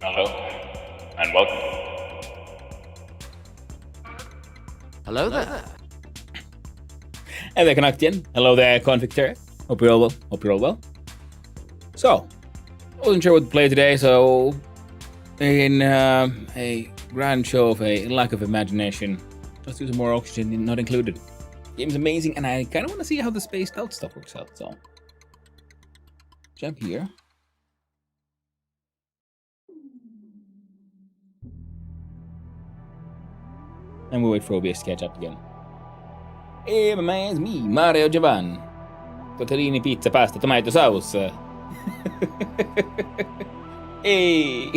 Hello, and welcome. Hello there. Hey there, Canadian. Hello there, Convictor. Hope you're all well. So, I wasn't sure what to play today, so in a grand show of a lack of imagination, let's do some more Oxygen Not Included. Game's amazing, and I kind of want to see how the spaced out stuff works out, so jump here. And we'll wait for OBS to catch up again. Hey, my man's me, Mario Giovanni. Tortellini, pizza, pasta, tomato sauce. Hey!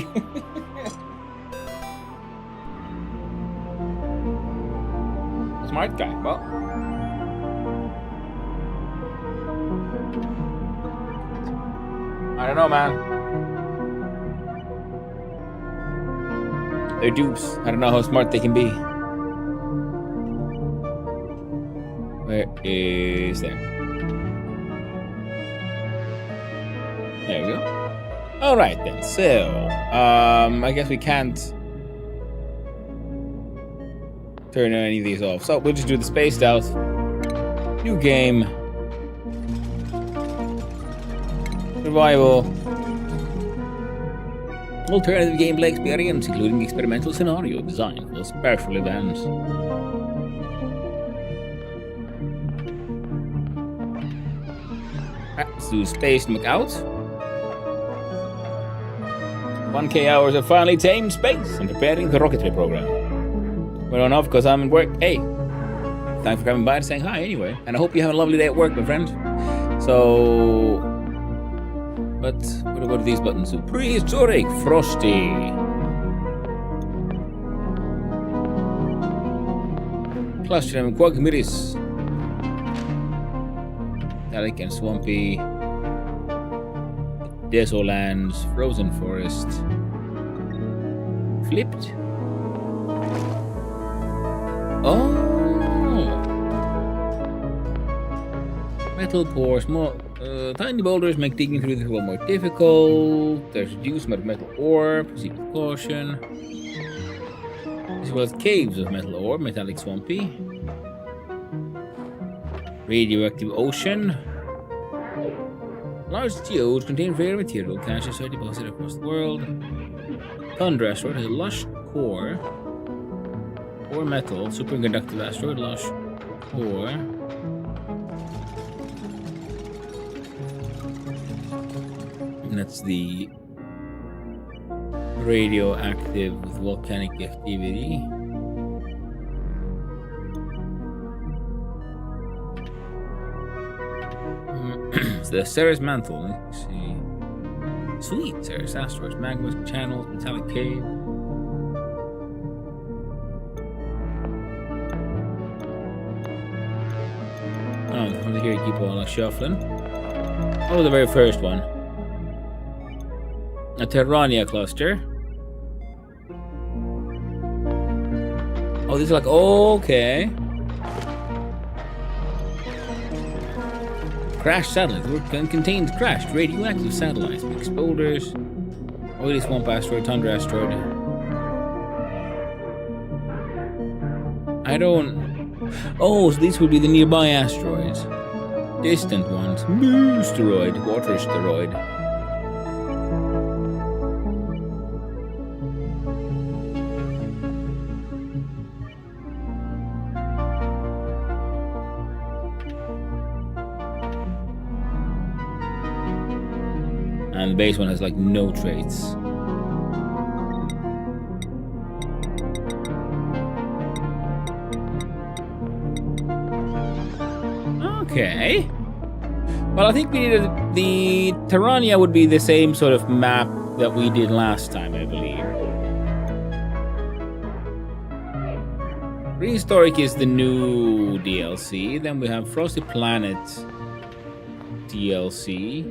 Smart guy, well. I don't know, man. They're dupes. I don't know how smart they can be. Where is there? There we go. Alright then, so I guess we can't turn any of these off. So we'll just do the spaced out. New game. Survival. Alternative gameplay experience, including experimental scenario design for special events. Let's do Space Out. 1K hours have finally tamed space and preparing the rocketry program. Well, on off because I'm at work. Hey, thanks for coming by and saying hi anyway. And I hope you have a lovely day at work, my friend. So, but what are these buttons do? Prehistoric Frosty. Clustrum Quagmiris. Metallic and Swampy. Desolands, Frozen Forest. Flipped. Oh! Metal pores, tiny boulders make digging through the hole more difficult. There's reduced metal ore, proceed with caution. As well as caves of metal ore, metallic swampy. Radioactive ocean. Large geodes contain rare material caches are deposited across the world. Thunder asteroid has a lush core. Ore metal. Superconductive asteroid, lush core. And that's the radioactive with volcanic activity. The Ceres Mantle, let's see. Sweet, Ceres asteroids, magmas, channels, metallic cave. Oh, over here you keep on shuffling. Oh, the very first one. A Terrania cluster. Oh, these are like, okay. Crashed satellites. Contains crashed radioactive satellites. Mixed boulders. Oily swamp asteroid. Tundra asteroid. I don't... Oh, so these would be the nearby asteroids. Distant ones. Asteroid. Water asteroid. And the base one has like no traits. Okay. Well, I think we needed the Terrania would be the same sort of map that we did last time, I believe. Prehistoric is the new DLC. Then we have Frosty Planet DLC.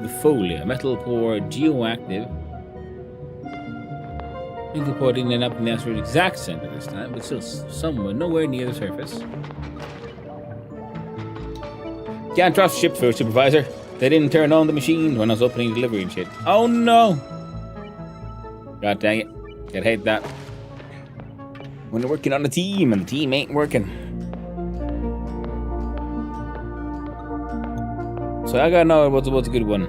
The Folia, metal pore, geoactive. Incorporating it up in the asteroid exact center this time, but still somewhere, nowhere near the surface. Can't trust ship for supervisor. They didn't turn on the machine when I was opening delivery and shit. Oh no! God dang it. I'd hate that. When you're working on a team and the team ain't working. So I gotta know what's a good one.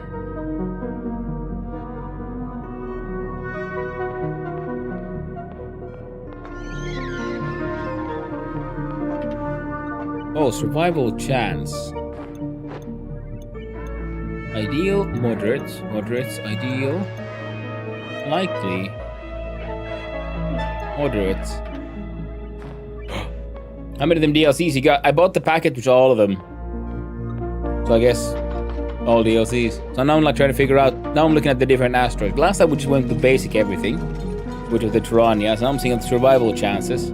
Oh, survival chance. Ideal, moderate, ideal, likely, moderate. How many of them DLCs you got? I bought the packet with all of them. So I guess all DLCs. So now I'm like trying to figure out, now I'm looking at the different asteroids. Last time we just went with the basic everything, which was the Tyrannia. So now I'm seeing the survival chances.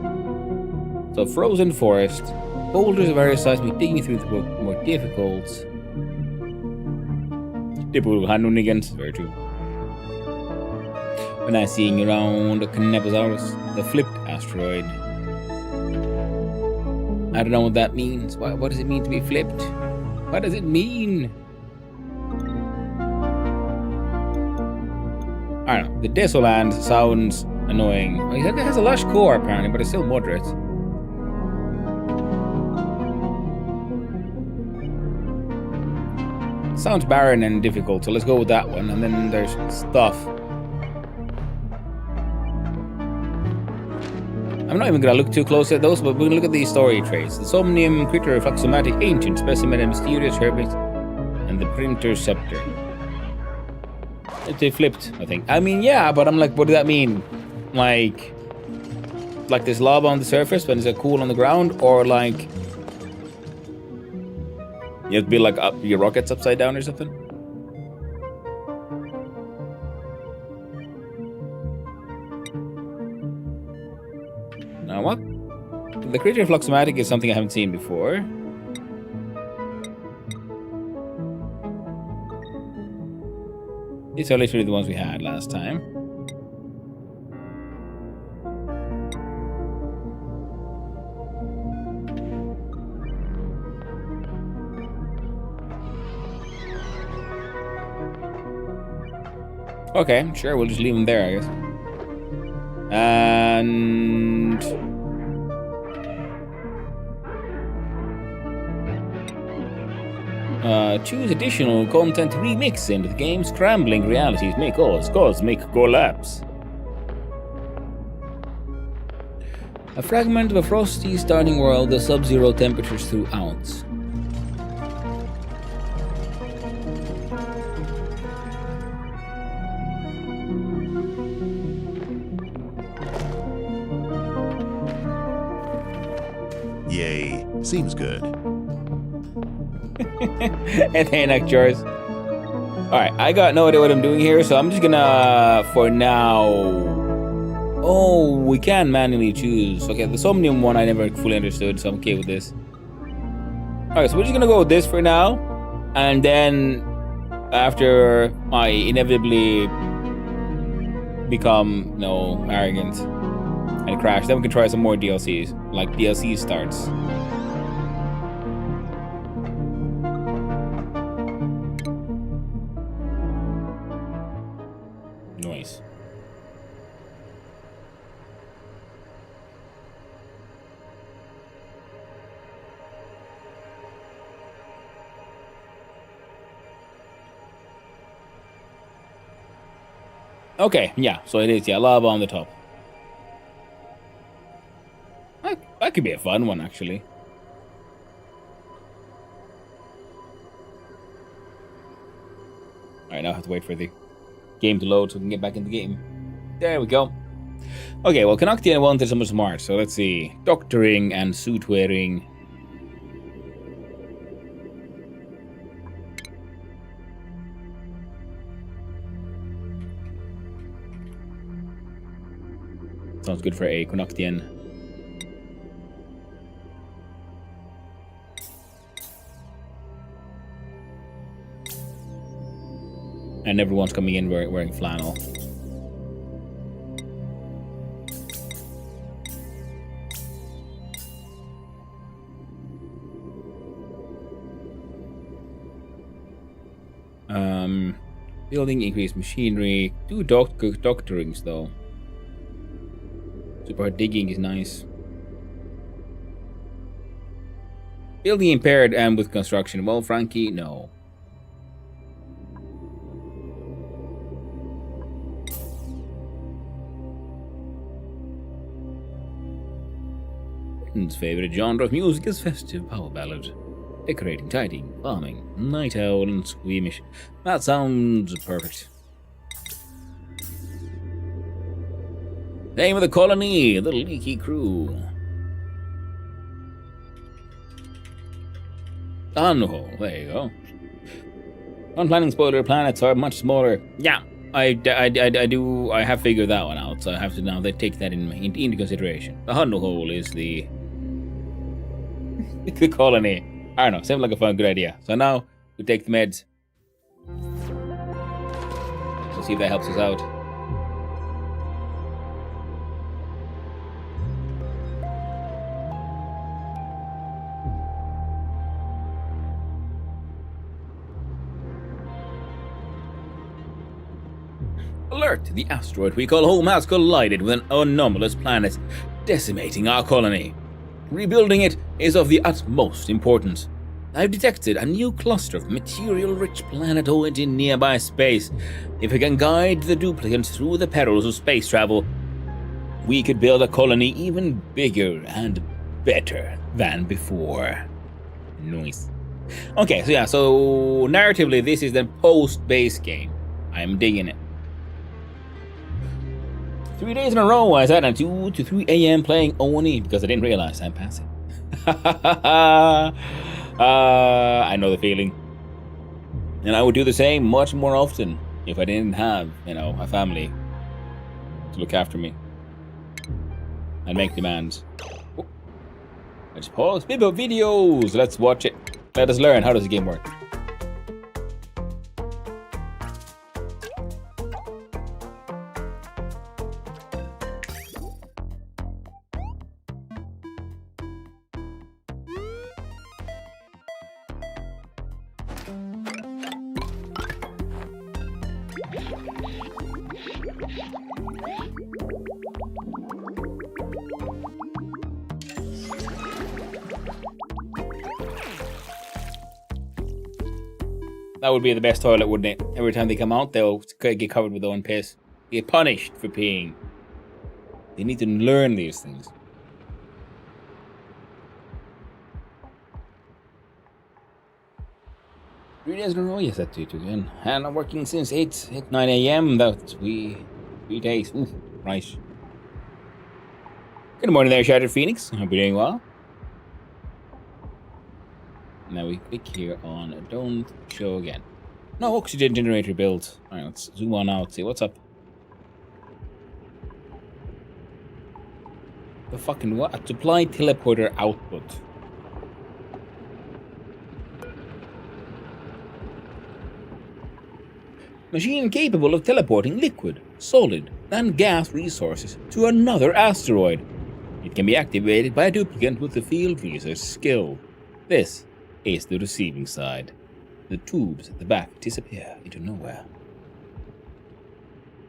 So frozen forest, boulders of various sizes be digging through the more difficult. Hanunigans, very true. When I seeing around the Cneposaurus, the flipped asteroid. I don't know what that means. What does it mean to be flipped? What does it mean? I don't know. The Desoland sounds annoying. Well, it has a lush core apparently, but it's still moderate. Sounds barren and difficult, so let's go with that one. And then there's stuff. I'm not even gonna look too close at those, but we're gonna look at these story traits. The Somnium, Critter, Fluxomatic, Ancient Specimen, and Mysterious Hermit, and the Printer Scepter. They flipped, I think. I mean, yeah, but I'm like, what does that mean? Like there's lava on the surface, but is it cool on the ground? Or like, you have to build like up your rockets upside down or something? Now what? The Creature Fluxomatic is something I haven't seen before. These are literally the ones we had last time. Okay, sure, we'll just leave them there, I guess. And choose additional content remix into the game. Scrambling realities make cause make collapse. A fragment of a frosty starting world, the sub-zero temperatures throughout. Yay. Seems good. It ain't like yours. Alright, I got no idea what I'm doing here, so I'm just gonna, for now... Oh, we can manually choose. Okay, the Somnium one I never fully understood, so I'm okay with this. Alright, so we're just gonna go with this for now. And then, after I inevitably become, arrogant and crash, then we can try some more DLCs. Like DLC starts. Noise. Okay, yeah, so it is, lava on the top. That could be a fun one, actually. Alright, now I have to wait for the game to load so we can get back in the game. There we go. Okay, well, Canoctian wanted someone smart, so let's see. Doctoring and suit wearing. Sounds good for a Canoctian. And everyone's coming in wearing flannel. Building, increased machinery. 2 doctorings though. Super digging is nice. Building impaired and with construction. Well, Frankie, no. Britain's favorite genre of music is festive power ballad. Decorating, tidying, farming, night owl, and squeamish. That sounds perfect. Name of the colony, the Leaky Crew. Unhole, there you go. Non-planning spoiler, planets are much smaller. Yeah, I have figured that one out, so I have to now take that into consideration. The Hunhole is the colony. I don't know, seems like a fun, good idea. So now, we take the meds. We'll see if that helps us out. Alert! The asteroid we call home has collided with an anomalous planet, decimating our colony. Rebuilding it is of the utmost importance. I've detected a new cluster of material-rich planetoids in nearby space. If we can guide the duplicants through the perils of space travel, we could build a colony even bigger and better than before. Nice. Okay, so narratively, this is the post-base game. I'm digging it. 3 days in a row, I sat at 2 to 3 a.m. playing ONI because I didn't realize I'm passive. I know the feeling. And I would do the same much more often if I didn't have, a family to look after me and make demands. Oh. Let's pause. Bibo videos. Let's watch it. Let us learn. How does the game work? That would be the best toilet, wouldn't it? Every time they come out, they'll get covered with their own piss. Get punished for peeing. They need to learn these things. Three days in a row, yes, that's it again. And I'm working since 9 a.m. That's 3 days. Ooh, right. Good morning there, Shattered Phoenix. Hope you're doing well. Now we click here on don't show again. No oxygen generator build. Alright, let's zoom on out, see what's up. The fucking what? Supply teleporter output. Machine capable of teleporting liquid, solid, and gas resources to another asteroid. It can be activated by a duplicant with the field research skill. This is the receiving side. The tubes at the back disappear into nowhere.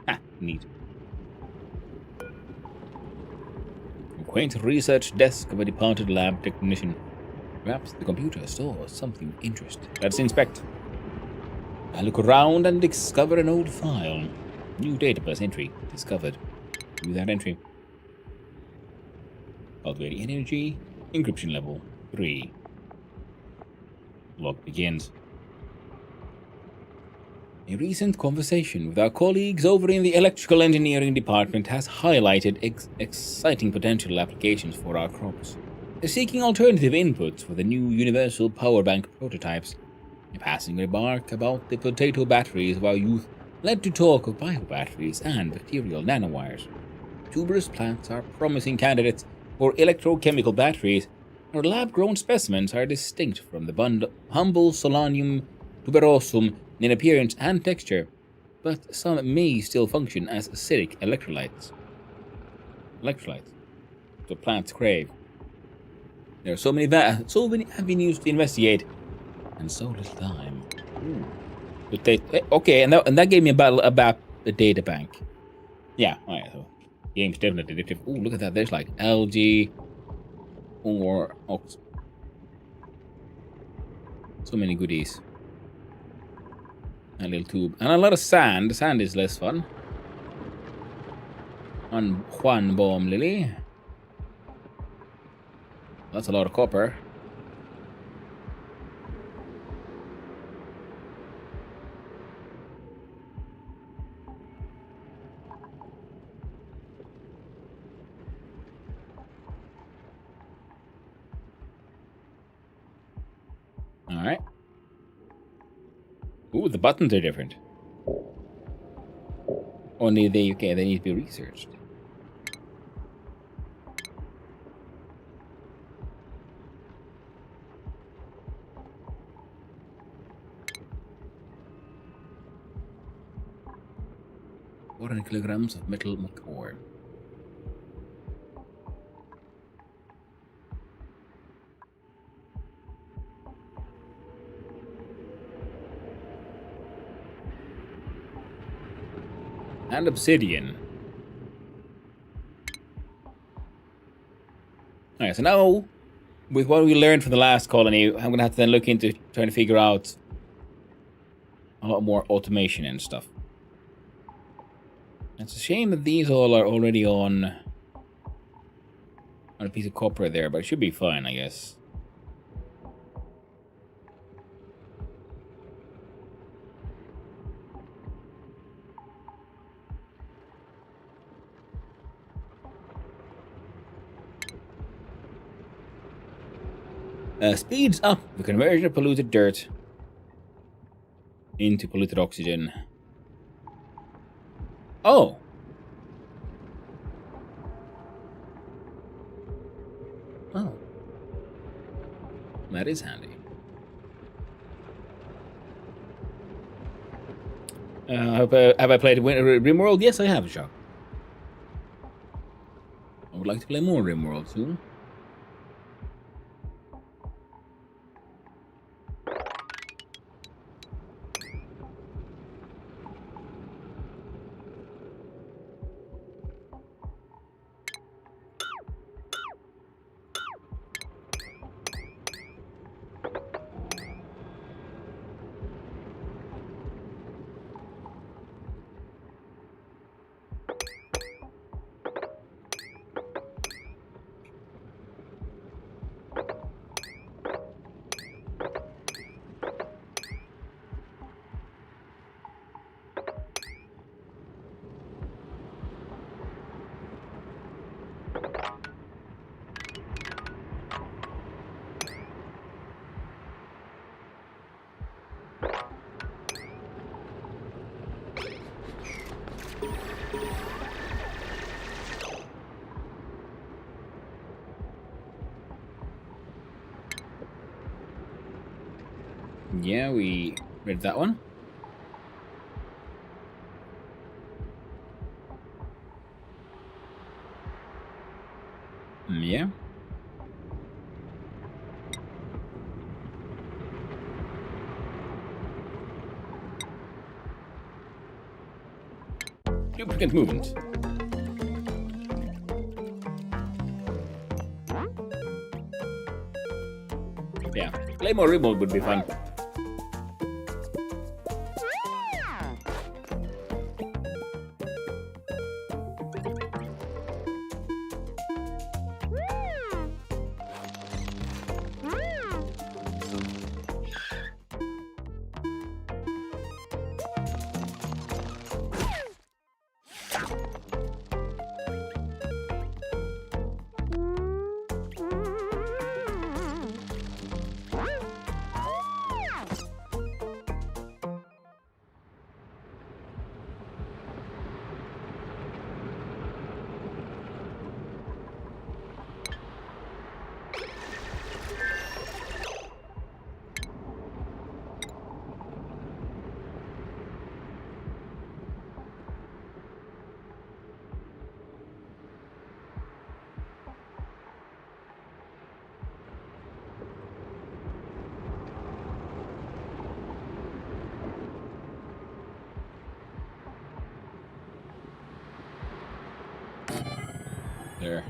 Ah, neat. A quaint research desk of a departed lab technician. Perhaps the computer stores something interesting. Let's inspect. I look around and discover an old file. New database entry discovered. Do that entry. Cultivating energy. Encryption level 3. Log begins. A recent conversation with our colleagues over in the electrical engineering department has highlighted exciting potential applications for our crops. They're seeking alternative inputs for the new universal power bank prototypes. A passing remark about the potato batteries of our youth led to talk of biobatteries and bacterial nanowires. Tuberous plants are promising candidates for electrochemical batteries. Our lab-grown specimens are distinct from the humble Solanium tuberosum in appearance and texture, but some may still function as acidic electrolytes. So plants crave. There are so many avenues to investigate, and so little time. Ooh. But they, okay, and that gave me about the data bank. Yeah, alright, so game's definitely addictive. Ooh, look at that. There's like algae or so many goodies. A little tube. And a lot of sand. Sand is less fun. On Juan Bomb Lily. That's a lot of copper. Alright. Ooh, the buttons are different. Only they need to be researched. What are kilograms of metal ore? And obsidian. Alright, so now, with what we learned from the last colony, I'm going to have to then look into trying to figure out a lot more automation and stuff. It's a shame that these all are already on a piece of copper there, but it should be fine, I guess. Speeds up the conversion of polluted dirt into polluted oxygen. Oh! Oh. That is handy. Have I played RimWorld? Yes, I have, Chuck. I would like to play more RimWorld soon. Yeah, we read that one. Yeah. Duplicate movement. Yeah, play more remote would be fun. there.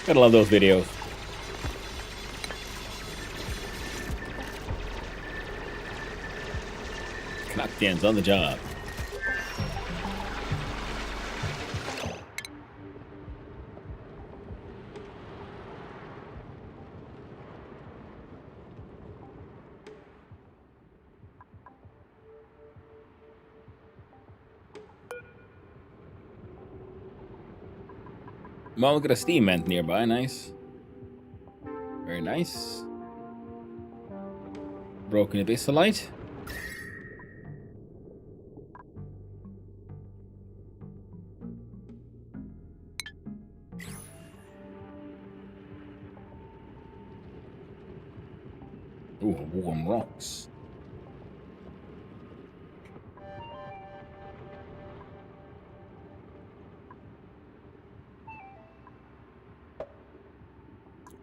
Gotta love those videos. Canadians on the job. Well, look at a steam vent nearby. Nice. Very nice. Broken abyssalite. Ooh, warm rocks.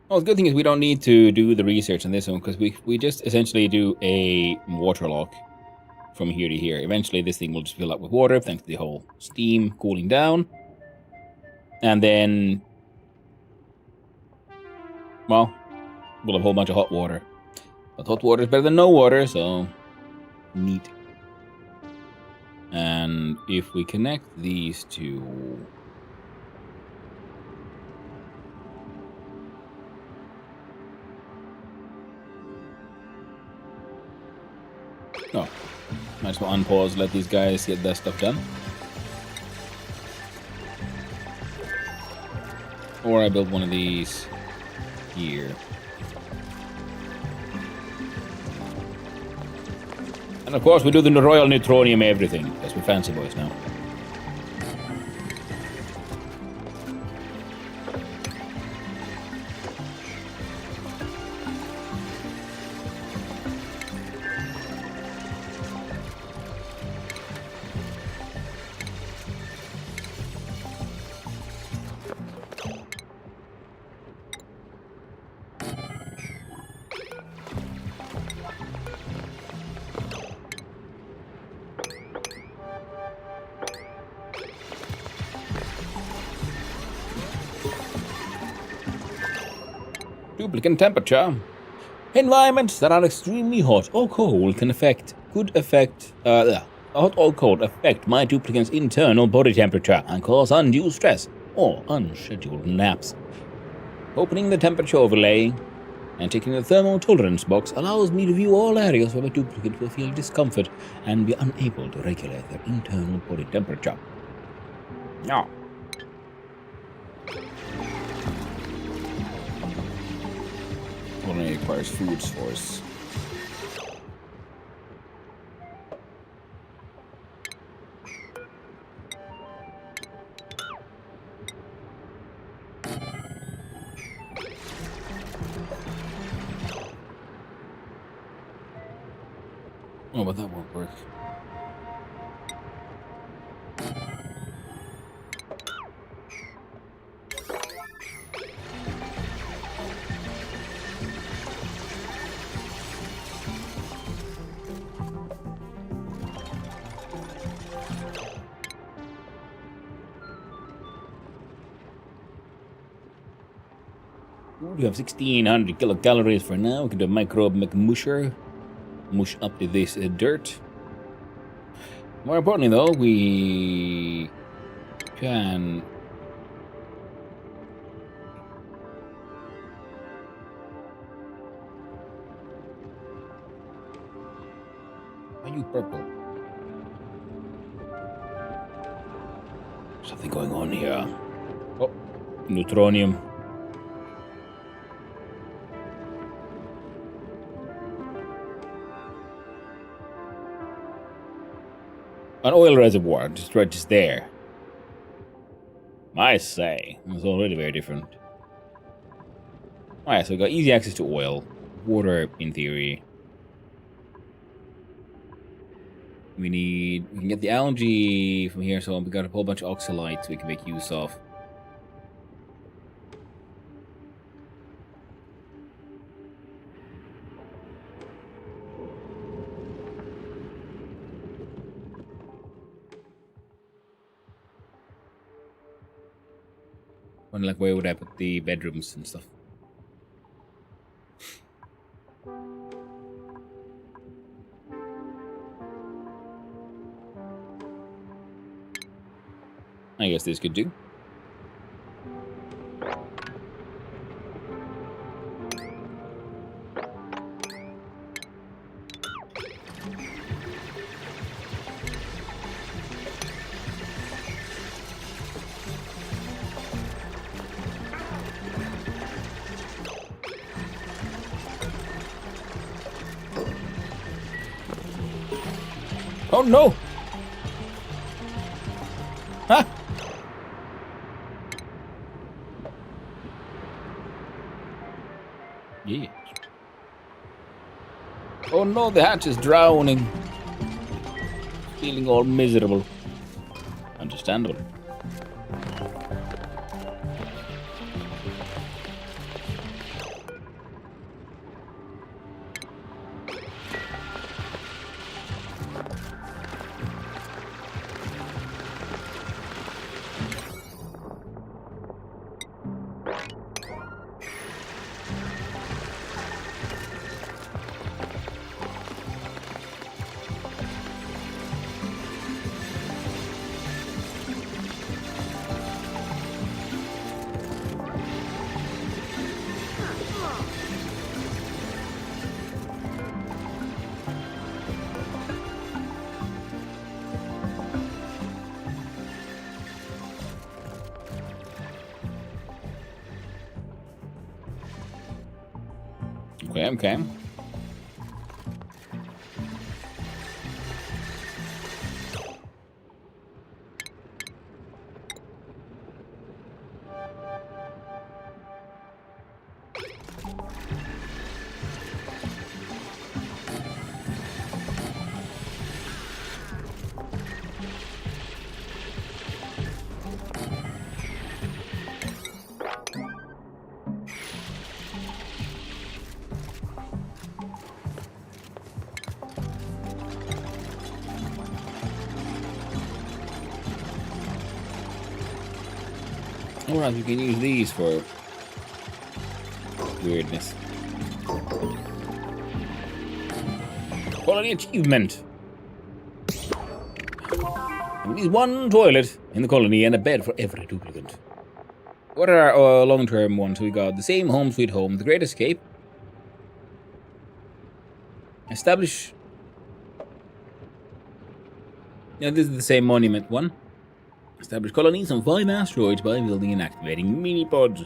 Well, the good thing is we don't need to do the research on this one because we just essentially do a water lock from here to here. Eventually, this thing will just fill up with water thanks to the whole steam cooling down. And then, well, we'll have a whole bunch of hot water. But hot water is better than no water, so neat. And if we connect these two... Oh, might as well unpause, let these guys get their stuff done. Or I build one of these here. And of course we do the Royal Neutronium everything, because we're fancy boys now. Duplicate temperature. Environments that are extremely hot or cold can hot or cold affect my duplicant's internal body temperature and cause undue stress or unscheduled naps. Opening the temperature overlay and checking the thermal tolerance box allows me to view all areas where my duplicate will feel discomfort and be unable to regulate their internal body temperature. Now, ONI requires food source. Oh, but that won't work. We have 1600 kilocalories for now. We can do a microbe musher. Mush up this dirt. More importantly, though, we can... Why are you purple? Something going on here. Oh, neutronium. An oil reservoir just stretches there. I say, it's already very different. Alright, so we got easy access to oil, water in theory. We can get the algae from here, so we got a whole bunch of oxalites we can make use of. Wonder like where would I put the bedrooms and stuff? I guess this could do. Oh no! Huh? Yes. Oh no, the hatch is drowning. Feeling all miserable. Understandable. Okay. Alright, you can use these for weirdness. Quality achievement! There is one toilet in the colony and a bed for every duplicant. What are our long-term ones? We got the same home sweet home, the Great Escape. Establish... Yeah, this is the same monument one. Establish colonies on 5 asteroids by building and activating mini-pods.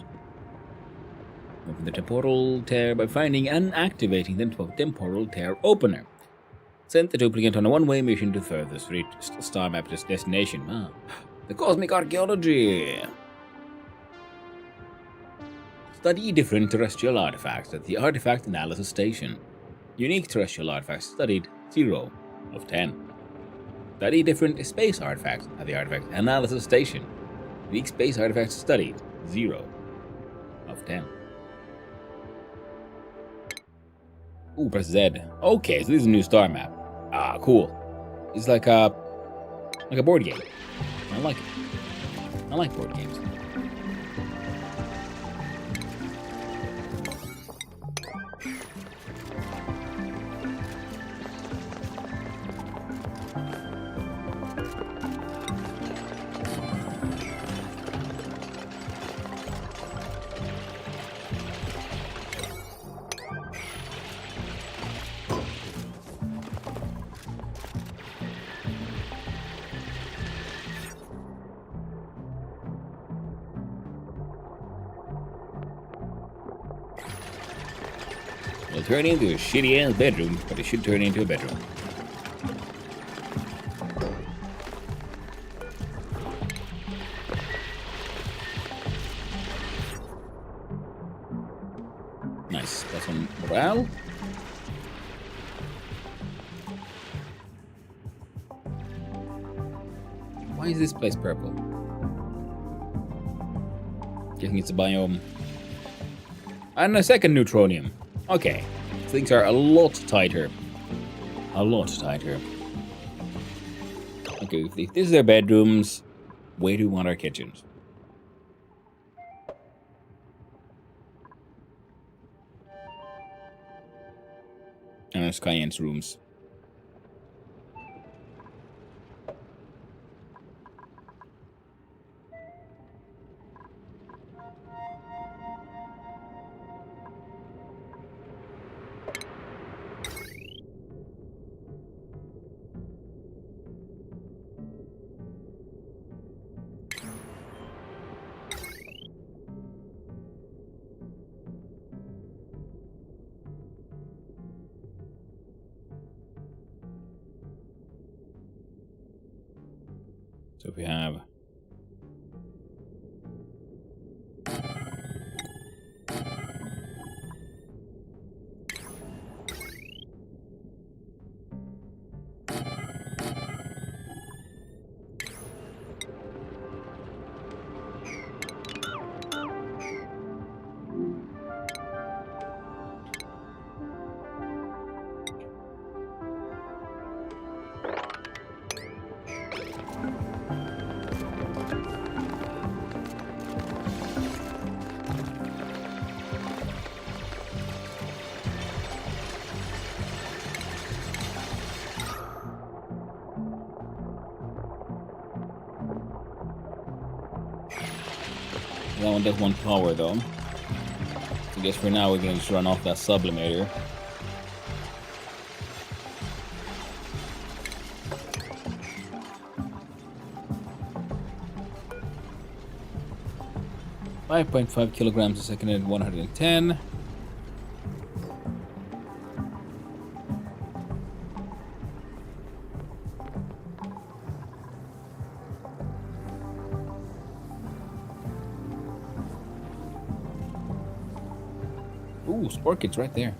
Open the temporal tear by finding and activating the temporal tear opener. Send the duplicate on a one-way mission to the furthest star map destination. Ah, the cosmic archaeology. Study different terrestrial artifacts at the Artifact Analysis Station. Unique terrestrial artifacts studied 0 of 10. Study different space artifacts at the Artifact Analysis Station. Unique space artifacts studied 0 of 10. Ooh, press Z. Okay, so this is a new star map. Ah, cool. It's like a board game. I like it. I like board games. It'll turn into a shitty ass bedroom, but it should turn into a bedroom. Nice. That's some morale. Why is this place purple? Guessing it's a biome. And a second neutronium. Okay. Things are a lot tighter. A lot tighter. Okay, if this is their bedrooms, where do we want our kitchens? And there's Cayenne's rooms. So we have that one does want power though. So I guess for now we're gonna just run off that sublimator. .5 kilograms a second at 110. Ooh, Spore Kit's right there.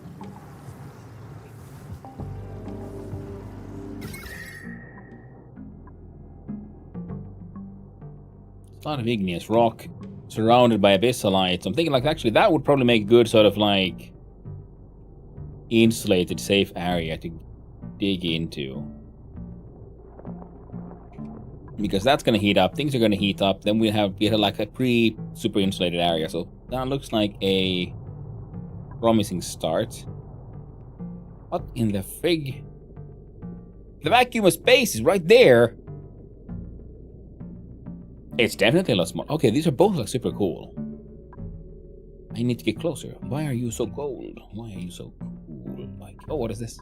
It's a lot of igneous rock surrounded by abyssalites. I'm thinking like actually that would probably make a good sort of like insulated safe area to dig into. Because that's gonna heat up, things are gonna heat up, then we have like a super insulated area. So that looks like a promising start. What in the frig? The vacuum of space is right there. It's definitely a lot smaller. Okay, these are both like super cool. I need to get closer. Why are you so cold? Why are you so cool? Like, oh, what is this?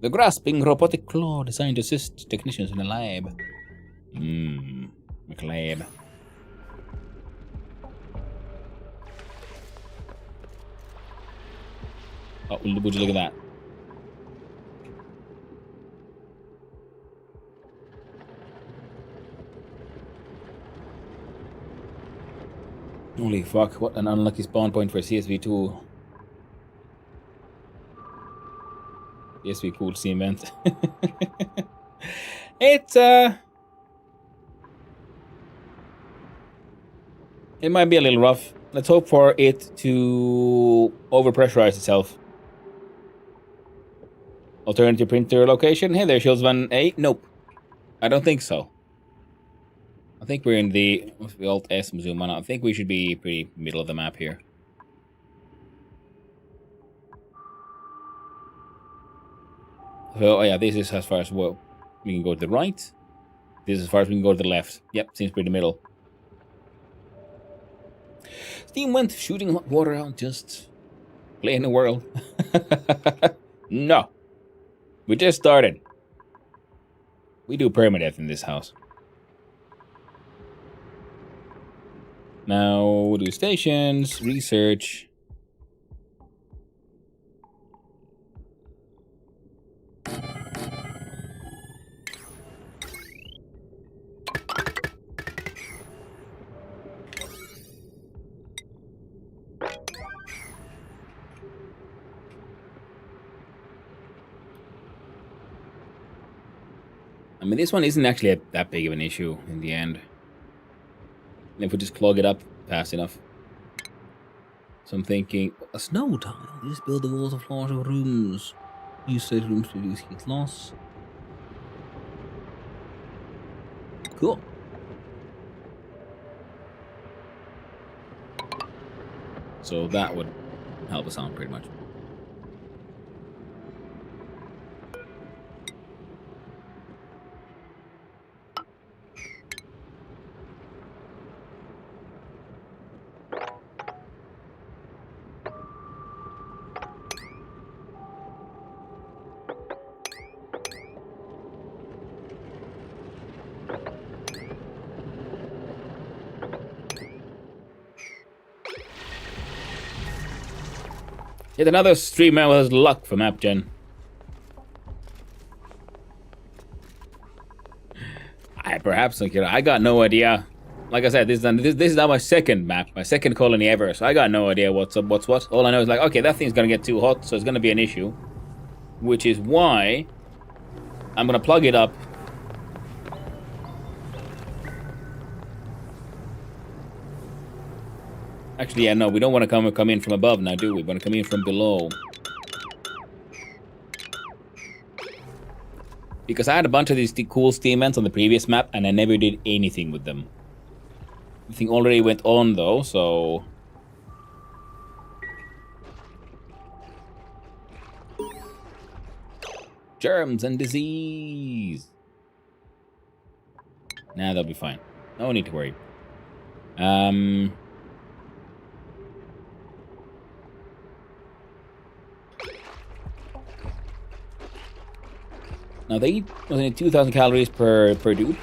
The grasping robotic claw designed to assist technicians in a lab. McLab. Oh, would you look at that? Holy fuck, what an unlucky spawn point for CSV2. CSV cool cement. It's it might be a little rough. Let's hope for it to overpressurize itself. Alternative printer location. Hey there, Shieldsman 8. Nope. I don't think so. I think we're in the Alt S zoom on. I think we should be pretty middle of the map here. So, oh yeah, this is as far as we can go to the right. This is as far as we can go to the left. Yep, seems pretty middle. Steam went shooting hot water out, just playing the world. No. We just started. We do permadeath in this house. Now we'll do stations, research. I mean, this one isn't actually that big of an issue in the end. If we just clog it up fast enough. So I'm thinking, a snow tile. You just build the walls of floors of rooms. Use those rooms to reduce heat loss. Cool. So that would help us out pretty much. Yet another streamer with luck from AppGen. I got no idea. Like I said, this is now my second map, my second colony ever, so I got no idea what's up, what's what. All I know is like, okay, that thing's gonna get too hot, so it's gonna be an issue. Which is why I'm gonna plug it up. Actually, yeah, no, we don't want to come in from above now, do we? We want to come in from below. Because I had a bunch of these cool steam vents on the previous map, and I never did anything with them. The thing already went on, though, so... Germs and disease! Nah, they'll be fine. No need to worry. Now they eat 2,000 calories per dude.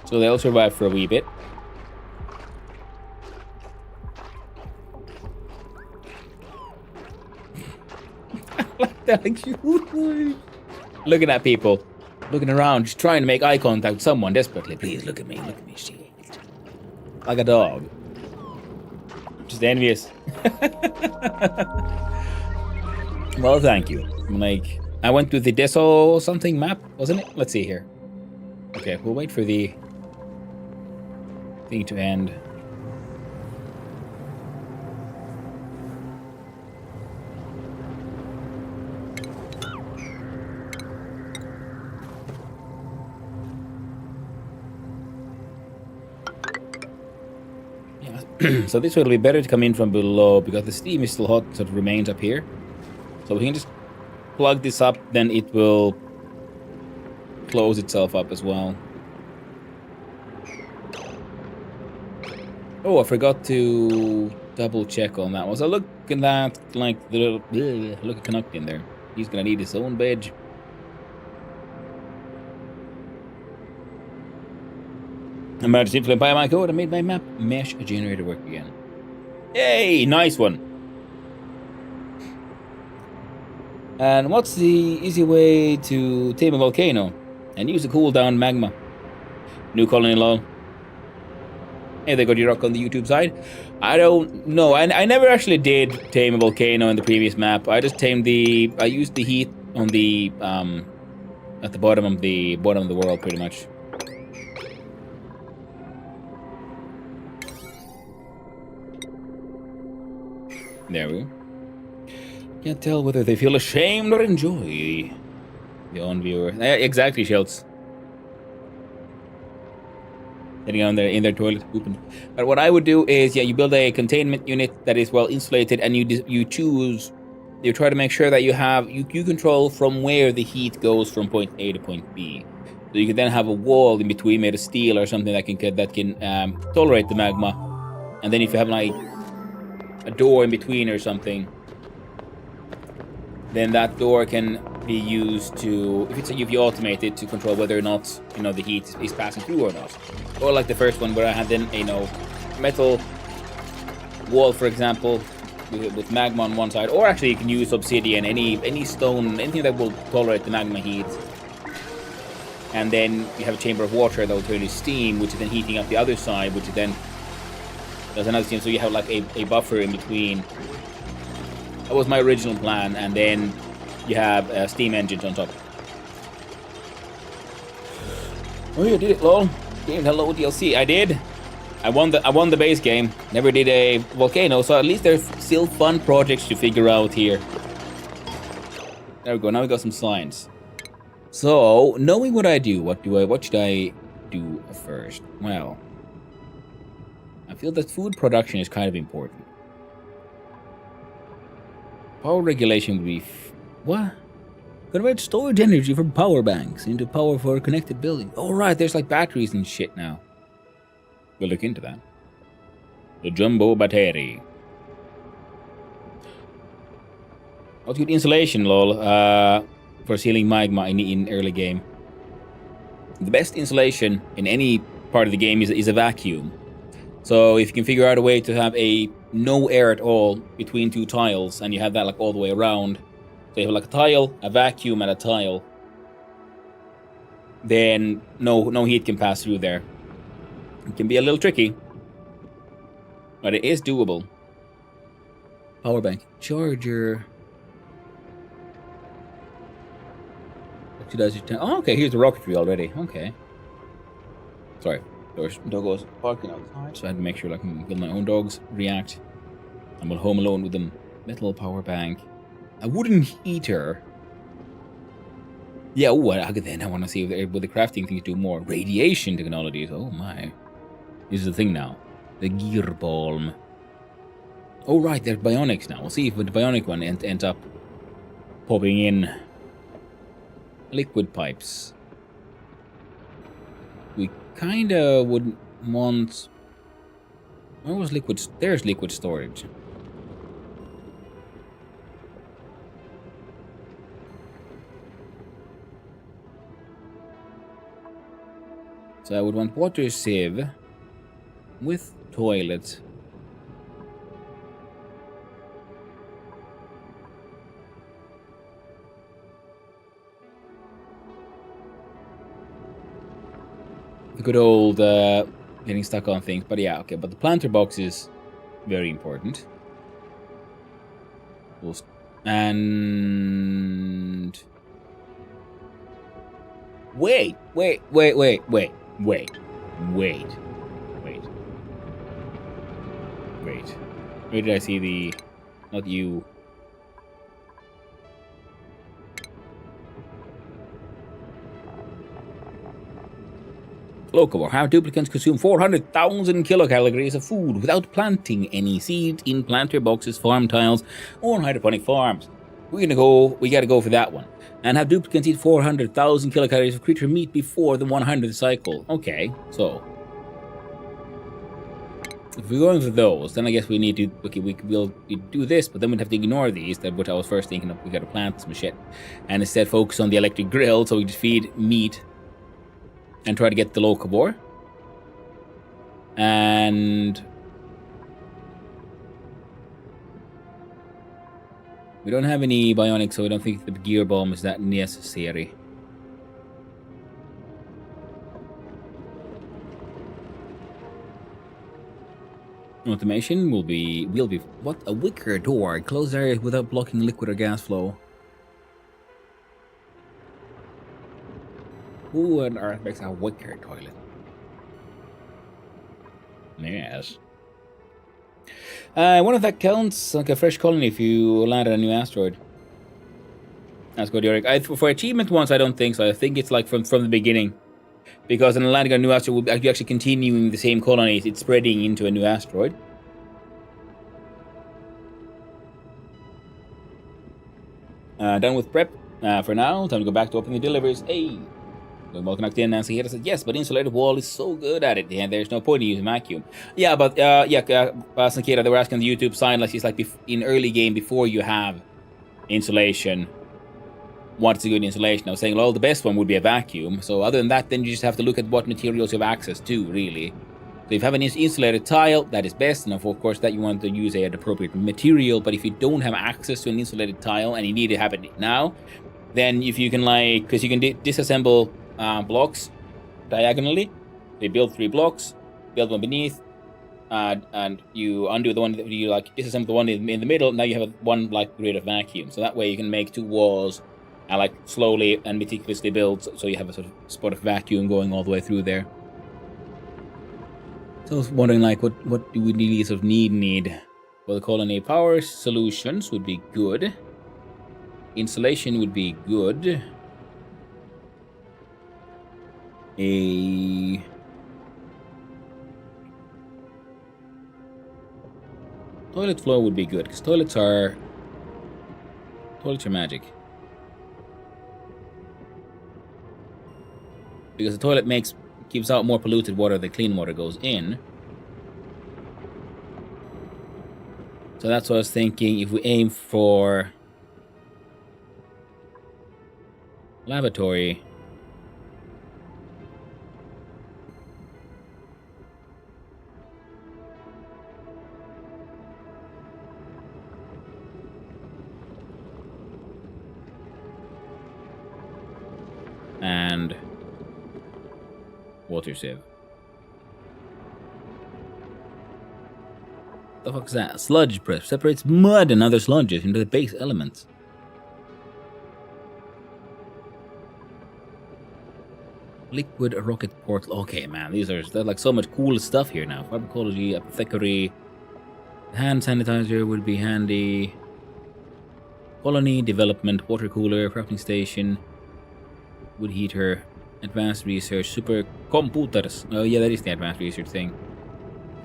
So they'll survive for a wee bit. Like that, looking at people, looking around, just trying to make eye contact with someone desperately. Please look at me, shit. Like a dog. Just envious. Well, thank you. Like, I went to the Deso something map, wasn't it? Let's see here. Okay, we'll wait for the thing to end. Yeah. So this way it'll be better to come in from below because the steam is still hot, so it remains up here. So we can just plug this up, then it will close itself up as well. Oh, I forgot to double check on that one. So look at that, like the look at Canuck in there. He's gonna need his own bed. Emergency flip by my code. I made my map mesh generator work again. Yay, nice one. And what's the easy way to tame a volcano and use a cooldown magma? New colony lol. Hey, they got you rock on the YouTube side. I don't know. I never actually did tame a volcano in the previous map. I just tamed I used the heat on the at the bottom of the world pretty much. There we go. Can't tell whether they feel ashamed or enjoy the on-viewer. Exactly, Schultz. Sitting on in their toilet pooping. But what I would do is, yeah, you build a containment unit that is well insulated, and you try to make sure that you control from where the heat goes from point A to point B. So you can then have a wall in between made of steel or something that can tolerate the magma. And then if you have like a door in between or something, then that door can be used to, if you automate it to control whether or not, you know, the heat is passing through or not. Or like the first one where I had then, you know, metal wall, for example, with magma on one side, or actually you can use obsidian, any stone, anything that will tolerate the magma heat. And then you have a chamber of water that will turn to steam, which is then heating up the other side, which is then does another steam. So you have like a buffer in between. That was my original plan, and then you have steam engines on top. Oh, you did it, lol. Game hello DLC. I did. I won the base game. Never did a volcano, so at least there's still fun projects to figure out here. There we go. Now we got some science. So, knowing what I do, what should I do first? Well, I feel that food production is kind of important. Power regulation would be what? Convert storage energy from power banks into power for connected buildings. Oh right, there's like batteries and shit now. We'll look into that. The jumbo battery. What's good insulation, lol? For sealing magma in early game. The best insulation in any part of the game is a vacuum. So if you can figure out a way to have no air at all between two tiles, and you have that like all the way around, so you have like a tile, a vacuum, and a tile, then no heat can pass through there. It can be a little tricky, but it is doable. Power bank, charger. Oh, okay, here's the rocketry already. Okay. Sorry, there's doggos barking outside, so I had to make sure I can feel my own dogs react. I'm at home alone with them. Metal power bank. A wooden heater. Yeah, oh, I want to see if with the crafting things do more. Radiation technologies. Oh my. This is the thing now. The gear balm. Oh right, they're bionics now. We'll see if the bionic one ends up popping in. Liquid pipes. We kinda would want... Where was liquid? There's liquid storage. So I would want water sieve with toilet. The good old getting stuck on things, but yeah, okay. But the planter box is very important. And wait. Where did I see the... Not you. Locavore. How duplicants consume 400,000 kilocalories of food without planting any seeds in planter boxes, farm tiles, or hydroponic farms. We gotta go for that one. And have duplicants eat 400,000 kilocalories of creature meat before the 100th cycle. Okay, so if we're going for those, then I guess we need to... Okay, we'll do this, but then we'd have to ignore these, which I was first thinking of. We gotta plant some shit. And instead focus on the electric grill, so we just feed meat and try to get the locavore. And we don't have any bionics, so I don't think the gear bomb is that necessary. Automation will be what? A wicker door. Close areas without blocking liquid or gas flow. Who on earth makes a wicker toilet? Yes. I wonder if that counts like a fresh colony if you land on a new asteroid. That's good, Eric. For achievement ones, I don't think so. I think it's like from the beginning. Because in landing on a new asteroid, you're actually continuing the same colonies. It's spreading into a new asteroid. Done with prep for now. Time to go back to open the deliveries. Hey! Well connected in, Nancy here said, yes, but insulated wall is so good at it. Yeah, there's no point in using vacuum. Yeah, but Sankira, they were asking the YouTube sign like it's like in early game before you have insulation. what's a good insulation. I was saying, well, the best one would be a vacuum. So other than that, then you just have to look at what materials you have access to, really. So if you have an insulated tile, that is best, and of course that you want to use an appropriate material. But if you don't have access to an insulated tile and you need to have it now, then if you can because you can disassemble blocks diagonally. They build 3 blocks, build one beneath, and you undo the one that you disassemble the one in the middle. Now you have one grid of vacuum. So that way you can make 2 walls and slowly and meticulously build. So you have a sort of spot of vacuum going all the way through there. So I was wondering what do we really sort of need? Well, the colony power solutions would be good. Insulation would be good. Toilet floor would be good, because toilets are magic. Because the toilet gives out more polluted water than clean water goes in. So that's what I was thinking. If we aim for lavatory, and water sieve. The fuck is that? Sludge press separates mud and other sludges into the base elements. Liquid rocket portal. Okay, man, there's so much cool stuff here now. Pharmacology, apothecary, hand sanitizer would be handy. Colony development, water cooler, crafting station, wood heater, advanced research, super computers. Oh yeah, that is the advanced research thing.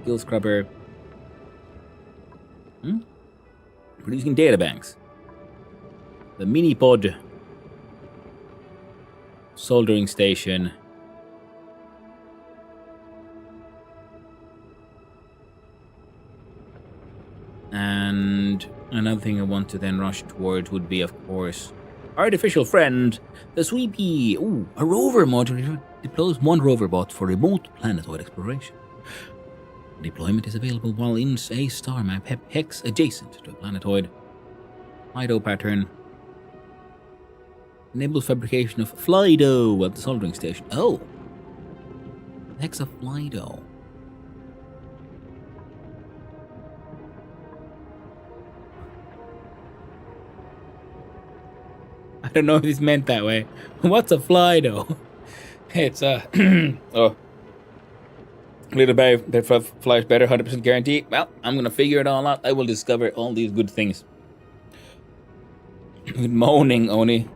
Skill scrubber. Producing databanks. The mini pod. Soldering station. And another thing I want to then rush towards would be, of course, artificial friend, the Sweepy. Ooh, a rover module deploys 1 rover bot for remote planetoid exploration. Deployment is available while in a star map hex adjacent to a planetoid. Flido pattern. Enables fabrication of Flido at the soldering station. Oh! Hex of Flido. I don't know if it's meant that way. What's a Flido? It's oh. Little better flies better, 100% guarantee. Well, I'm gonna figure it all out. I will discover all these good things. Good morning, Oni.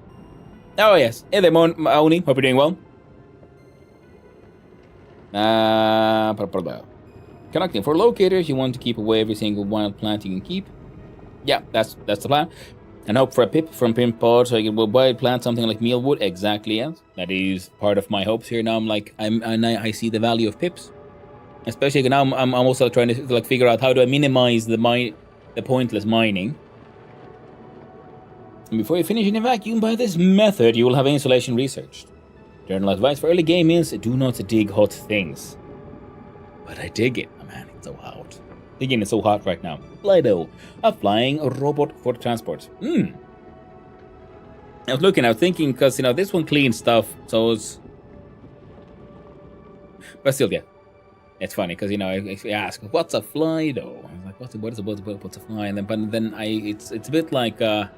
Oh yes, hey there, Oni. Hope you're doing well. Connecting for locators. You want to keep away every single wild plant you can keep. Yeah, that's the plan. And hope for a pip from Pimp Pod, so I can wild plant something like mealwood. Exactly, yes. That is part of my hopes here. Now I see the value of pips. Especially now, I'm also trying to figure out how do I minimize the pointless mining. And before you finish in a vacuum by this method, you will have insulation researched. General advice for early game is do not dig hot things. But I dig it, man. It's so hot. Digging is so hot right now. Flido, a flying robot for transport. I was thinking, because this one cleans stuff, so it's. But still, yeah. It's funny because if you ask what's a Flido, I'm like what's a fly, and then it's a bit like a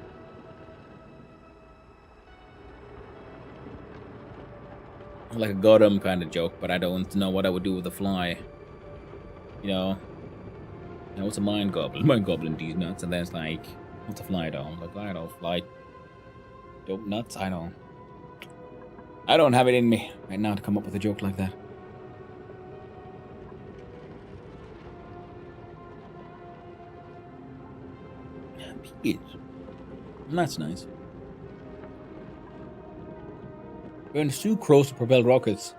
Gotham kind of joke, but I don't know what I would do with a fly. What's a mind goblin? Mind goblin these nuts, and then it's like what's a Flido? I'm like I don't fly. Dope nuts. I don't have it in me right now to come up with a joke like that. That's nice. Burn sucrose to propel rockets.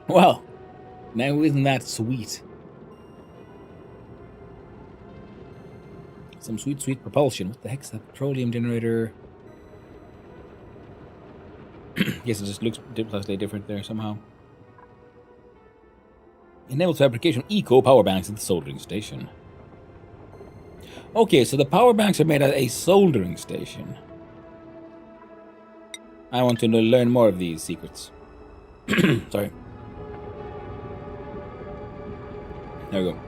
Well, now isn't that sweet? Some sweet propulsion. What the heck's that? Petroleum generator. Guess it just looks slightly different there somehow. Enables fabrication of eco power banks at the soldering station. Okay, so the power banks are made at a soldering station. I want to learn more of these secrets. Sorry. There we go.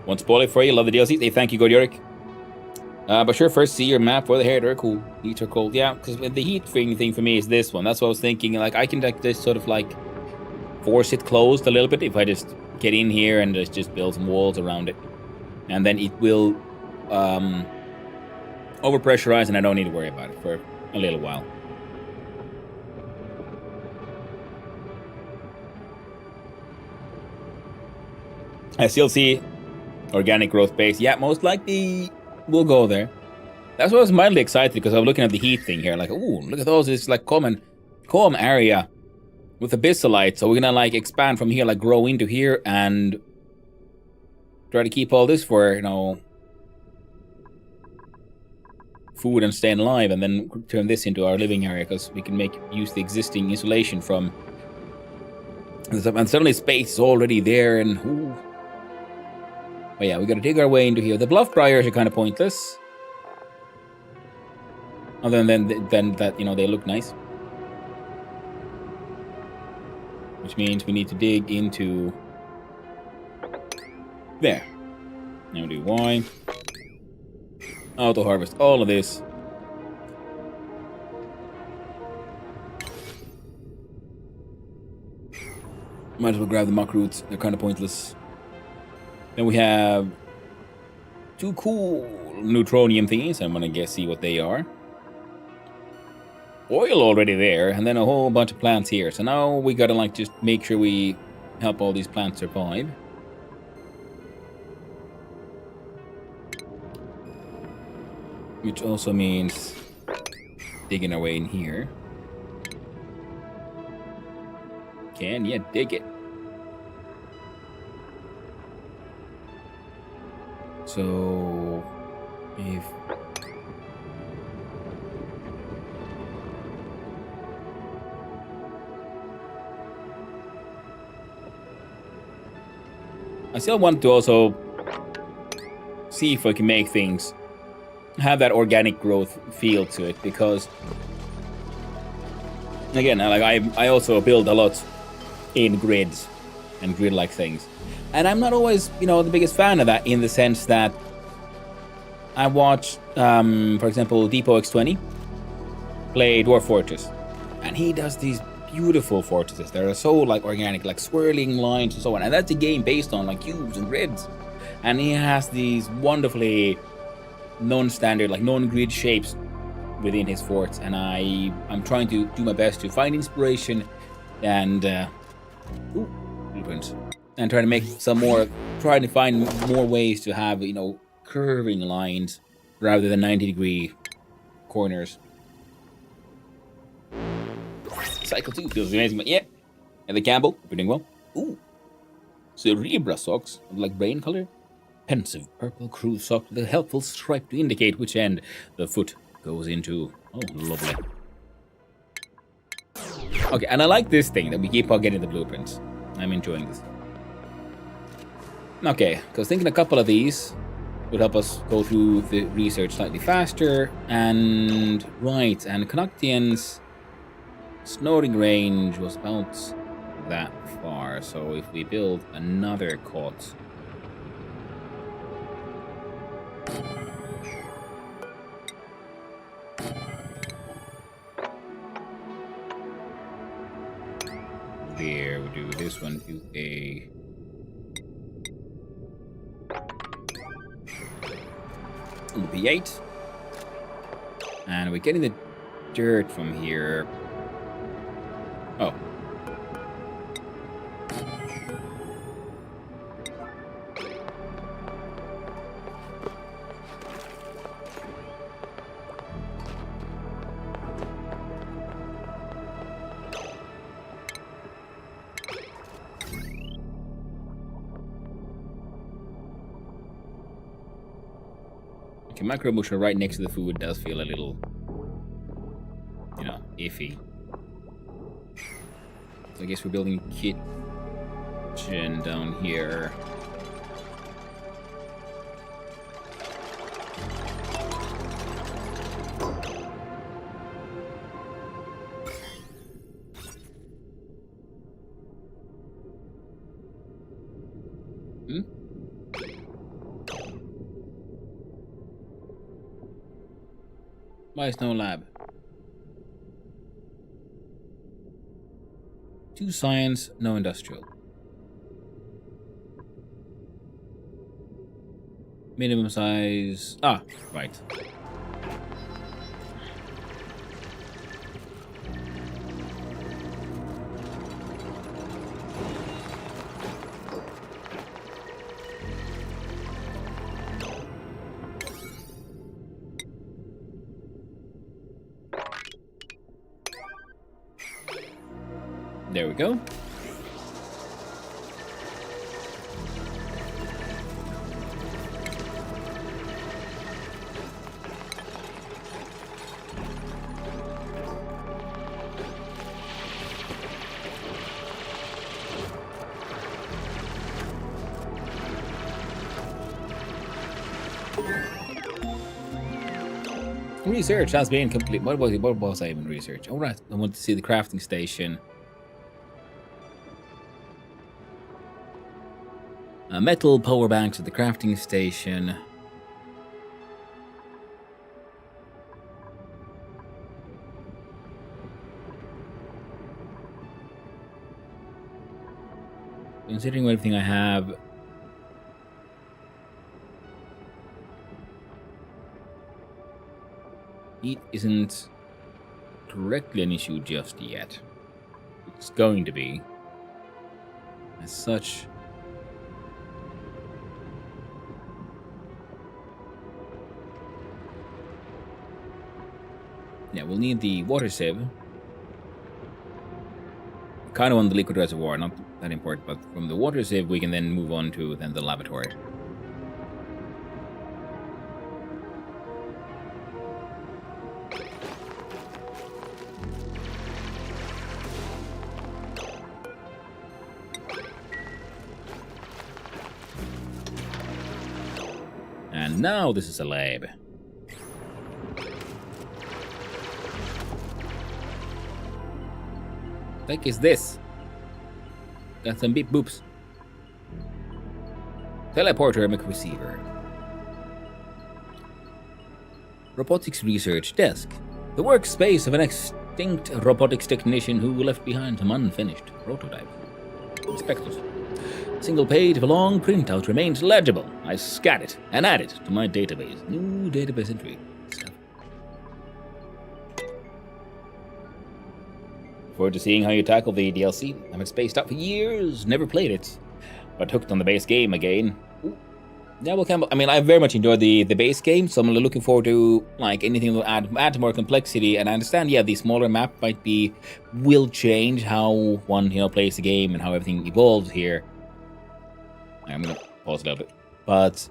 Won't spoil it for you. Love the DLC. Hey, thank you, Godioric. But sure, first see your map for the hair. They're cool. Heats are cold. Yeah, because the heat thing for me is this one. That's what I was thinking. Like, I can like just sort of like force it closed a little bit if I just get in here and just build some walls around it. And then it will overpressurize and I don't need to worry about it for a little while. I still see organic growth base. Yeah, most likely we'll go there. That's why I was mildly excited because I was looking at the heat thing here. Like, ooh, look at those. It's like calm area with abyssalites. So we're gonna like expand from here, like grow into here and try to keep all this for, you know, food and staying alive, and then turn this into our living area because we can use the existing insulation from. And suddenly space is already there, and ooh. But yeah, we gotta dig our way into here. The bluff briars are kind of pointless. Other than that, you know, they look nice. Which means we need to dig into there. Now we do Y. Auto harvest all of this. Might as well grab the muck roots. They're kind of pointless. Then we have two cool neutronium thingies. I'm gonna see what they are. Oil already there, and then a whole bunch of plants here. So now we gotta like just make sure we help all these plants survive. Which also means digging our way in here. Can you dig it? So, if I still want to also see if I can make things have that organic growth feel to it, because again, like I also build a lot in grids and grid-like things, and I'm not always, you know, the biggest fan of that, in the sense that I watch, for example, Depot X20 play Dwarf Fortress, and he does these beautiful fortresses that are so like organic, like swirling lines and so on, and that's a game based on like cubes and grids, and he has these wonderfully non-standard, like non-grid shapes within his forts, and I'm trying to do my best to find inspiration and blueprints, and try to make some more, trying to find more ways to have, you know, curving lines rather than 90-degree corners. Cycle 2 feels amazing, but yeah. And the Campbell, we're doing well. Ooh. Cerebra socks, like brain color. Pensive purple crew sock with a helpful stripe to indicate which end the foot goes into. Oh, lovely. Okay, and I like this thing that we keep on getting the blueprints. I'm enjoying this. Okay, because thinking a couple of these would help us go through the research slightly faster. And right, and Canoctian's snoring range was about that far. So if we build another cot, there, we do this one to a P8, and we're getting the dirt from here. Oh. Okay, micro butcher right next to the food does feel a little, you know, iffy. So I guess we're building a kitchen down here. Why is no lab? 2 science, no industrial. Minimum size. Ah, right. There we go. Research has been complete. What was I even research? All right, I want to see the crafting station. Metal power banks at the crafting station. Considering everything I have, heat isn't directly an issue just yet. It's going to be. As such, yeah, we'll need the water sieve. Kind of on the liquid reservoir, not that important, but from the water sieve we can then move on to then the laboratory. And now this is a lab. What is this? Got some beep boops. Teleporter mic receiver. Robotics research desk. The workspace of an extinct robotics technician who left behind some unfinished prototype. Inspectors. Single page of a long printout remains legible. I scan it and add it to my database. New database entry. Forward to seeing how you tackle the DLC. I've been spaced out for years, never played it, but hooked on the base game again. Ooh. Yeah, well, I mean, I very much enjoyed the base game, so I'm looking forward to like anything that will add more complexity. And I understand, yeah, the smaller map will change how one plays the game and how everything evolves here. I'm gonna pause a little bit, but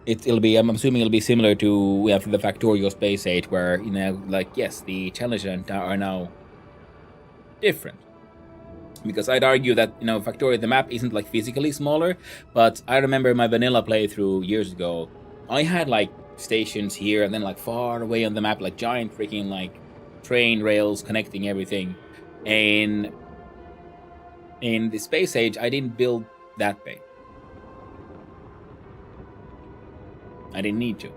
it'll be. I'm assuming it'll be similar to the Factorio Space Age, where yes, the challenges are now different. Because I'd argue that Factorio, the map isn't like physically smaller, but I remember my vanilla playthrough years ago. I had like stations here and then like far away on the map, like giant freaking like train rails connecting everything. And in the Space Age, I didn't build that big. I didn't need to.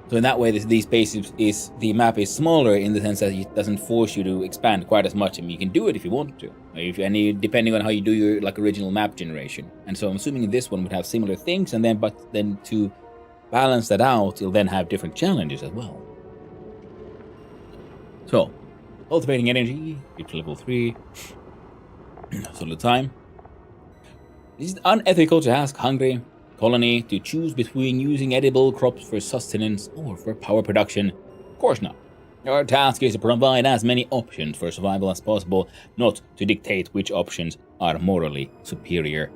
So in that way, the map is smaller in the sense that it doesn't force you to expand quite as much. I mean, you can do it if you want to, depending on how you do your original map generation. And so I'm assuming this one would have similar things, but then to balance that out, you'll then have different challenges as well. So, cultivating energy, reach level 3. Solid time. Is it unethical to ask hungry colony to choose between using edible crops for sustenance or for power production? Of course not. Our task is to provide as many options for survival as possible, not to dictate which options are morally superior.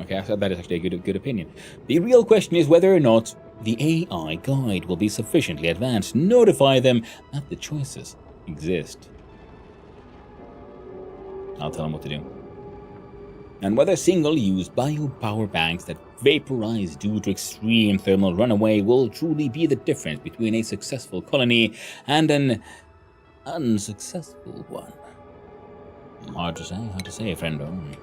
Okay, that is actually a good opinion. The real question is whether or not the AI guide will be sufficiently advanced to notify them that the choices exist. I'll tell them what to do. And whether single-use biopower banks that vaporize due to extreme thermal runaway will truly be the difference between a successful colony and an unsuccessful one. Hard to say, friendo.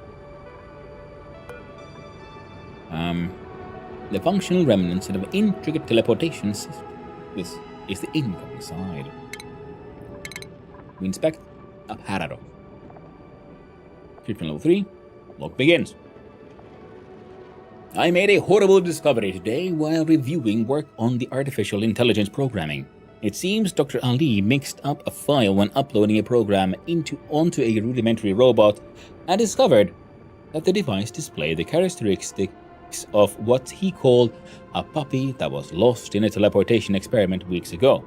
The functional remnants of an intricate teleportation system. This is the incoming side. We inspect a paradox. Treatment level 3. Log begins. I made a horrible discovery today while reviewing work on the artificial intelligence programming. It seems Dr. Ali mixed up a file when uploading a program onto a rudimentary robot and discovered that the device displayed the characteristics of what he called a puppy that was lost in a teleportation experiment weeks ago.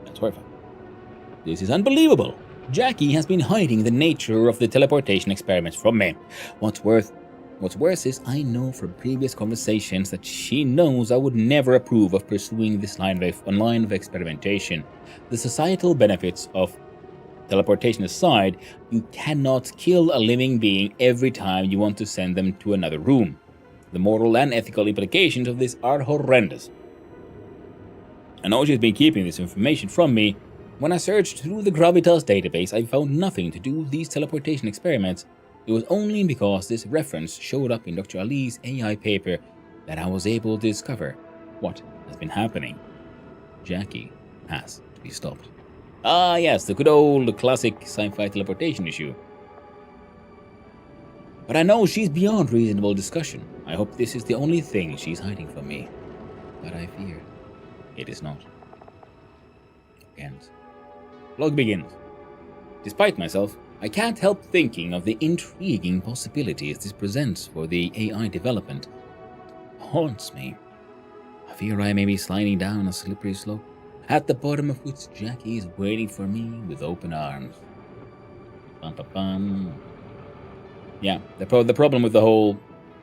That's horrifying. This is unbelievable. Jackie has been hiding the nature of the teleportation experiments from me. What's worse is I know from previous conversations that she knows I would never approve of pursuing this line of experimentation. The societal benefits of teleportation aside, you cannot kill a living being every time you want to send them to another room. The moral and ethical implications of this are horrendous. I know she's been keeping this information from me. When I searched through the Gravitas database, I found nothing to do with these teleportation experiments. It was only because this reference showed up in Dr. Ali's AI paper that I was able to discover what has been happening. Jackie has to be stopped. Ah yes, the good old classic sci-fi teleportation issue. But I know she's beyond reasonable discussion. I hope this is the only thing she's hiding from me. But I fear it is not. Ends. Log begins. Despite myself, I can't help thinking of the intriguing possibilities this presents for the AI development. Haunts me. I fear I may be sliding down a slippery slope, at the bottom of which Jackie is waiting for me with open arms. Bum, bum, bum. Yeah, the problem with the whole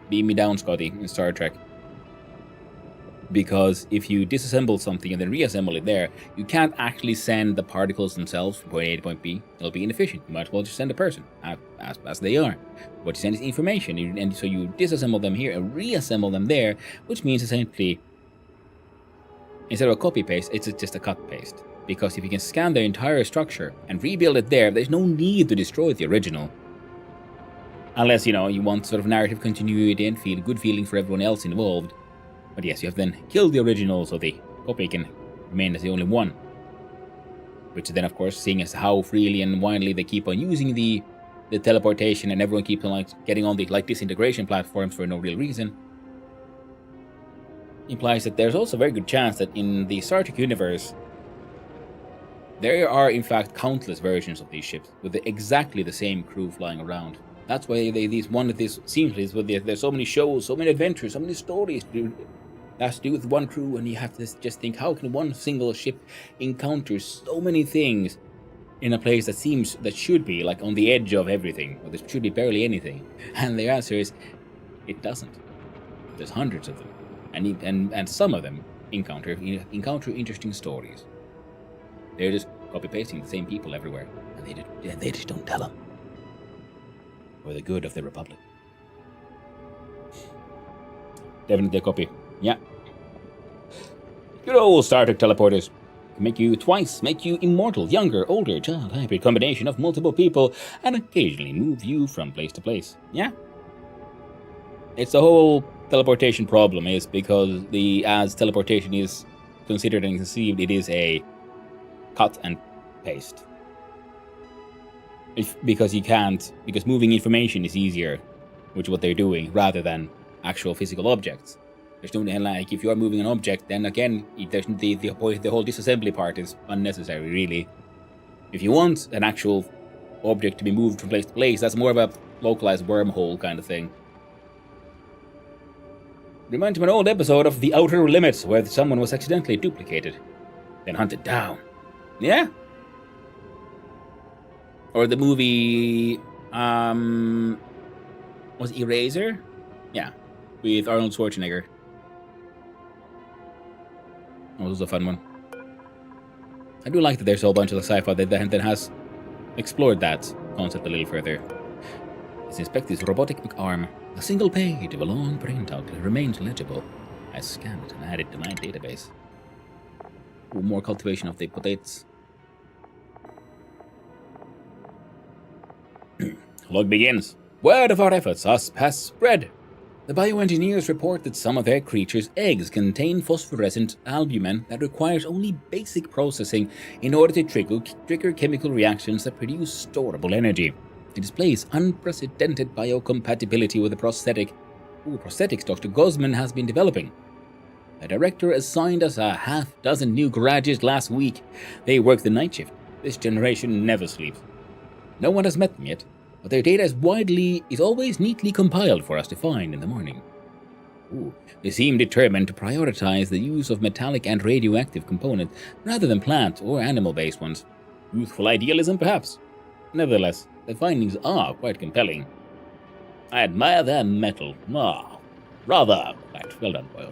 beam me down, Scotty, in Star Trek. Because if you disassemble something and then reassemble it there, you can't actually send the particles themselves from point A to point B. It'll be inefficient. You might as well just send a person, as they are. What you send is information, and so you disassemble them here and reassemble them there, which means essentially, instead of a copy-paste, it's just a cut-paste. Because if you can scan the entire structure and rebuild it there's no need to destroy the original. Unless, you want sort of narrative continuity and good feeling for everyone else involved. But yes, you have then killed the original so the copy can remain as the only one. Which then, of course, seeing as how freely and widely they keep on using the teleportation and everyone keeps on getting on the disintegration platforms for no real reason, implies that there's also a very good chance that in the Star Trek universe, there are in fact countless versions of these ships with exactly the same crew flying around. That's why there's so many shows, so many adventures, so many stories that has to do with one crew, and you have to just think, how can one single ship encounter so many things in a place that should be on the edge of everything, or there should be barely anything? And the answer is, it doesn't. There's hundreds of them, and some of them encounter interesting stories. They're just copy-pasting the same people everywhere, and they just don't tell them. For the good of the Republic. Definitely a copy. Yeah. Good old Star Trek teleporters. Make you immortal, younger, older, child, hybrid combination of multiple people, and occasionally move you from place to place. Yeah. It's the whole teleportation problem is because as teleportation is considered and conceived, it is a cut and paste. Because moving information is easier, which is what they're doing, rather than actual physical objects. There's no, if you are moving an object, then again, there's the whole disassembly part is unnecessary, really. If you want an actual object to be moved from place to place, that's more of a localized wormhole kind of thing. Reminds me of an old episode of The Outer Limits, where someone was accidentally duplicated, then hunted down. Yeah? Or the movie, was it Eraser? Yeah, with Arnold Schwarzenegger. That was a fun one. I do like that there's a whole bunch of sci-fi that has explored that concept a little further. Let's inspect this robotic arm. A single page of a long printout remains legible. I scanned it and added to my database. Ooh, more cultivation of the potatoes. Log begins. Word of our efforts has spread. The bioengineers report that some of their creatures' eggs contain phosphorescent albumin that requires only basic processing in order to trigger chemical reactions that produce storable energy. It displays unprecedented biocompatibility with the prosthetics Dr. Guzman has been developing. The director assigned us a half-dozen new graduates last week. They work the night shift. This generation never sleeps. No one has met them yet, but their data is always neatly compiled for us to find in the morning. They seem determined to prioritize the use of metallic and radioactive components rather than plant or animal-based ones. Youthful idealism, perhaps. Nevertheless, the findings are quite compelling. I admire their mettle. Rather. Right, well done, Boyle.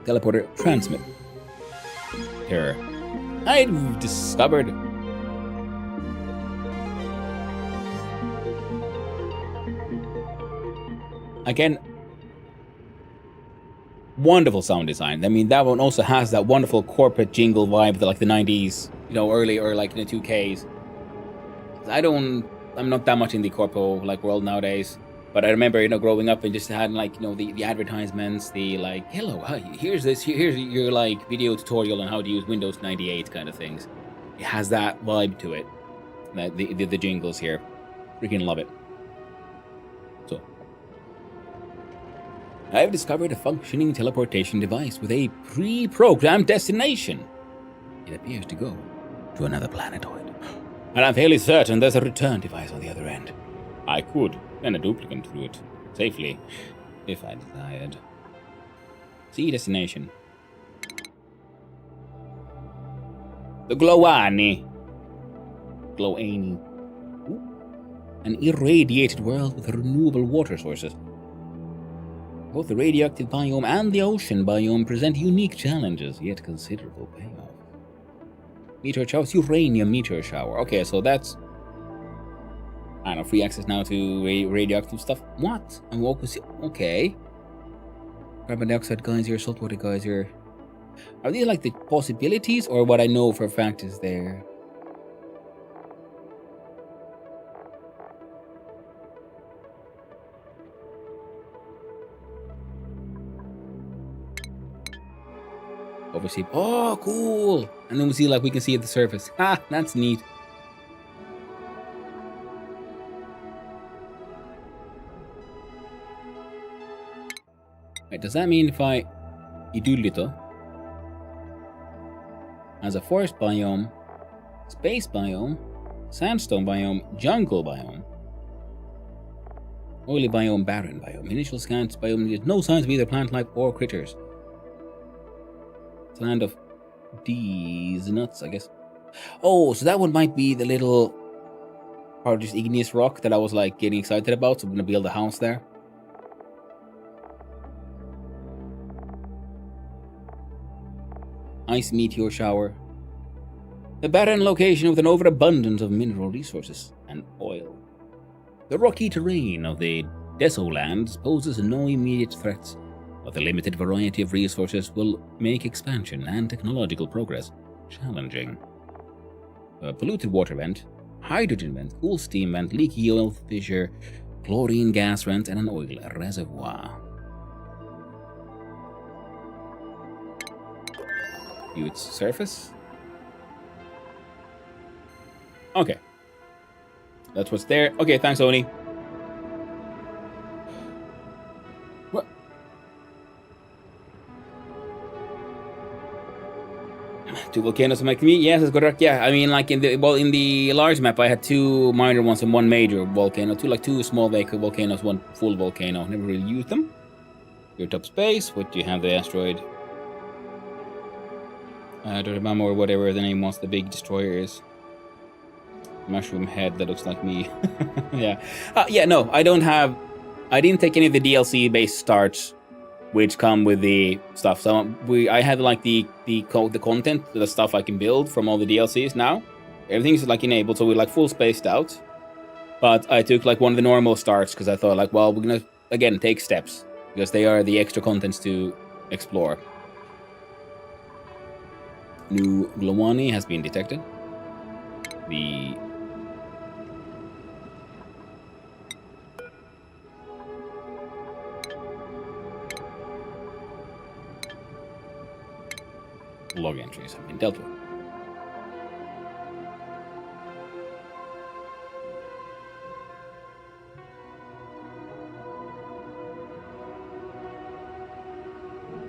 Teleporter transmit. Here. I've discovered... Again, wonderful sound design. I mean, that one also has that wonderful corporate jingle vibe that like the 90s, early or like in the 2Ks. I'm not that much in the corpo like world nowadays, but I remember, growing up and just having like, the advertisements, the like, hello, hi, here's your like video tutorial on how to use Windows 98 kind of things. It has that vibe to it. The jingles here. Freaking love it. So, I have discovered a functioning teleportation device with a pre-programmed destination. It appears to go to another planetoid. And I'm fairly certain there's a return device on the other end. I could send a duplicate through it, safely, if I desired. See destination. The Gloani. An irradiated world with renewable water sources. Both the radioactive biome and the ocean biome present unique challenges, yet considerable payoff. Meteor showers, uranium meteor shower. Okay, so that's... I don't know, free access now to radioactive stuff. What? And okay. Carbon dioxide geyser, saltwater geyser. Are these like the possibilities, or what I know for a fact is there? Oversea. Oh, cool! And then we can see at the surface. Ha! That's neat. Wait, does that mean if I Idulito as a forest biome, space biome, sandstone biome, jungle biome, oily biome, barren biome, initial scans biome, there's no signs of either plant life or critters. It's a land of these nuts, I guess. Oh, so that one might be the little part of this igneous rock that I was like getting excited about, so I'm gonna build a house there. Ice meteor shower. A barren location with an overabundance of mineral resources and oil. The rocky terrain of the Desolands poses no immediate threats, but the limited variety of resources will make expansion and technological progress challenging. A polluted water vent, hydrogen vent, cool steam vent, leaky oil fissure, chlorine gas vent, and an oil reservoir. View its surface. Okay. That's what's there. Okay, thanks, Oni. What? Two volcanoes make me? Yes, that's correct. Yeah, I mean, like in the large map, I had two minor ones and one major volcano. Two small volcanoes, one full volcano. Never really used them. Your top space. What do you have? The asteroid. Dormammu or whatever the name was, the big destroyer is. Mushroom head that looks like me. Yeah. Yeah, no, I didn't take any of the DLC based starts which come with the stuff. So I have like the content, the stuff I can build from all the DLCs now. Everything's like enabled, so we're like full spaced out. But I took like one of the normal starts because I thought like, well, we're gonna again take steps because they are the extra contents to explore. New ONI has been detected. The log entries have been dealt with.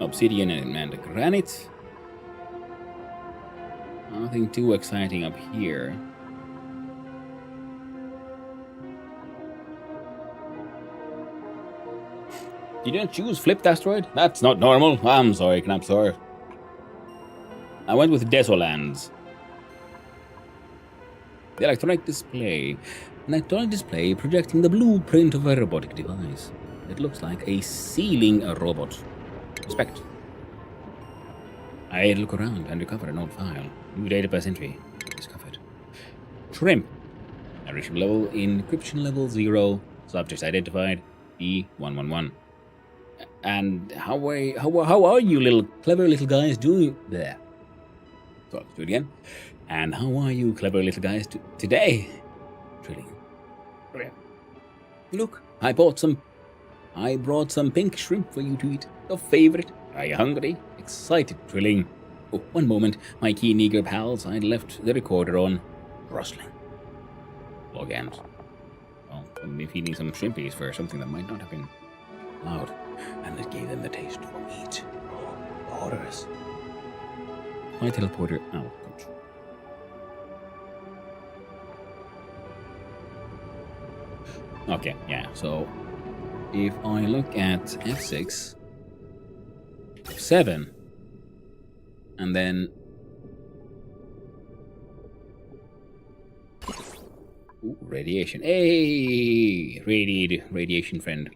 Obsidian and granite. Nothing too exciting up here. You didn't choose flipped asteroid? That's not normal. I'm sorry, Knapsaur. I went with Desolans. The electronic display. An electronic display projecting the blueprint of a robotic device. It looks like a sealing robot. Respect. I look around and recover an old file. New database entry discovered. Shrimp. Encryption level 0. Subjects identified. E111. And how are you clever little guys doing there? So let's do it again. And how are you clever little guys today? Trilling. Oh, yeah. Look, I brought some pink shrimp for you to eat. Your favorite. Are you hungry? Excited, Trilling. Oh, one moment, my keen eager pals. I'd left the recorder on. Rustling. Log ends. Well, I'm feeding some shrimpies for something that might not have been loud. And it gave them the taste for meat. Oh, odorous. My teleporter. Oh, good. Okay, yeah, so if I look at F6, F7, and then ooh, radiation. Hey, radiation friend.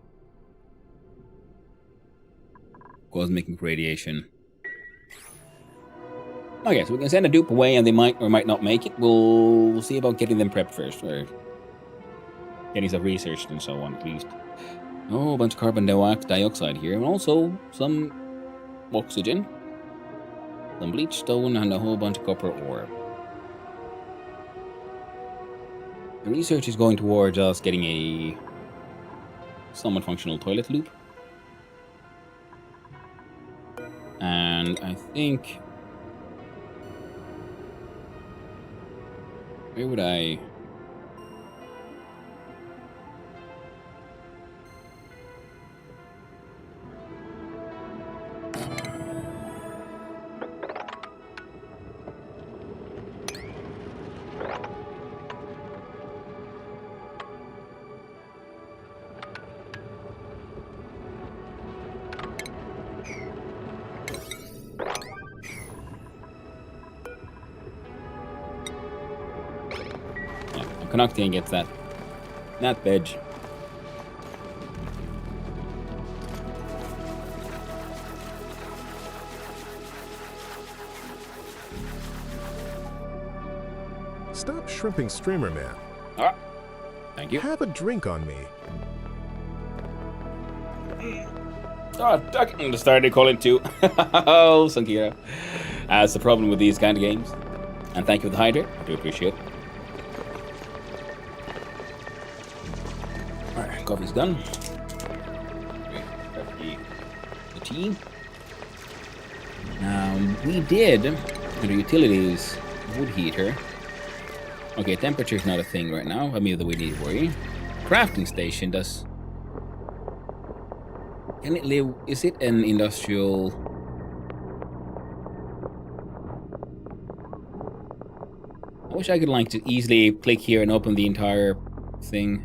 Cosmic radiation. Okay, so we can send a dupe away, and they might or might not make it. We'll see about getting them prepped first, or getting stuff researched and so on, at least. Oh, a bunch of carbon dioxide here, and also some oxygen, some bleach stone, and a whole bunch of copper ore. The research is going towards us getting a somewhat functional toilet loop. And I think... where would I... Connecting gets that veg. Stop shrimping Streamer Man. Ah, thank you. Have a drink on me. Oh, I started calling too. Oh, Sankira. That's the problem with these kind of games. And thank you for the hydrate. I do appreciate it. Alright, coffee's done. The tea. Now, we did, under utilities, wood heater. Okay, temperature's not a thing right now. I mean, that we need to worry. Crafting station does... can it live... is it an industrial... I wish I could like to easily click here and open the entire thing.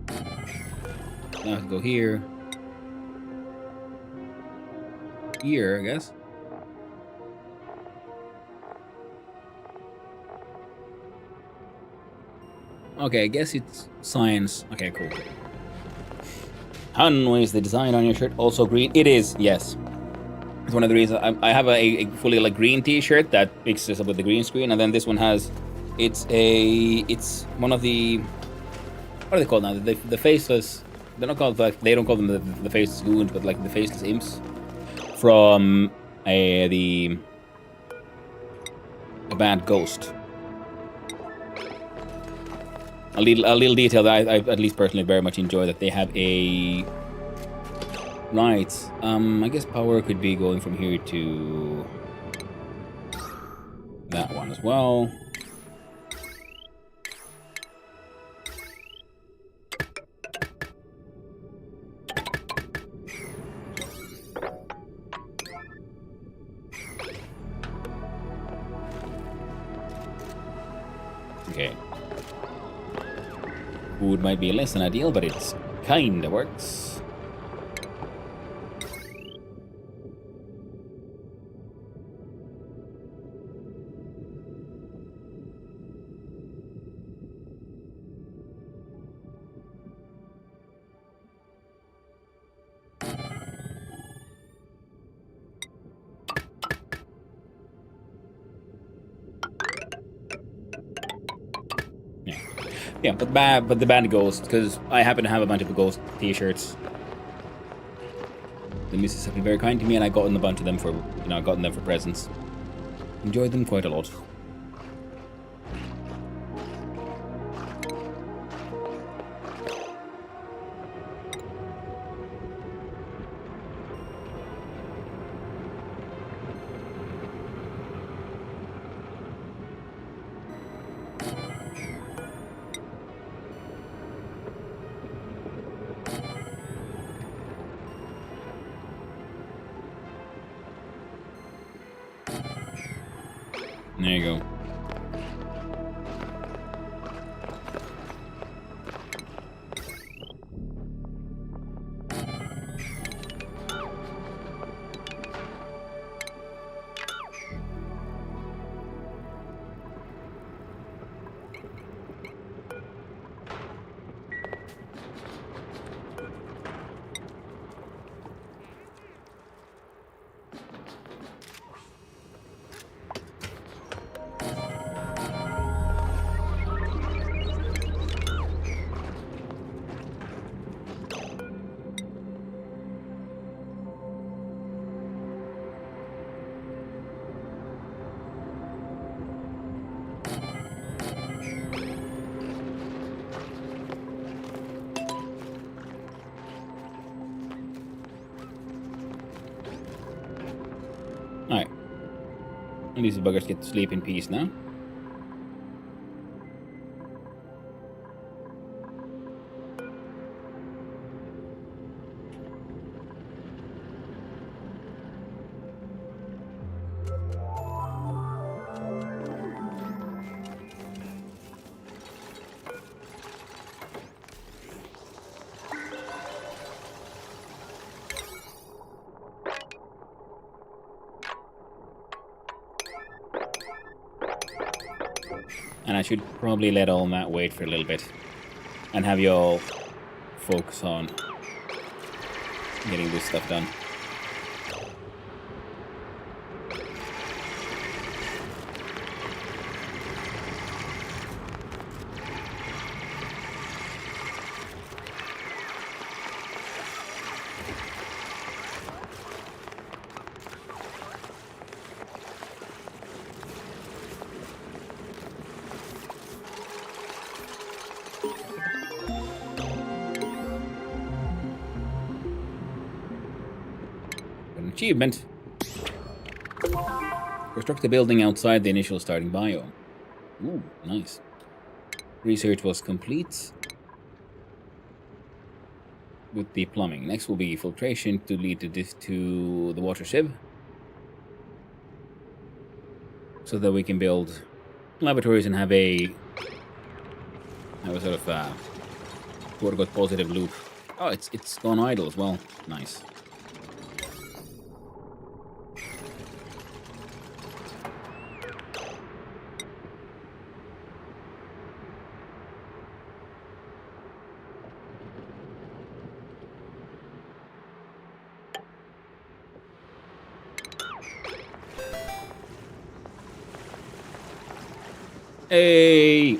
I have to go here. Here, I guess. Okay, I guess it's science. Okay, cool. Hanway, is the design on your shirt also green? It is, yes. It's one of the reasons I have a fully like green T-shirt that mixes up with the green screen, and then this one has, it's one of the, what are they called now? The faceless. They're not called, like, they don't call them the faceless goons, but like the faceless imps from the band Ghost. A little detail that I at least personally very much enjoy, that they have a... Right, I guess power could be going from here to that one as well. Okay. Food might be less than ideal, but it's kinda works. Yeah, but the band Ghost, because I happen to have a bunch of Ghost T-shirts. The missus have been very kind to me, and I gotten a bunch of them for, you know, I gotten them for presents. Enjoyed them quite a lot. There you go. Alright. And these buggers get to sleep in peace now. And I should probably let all that wait for a little bit and have you all focus on getting this stuff done. Achievement. Construct a building outside the initial starting biome. Ooh, nice. Research was complete with the plumbing. Next will be filtration to lead to the water sieve, so that we can build laboratories and have a sort of quote-unquote positive loop. Oh, it's gone idle as well. Nice. Hey!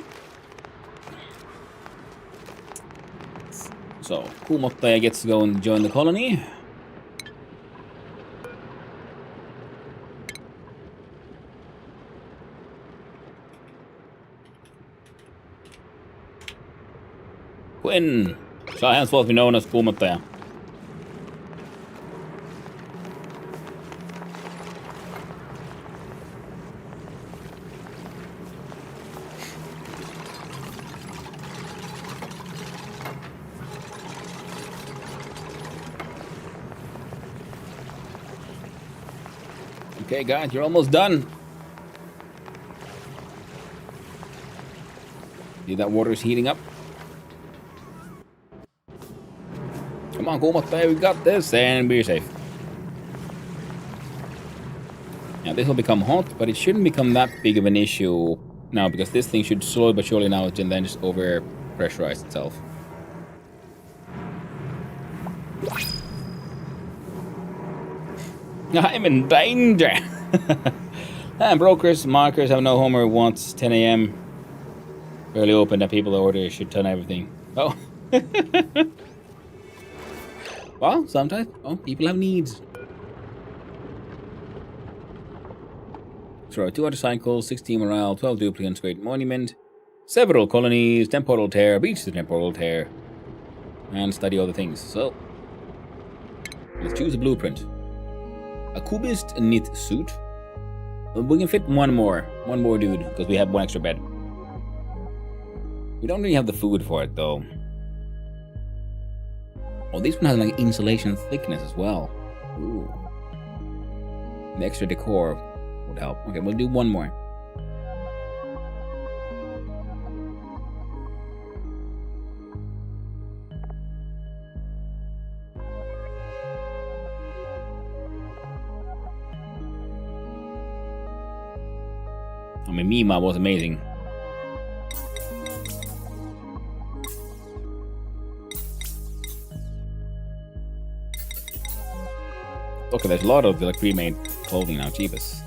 So, Kuumottaja gets to go and join the colony. Quinn! Shall henceforth be known as Kuumottaja. Okay, guys, you're almost done. See that water's heating up? Come on, Kuumottaja, we got this, and be safe. Now, this will become hot, but it shouldn't become that big of an issue now, because this thing should slowly but surely now and then just over pressurize itself. I'm in danger! And brokers, markers have no homework once 10 a.m. Early open that people order should turn everything. Oh. Well, sometimes people have needs. So 2 motorcycles, 16 morale, 12 duplicates, great monument, several colonies, temporal tear, beach the temporal tear, and study other things. So let's choose a blueprint. A cubist knit suit. We can fit one more dude, because we have one extra bed. We don't really have the food for it though. Oh, this one has like insulation thickness as well. Ooh. The extra decor would help. Okay, we'll do one more. I mean, Mima was amazing. Okay, there's a lot of like pre-made clothing now, cheapest.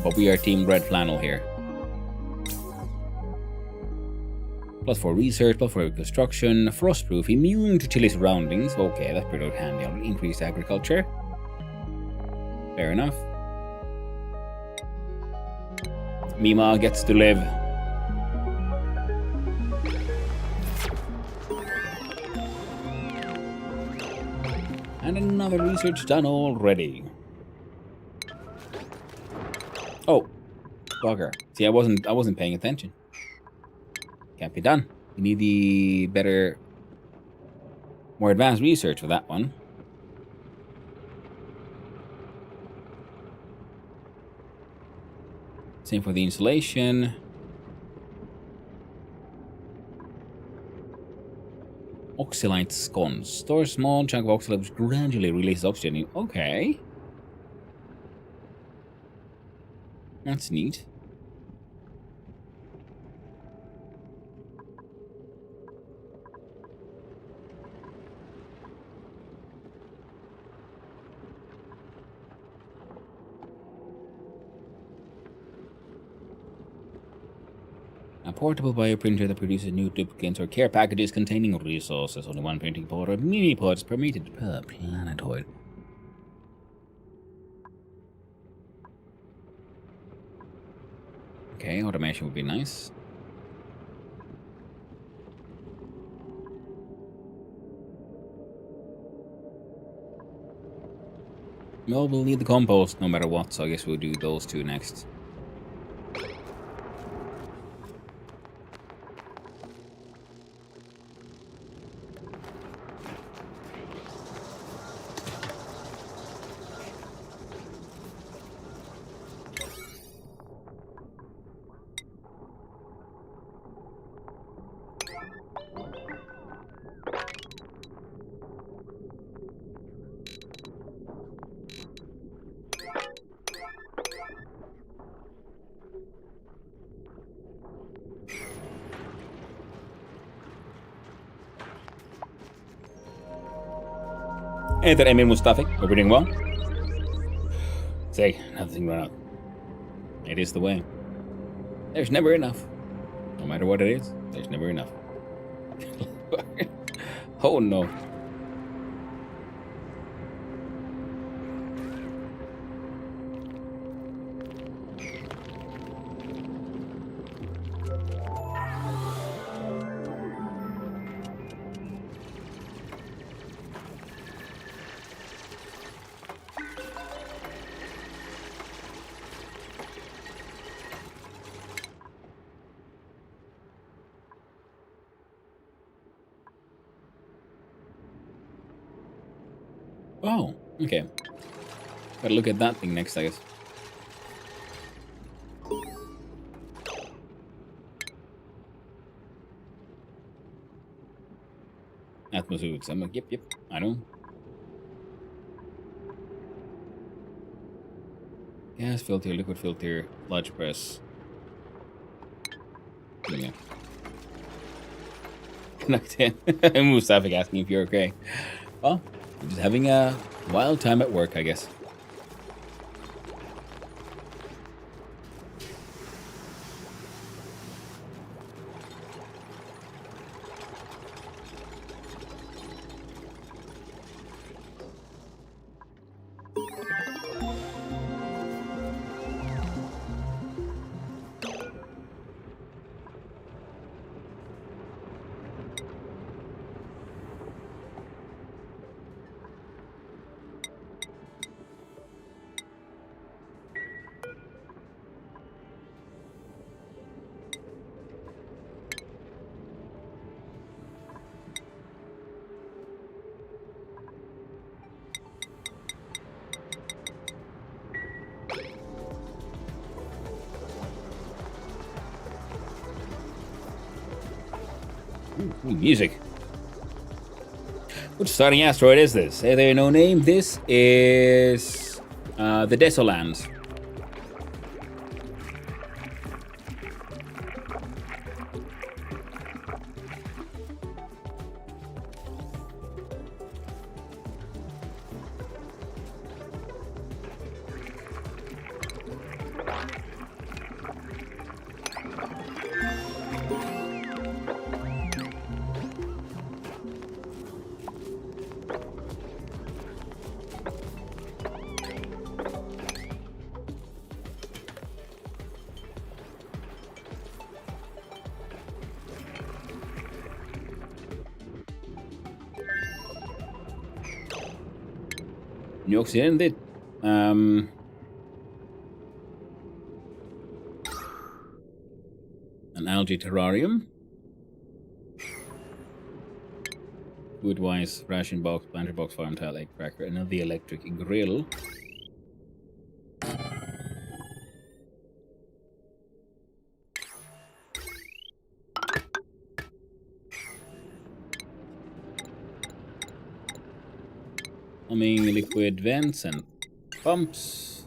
But we are team red flannel here. +4 research, +4 construction, frostproof, immune to chilly surroundings. Okay, that's pretty handy on increased agriculture. Fair enough. Mima gets to live. And another research done already. Oh, bugger. See, I wasn't paying attention. Can't be done. We need the better, more advanced research for that one. Same for the insulation. Oxylite scones. Store a small chunk of oxylite which gradually releases oxygen. Okay. That's neat. A portable bioprinter that produces new duplicates or care packages containing resources. Only one printing pod or mini pod is permitted per planetoid. Okay, automation would be nice. Well, we'll need the compost no matter what, so I guess we'll do those two next. Enter Emil Mustafi. We're doing well. Say, nothing run out. It is the way. There's never enough. No matter what it is, there's never enough. Oh no. Oh, okay. Gotta look at that thing next, I guess. Atmosoots. I'm like, yep, I know. Gas filter, liquid filter, sludge press. Yeah. Knocked in. Mustafik asking if you're okay. Well, just having a wild time at work, I guess. Ooh, music. Which starting asteroid is this? Hey there, no name. This is the Desolans. New Occidente. An algae terrarium. Woodwise, ration box, planter box, farm tile, egg cracker, and the electric grill. Plumbing, liquid vents, and pumps.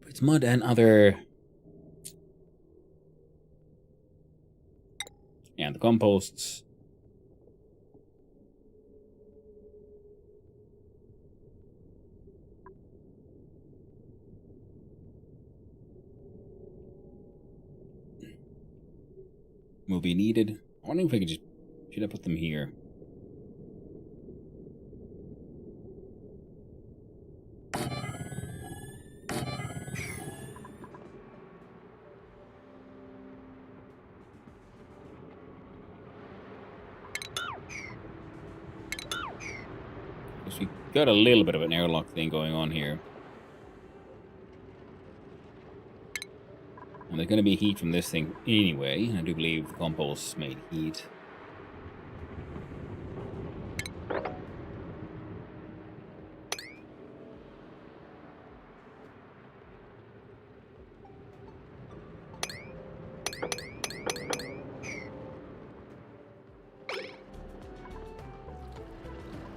It's mud and other. Yeah, the composts. Will be needed. I wonder if I could just. Should I put them here? Because we got a little bit of an airlock thing going on here. And there's going to be heat from this thing anyway. I do believe the compost made heat.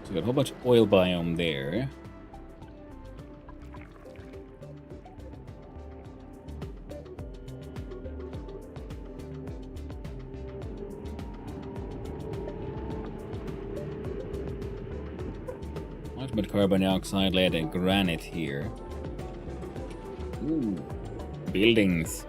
So we got a whole bunch of oil biome there. But carbon dioxide, lead, and granite here. Ooh, buildings.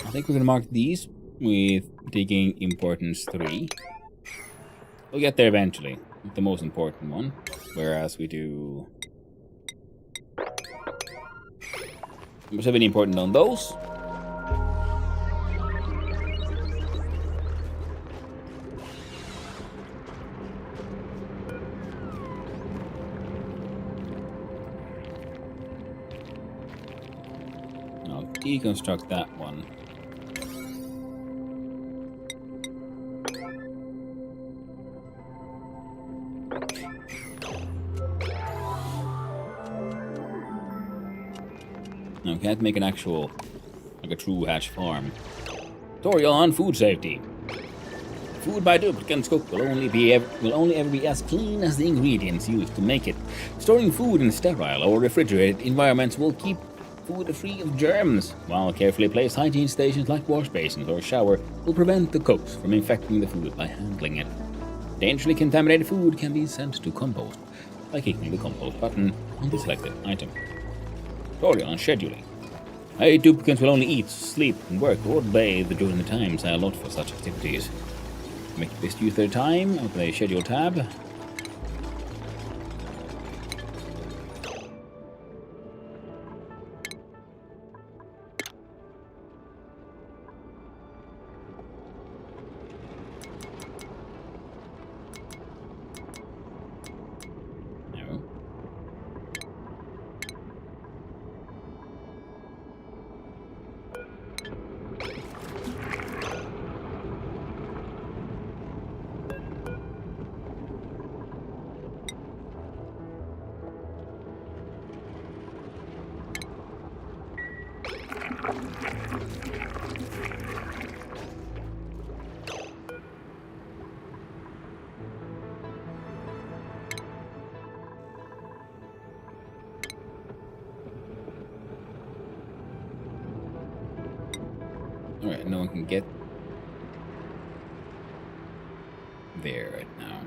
I think we're gonna mark these with digging importance 3. We'll get there eventually, with the most important one. Whereas we do 7 important on those. I'll deconstruct that one. Now, we can't make an actual, like a true hatch farm. Tutorial on food safety. Food by duplicants cooked will only ever be as clean as the ingredients used to make it. Storing food in sterile or refrigerated environments will keep food free of germs, while carefully placed hygiene stations like wash basins or shower will prevent the cooks from infecting the food by handling it. Dangerously contaminated food can be sent to compost by clicking the compost button on the selected item. Tutorial on scheduling. Duplicants will only eat, sleep, and work or bathe during the times I allot for such activities. Make the best use of their time. Open the schedule tab. No. Alright, no one can get there right now.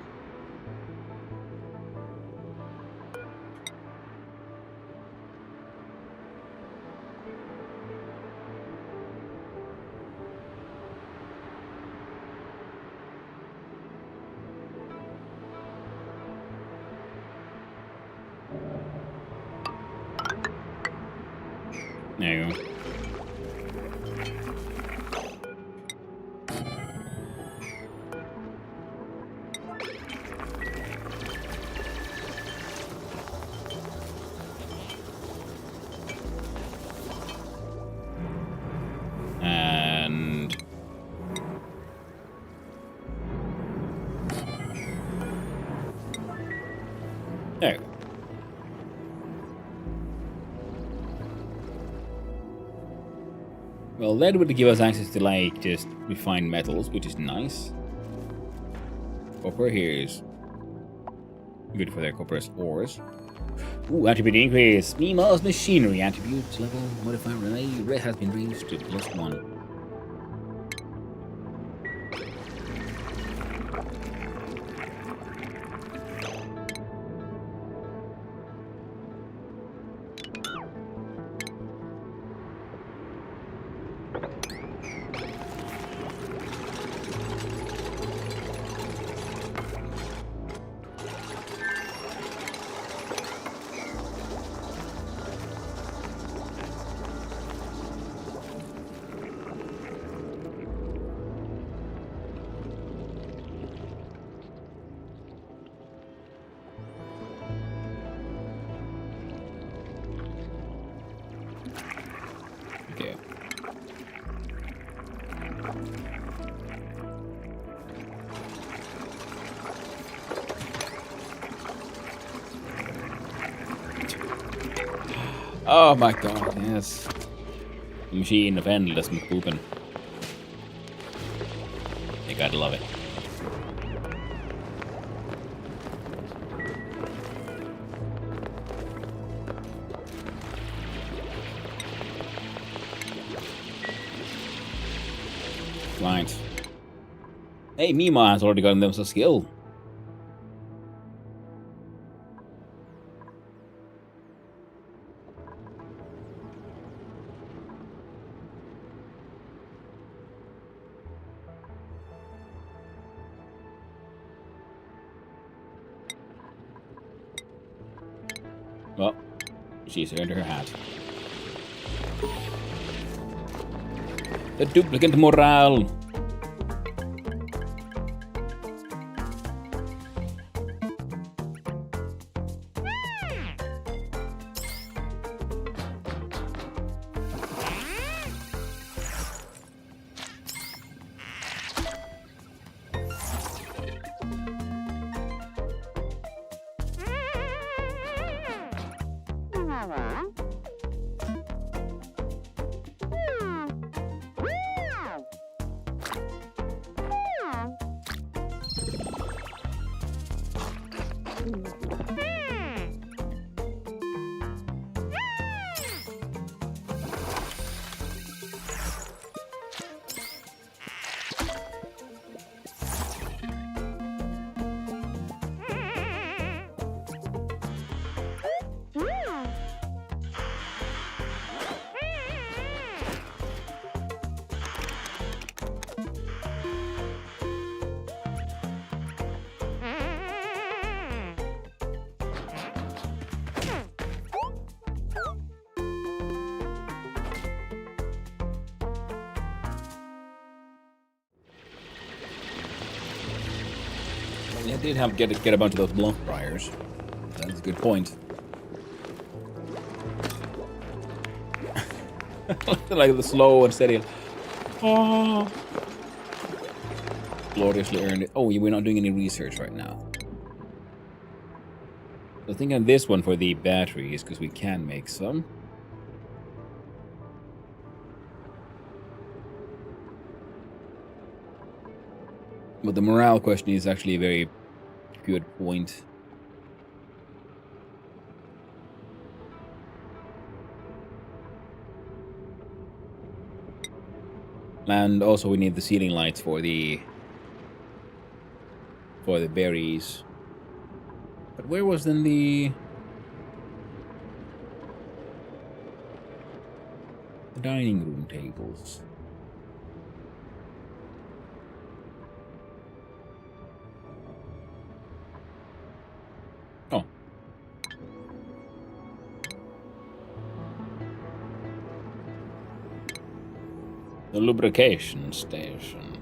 There you go. And there. Well, that would give us access to, like, just refined metals, which is nice. Copper here is good for their copper's ores. Ooh, attribute increase. Mima's machinery attribute level modifier relay has been raised to +1. Oh my god, yes. Machine of endless pooping. You gotta love it. Right. Hey, Mima has already gotten them some skill. Well, she's earned her hat. The duplicate morale. Yeah, did help get a bunch of those bluff briars. That's a good point. Like the slow and steady. Oh, gloriously earned it. Oh, we're not doing any research right now. So thinking of this one for the batteries because we can make some. But the morale question is actually a very good point. And also we need the ceiling lights for the berries. But where was then the dining room tables? Oh. The lubrication station.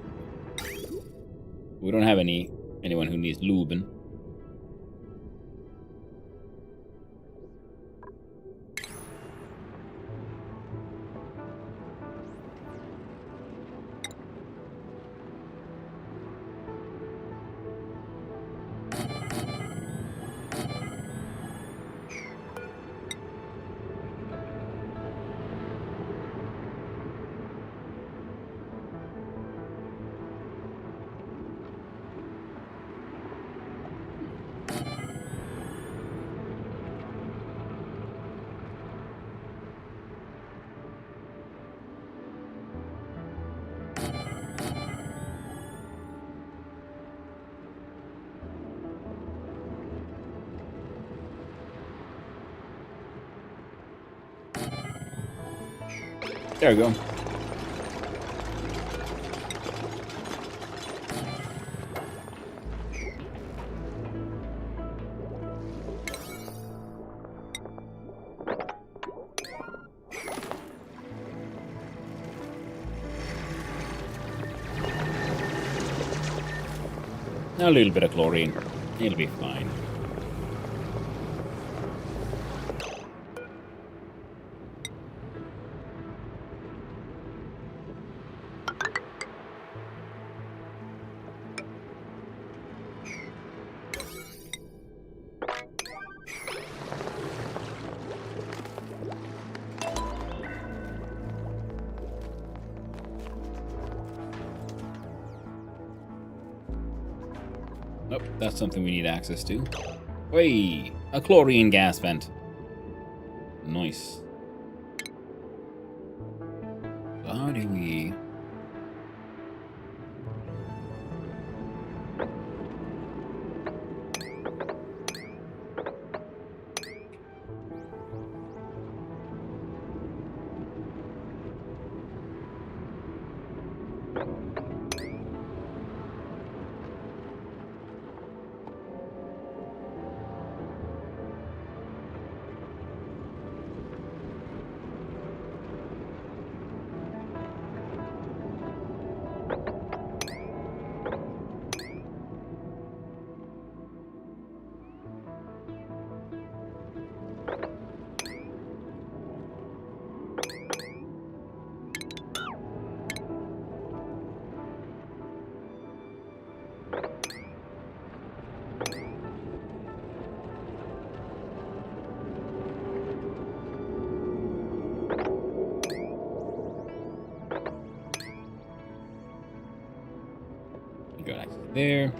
We don't have anyone who needs lubing. There we go. A little bit of chlorine. It'll be fine. Nope, that's something we need access to. Wait, a chlorine gas vent. Nice. So how do we... Got access there.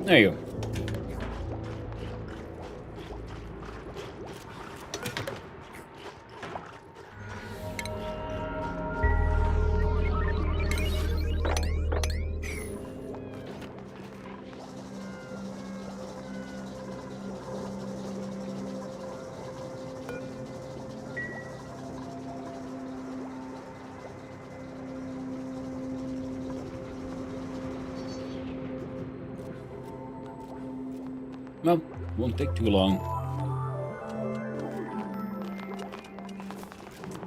There you go. Well, won't take too long.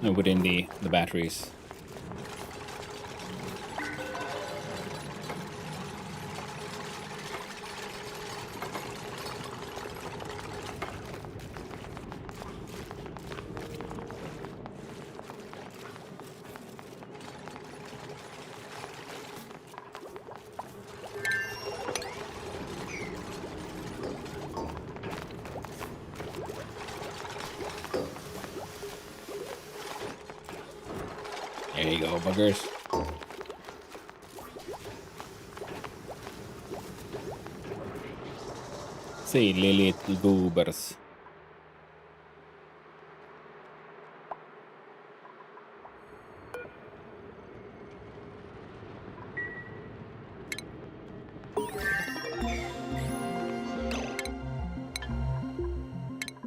No, put in the batteries. There you go, buggers. Silly little goobers.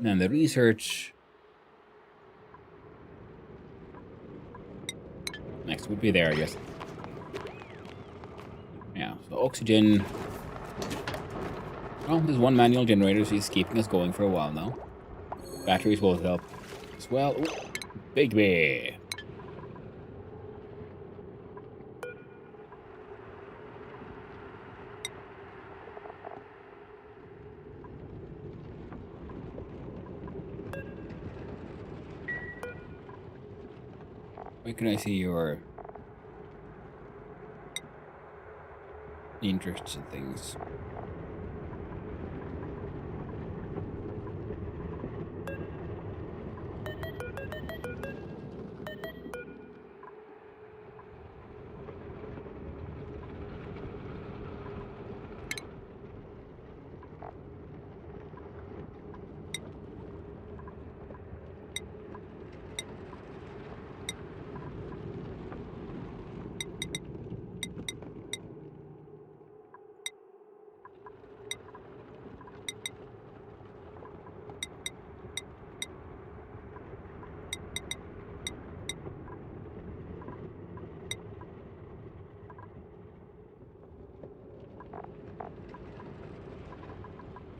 And the research next would be there, I guess. Yeah, so oxygen. Oh, there's one manual generator, so he's keeping us going for a while now. Batteries will help as well. Ooh, big bear. Where can I see your interests and things?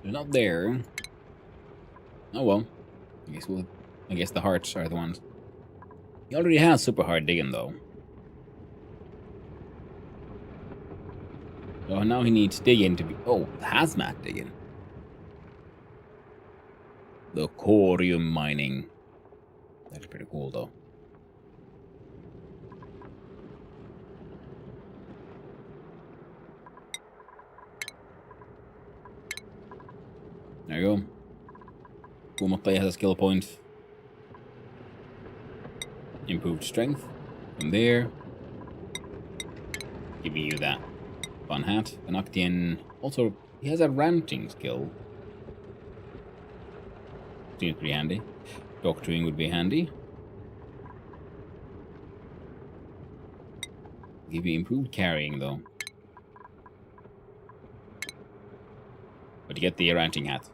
They're not there. Oh well. I guess the hearts are the ones. He already has super hard digging though. So now he needs digging to be hazmat digging. The corium mining. That's pretty cool though. There you go. Kuumottaja has a skill point. Improved strength. From there. Giving you that fun hat. Panaktian also, he has a ranting skill. Seems pretty handy. Doctoring would be handy. Give you improved carrying though. But you get the ranting hat.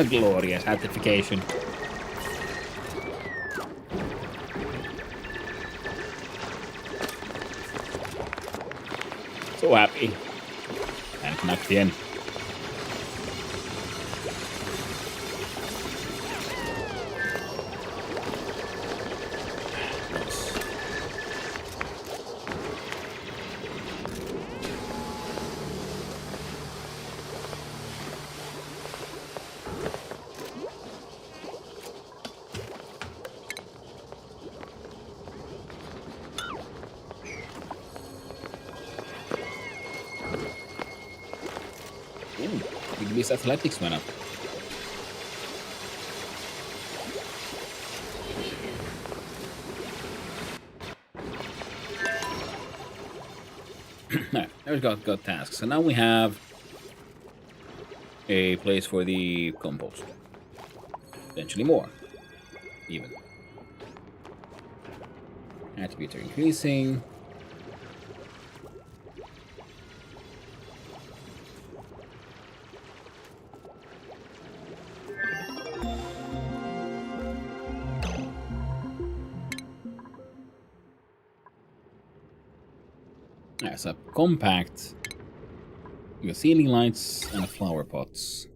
Glorious hatification. So happy. And knocked in. His athletics went up. Now we got tasks. So now we have a place for the compost. Eventually more. Even. Attributes are increasing. Yes, a compact. You got ceiling lights and flower pots.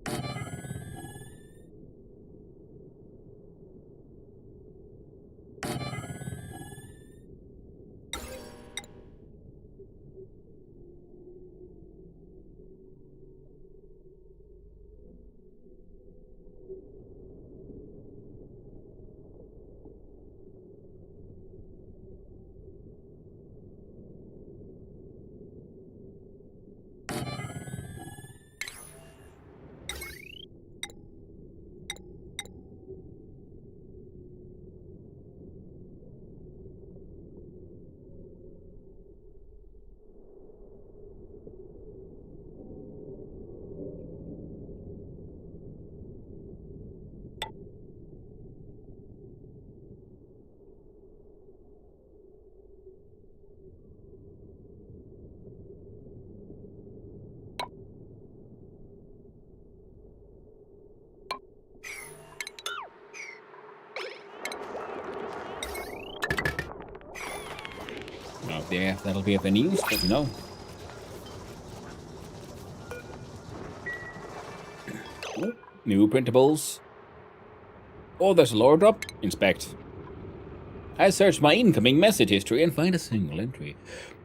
Yeah, that'll be of any use, but no. New printables. Oh, there's a lore drop. Inspect. I search my incoming message history and find a single entry.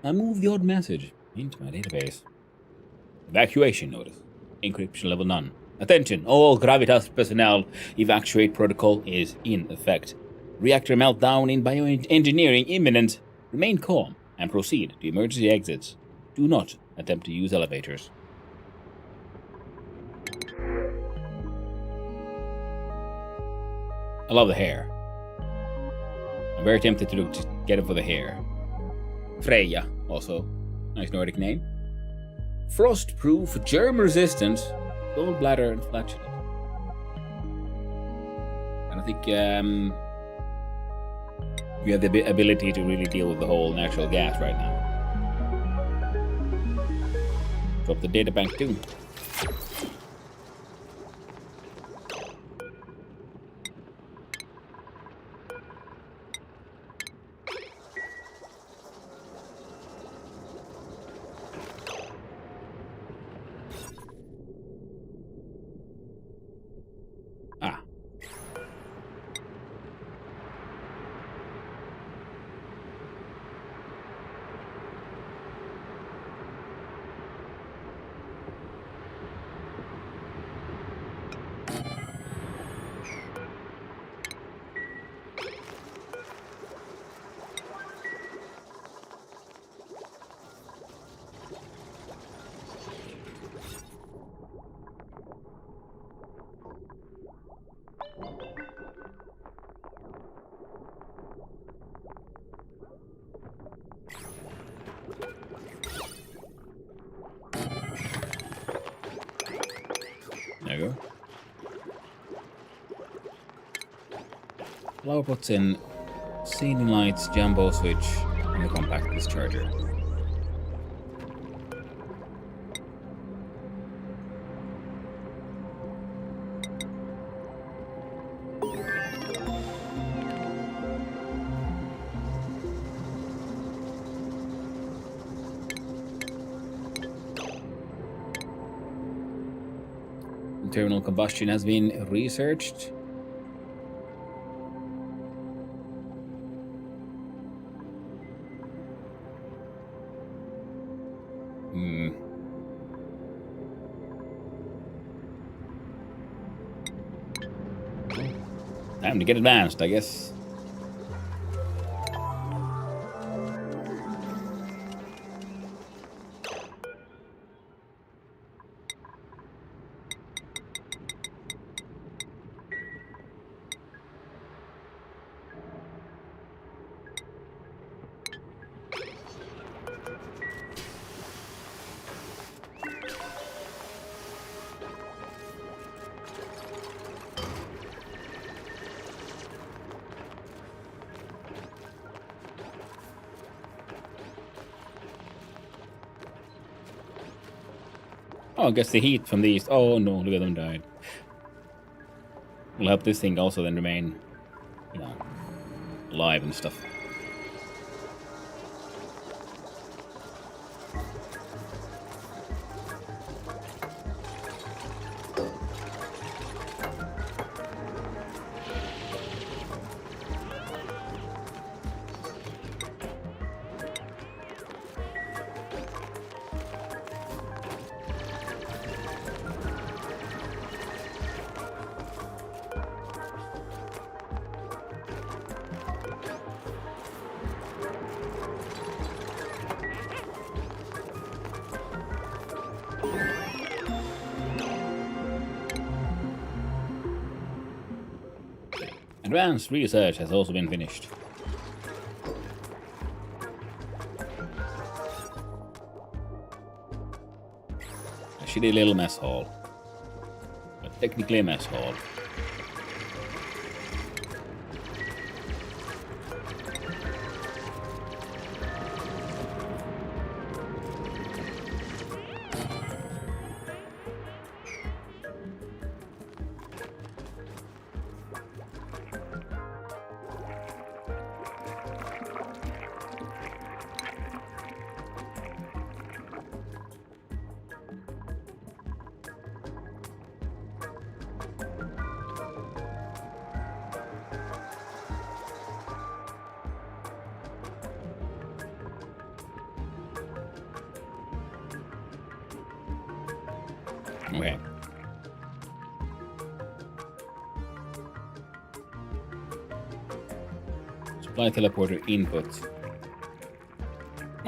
I move the odd message into my database. Evacuation notice. Encryption level none. Attention, all Gravitas personnel. Evacuate protocol is in effect. Reactor meltdown in bioengineering imminent. Remain calm and proceed to emergency exits. Do not attempt to use elevators. I love the hair. I'm very tempted to get it for the hair. Freya, also. Nice Nordic name. Frost-proof, germ-resistant, gallbladder and flatulence. And I think we have the ability to really deal with the whole natural gas right now. Drop the data bank too. Flower pots in, ceiling lights, jumbo switch, and the compact discharger. Internal combustion has been researched. Time to get advanced, I guess. Oh, I guess the heat from these. Oh no, look at them died. Will help this thing also then remain, you know, alive and stuff. Advanced research has also been finished. A shitty little mess hall. But technically a mess hall. Okay. Supply teleporter input.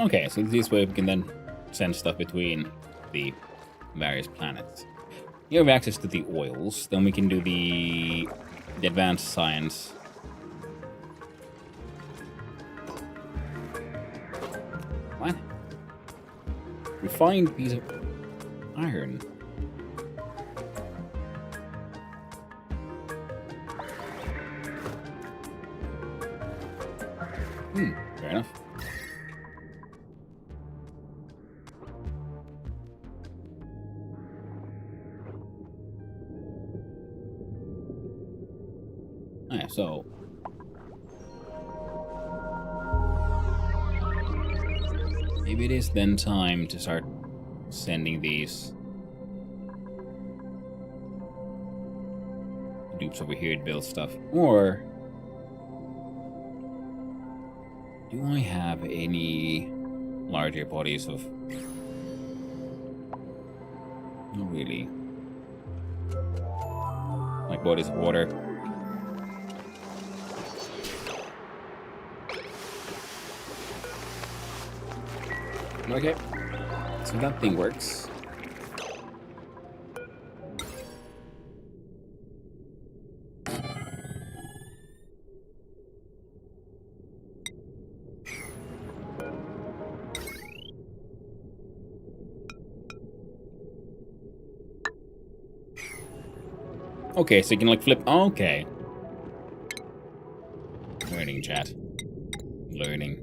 Okay, so this way we can then send stuff between the various planets. Here we have access to the oils, then we can do the advanced science. What? Refined piece of iron. Fair enough. Alright, so maybe it is then time to start sending these dupes over here to build stuff. Or do I have any larger bodies of... Not really. Like bodies of water. Okay. So that thing works. Okay, so you can like flip. Okay. chat. Learning.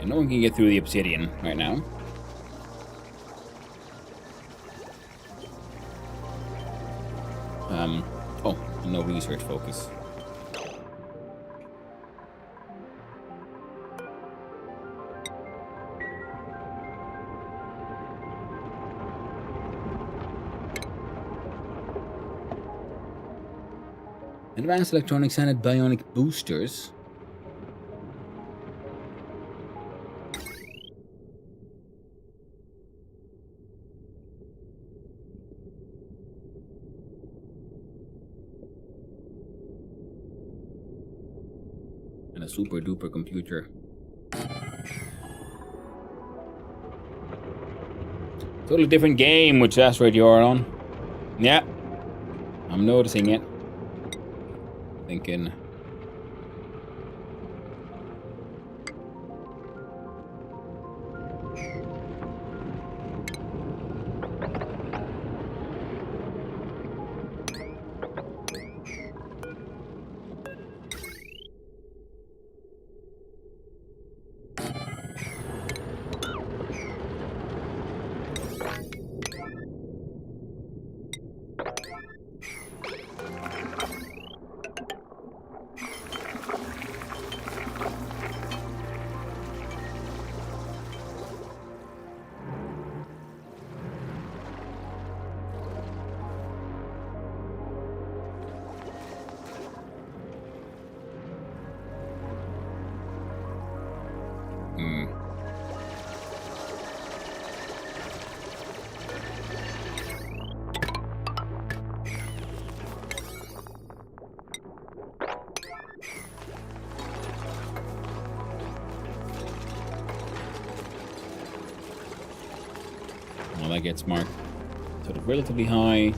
No one can get through the obsidian right now. Oh, no research focus. Advanced electronics and bionic boosters. A super duper computer. Totally different game which asteroid you are on. Yeah. I'm noticing it. Thinking. Well, that gets marked sort of relatively high.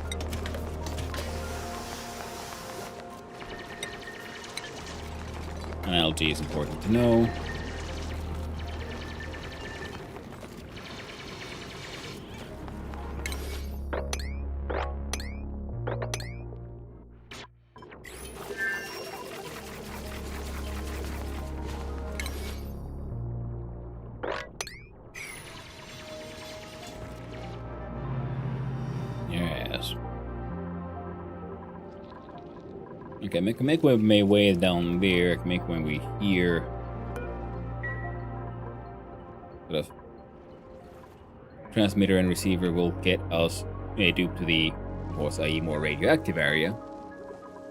And LG is important to know. Okay, make my way down there. Make my way here. Sort of transmitter and receiver will get us a dupe to the, of course, i.e. more radioactive area.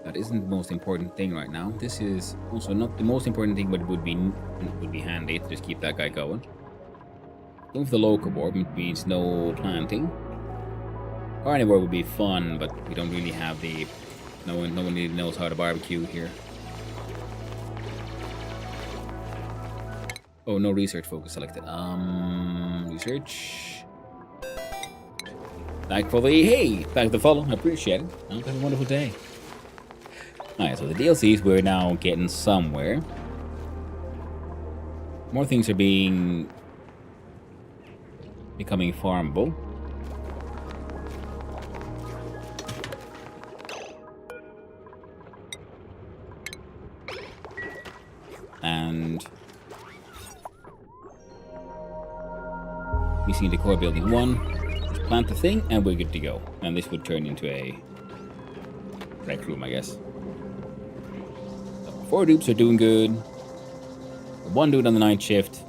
That isn't the most important thing right now. This is also not the most important thing, but it would be handy to just keep that guy going. Move the local board, which means no planting. Carnivore would be fun, but we don't really have the. No one really knows how to barbecue here. Oh, no research focus selected. Research. Thank for the follow. I appreciate it. Have a wonderful day. Alright, so the DLCs, we're now getting somewhere. More things are becoming farmable. And we see the core building 1. Just plant the thing and we're good to go. And this would turn into a rec room, I guess. So 4 dupes are doing good. 1 dude on the night shift.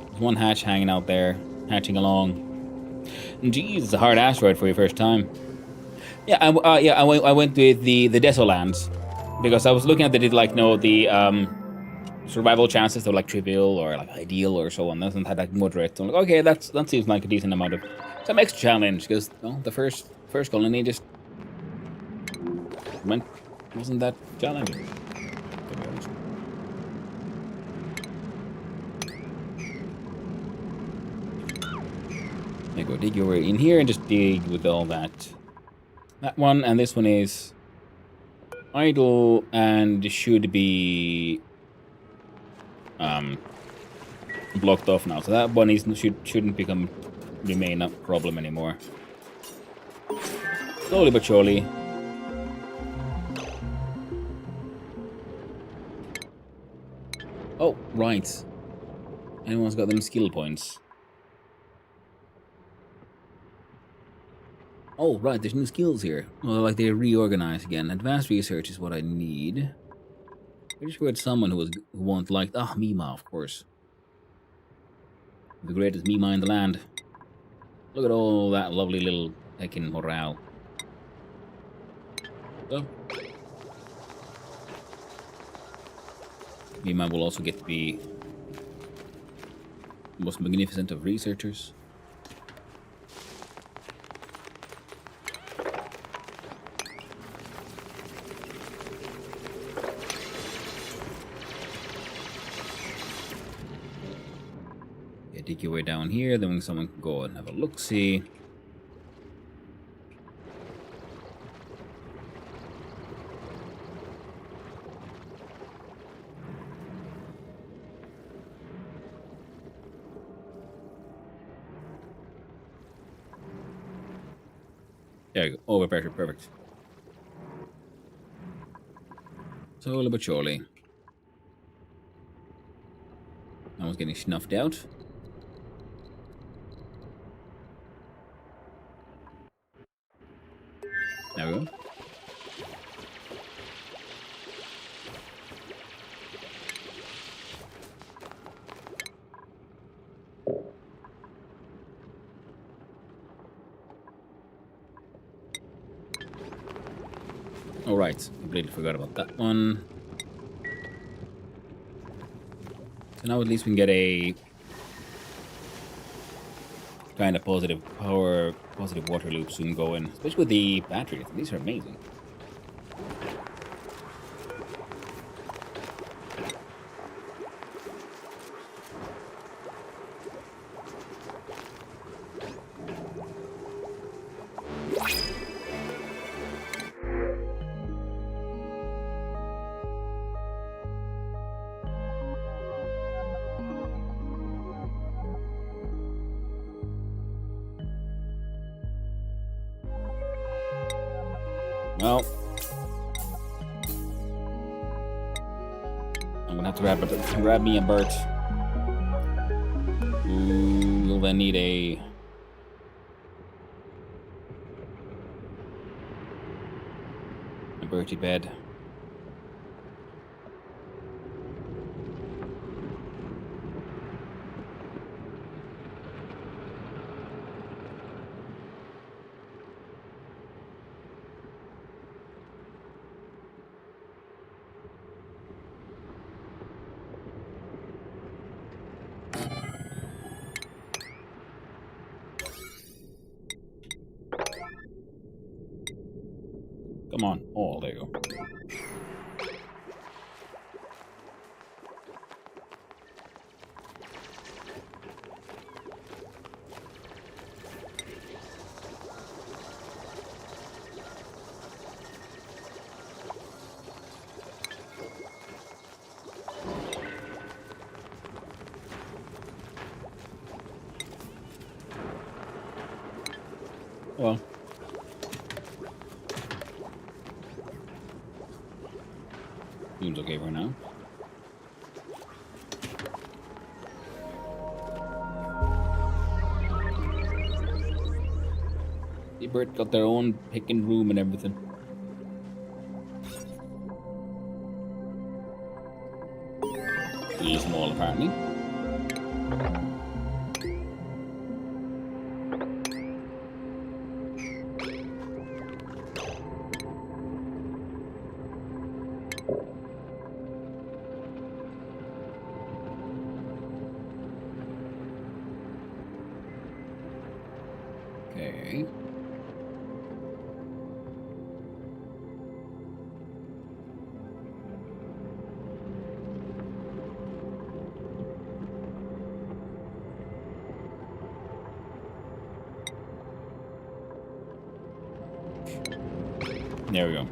There's 1 hatch hanging out there, hatching along. And geez, it's a hard asteroid for your first time. Yeah, I went with the Desolands. Because I was looking at the survival chances, they're like trivial or like ideal or so on. Doesn't have like moderate. So I'm like, okay, that seems like a decent amount of some extra challenge because the first colony just wasn't that challenging. I go dig your way in here and just dig with all that. That one, and this one is idle and should be blocked off now. So that one shouldn't remain a problem anymore. Slowly but surely. Oh, right. Anyone's got them skill points. Oh, right, there's new skills here. Well, like they reorganize again. Advanced research is what I need. Pretty sure it's someone who won't like... Ah, Mima, of course. The greatest Mima in the land. Look at all that lovely little heckin' morale. So, Mima will also get to be the most magnificent of researchers. Yeah, dig your way down here, then someone can go and have a look-see. There you go. Overpressure, perfect. Slowly but surely. I was getting snuffed out. There we go. Alright, completely forgot about that one. So now at least we can get a kind of positive water loop soon going. Especially with the batteries. These are amazing. Well, I'm gonna have to grab me a Bert. Ooh, we'll then need a Bertie bed. Come on. Oh, there you go. Well. Seems okay for now. The bird got their own picking room and everything. A little small, apparently. Okay. There we go.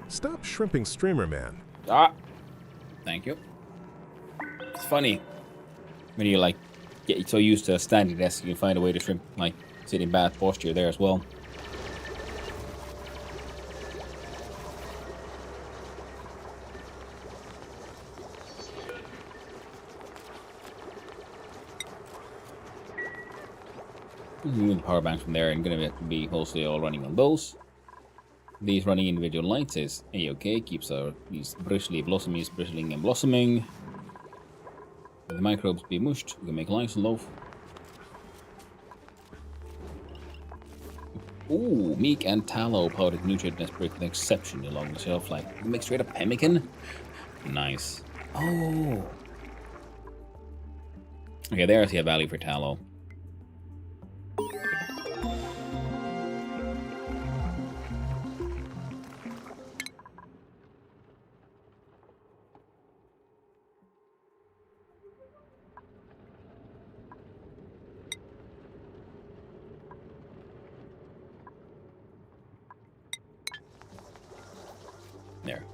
Stop shrimping streamer man. Ah, thank you. It's funny when you like get so used to a standing desk, you can find a way to shrimp, like sit in bad posture there as well. Move the power banks from there and gonna be wholesale running on those. These running individual lights is A-OK, keeps our these bristly blossomies bristling and blossoming. When the microbes be mushed, we can make nice loaf. Ooh, meek and tallow powdered nutrient break with exceptionally long shelf life. You can make straight up pemmican? Nice. Oh. Okay, there I see a value for tallow. There.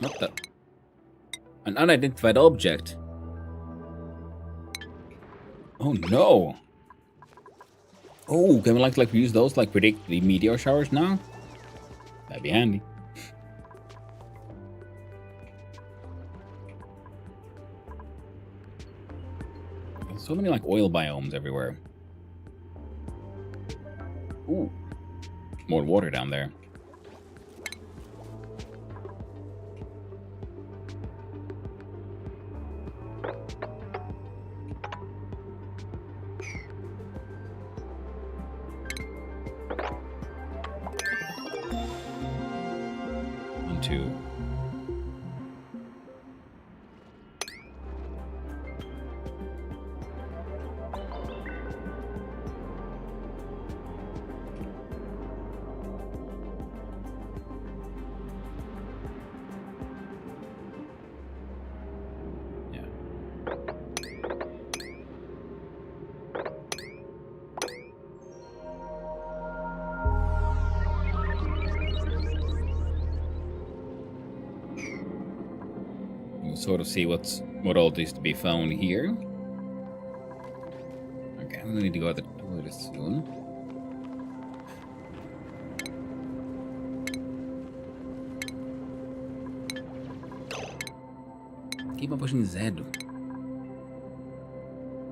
What the? An unidentified object. Oh no. Oh, can we like use those to like predict the meteor showers now? That'd be handy. There's so many like oil biomes everywhere. Ooh. More water down there. Two. Yeah. Sort of see what all is to be found here. Okay, I'm gonna need to go to the toilet soon. Keep on pushing Z.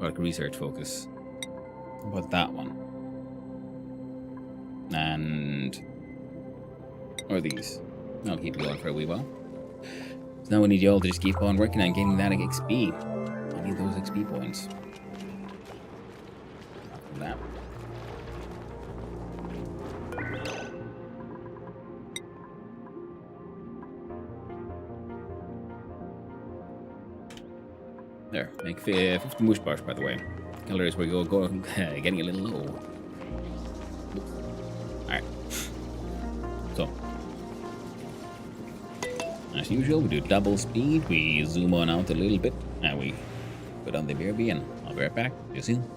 Like research focus. How about that one? And or these. I'll keep it going for a wee while. Now we need y'all to just keep on working on getting that XP. I need those XP points. That. There, make 50 mush bars, by the way. Calories where you go getting a little low. Alright. So. As usual, we do double speed, we zoom on out a little bit, and we put on the BRB, and I'll be right back. See you soon.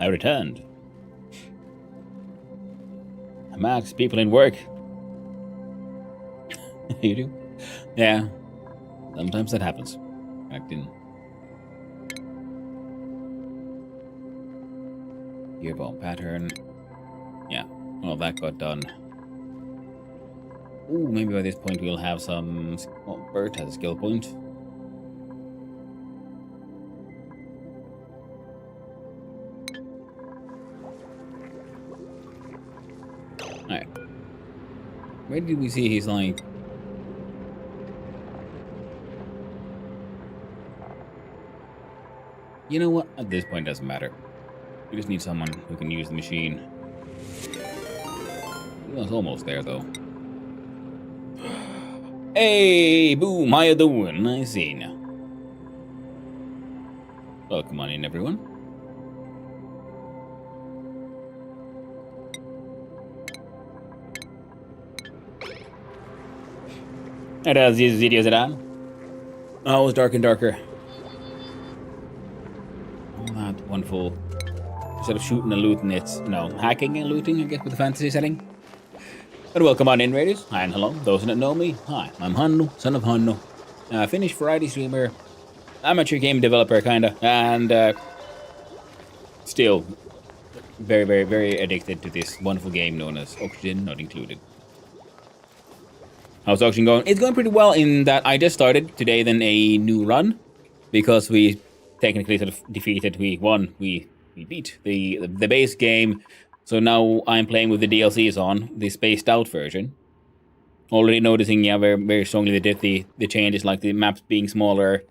I returned. Max, people in work. You do? Yeah. Sometimes that happens. Acting. Gearbone pattern. Yeah. Well, that got done. Ooh, maybe by this point we'll have some... Oh, Bert has a skill point. Alright. Where did we see he's like... You know what? At this point, it doesn't matter. We just need someone who can use the machine. He was almost there, though. Hey, boom, how you doing? I see now. Welcome on in, everyone. And as these videos are on. Oh, it's dark and darker. All that wonderful. Instead of shooting and looting, it's, you know, hacking and looting, I guess, with the fantasy setting. But welcome on in, raiders. Hi and hello. Those that know me, hi, I'm Hanno, son of Hanno. Finnish variety streamer, amateur game developer, kinda, and still very, very, very addicted to this wonderful game known as Oxygen Not Included. How's Oxygen going? It's going pretty well in that I just started today then a new run because we technically sort of defeated, we beat the base game. So now I'm playing with the DLCs on, the spaced out version. Already noticing, yeah, very, very strongly the changes, like the maps being smaller.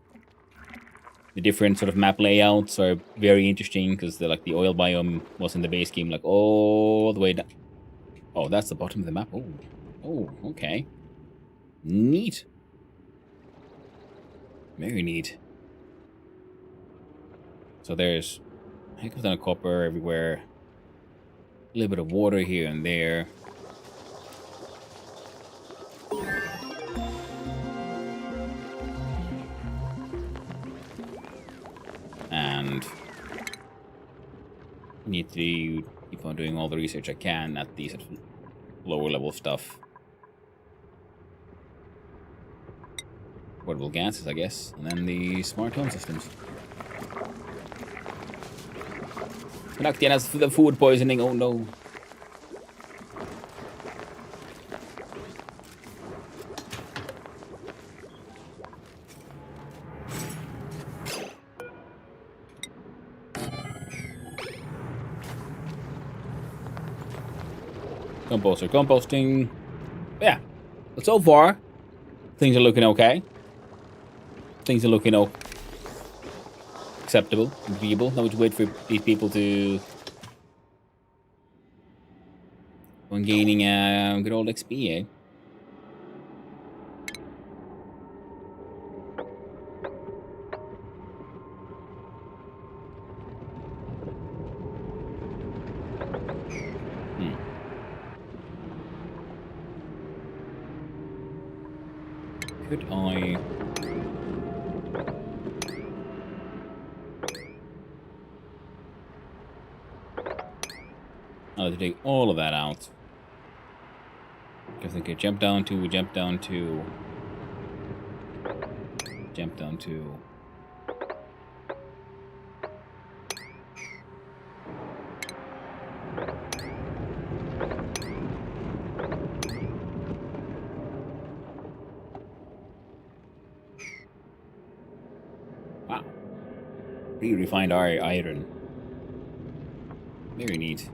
The different sort of map layouts are very interesting because the oil biome was in the base game, like all the way down. Oh, that's the bottom of the map. Oh, okay. Neat. Very neat. So there's a heck of a ton of copper everywhere. A little bit of water here and there. And need to keep on doing all the research I can at the sort of lower level stuff. Portable gases, I guess, and then the smart home systems. Naktian has the food poisoning, oh no. Composter composting. Yeah, but so far, things are looking okay. Things are looking acceptable, agreeable. Now we just wait for these people to on gaining good old XP, eh? Could I... I'll have to take all of that out. Because I could jump down to... Wow. Re-refined iron. Very neat.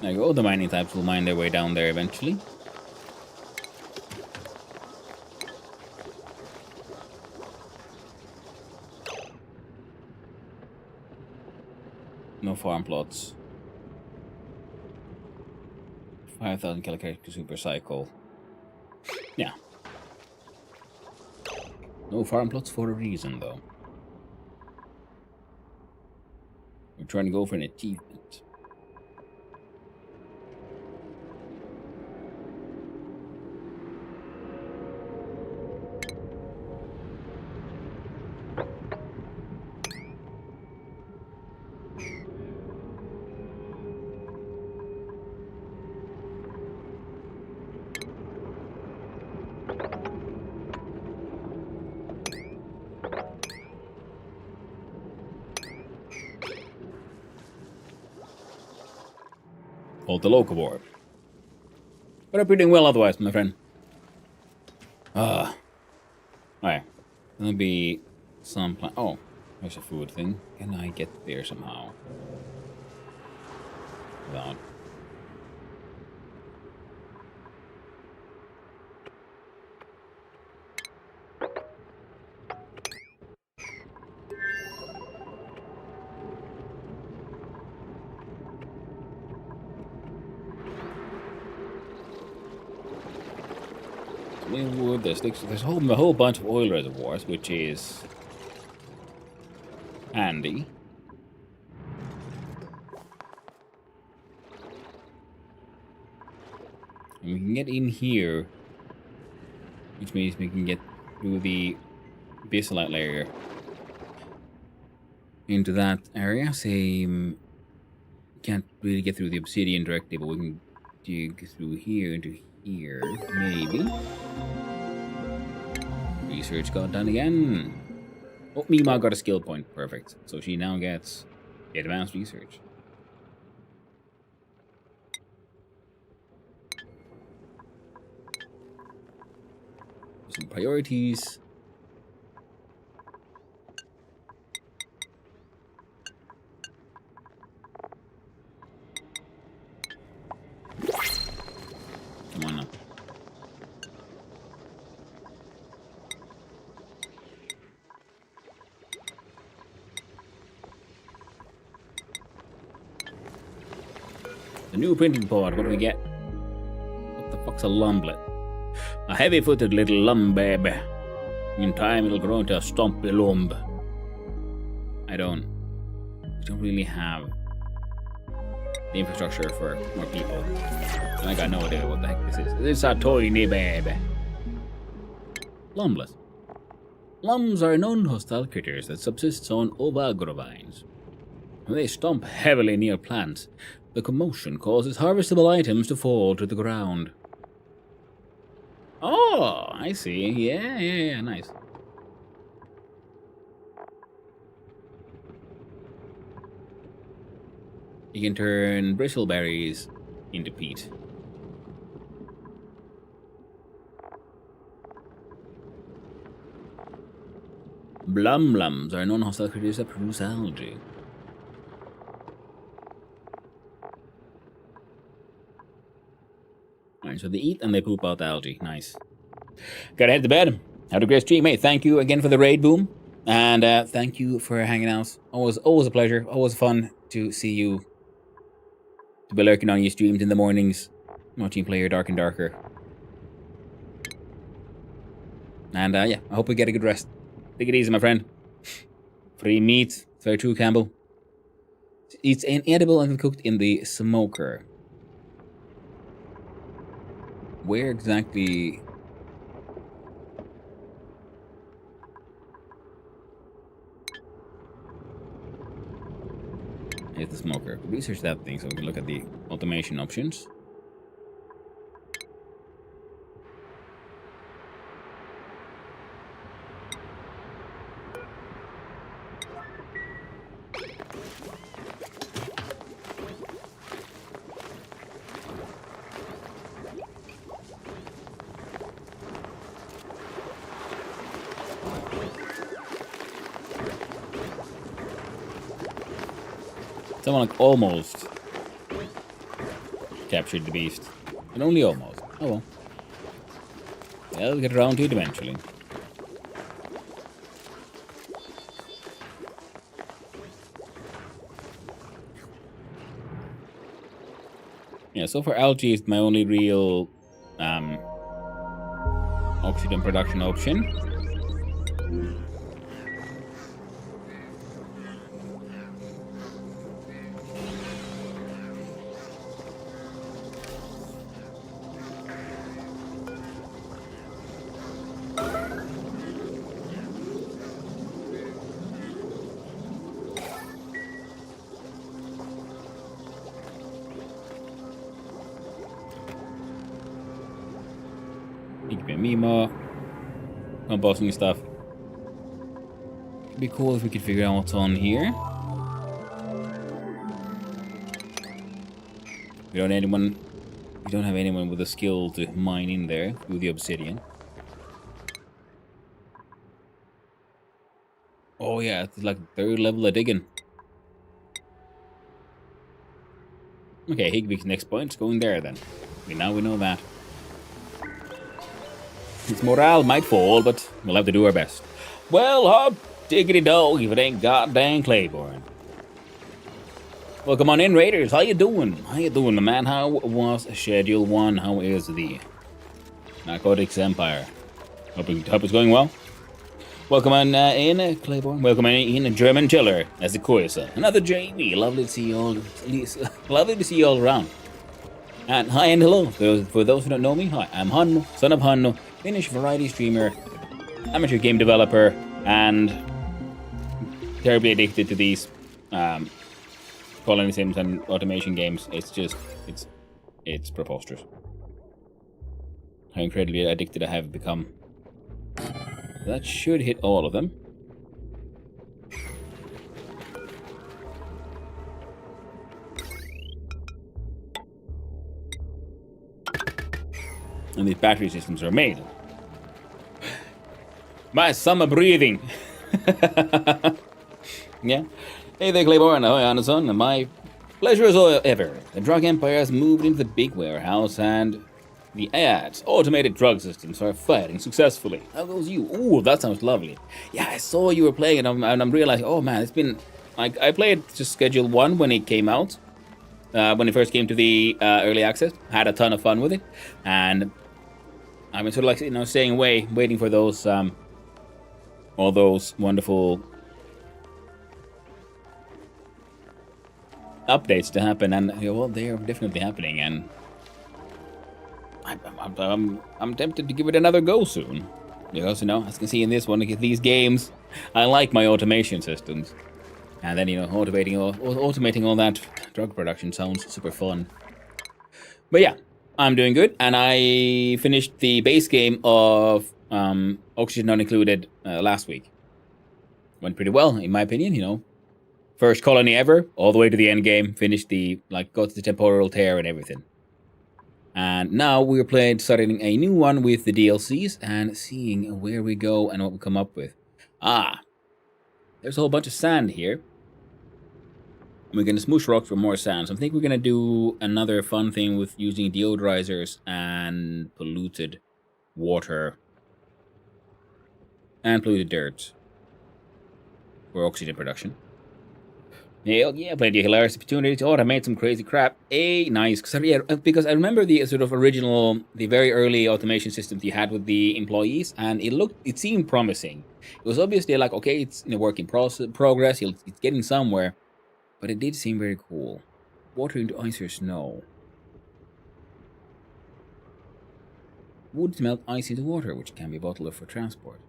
There you go, the mining types will mine their way down there eventually. No farm plots. 5,000 kilocalories per cycle. Yeah. No farm plots for a reason, though. We're trying to go for an achievement. Hold the locavore. But I'm doing well otherwise, my friend. Alright. There'll be some plan. Oh, there's a food thing. Can I get there somehow? Without. Wood, there's a whole bunch of oil reservoirs, which is handy. And we can get in here, which means we can get through the basalt layer into that area. Same, can't really get through the obsidian directly, but we can dig through here into here, maybe. Research got done again. Oh, Mima got a skill point. Perfect. So she now gets advanced research. Some priorities. Come on now. The new printing pod, what do we get? What the fuck's a lumblet? A heavy-footed little lumbabe. In time it'll grow into a stumpy lumb. We don't really have the infrastructure for more people. I got no idea what the heck this is. It's a tiny baby. Lumblet. Lums are non-hostile critters that subsist on ovagrovines. When they stomp heavily near plants, the commotion causes harvestable items to fall to the ground. Oh, I see. Yeah, nice. You can turn bristleberries into peat. Blumblums are non-hostile critters that produce algae. Alright, so they eat and they poop out the algae. Nice. Gotta head to bed. Had a great stream. Hey, thank you again for the raid, Boom. And thank you for hanging out. Always a pleasure. Always fun to see you. To be lurking on your streams in the mornings. Watching Player Dark and Darker. And yeah, I hope we get a good rest. Take it easy, my friend. Free meat. It's very true, Campbell. It's inedible and cooked in the smoker. Where exactly... is the smoker? Research that thing so we can look at the automation options. Someone like almost captured the beast. But only almost. Oh well. We'll get around to it eventually. Yeah, so far algae is my only real oxygen production option. Give me a Mimo. Composting stuff. It'd be cool if we could figure out what's on here. We don't have anyone with the skill to mine in there through the obsidian. Oh yeah, it's like 3rd level of digging. Okay, Higby's next point's going there then. Now we know that. His morale might fall, but we'll have to do our best. Well, hot diggity dog if it ain't goddamn Claiborne. Well, come on in, Raiders. How you doing? How you doing, man? How was Schedule 1? How is the Narcotics Empire? Hope it's going well. Welcome on in, Claiborne. Welcome in, German Chiller, as the Koisa. Another JB. Lovely to see you all. Lovely to see you all around. And hi and hello. For those who don't know me, hi, I'm Hanno, son of Hanno, Finnish variety streamer, amateur game developer, and terribly addicted to these colony sims and automation games. It's preposterous. How incredibly addicted I have become. That should hit all of them. And these battery systems are amazing. My summer breathing. Yeah. Hey there, Claiborne. Ahoy, Anderson. And my pleasure as ever. The drug empire has moved into the big warehouse, and the ads, automated drug systems, are fighting successfully. How goes you? Ooh, that sounds lovely. Yeah, I saw you were playing it, and I'm realizing, oh man, it's been... Like, I played just Schedule 1 when it came out. When it first came to the early access. Had a ton of fun with it. And I've been sort of like, you know, staying away, waiting for those, all those wonderful updates to happen. And, well, they are definitely happening. And I'm tempted to give it another go soon. Because, you know, as you can see in this one, these games, I like my automation systems. And then, you know, automating all that drug production sounds super fun. But yeah, I'm doing good. And I finished the base game of Oxygen Not Included last week. Went pretty well, in my opinion, you know. First colony ever, all the way to the end game. Finished the, like, got to the temporal tear and everything. And now we're starting a new one with the DLCs and seeing where we go and what we come up with. There's a whole bunch of sand here. We're going to smoosh rocks for more sand. So I think we're going to do another fun thing with using deodorizers and polluted water and polluted dirt for oxygen production. Yeah, plenty of hilarious opportunity to automate some crazy crap. Nice. Because I remember the sort of original, the very early automation systems you had with the employees, and it seemed promising. It was obviously like, okay, it's in a work in progress, it's getting somewhere, but it did seem very cool. Water into ice or snow. Wood to melt ice into water, which can be bottled for transport.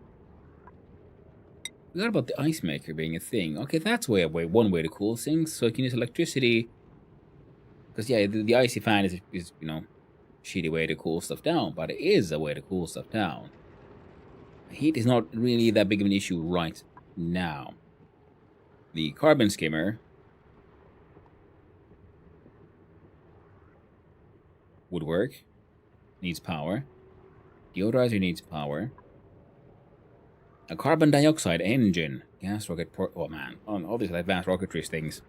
Forgot about the ice maker being a thing. Okay, that's one way to cool things. So you can use electricity. Because, yeah, the icy fan is, you know, a shitty way to cool stuff down. But it is a way to cool stuff down. Heat is not really that big of an issue right now. The carbon skimmer would work. Needs power. Deodorizer needs power. A carbon dioxide engine. Gas rocket oh man. All these advanced rocketry things.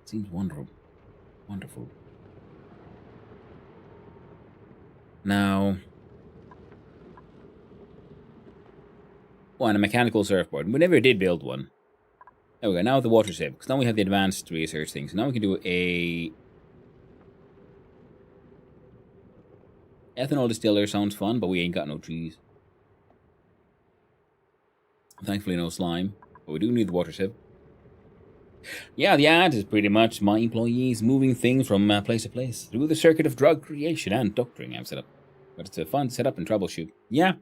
Seems wonderful. Wonderful. Now. Oh, and a mechanical surfboard. We never did build one. There we go. Now the water save. Because now we have the advanced research things. So now we can do a ethanol distiller. Sounds fun, but we ain't got no trees. Thankfully, no slime. But we do need the water sieve. Yeah, the ad is pretty much my employees moving things from place to place through the circuit of drug creation and doctoring I've set up. But it's a fun setup and troubleshoot. Yeah.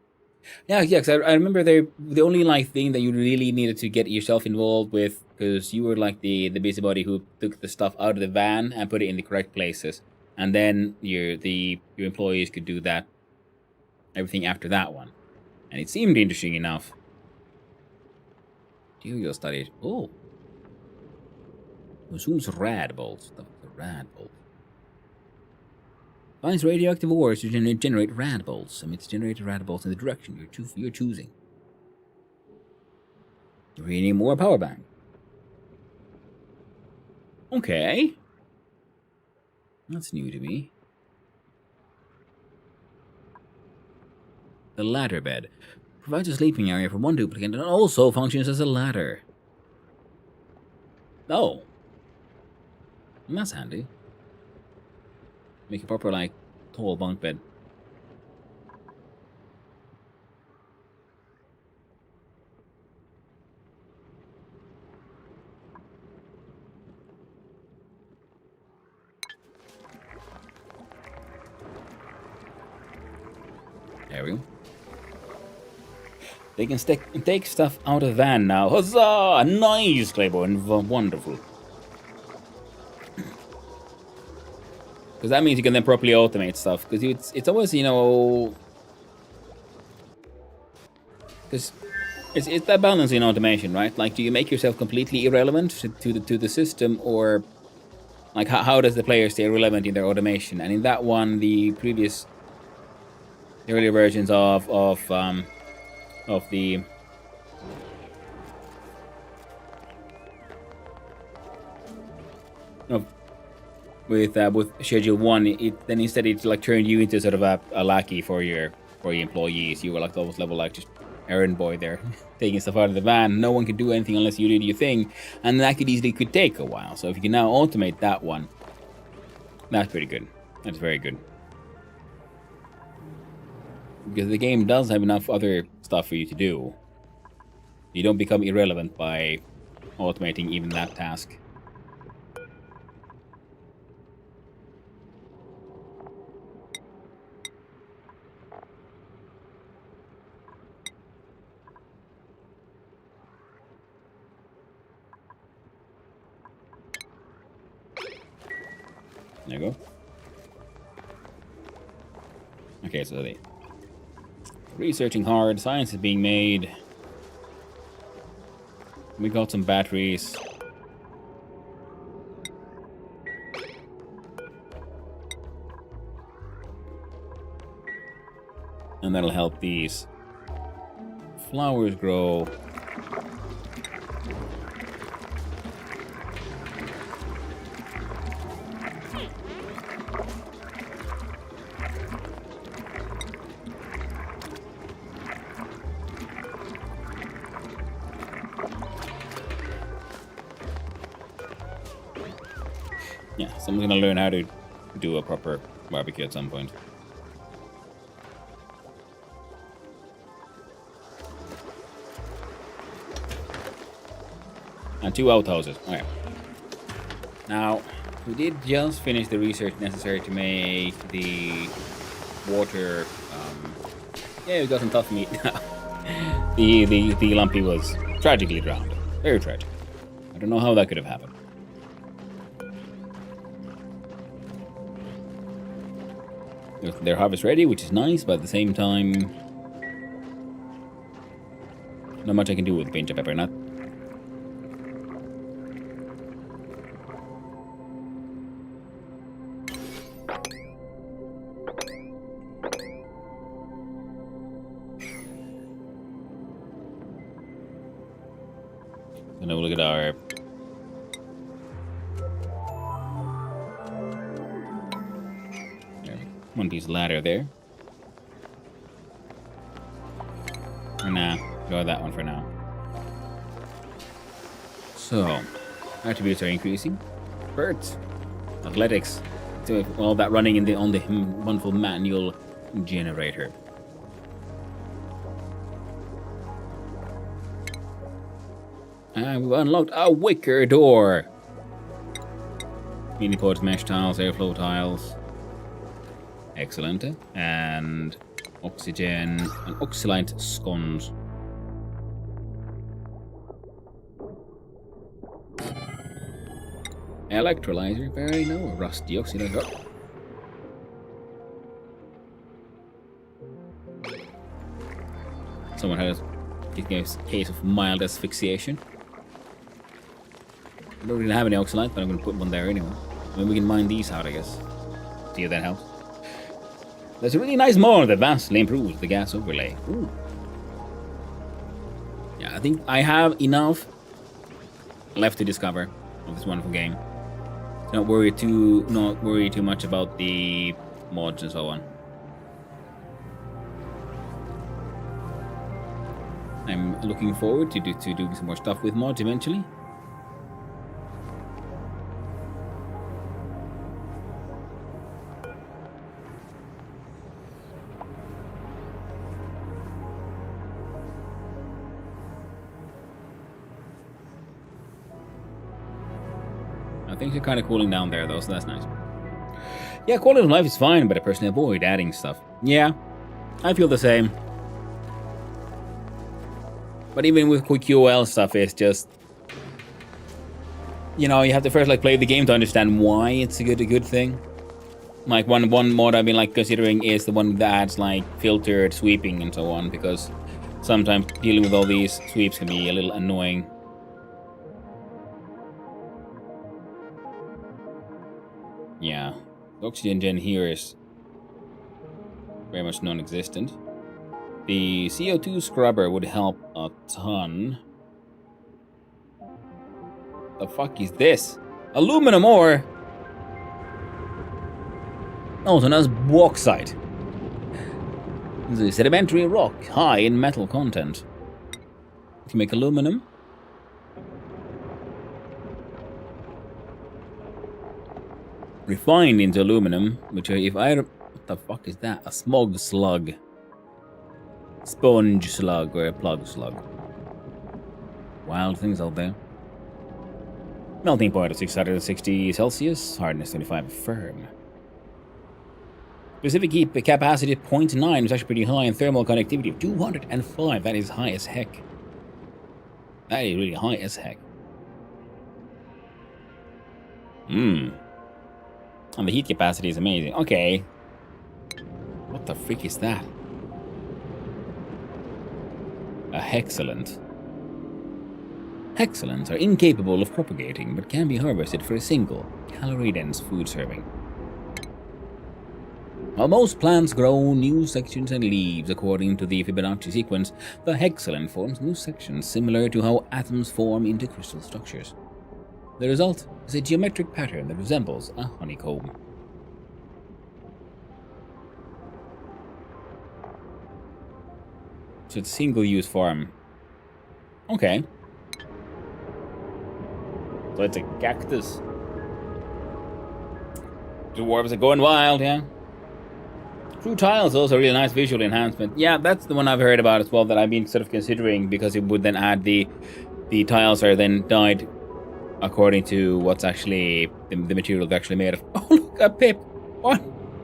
Yeah, because I remember the only like thing that you really needed to get yourself involved with, because you were like the busybody who took the stuff out of the van and put it in the correct places, and then your employees could do that everything after that one, and it seemed interesting enough. Material studied. Oh, consumes rad bolts. The rad bolt finds radioactive ores to generate rad bolts. Emits generated rad bolts in the direction you're choosing. You really need more power bank. Okay. That's new to me. The ladder bed provides a sleeping area for one duplicate and also functions as a ladder. Oh. That's handy. Make a proper, like, tall bunk bed. There we go. They can take stuff out of the van now. Huzzah! Nice, Claiborne. Wonderful. Because that means you can then properly automate stuff. Because it's always, you know... Because it's that balance in automation, right? Like, do you make yourself completely irrelevant to the system, or... Like, how does the player stay relevant in their automation? And in that one, the earlier versions of the with Schedule 1, it then instead it like turned you into sort of a lackey for your employees. You were like almost level like just errand boy there, taking stuff out of the van. No one could do anything unless you did your thing, and that could take a while. So if you can now automate that one, that's pretty good. That's very good. Because the game does have enough other stuff for you to do. You don't become irrelevant by automating even that task. There you go. Okay, so they... Researching hard, science is being made. We got some batteries. And that'll help these flowers grow. Yeah, someone's gonna learn how to do a proper barbecue at some point. And 2 outhouses. Okay. Now, we did just finish the research necessary to make the water. Yeah, we got some tough meat now. the lumpy was tragically drowned. Very tragic. I don't know how that could have happened. Their harvest ready, which is nice, but at the same time, not much I can do with pinch of pepper nut. And now look at our one piece ladder there. Nah, go with that one for now. So, attributes are increasing. Birds, athletics, so all that running in on the wonderful manual generator. And we've unlocked a wicker door. Mini ports, mesh tiles, airflow tiles. Excellent. And oxygen and oxylite scones. Electrolyzer, very low. Rusty oxidizer. Someone has a case of mild asphyxiation. I don't really have any oxylite, but I'm going to put one there anyway. I mean, we can mine these out, I guess. See if that helps. There's a really nice mod that vastly improves the gas overlay. Ooh. Yeah, I think I have enough left to discover of this wonderful game. Not worry too much about the mods and so on. I'm looking forward to doing some more stuff with mods eventually. Things are kind of cooling down there, though, so that's nice. Yeah, quality of life is fine, but I personally avoid adding stuff. Yeah, I feel the same. But even with QOL stuff, it's just... You know, you have to first play the game to understand why it's a good thing. Like, one mod I've been considering is the one that adds filtered sweeping and so on, because sometimes dealing with all these sweeps can be a little annoying. Yeah, the oxygen gen here is very much non-existent. The CO2 scrubber would help a ton. The fuck is this? Aluminum ore? Also known as bauxite. This is sedimentary rock, high in metal content. You can make aluminum. Refined into aluminum, which what the fuck is that? A smog slug. Sponge slug or a plug slug. Wild things out there. Melting point of 660 Celsius, hardness 25 firm. Specific heat capacity at 0.9 is actually pretty high, and thermal conductivity of 205. That is high as heck. That is really high as heck. And the heat capacity is amazing. Okay. What the freak is that? A hexalent. Hexalents are incapable of propagating, but can be harvested for a single, calorie-dense food serving. While most plants grow new sections and leaves according to the Fibonacci sequence, the hexalant forms new sections similar to how atoms form into crystal structures. The result is a geometric pattern that resembles a honeycomb. So it's single-use farm. Okay. So it's a cactus. The dwarves are going wild, yeah? True tiles also a really nice visual enhancement. Yeah, that's the one I've heard about as well that I've been sort of considering, because it would then add the tiles are then dyed according to what's actually the material they're actually made of. Oh, look, a pip.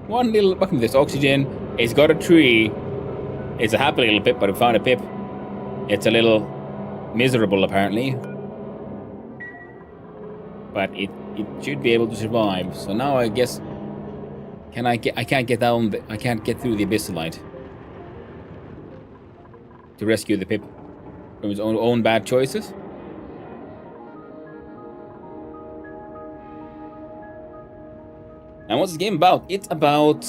One little bucket of this oxygen. It's got a tree. It's a happy little pip, but we found a pip. It's a little miserable, apparently. But it should be able to survive. So now I guess I can't get down. I can't get through the abyssalite to rescue the pip from his own bad choices. And what's this game about? It's about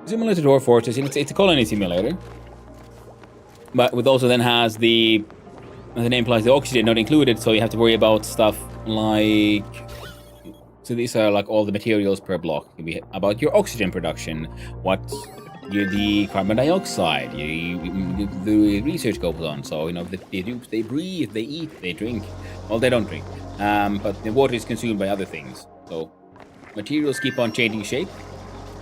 similar to Dwarf Fortress. It's a colony simulator, but it also then has the, as the name implies, the oxygen not included. So you have to worry about stuff like. So these are all the materials per block. It'll be about your oxygen production, the carbon dioxide, the research goes on. So they breathe, they eat, they drink. Well, they don't drink, but the water is consumed by other things. So materials keep on changing shape,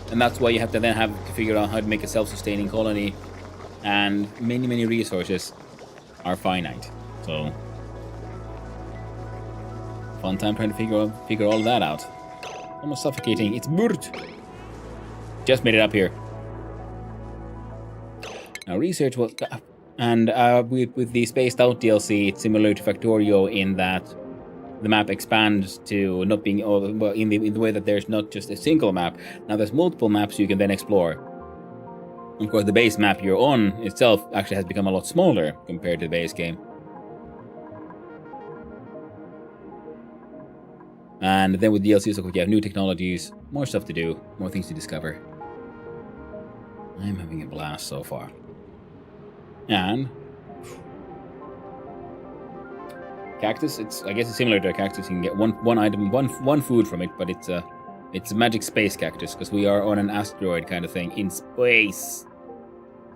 and that's why you have to then have to figure out how to make a self-sustaining colony, and many resources are finite. So Fun time trying to figure all of that out. Almost suffocating. It's Burt. Just made it up here. Now research was, and with the Spaced Out DLC, it's similar to Factorio in that the map expands to not being in the way that there's not just a single map. Now there's multiple maps you can then explore. Of course, the base map you're on itself actually has become a lot smaller compared to the base game. And then with DLCs, of course, you have new technologies, more stuff to do, more things to discover. I'm having a blast so far. And cactus, I guess it's similar to a cactus. You can get one item, one food from it, but it's a magic space cactus because we are on an asteroid kind of thing in space.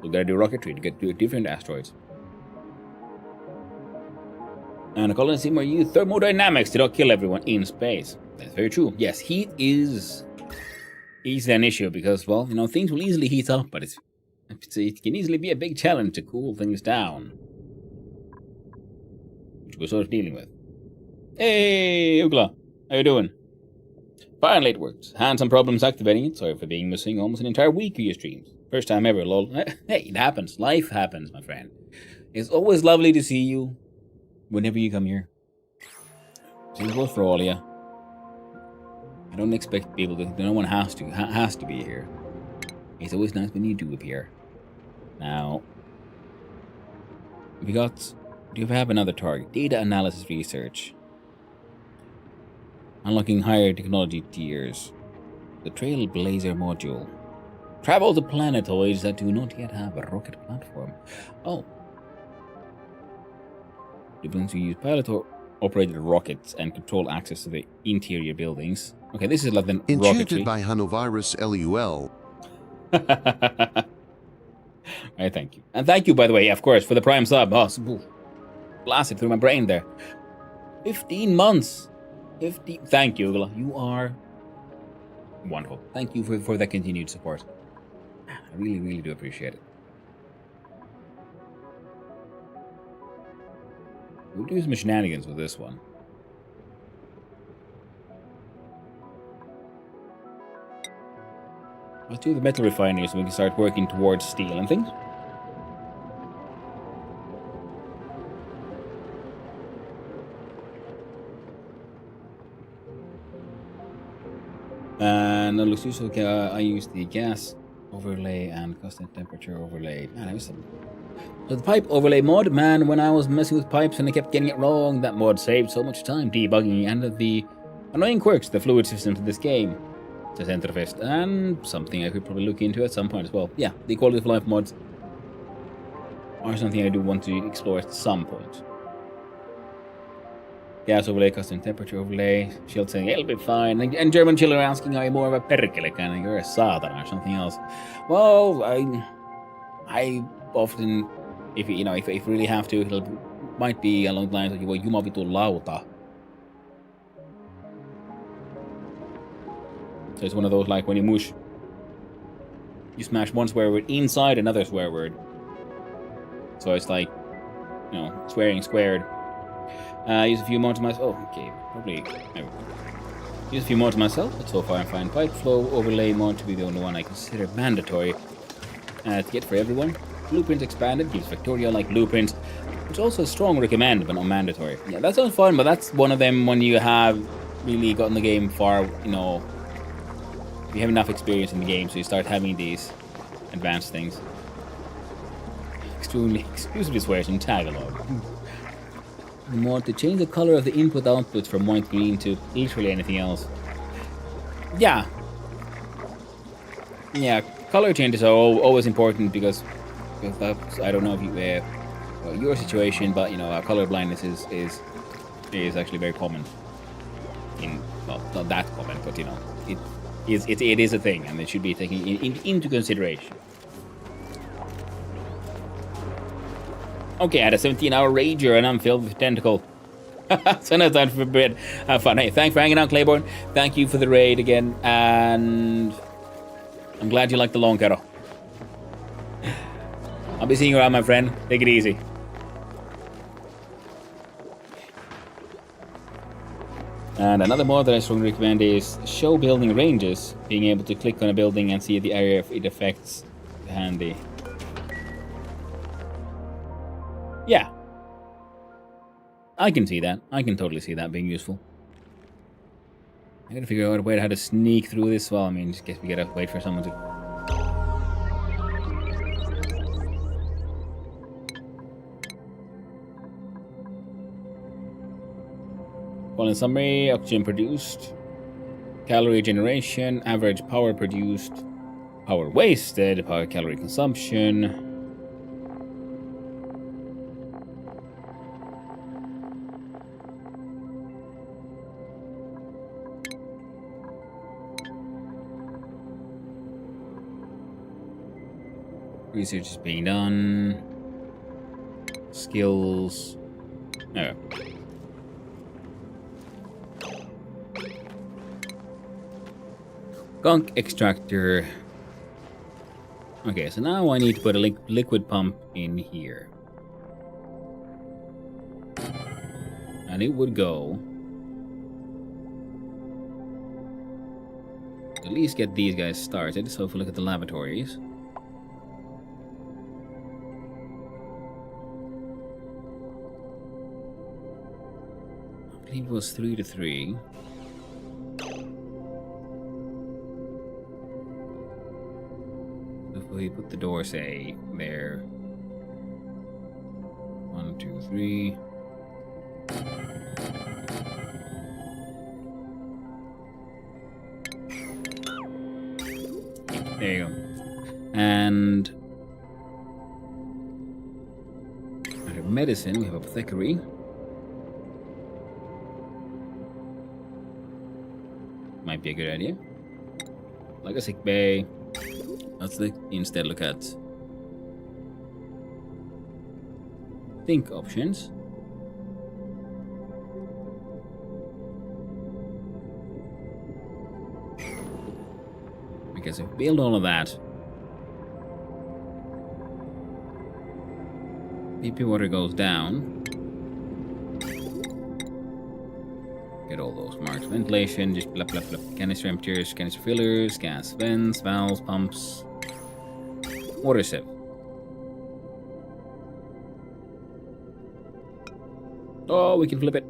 We gotta do rocketry to get to different asteroids. And a colony sim where you use thermodynamics to not kill everyone in space. That's very true. Yes, heat is easily an issue because, well, you know, things will easily heat up, but it can easily be a big challenge to cool things down. Which we're sort of dealing with. Hey, Ugla. How you doing? Finally it worked. Had some problems activating it. Sorry for being missing almost an entire week of your streams. First time ever, lol. Hey, it happens. Life happens, my friend. It's always lovely to see you whenever you come here. Seems well for all of you. I don't expect people to. No one has to be here. It's always nice when you do appear. Now, do you have another target? Data analysis research. Unlocking higher technology tiers. The Trailblazer module. Travel to planetoids that do not yet have a rocket platform. Oh. It brings you use pilot-operated rockets and control access to the interior buildings. Okay, this is like the rocketry. Enchanted by Hanovirus LUL. Right, thank you. And thank you, by the way, of course, for the Prime sub. Oh, blasted through my brain there. 15 months. Thank you, Ugla. You are wonderful. Thank you for that continued support. I really, really do appreciate it. We'll do some shenanigans with this one. Let's do the metal refinery so we can start working towards steel and things. And it looks useful. I use the gas overlay and custom temperature overlay. Man, I was some. So the pipe overlay mod, man, when I was messing with pipes and I kept getting it wrong, that mod saved so much time debugging and the annoying quirks, the fluid systems in this game. Says Enterfest, and something I could probably look into at some point as well. Yeah, the quality of life mods are something I do want to explore at some point. Gas overlay, custom temperature overlay, Shield saying it'll be fine, and German chiller asking are you more of a perkele kind of, you're a Satan or something else. Well, I often, if you really have to, it might be along the lines of well, jumavitu lauta. So it's one of those like when you mush, you smash one swear word inside another swear word. So it's like, you know, swearing squared. Use a few more to myself. Oh, okay, probably. Use a few more to myself, but so far I'm fine. Pipe flow overlay mod to be the only one I consider mandatory to get for everyone. Blueprint expanded gives Factorio like blueprints, which also a strong recommend, but not mandatory. Yeah, that sounds fun, but that's one of them when you have really gotten the game far, you know. You have enough experience in the game, so you start having these advanced things. Exclusively swears in Tagalog. More to change the color of the input-output from white green to literally anything else. Yeah. Yeah, color changes are always important because that's, I don't know if you, your situation, but you know, color blindness is actually very common. Well, not that common, but you know, it is a thing, and it should be taken into consideration. Okay, I had a 17-hour rager, and I'm filled with tentacle. So now time for bed. Have fun. Hey, thanks for hanging out, Claiborne. Thank you for the raid again, and I'm glad you liked the long kettle. I'll be seeing you around, my friend. Take it easy. And another mod that I strongly recommend is show building ranges. Being able to click on a building and see the area it affects. Handy. Yeah. I can see that. I can totally see that being useful. I gotta figure out a way how to sneak through this. Well, I mean, just guess we gotta wait for someone to... Well, in summary, oxygen produced, calorie generation, average power produced, power wasted, power calorie consumption. Research is being done. Skills. Oh. Gunk extractor. Okay, so now I need to put a liquid pump in here. And it would go... At least get these guys started. So if we look at the lavatories... I believe it was 3 to 3. If we put the door, say, there. 1, 2, 3. There you go. And under medicine, we have apothecary. Might be a good idea. Like a sick bay. Let's instead look at think options. Because if we build all of that, BP water goes down. Get all those marks. Ventilation, just blah blah blah. Canister emptiers, canister fillers, gas vents, valves, pumps. Water sieve. Oh, we can flip it.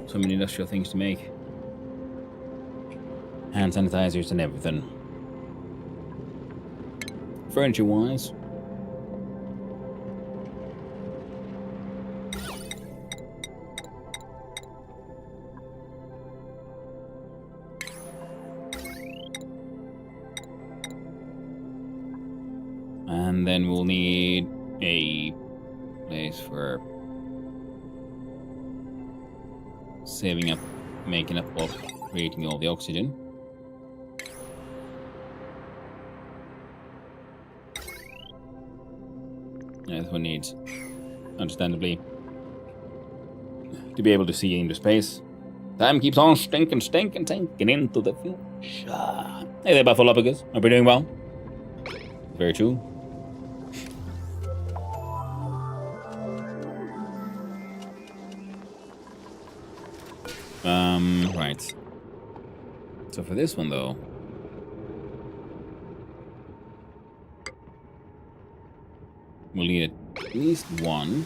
So many industrial things to make. Hand sanitizers and everything. Furniture-wise. And then we'll need a place for saving up, making up of creating all the oxygen. And this one needs, understandably, to be able to see into space. Time keeps on sinking into the future. Hey there, Buffalopagus. Hope you're doing well. Very true. Right. So for this one, though, we'll need at least one.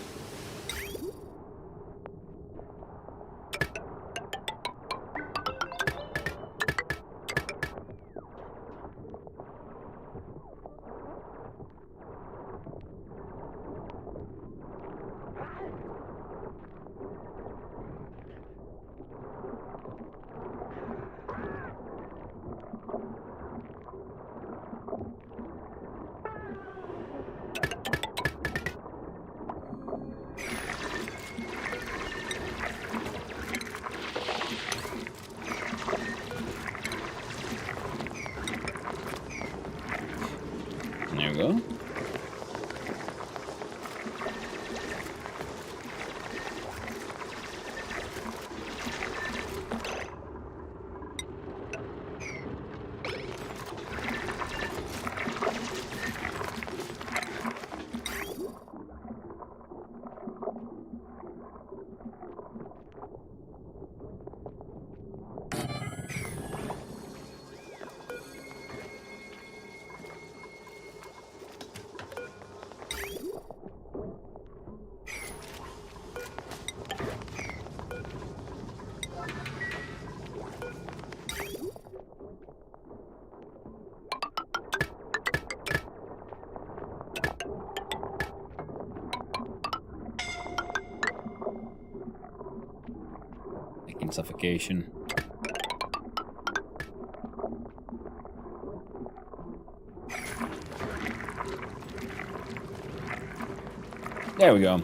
Taking suffocation. There we go.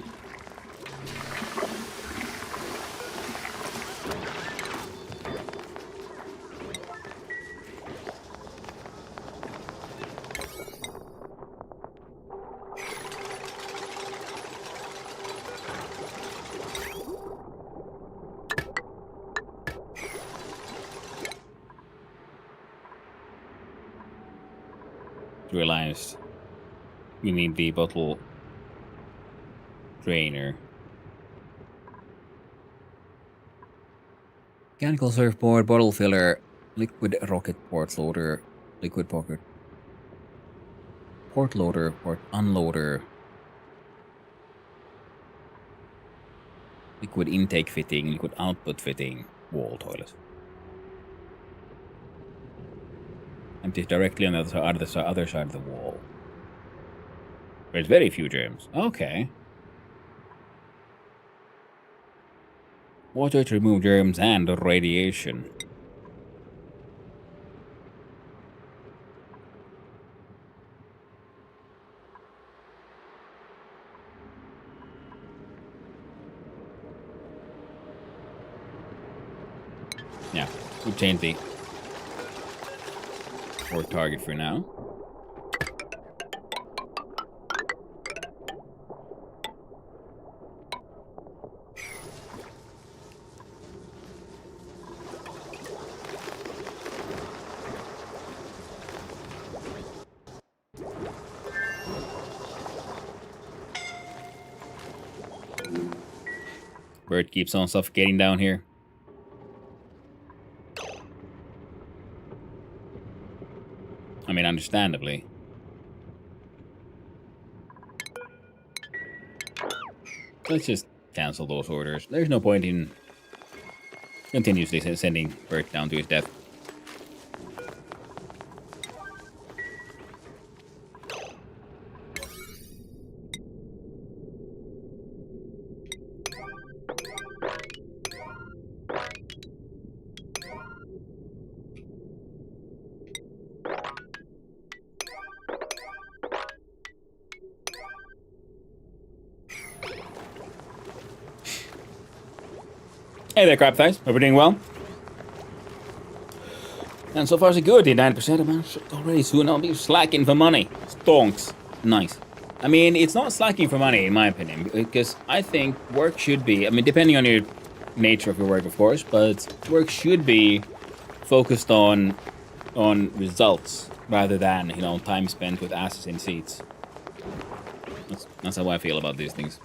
Realized we need the bottle drainer. Mechanical surfboard, bottle filler, liquid rocket port loader, liquid pocket, port loader, port unloader, liquid intake fitting, liquid output fitting, wall toilet. Empties directly on the other side of the wall. There's very few germs. Okay. Water to remove germs and radiation. Yeah, we'll change the or target for now. Bird keeps on suffocating down here. I mean, understandably. Let's just cancel those orders. There's no point in continuously sending Bert down to his death. Hey there, crab thighs. Hope we're doing well. And so far so good. The 9% amount already. Soon I'll be slacking for money. Stonks. Nice. I mean, it's not slacking for money, in my opinion, because I think work should be, I mean, depending on your nature of your work, of course, but work should be focused on results rather than, you know, time spent with asses in seats. That's how I feel about these things.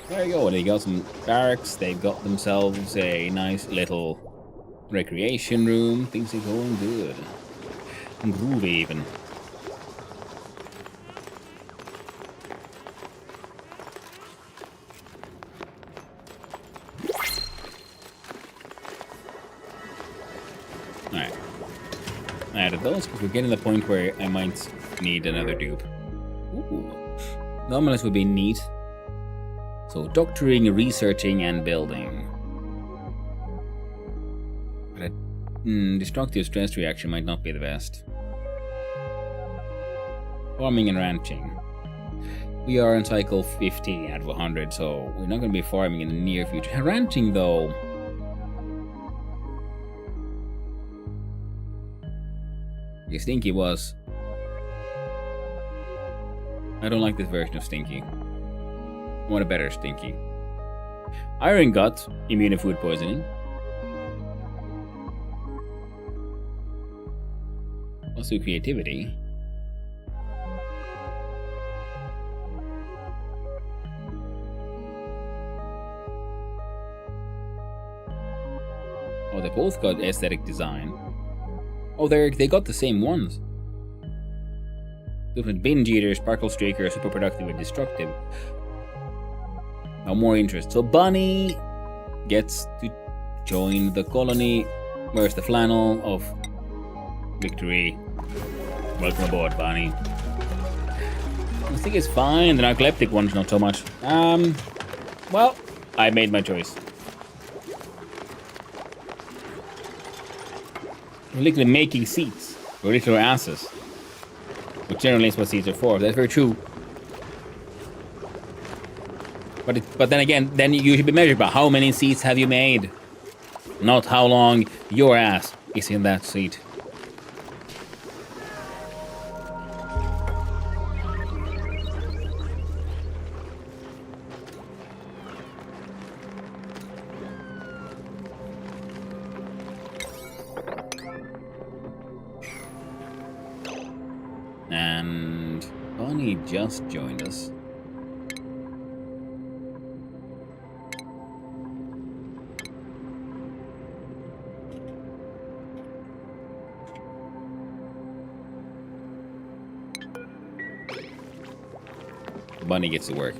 There you go, they got some barracks, they've got themselves a nice little recreation room, things are going good. And groovy even. Alright. I added those because we're getting to the point where I might need another dupe. Ooh. Anomalous would be neat. So, doctoring, researching, and building. But a destructive stress reaction might not be the best. Farming and ranching. We are on cycle 50 out of 100, so we're not going to be farming in the near future. Ranching, though. Yeah, Stinky was. I don't like this version of Stinky. I want a better Stinky. Iron Gut, immune to food poisoning. Also creativity. Oh, they both got aesthetic design. Oh, they got the same ones. Different binge eater, sparkle streaker, super productive and destructive. Now more interest. So Bunny gets to join the colony. Where's the flannel of victory? Welcome aboard, Bunny. I think it's fine. The narcoleptic one's not so much. Well, I made my choice. We're literally making seats. We're literally asses. Which generally is what seats are for. That's very true. But then again, then you should be measured by how many seats have you made. Not how long your ass is in that seat. And ONI just joined us. Bunny gets to work.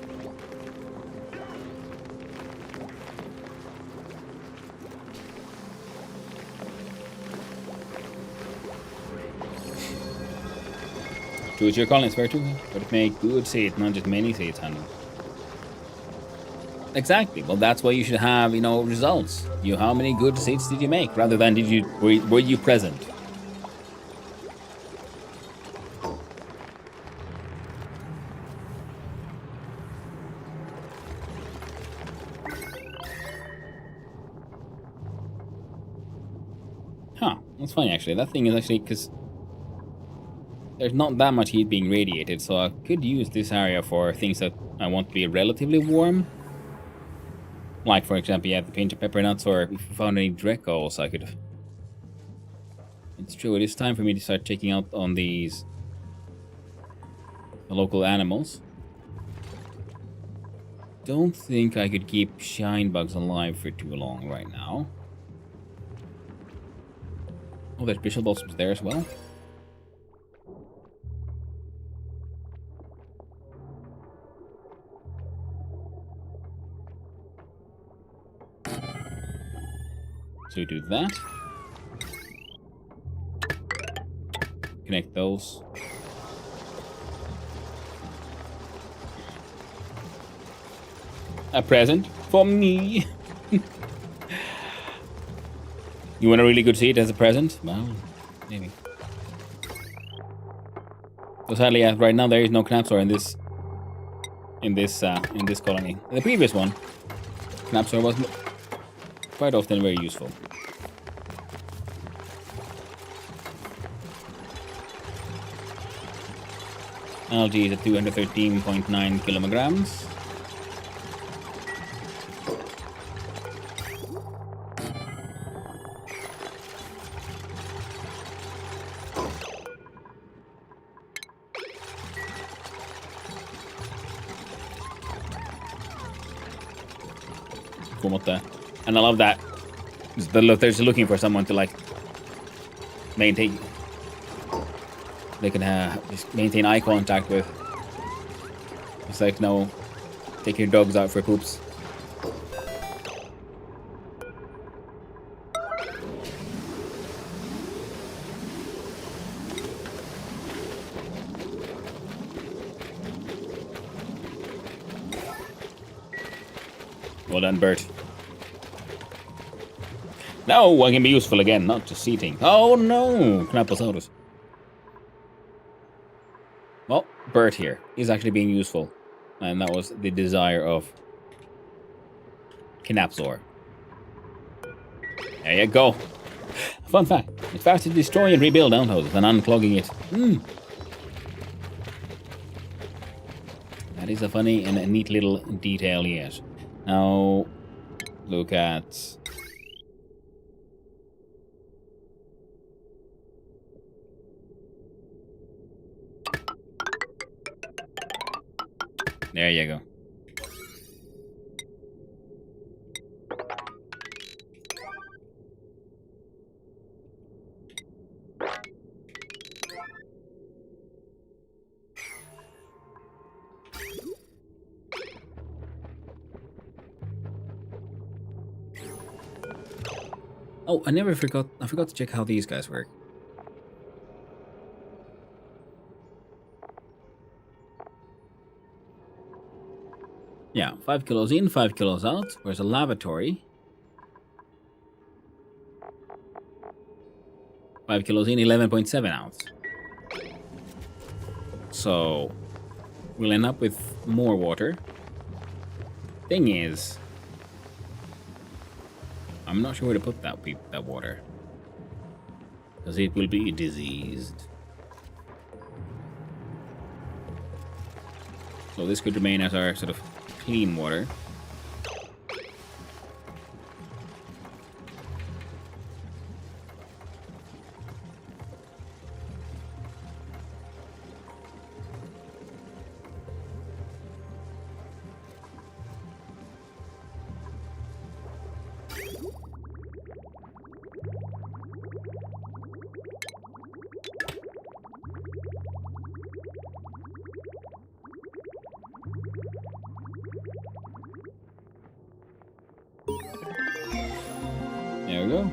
Choose your callings, fair too. But make good seats, not just many seats, honey. Exactly. Well, that's why you should have, you know, results. How many good seats did you make, rather than were you present? Huh, that's funny actually. That thing is actually, because there's not that much heat being radiated, so I could use this area for things that I want to be relatively warm. Like, for example, the pinch of pepper nuts, or if you found any Drecos, I could... It's true, it is time for me to start checking out on the local animals. Don't think I could keep shine bugs alive for too long right now. Oh, there's bishop blossoms there as well. So we do that. Connect those. A present for me. You want a really good seat as a present? Well, maybe. So sadly, right now there is no Knapsaur in this colony. In the previous one, Knapsaur was quite often very useful. Algae is at 213.9 kilograms. Cool, what the? And I love that. They're just looking for someone to like maintain. They can just maintain eye contact with. It's like, no, take your dogs out for poops. Well done, Bert. No, I can be useful again, not just seating. Oh no, Knapposaurus. Well, Bert here is actually being useful. And that was the desire of Knapsaur. There you go. Fun fact, it's faster to destroy and rebuild outhouses than unclogging it. That is a funny and a neat little detail, yes. Now, look at... There you go. Oh, I forgot to check how these guys work. Yeah, 5 kilos in, 5 kilos out. Where's a lavatory? 5 kilos in, 11.7 ounce. So we'll end up with more water. Thing is, I'm not sure where to put that water, because it will be diseased. So this could remain as our sort of clean water. There we go.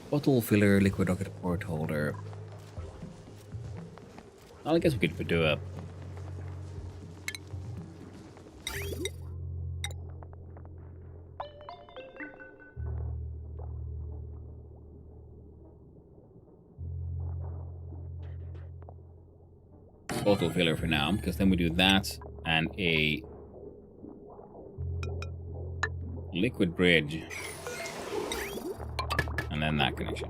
Bottle filler, liquid rocket port holder. Well, I guess we could do a bottle filler for now, because then we do that and a liquid bridge, and then that connection.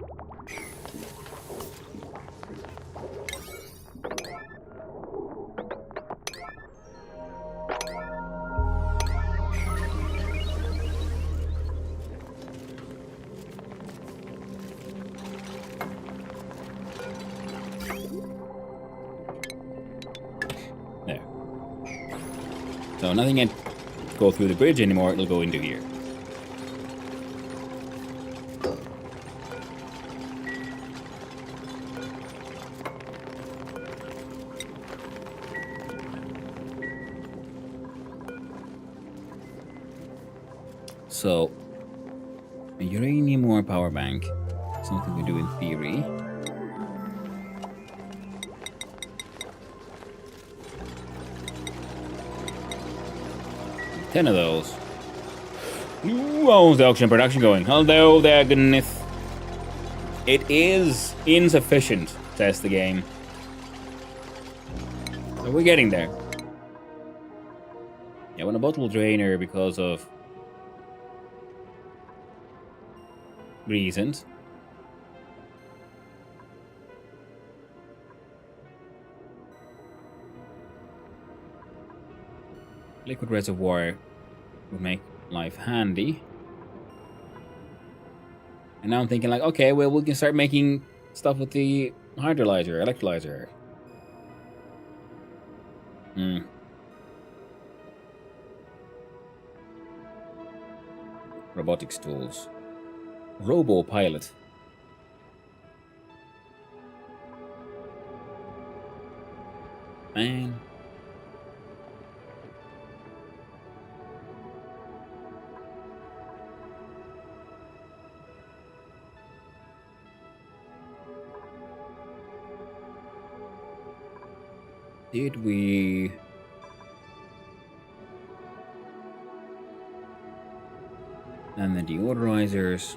There. So nothing can go through the bridge anymore, it'll go into here. So, a uranium ore power bank, something we do in theory. Ten of those. How's the auction production going? Hello there, goodness. It is insufficient, says the game. So we're getting there. Yeah, when a bottle drainer because of reasons. Liquid reservoir would make life handy. And now I'm thinking like, okay, well, we can start making stuff with the hydrolyzer, electrolyzer. Robotics tools. Robo pilot. Man. Did we... And the deodorizers.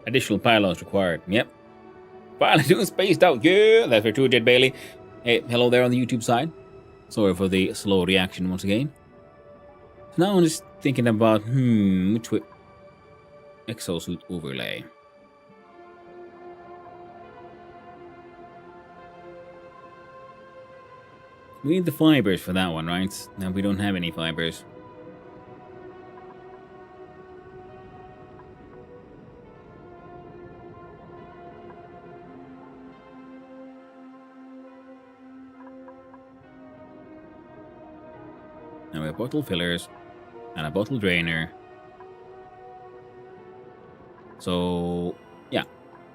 Additional pylons required. Yep. Finally doing spaced out. Yeah, that's for true, Jed Bailey. Hey, hello there on the YouTube side. Sorry for the slow reaction once again. So now I'm just thinking about, which way... Exosuit overlay. We need the fibers for that one, right? Now we don't have any fibers. Now we have bottle fillers and a bottle drainer. So, yeah,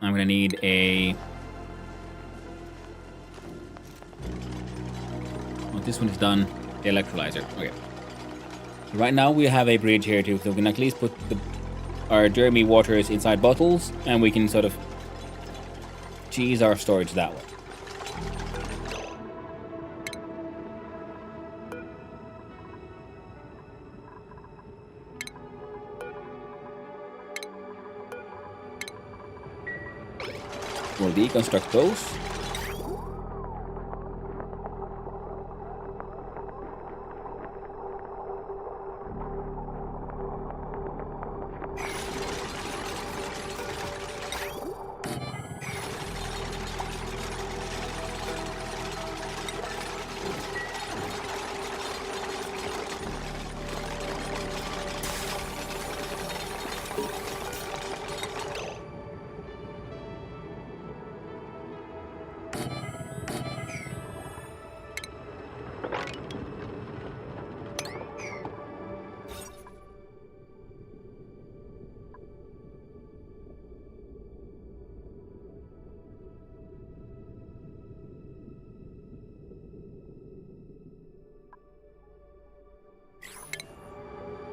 I'm gonna need a... Well, this one is done. The electrolyzer. Okay. Right now we have a bridge here too, so we can at least put our Jeremy waters inside bottles, and we can sort of cheese our storage that way. We'll deconstruct those.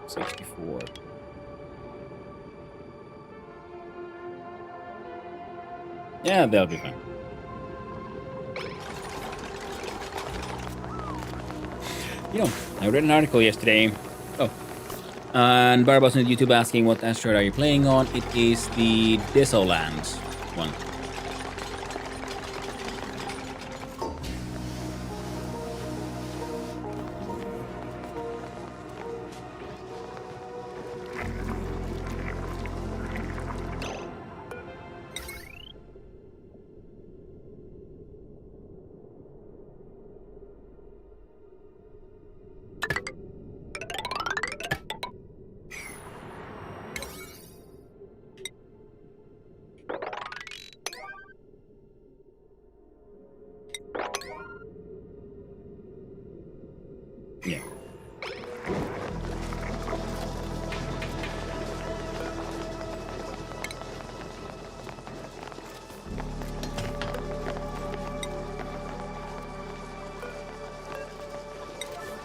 $64. Yeah, that'll be fine. You know, I read an article yesterday. Oh. And Barbos on YouTube asking what asteroid are you playing on? It is the Desolands one. Yeah.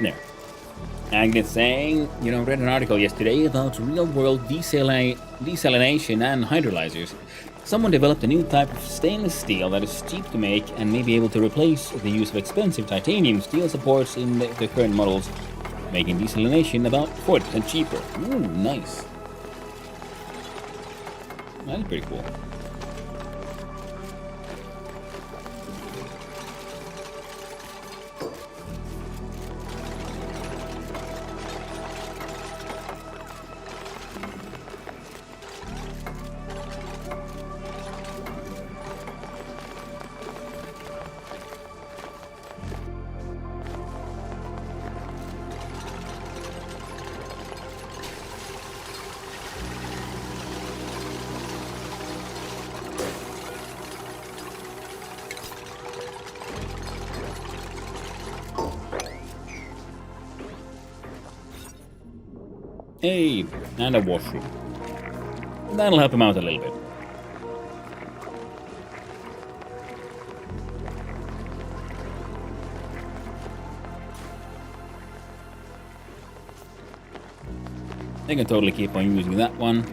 There. Agnes saying, you know, read an article yesterday about real-world desalination and hydrolyzers. Someone developed a new type of stainless steel that is cheap to make and may be able to replace the use of expensive titanium steel supports in the current models, making desalination about 40% cheaper. Ooh, nice. That's pretty cool. Hey, and a washroom. That'll help him out a little bit. They can totally keep on using that one.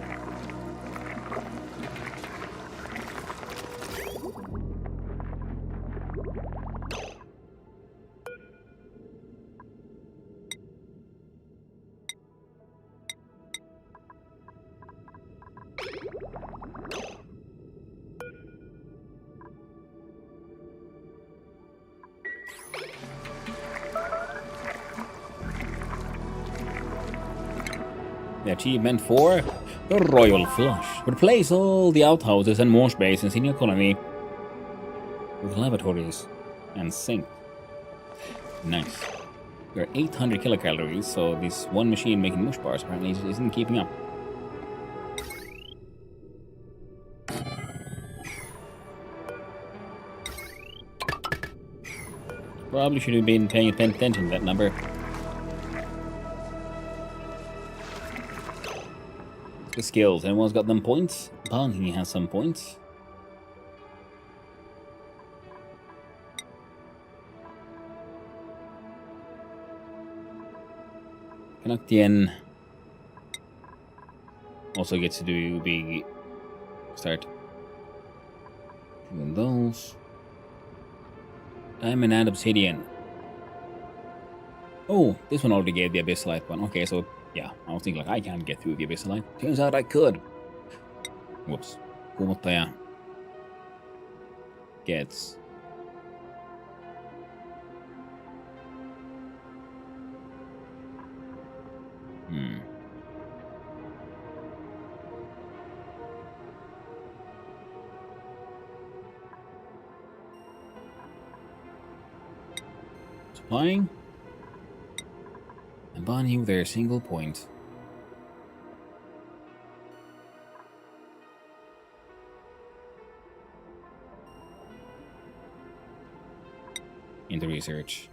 The achievement for the Royal Flush. Replace all the outhouses and wash basins in your colony with lavatories and sink. Nice. We're 800 kilocalories, so this one machine making mush bars apparently isn't keeping up. Probably should have been paying attention to that number. The skills. Anyone's got them points? He has some points. Canadian also gets to start doing those. Diamond and obsidian. Oh, this one already gave the Abyssalite one. Okay, so yeah, I was thinking like I can't get through the Abyssalite. Turns out I could. Whoops. Kumuttaja gets supplying and bonding with their single point. Into research.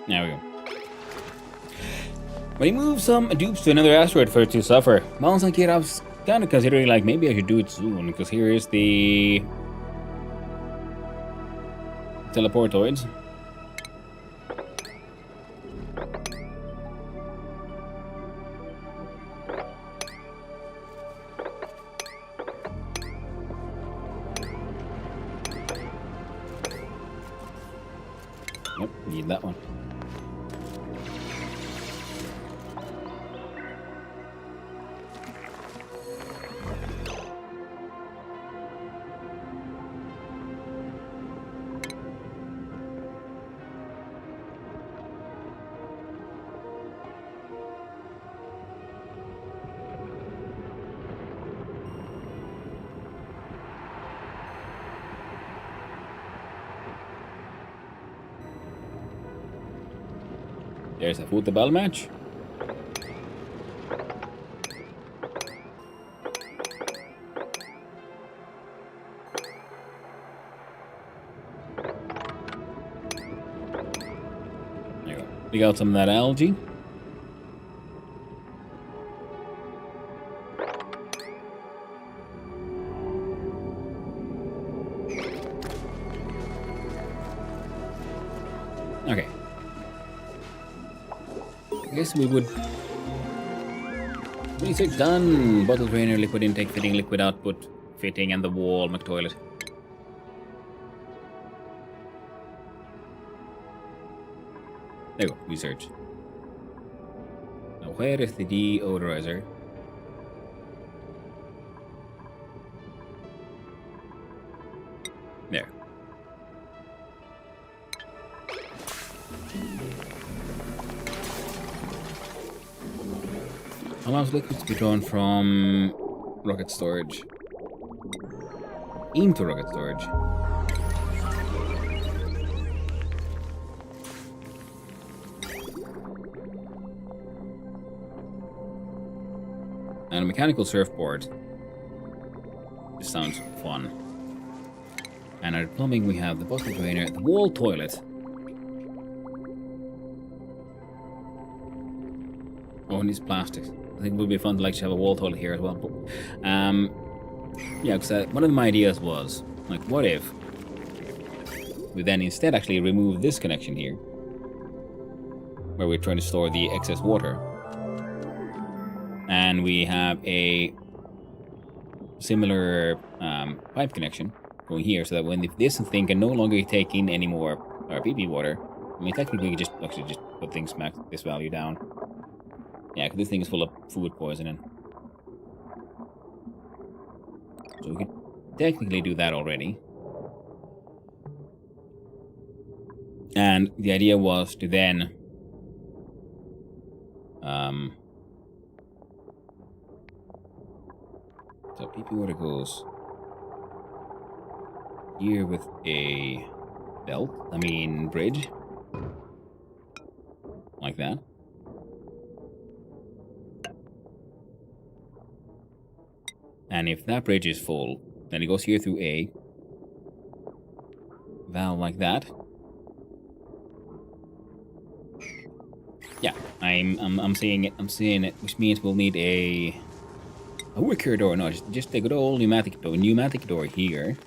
There we go. When you move some dupes to another asteroid for it to suffer, Miles and Kid, I was kind of considering like maybe I should do it soon, because here is the teleportoids. Nope, need that one. There's a football match. There you go. We got some of that algae. Okay. I guess we would. Research done. Bottle drainer, liquid intake, fitting, liquid output, fitting, and the wall, McToilet. There you go. Research. Now, where is the deodorizer? There. Allows liquids to be drawn from rocket storage into rocket storage. And a mechanical surfboard. This sounds fun. And our plumbing, we have the bottle drainer, the wall toilet. Oh, and these plastics. I think it would be fun to like have a wall toilet here as well. But, yeah, because one of my ideas was, like, what if we then instead actually remove this connection here, where we're trying to store the excess water, and we have a similar pipe connection going here, so that when this thing can no longer take in any more PP water, I mean, technically we could just put things back this value down. Yeah, because this thing is full of food poisoning. So we could technically do that already. And the idea was to then So PP water goes here with a belt. I mean bridge. Like that. And if that bridge is full, then it goes here through A. Valve like that. Yeah, I'm seeing it. I'm seeing it, which means we'll need a wicker door. No, just a good old pneumatic door. Pneumatic door here.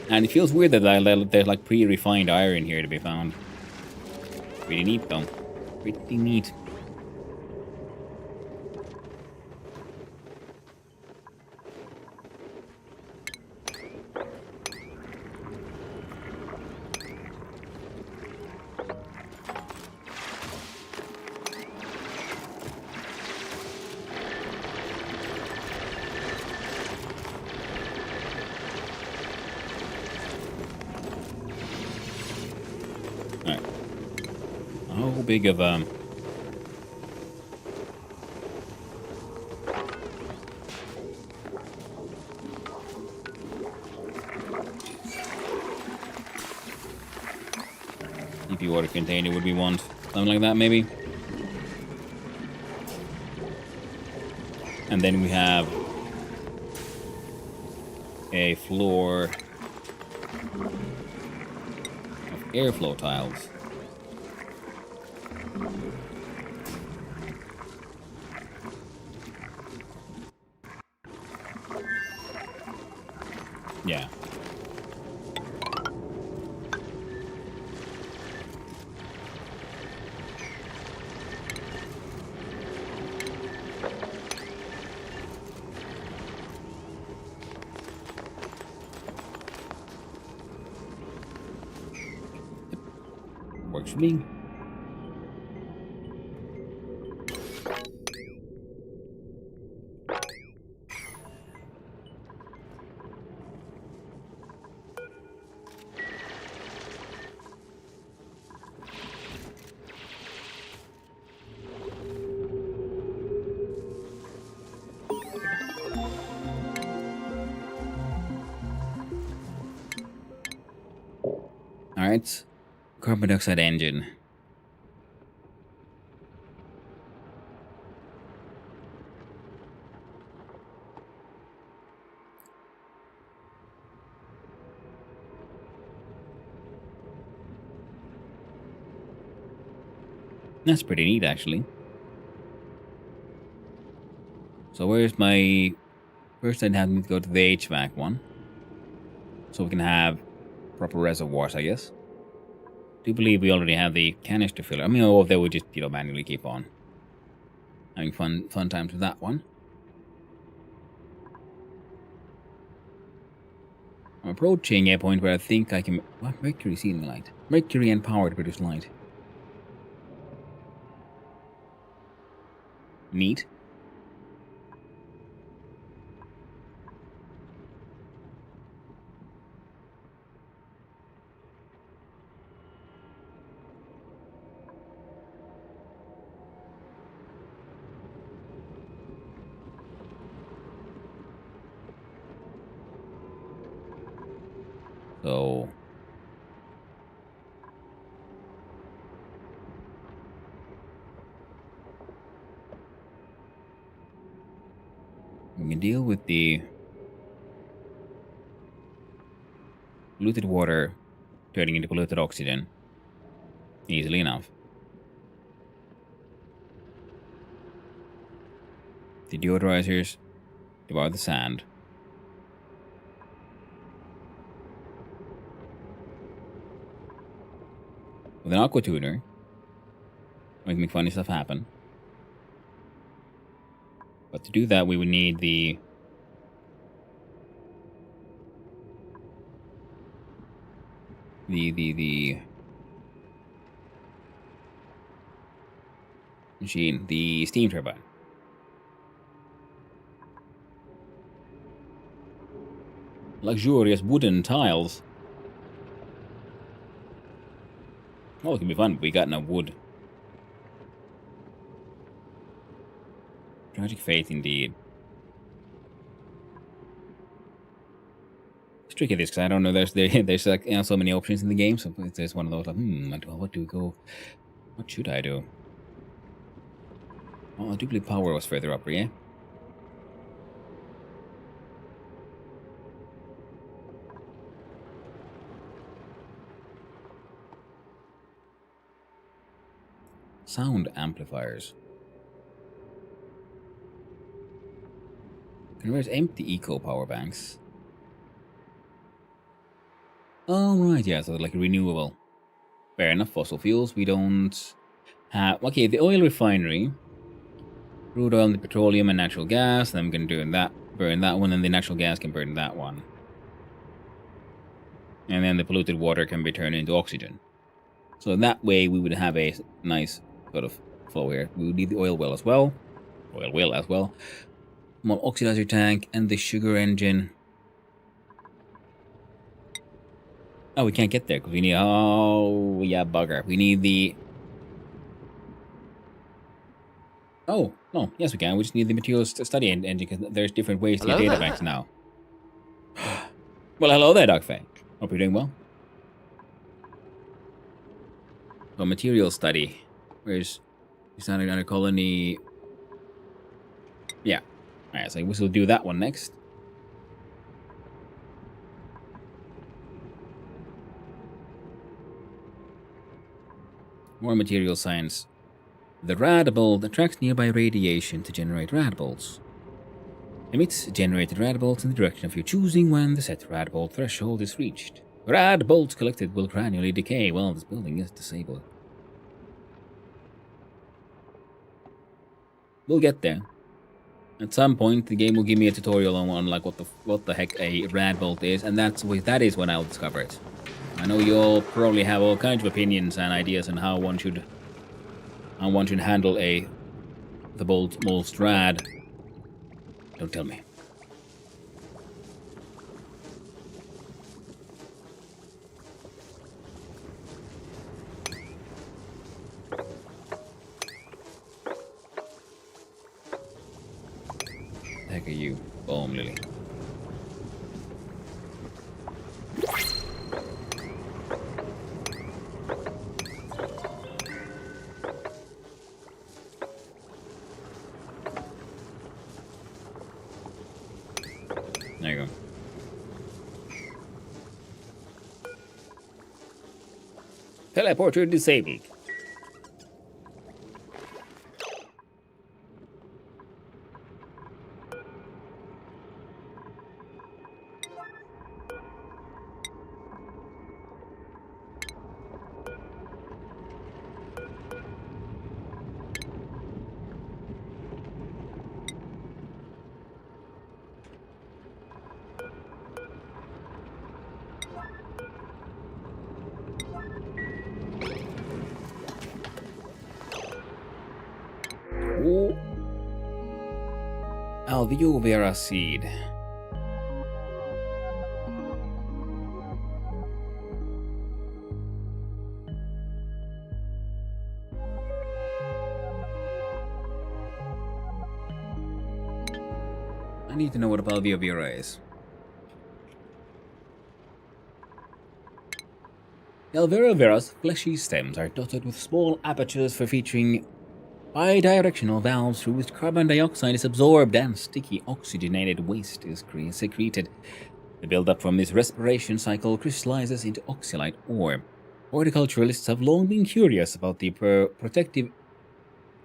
And it feels weird that there's like pre-refined iron here to be found. Pretty neat though. Pretty neat. Alright. How big of DP water container would we want? Something like that maybe? And then we have a floor of airflow tiles. Yeah. Works for me. Alright. Carbon dioxide engine. That's pretty neat, actually. So where's my... First I'd have to go to the HVAC one. So we can have proper reservoirs, I guess. Do believe we already have the canister filler. I mean, or they would just, manually keep on having fun times with that one. I'm approaching a point where I think I can... What? Mercury sealing light. Mercury and power to produce light. Neat. So... we can deal with the polluted water turning into polluted oxygen easily enough. The deodorizers devour the sand. With an aqua tuner, we can make funny stuff happen. But to do that, we would need the machine, the steam turbine. luxurious wooden tiles. Oh, it can be fun, but we got no wood. Tragic fate indeed. It's tricky this because I don't know. There's like so many options in the game, so there's one of those like, what do we go? What should I do? Oh, I do believe power was further up, yeah. Sound amplifiers. Converts empty eco power banks. Oh, right, yeah, so like renewable. Fair enough, fossil fuels. We don't have. Okay, the oil refinery. Crude oil, the petroleum, and natural gas. Then we can burn that one, and the natural gas can burn that one. And then the polluted water can be turned into oxygen. So that way we would have a nice sort of flow here. We would need the oil well as well. Oil well as well. Small oxidizer tank and the sugar engine. Oh, we can't get there because we need... Oh, yeah, bugger. We need the... Oh, no. Yes, we can. We just need the materials study engine because there's different ways to get data banks now. Well, hello there, Dogfang. Hope you're doing well. So, material study. Where's... It's not another colony... Yeah. Alright, so we'll do that one next. More material science. The radibolt attracts nearby radiation to generate radibolts. Emits generated radibolts in the direction of your choosing when the set radibolt threshold is reached. Radibolts collected will gradually decay while this building is disabled. We'll get there. At some point, the game will give me a tutorial on like what the heck a radibolt is, and that is when I'll discover it. I know you'll probably have all kinds of opinions and ideas on how one should handle the bolt most rad. Don't tell me. The heck are you? Boom, Lily. There you go. Teleporter disabled. Ooh. Alveovera seed. I need to know what a Alveovera is. Alveovera's fleshy stems are dotted with small apertures for featuring bidirectional valves through which carbon dioxide is absorbed and sticky oxygenated waste is secreted. The buildup from this respiration cycle crystallizes into oxalate ore. Horticulturalists have long been curious about the protective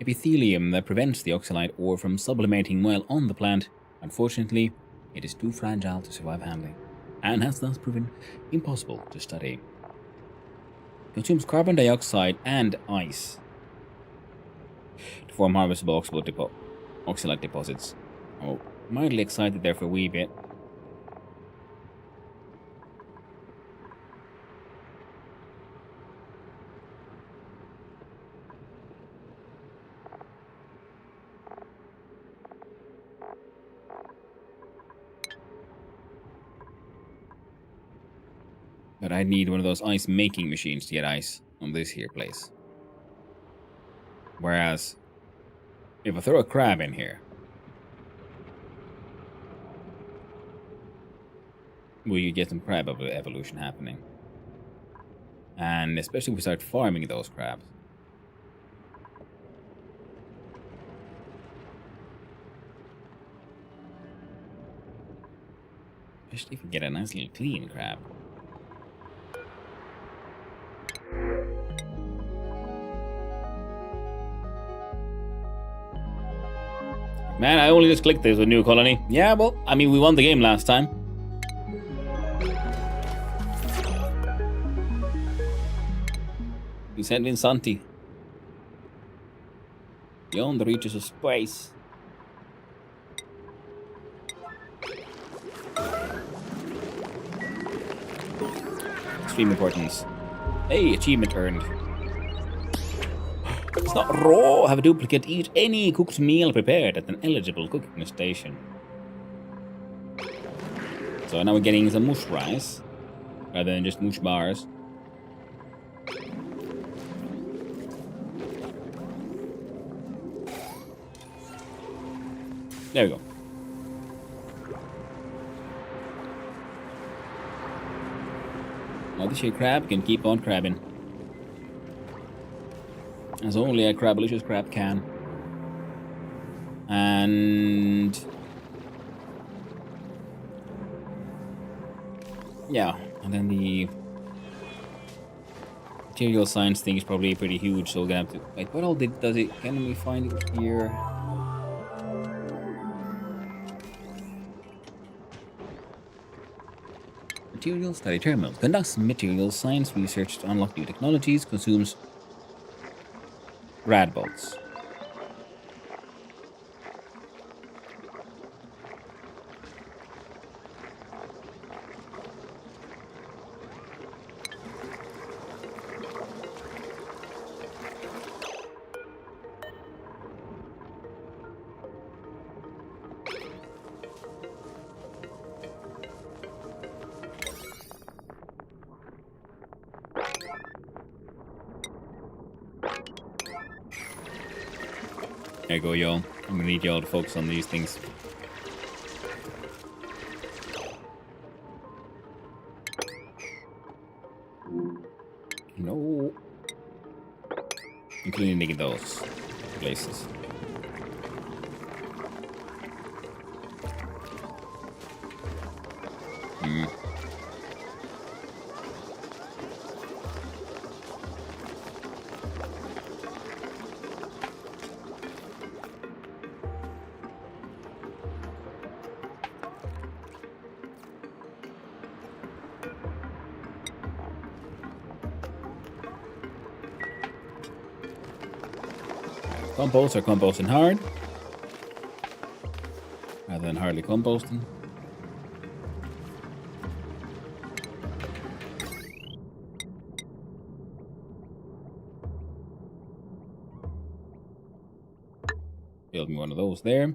epithelium that prevents the oxalate ore from sublimating while on the plant. Unfortunately, it is too fragile to survive handling, and has thus proven impossible to study. Consumes carbon dioxide and ice to form harvestable oxalate deposits. Oh, mildly excited there for a wee bit. But I need one of those ice making machines to get ice on this here place. Whereas, if I throw a crab in here, will you get some crab evolution happening? And especially if we start farming those crabs. Especially if we get a nice little clean crab. Man, I only just clicked there's a new colony. Yeah, well, I mean, we won the game last time. We sent in Santi. Beyond the reaches of space. Extreme importance. Hey, achievement earned. It's not raw. Have a duplicate eat any cooked meal prepared at an eligible cooking station. So now we're getting some mush rice rather than just mush bars. There we go. Now this here crab can keep on crabbing. As only a crabalicious crab can. And... yeah, and then the... material science thing is probably pretty huge, so we're gonna have to... wait, what all does it... can we find it here? Material study terminals. Conducts material science research to unlock new technologies. Consumes rad bolts. There you go, y'all. I'm gonna need y'all to focus on these things. No. Including digging those places. Compost or composting hard, rather than hardly composting. Build me one of those there.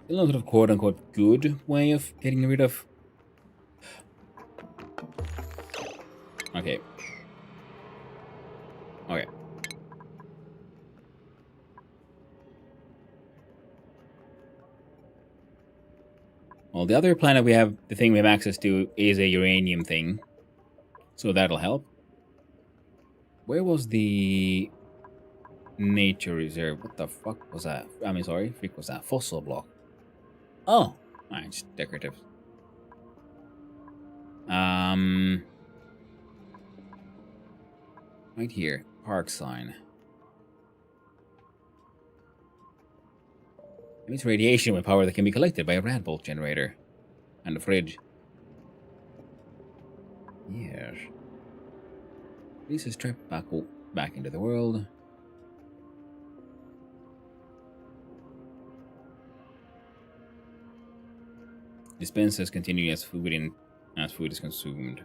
Still a sort of quote-unquote good way of getting rid of... okay. Okay. Well, the other planet we have, the thing we have access to, is a uranium thing. So that'll help. Where was the nature reserve? What the fuck was that? I mean, sorry, freak was that? Fossil block. Oh, alright, it's decorative. Right here, park sign. Emits radiation with power that can be collected by a rad bolt generator and a fridge. Yes. This is trapped back into the world. Dispenses continue as food is consumed.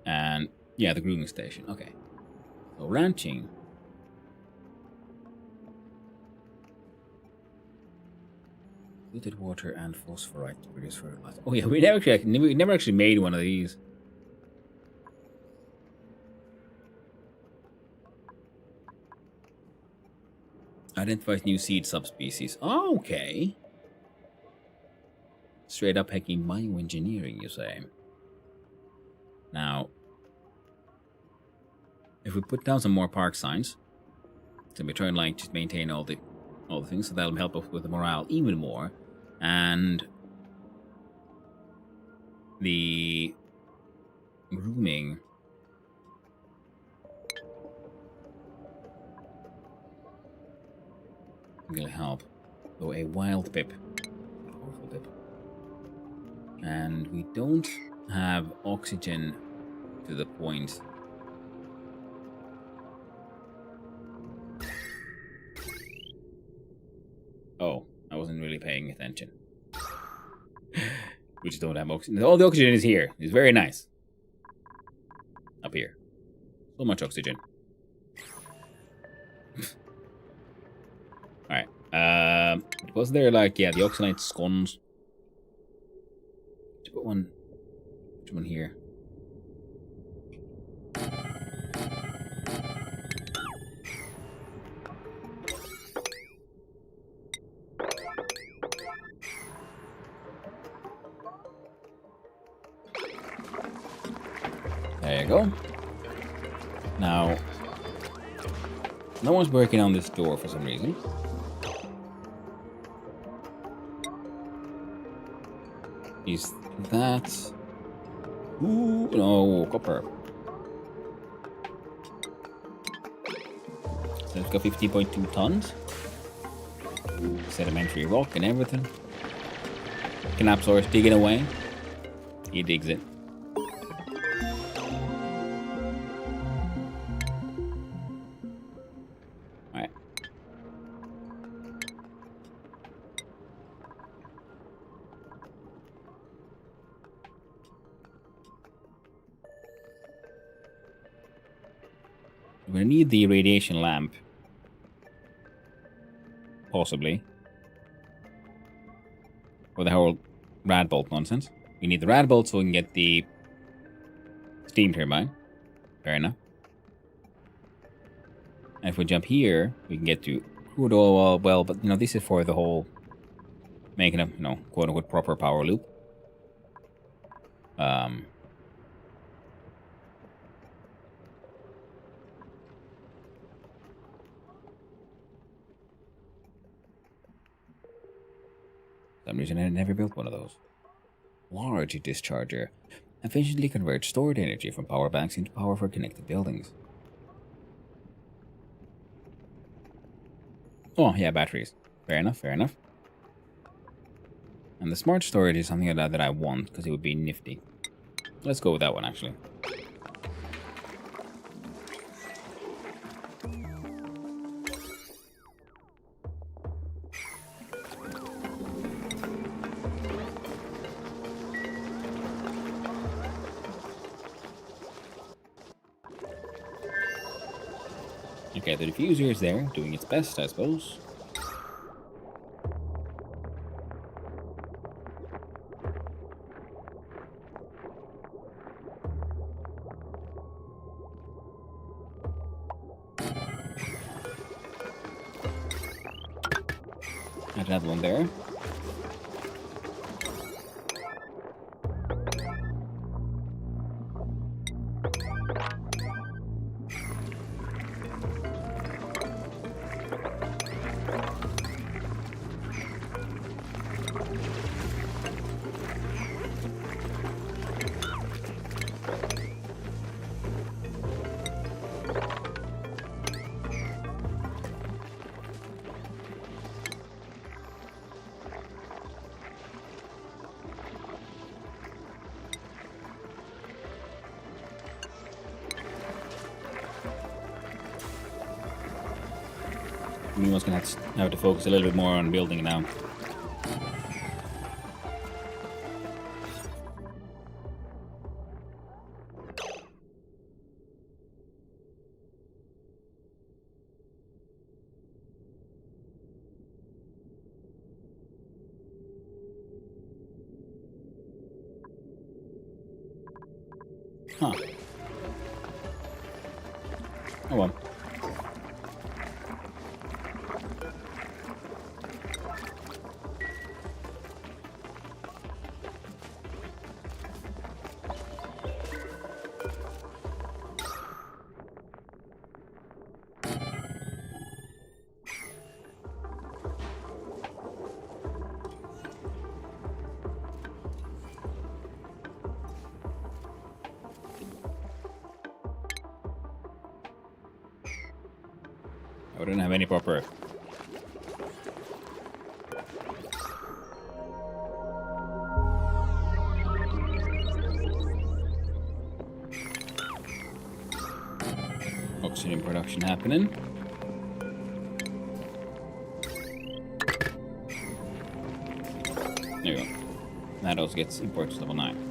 And yeah, the grooming station. Okay. So ranching. Diluted water and phosphorite to produce fertilizer. Oh yeah, we never actually made one of these. Identifies new seed subspecies. Oh, okay. Straight up hacking bioengineering, you say. Now, if we put down some more park signs, so we try and like just maintain all the things, so that'll help us with the morale even more. And the grooming will help. So a wild pip. Powerful pip. And we don't have oxygen to the point. Oh, I wasn't really paying attention. We just don't have oxygen. All the oxygen is here. It's very nice. Up here. So much oxygen. Alright. Was there like, yeah, the oxalate scones? Let's put one. Which one here? There you go. Now, no one's working on this door for some reason. Is that... Ooh, no, copper. So it's got 15.2 tons. Sedimentary rock and everything. Canapsaurus digging away. He digs it. Alright. We're gonna need the radiation lamp. Possibly. Or the whole rad bolt nonsense. We need the rad bolt so we can get the steam turbine. Fair enough. And if we jump here, we can get to crude oil well, but you know, this is for the whole making a, you know, quote unquote proper power loop. For some reason I never built one of those. Large discharger efficiently converts stored energy from power banks into power for connected buildings. Oh, yeah, batteries. Fair enough, fair enough. And the smart storage is something that I want, because it would be nifty. Let's go with that one, actually. Okay, the diffuser is there, doing its best, I suppose. There's another one there. Anyone's gonna have to focus a little bit more on building now. Huh. Oh well. I didn't have any proper. Oxygen production happening. There you go. That also gets imported to level 9.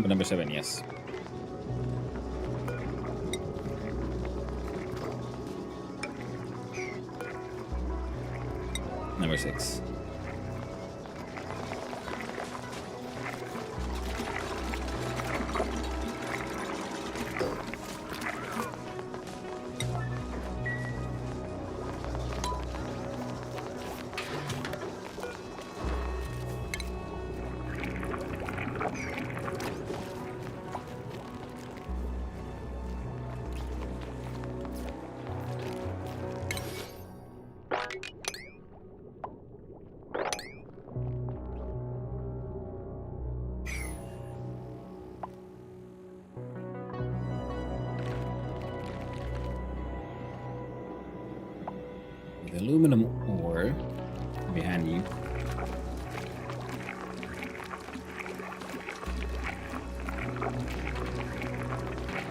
Number 7, yes. Number 6. The aluminum ore will be handy.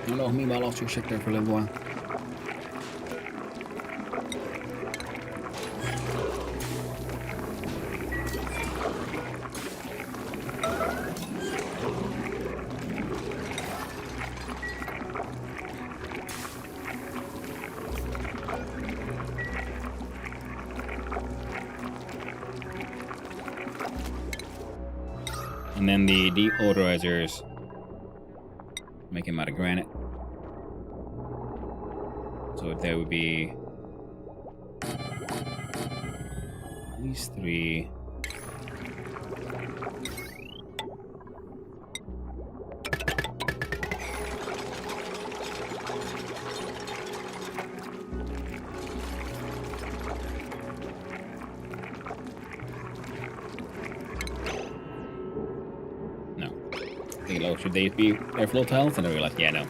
No, meanwhile I'll check there for a little while. And then the deodorizers, make them out of granite. So there would be at least 3. Should they be airflow tiles? And I realized, yeah, no.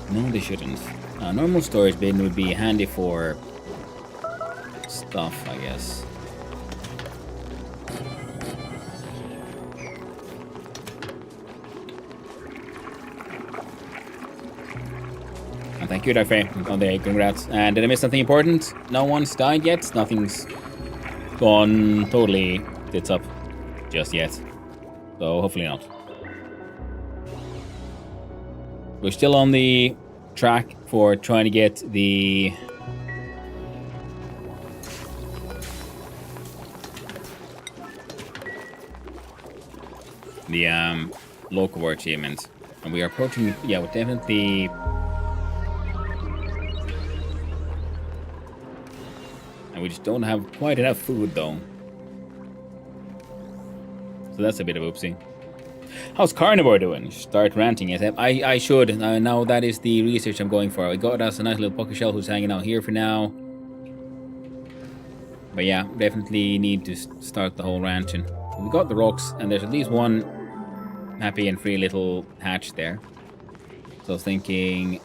No, they shouldn't. Normal storage bin would be handy for stuff, I guess. And thank you, Dark Faye. Oh, there, congrats. And did I miss something important? No one's died yet? Nothing's gone totally tits up just yet. So hopefully not. We're still on the track for trying to get the local war achievement, and we are approaching. Yeah, we're definitely. And we just don't have quite enough food though, so that's a bit of oopsie. How's Carnivore doing? Start ranting at him. I should. Now that is the research I'm going for. We got us a nice little pocket shell who's hanging out here for now. But yeah, definitely need to start the whole ranching. We got the rocks, and there's at least one happy and free little hatch there. So I was thinking...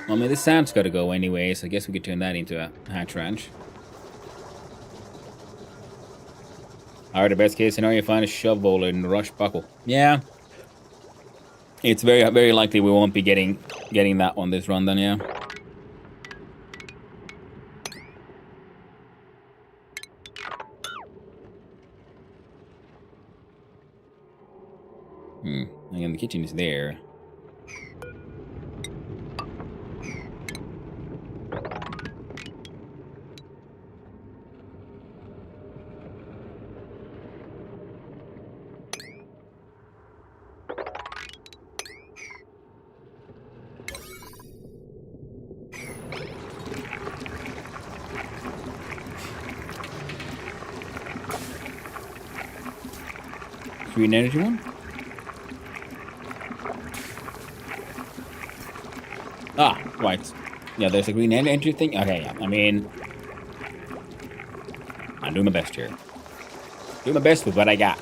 Well, I mean, this sand's got to go anyway, so I guess we could turn that into a hatch ranch. Alright, the best case scenario, you find a shovel in the rush buckle. Yeah. It's very, very likely we won't be getting that on this run then, yeah. Again, the kitchen is there. Green energy one? Ah, right. Yeah, there's a green energy thing. Okay, yeah. I mean, I'm doing my best here. Doing my best with what I got.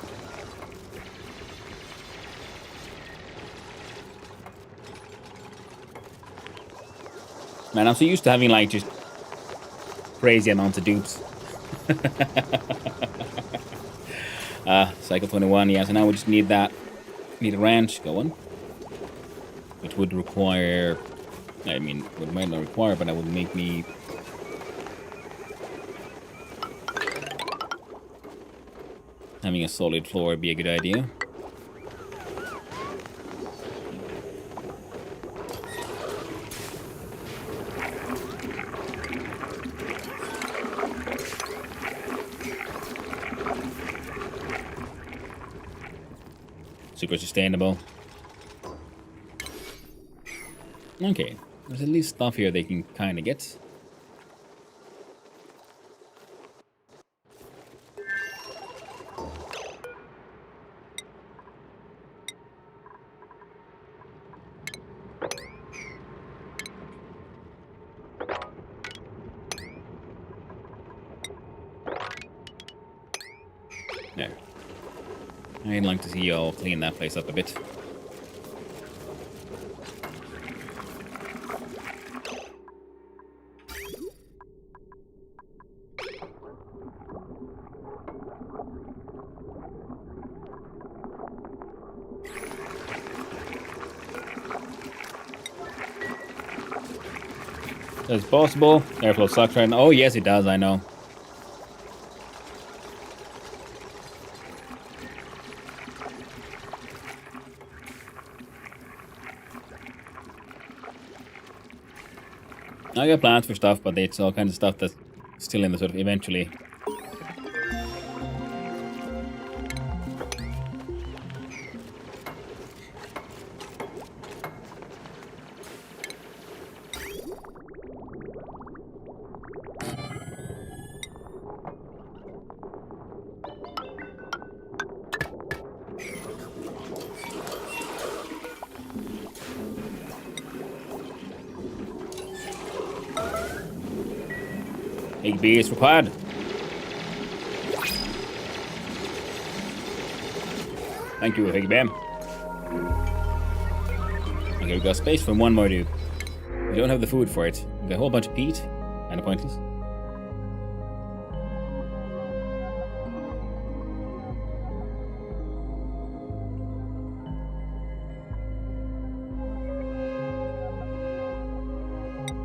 Man, I'm so used to having, like, just crazy amounts of dupes. Cycle 21, yeah, so now we just need that. Need a ranch going. Which would require... I mean, it might not require, but that would make me... Having a solid floor would be a good idea. Super sustainable. Okay, there's at least stuff here they can kind of get. There. I'd like to see you all clean that place up a bit. As possible. Airflow sucks right now. Oh, yes, it does. I know. I got plans for stuff, but it's all kinds of stuff that's still in the sort of eventually. Big B is required. Thank you, Big Bam. Okay, we've got space for one more dude. We don't have the food for it. We've got a whole bunch of peat. Kinda pointless.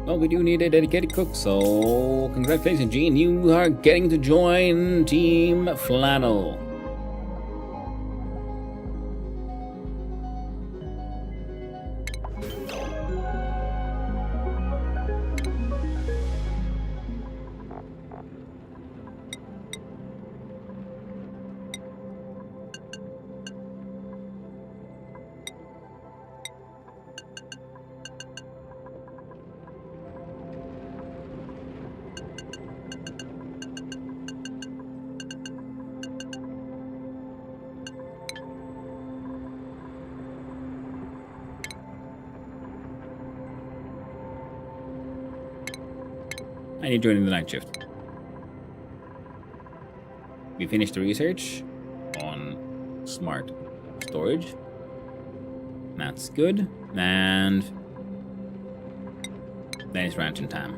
Well, we do need a dedicated cook, so congratulations, Gene. You are getting to join Team Flannel. And you're joining the night shift. we finished the research on smart storage. That's good. And then it's ranching time.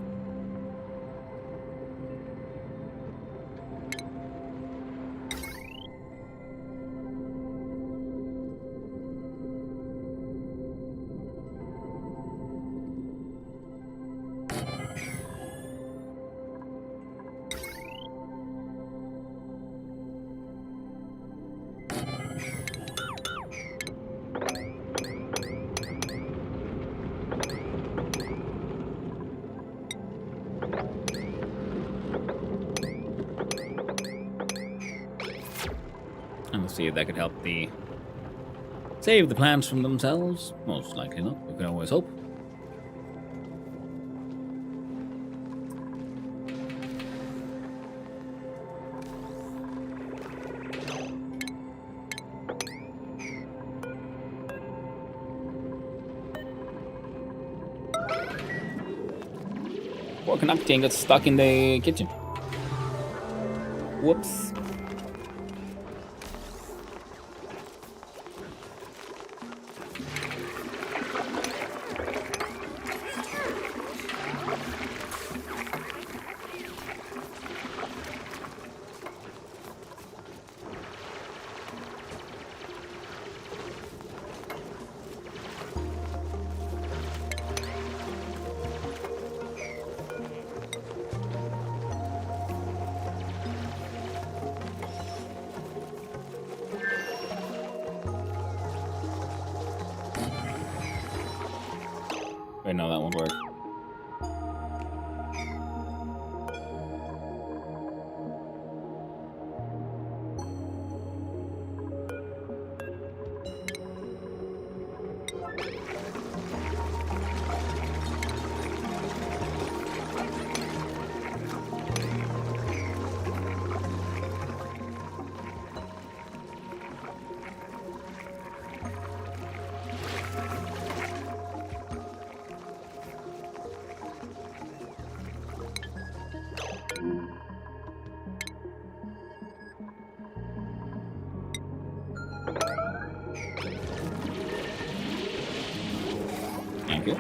And we'll see if that could help save the plants from themselves. Most likely not. We can always hope. Poor Canucking got stuck in the kitchen. Whoops. Wait, no, that won't work. Thank you.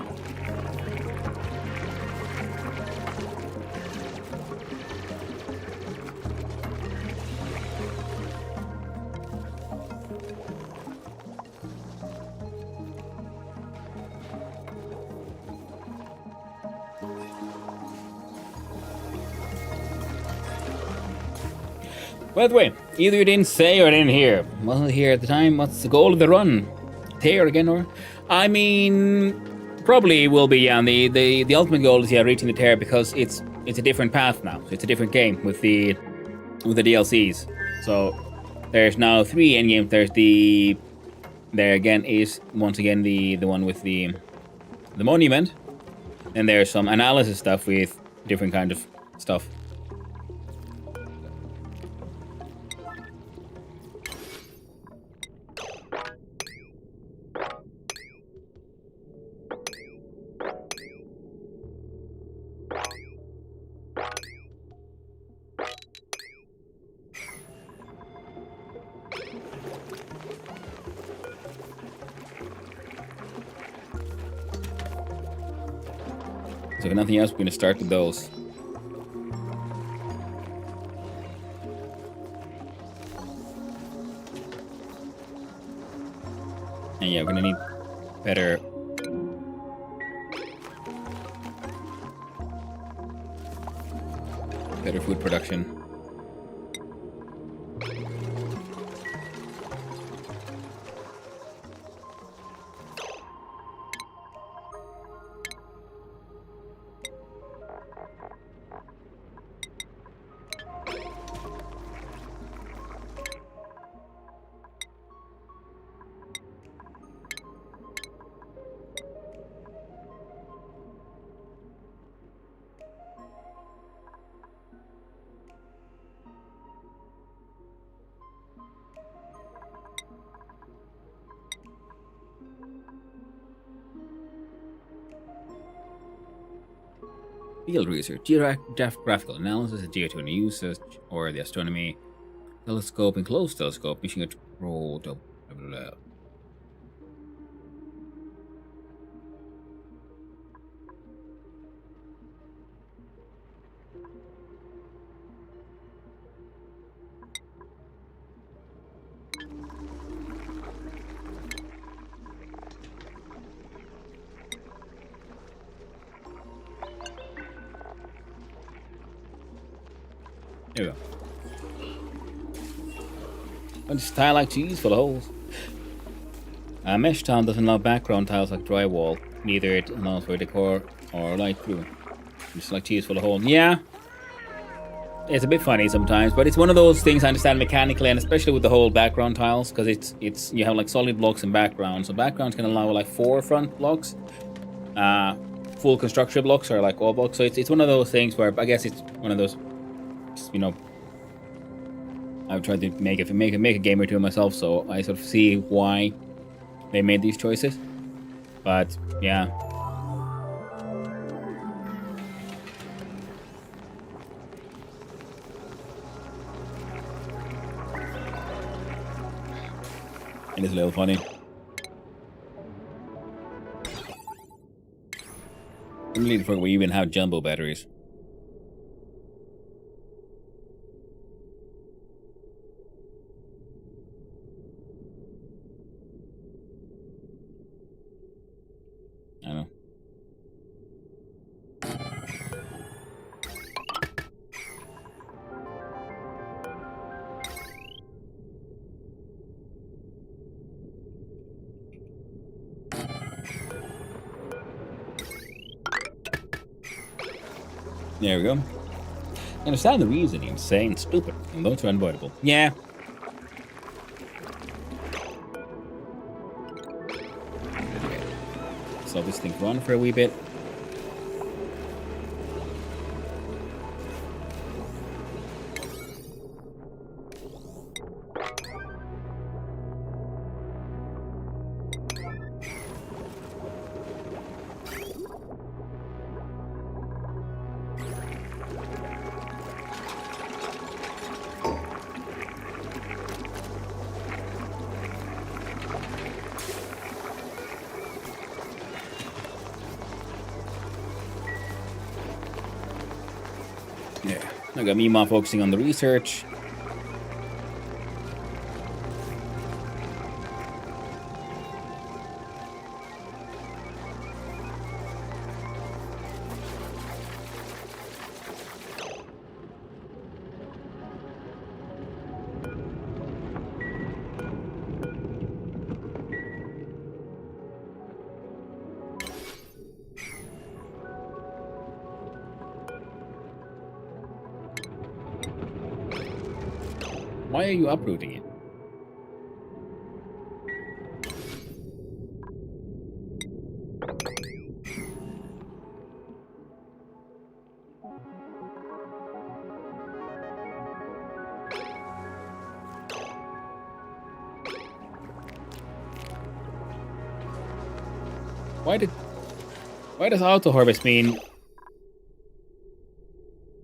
By the way, either you didn't say or didn't hear. Wasn't here at the time. What's the goal of the run? Tear again, or? I mean, probably will be, yeah. The ultimate goal is, yeah, reaching the tear, because it's a different path now. It's a different game with the DLCs. So there's now 3 endgames. There again is once again the one with the monument, and there's some analysis stuff with different kind of stuff. So if nothing else, we're gonna start with those. And yeah, we're gonna need better food production. Field research, geographical analysis, geotechnical usage, or the astronomy Telescope and close telescope. Mission control. Blah, blah, blah. There we go. I just tile like cheese full of holes. Mesh tile doesn't allow background tiles like drywall. Neither it allows for decor or light blue. Just like cheese full of holes. Yeah. It's a bit funny sometimes, but it's one of those things I understand mechanically, and especially with the whole background tiles, because it's you have like solid blocks and background. So backgrounds can allow like 4 front blocks. Full construction blocks are like all blocks. So it's one of those things where I guess it's one of those, you know, I've tried to make a game or two myself, so I sort of see why they made these choices. But yeah. It is a little funny. I really forget we even have jumbo batteries. I know. There we go. I understand the reasoning, insane, stupid, and those are unavoidable. Yeah. So this thing run for a wee bit. Yeah, I got Mima focusing on the research. Why are you uprooting it? Why does auto harvest mean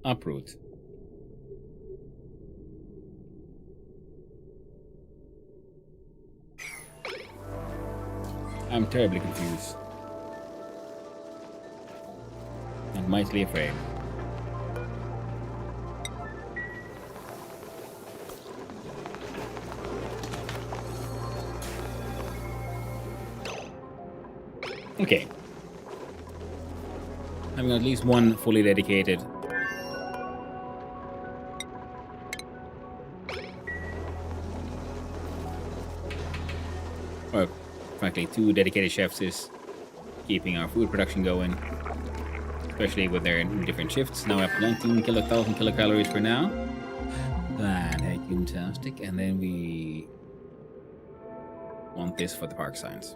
uproot? I'm terribly confused. And mightily afraid. Okay. Having at least one fully dedicated. Or, frankly, 2 dedicated chefs is keeping our food production going. Especially with their different shifts. Now we're up to 19,000 kilocalories for now. Fantastic. And then we want this for the park signs.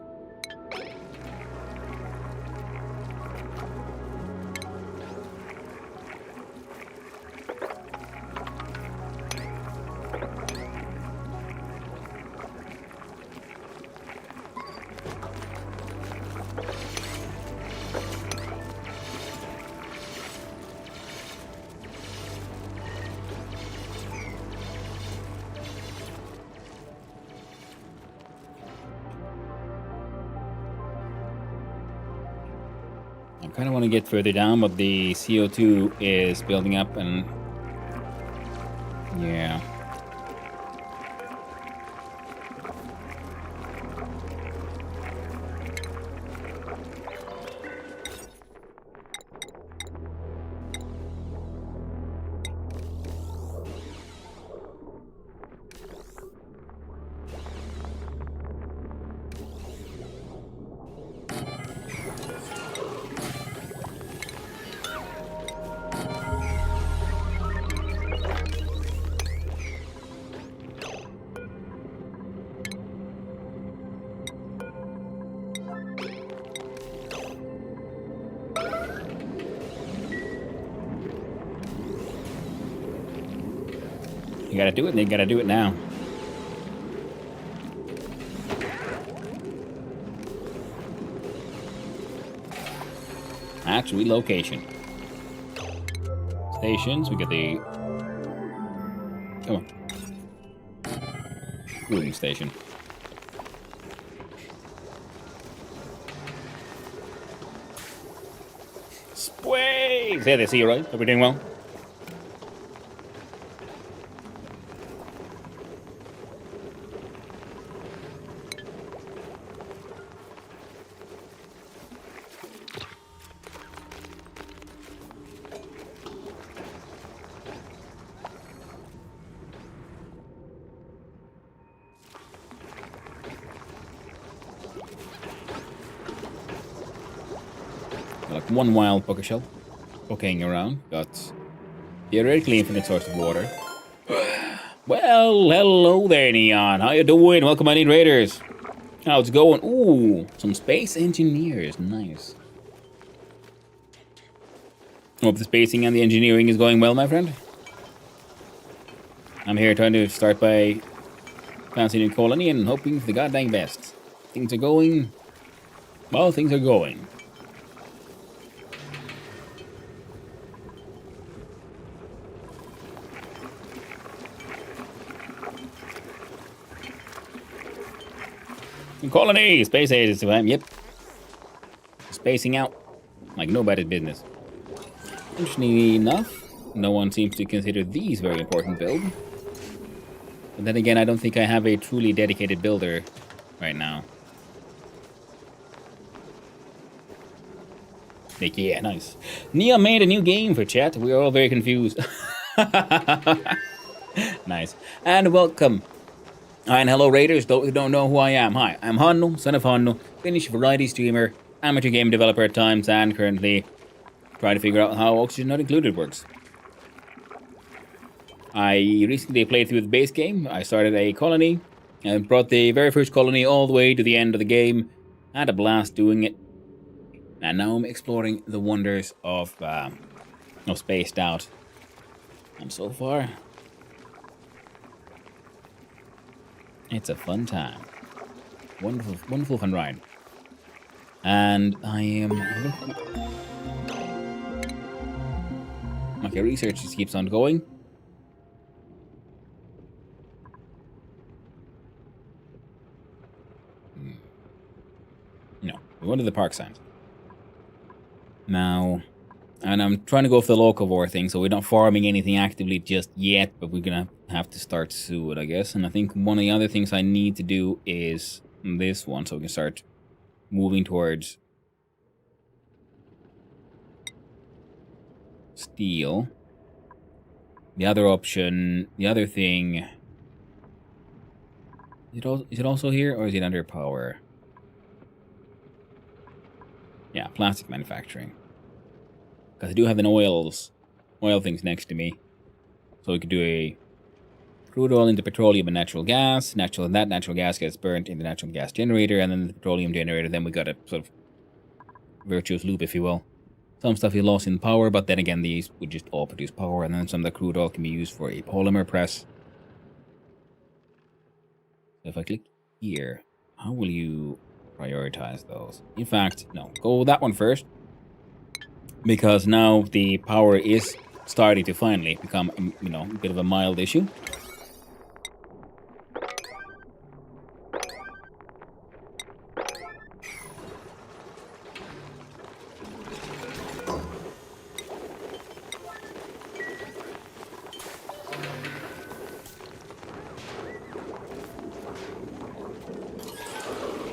kind of want to get further down, but the CO2 is building up and... Yeah. You gotta do it, and you gotta do it now. Actually, location. Stations, we get the... Come on. Cooling station. Sways! Yeah, they see you, right? Hope we're doing well. Like one wild poker shell poking around. Got theoretically infinite source of water. Well, hello there, Neon. How you doing? Welcome, I need raiders. How's it going? Ooh, some space engineers. Nice. Hope the spacing and the engineering is going well, my friend. I'm here trying to start by fancy a new colony and hoping for the goddamn best. Things are going... Well, things are going. Colony! Space age is time. Yep. Spacing out. Like nobody's business. Interestingly enough, no one seems to consider these very important build. But then again, I don't think I have a truly dedicated builder right now. Like, yeah, nice. Nia made a new game for chat. We are all very confused. Nice. And welcome. And hello raiders, those who don't know who I am. Hi, I'm Hanno, son of Hanno, Finnish variety streamer, amateur game developer at times, and currently trying to figure out how Oxygen Not Included works. I recently played through the base game. I started a colony, and brought the very first colony all the way to the end of the game. Had a blast doing it. And now I'm exploring the wonders of Spaced Out. And so far... it's a fun time. Wonderful, wonderful fun ride. And I am... Okay, research just keeps on going. No, we wanted the park signs. Now... And I'm trying to go for the locavore thing, so we're not farming anything actively just yet, but we're gonna have to start soon, I guess. And I think one of the other things I need to do is this one, so we can start moving towards steel. The other option, the other thing... Is it also here, or is it under power? Yeah, plastic manufacturing. Because I do have an oil things next to me. So we could do a crude oil into petroleum and natural gas. That natural gas gets burnt in the natural gas generator, and then the petroleum generator. Then we got a sort of virtuous loop, if you will. Some stuff you lost in power, but then again, these would just all produce power, and then some of the crude oil can be used for a polymer press. So if I click here, how will you prioritize those? In fact, no, go with that one first. Because now the power is starting to finally become, a bit of a mild issue.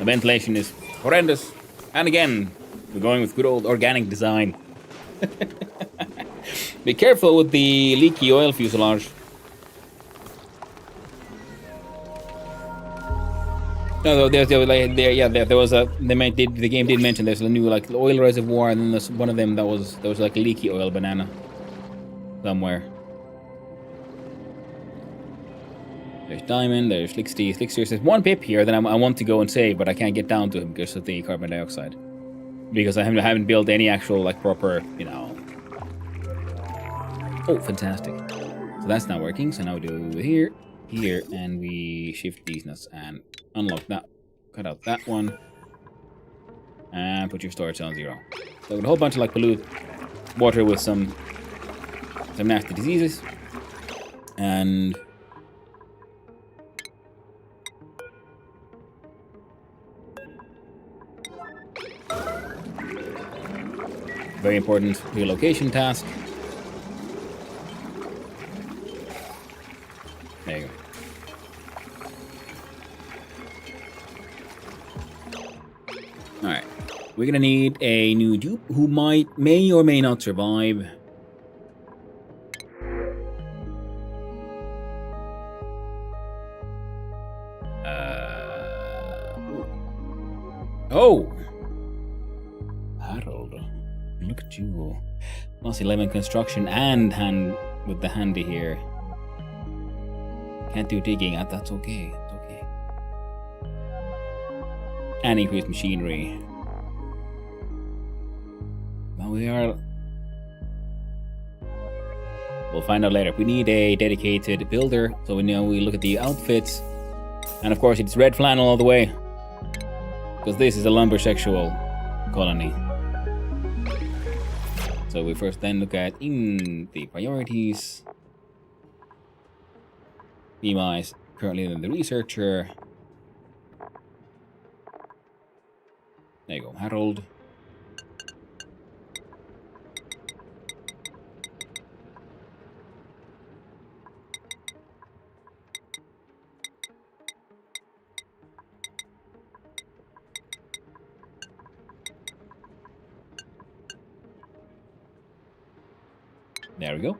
ventilation is horrendous. And again, we're going with good old organic design. Be careful with the leaky oil fuselage. No, there was a. The game did mention there's a new like oil reservoir, and then there's one of them there was like a leaky oil banana somewhere. There's Diamond, there's Slicksty. Slickster says one pip here that I want to go and save, but I can't get down to him because of the carbon dioxide. Because I haven't built any actual like proper, you know. Oh, fantastic! So that's not working. So now we do here, and we shift these nuts and unlock that. Cut out that one, and put your storage on 0. So with a whole bunch of like pollute water with some nasty diseases, and very important relocation task. There you go. Alright. We're gonna need a new dupe who may or may not survive. Oh! Harold. Look at you. Plus 11 construction and hand with the handy here. Can't do digging. That's okay. It's okay. And increased machinery. Well, we'll find out later. We need a dedicated builder. So we look at the outfits. And of course, it's red flannel all the way. Because this is a lumbersexual colony. So we first then look at in the priorities. Bima is currently the researcher. There you go, Harold. There we go.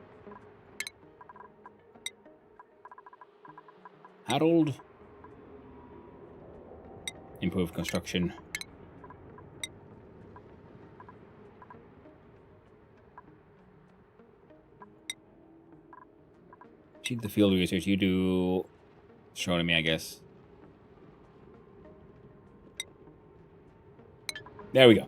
Harold. Improved construction. Cheat the field research. You do astronomy, I guess. There we go.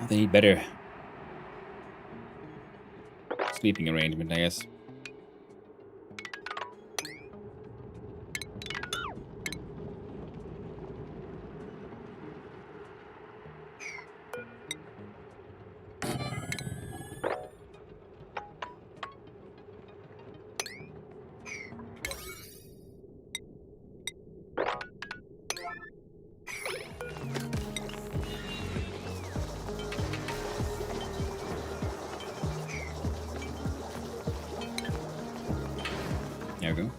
They need better sleeping arrangement, I guess. There we go.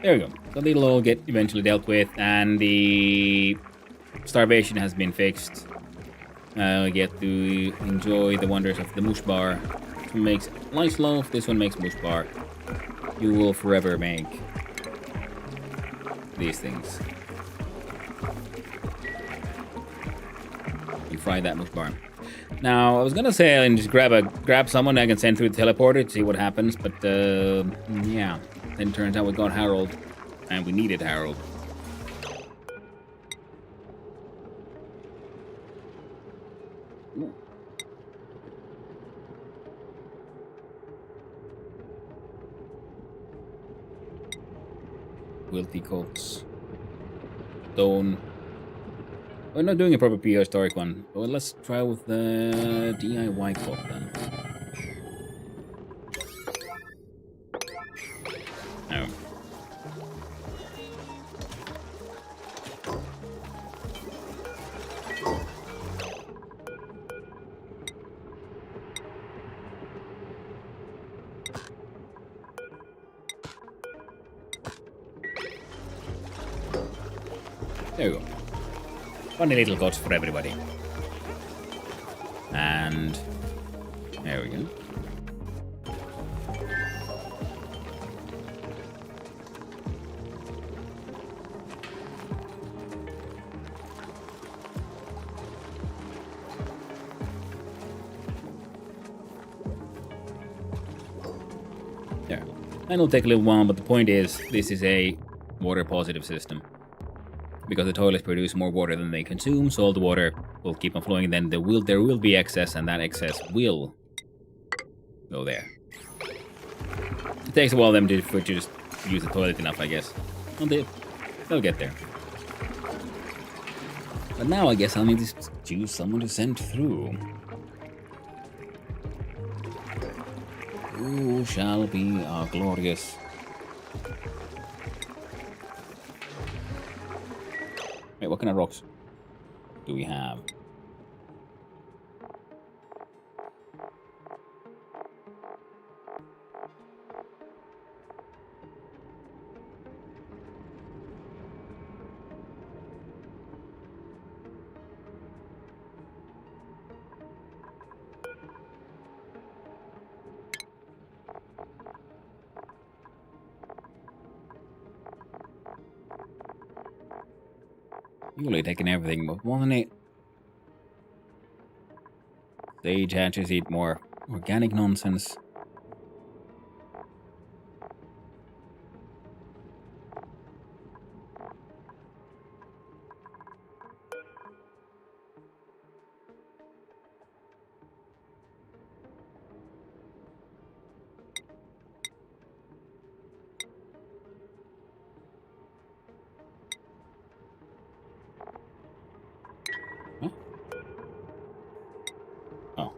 There we go. So they'll all get eventually dealt with, and the starvation has been fixed. We get to enjoy the wonders of the mush bar. This one makes nice loaf, this one makes mush bar. You will forever make these things. You fry that mush bar. Now, I was gonna say and just grab someone I can send through the teleporter to see what happens, but yeah. Then it turns out we got Harold, and we needed Harold. Ooh. quilty coats. Stone. We're not doing a proper prehistoric one, but let's try with the DIY clock then. No. There we go. Funny little gods for everybody. And there we go. There. And it'll take a little while, but the point is, this is a water positive system. Because the toilets produce more water than they consume, so all the water will keep on flowing, then there will be excess, and that excess will go there. It takes a while for just use the toilet enough, I guess. Well, they'll get there. But now I guess I'll need to choose someone to send through. Who shall be our glorious... Wait, what kind of rocks do we have? Usually taking everything, but wasn't it? Sage hatches eat more organic nonsense. Huh? Oh.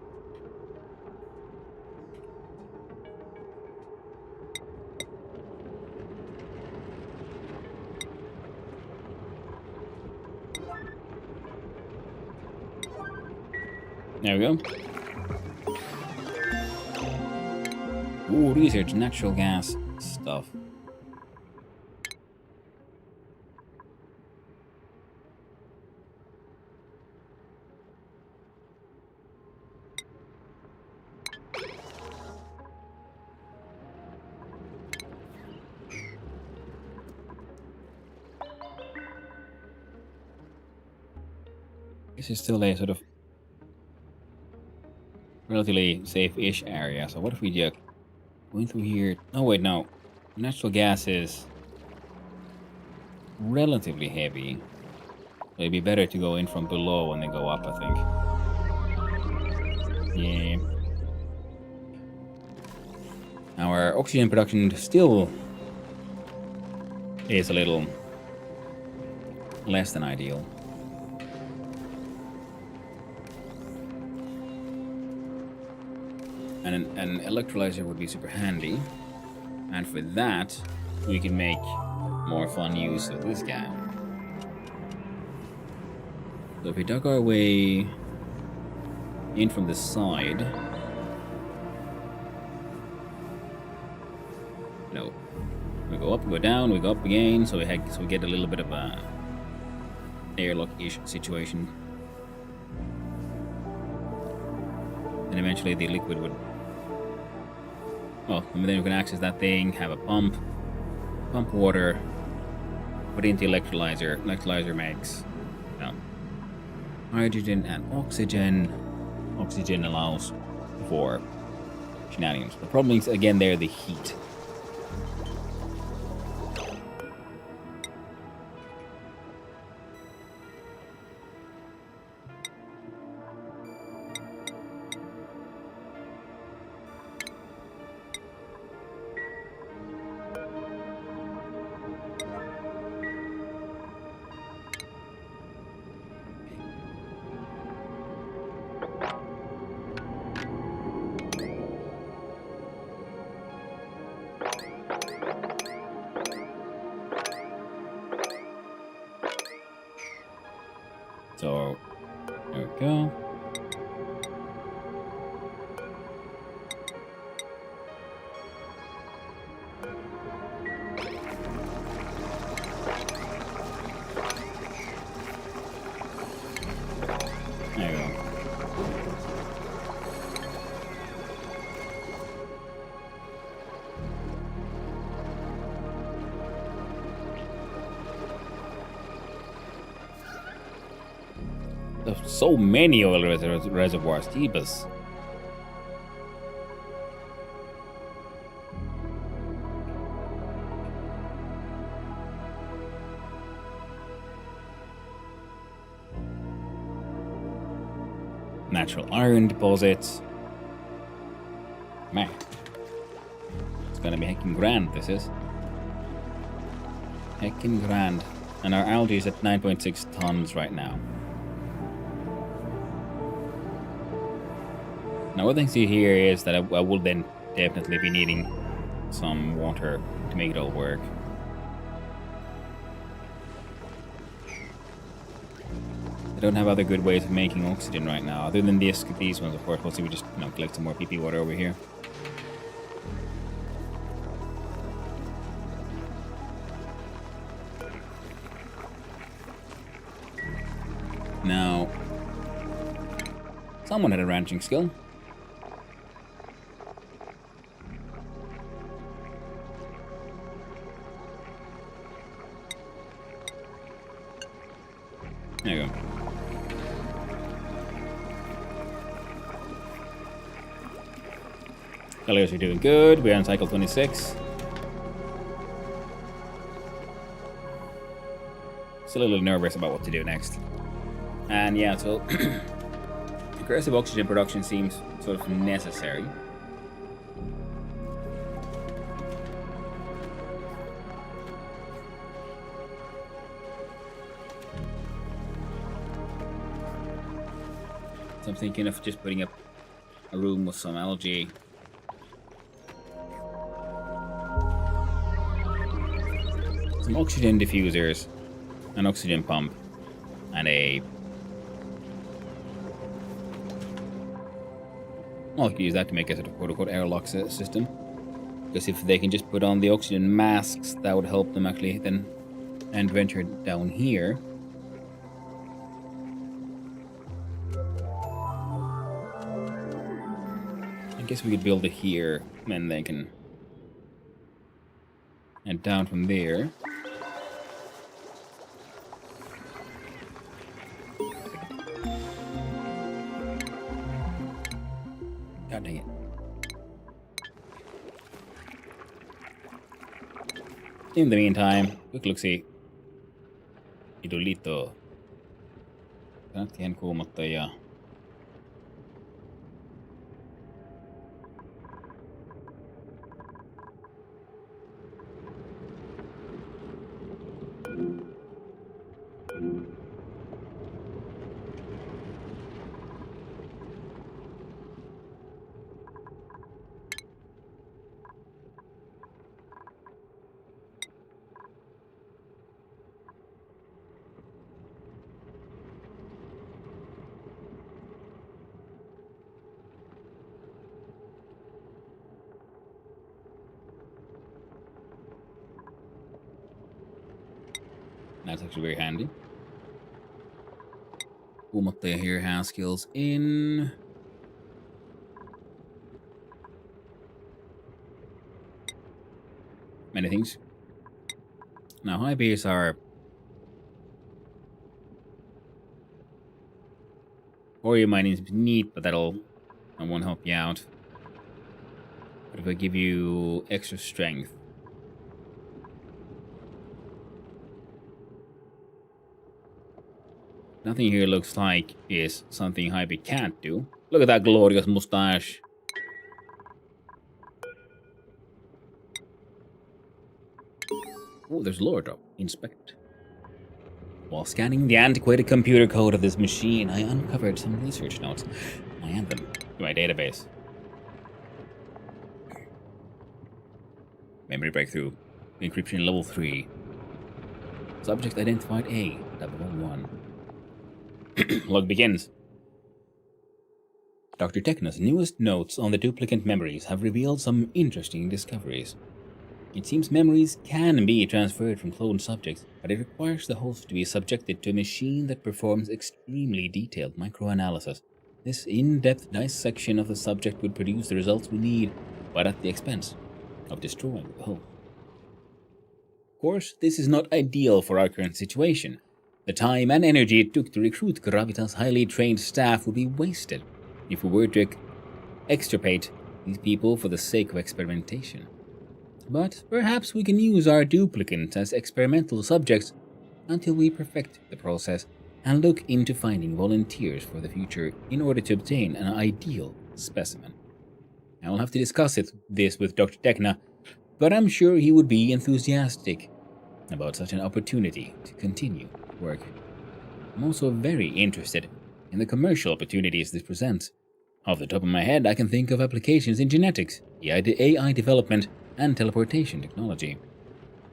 There we go. Ooh, research natural gas stuff. This is still a sort of relatively safe-ish area. So what if we just going through here? Oh wait, no. Natural gas is relatively heavy. So it'd be better to go in from below and then go up, I think. Yeah. Our oxygen production still is a little less than ideal. And an electrolyzer would be super handy. And for that, we can make more fun use of this guy. So if we dug our way in from the side... No. We go up, we go down, we go up again, so we get a little bit of a airlock-ish situation. And eventually the liquid would... Well, and then we can access that thing, have a pump water, put it into electrolyzer. Electrolyzer makes, you know, hydrogen and oxygen. Oxygen allows for shenanigans. The problem is, again, there, the heat. So, there we go. There we go. There's so many oil reservoirs, Jeebus. Natural iron deposits. Man. It's gonna be heckin' grand, this is. Heckin' grand. And our algae is at 9.6 tons right now. Now, what I see here is that I will then definitely be needing some water to make it all work. I don't have other good ways of making oxygen right now, other than these ones, of course. We'll see, we just collect some more PP water over here. Now, someone had a ranching skill. There you go. Colors are doing good. We're on cycle 26. Still a little nervous about what to do next. And yeah, so aggressive oxygen production seems sort of necessary. So I'm thinking of just putting up a room with some algae. Some oxygen diffusers, an oxygen pump, and a... Well, I could use that to make a sort of quote-unquote airlock system. Because if they can just put on the oxygen masks, that would help them actually then and venture down here. I guess we could build it here, and they can... And down from there. God dang it. In the meantime, quick look-see. Idolito. Kannattihan kuumottajaa. That's actually very handy. Kuumottaja here has skills in... many things. Now, high beers are... Warrior mining is neat, but that won't help you out. But if I give you extra strength... Nothing here looks like is something Hybe can't do. Look at that glorious mustache. Oh, there's lore drop. Inspect. While scanning the antiquated computer code of this machine, I uncovered some research notes. I add them to my database. Memory breakthrough. Encryption level 3. Subject identified A, 001. Log begins. Dr. Techna's newest notes on the duplicate memories have revealed some interesting discoveries. It seems memories can be transferred from cloned subjects, but it requires the host to be subjected to a machine that performs extremely detailed microanalysis. This in-depth dissection of the subject would produce the results we need, but at the expense of destroying the host. Of course, this is not ideal for our current situation. The time and energy it took to recruit Gravitas' highly trained staff would be wasted if we were to extirpate these people for the sake of experimentation. But perhaps we can use our duplicates as experimental subjects until we perfect the process and look into finding volunteers for the future in order to obtain an ideal specimen. I will have to discuss this with Dr. Techna, but I'm sure he would be enthusiastic about such an opportunity to continue work. I'm also very interested in the commercial opportunities this presents. Off the top of my head, I can think of applications in genetics, AI development, and teleportation technology.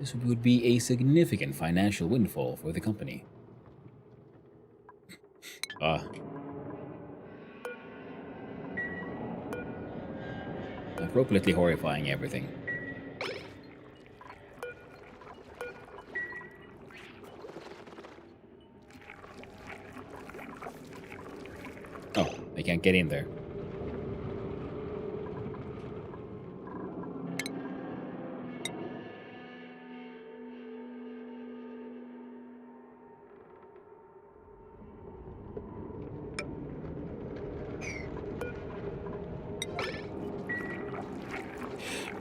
This would be a significant financial windfall for the company. Appropriately horrifying everything. Oh, they can't get in there.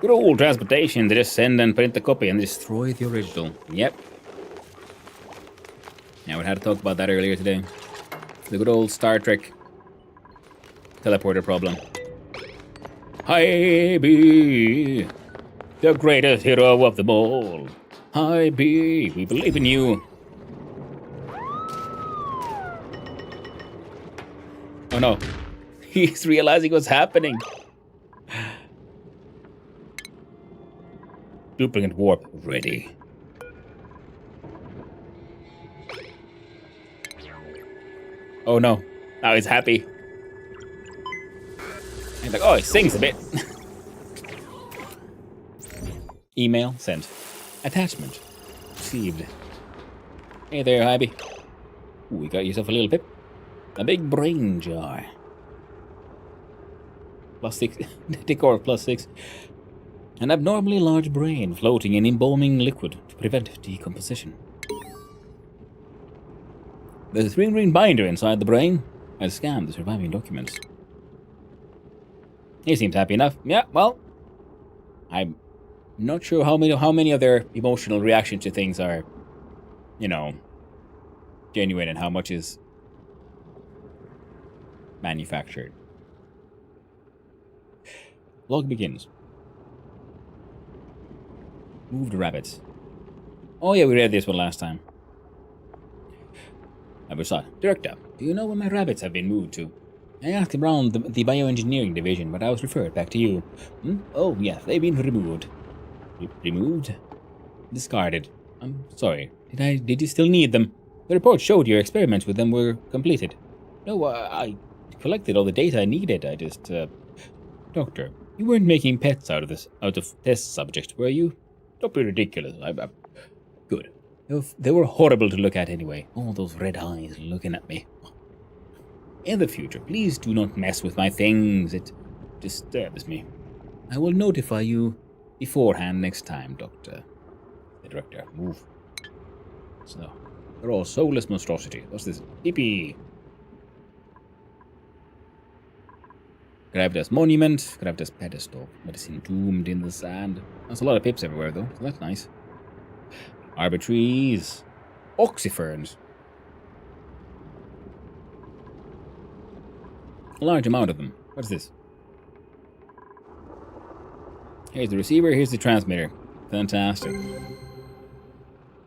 Good old transportation, they just send and print the copy and destroy the original. Yep. Yeah, we had to talk about that earlier today. The good old Star Trek teleporter problem. Hi, B, the greatest hero of them all. Hi, B, we believe in you. Oh no, he's realizing what's happening. Duplicate warp ready. Oh no, now he's happy. He's like, oh, he sings a bit. Email sent. Attachment received. Hey there, Hybie. Ooh, you got yourself a little pip. A big brain jar. +6. Decor +6. An abnormally large brain floating in embalming liquid to prevent decomposition. There's a 3-ring binder inside the brain. I scanned the surviving documents. He seems happy enough. Yeah, well, I'm not sure how many of their emotional reactions to things are, genuine and how much is manufactured. Log begins. Move the rabbits. Oh yeah, we read this one last time. Director, do you know where my rabbits have been moved to? I asked around the bioengineering division, but I was referred back to you. Oh yes, they've been removed. Removed? Discarded. I'm sorry. Did you still need them? The report showed your experiments with them were completed. No, I collected all the data I needed. I just, Doctor, you weren't making pets out of test subjects, were you? Don't be ridiculous. Good. They were horrible to look at anyway. All those red eyes looking at me. In the future, please do not mess with my things. It disturbs me. I will notify you beforehand next time, Doctor. The director, move. So, they're all soulless monstrosities. What's this? Hippie. Gravitas monument, Gravitas pedestal, medicine doomed in the sand. There's a lot of pips everywhere though, so that's nice. Arbor trees, oxyferns. A large amount of them. What's this? Here's the receiver, here's the transmitter. Fantastic.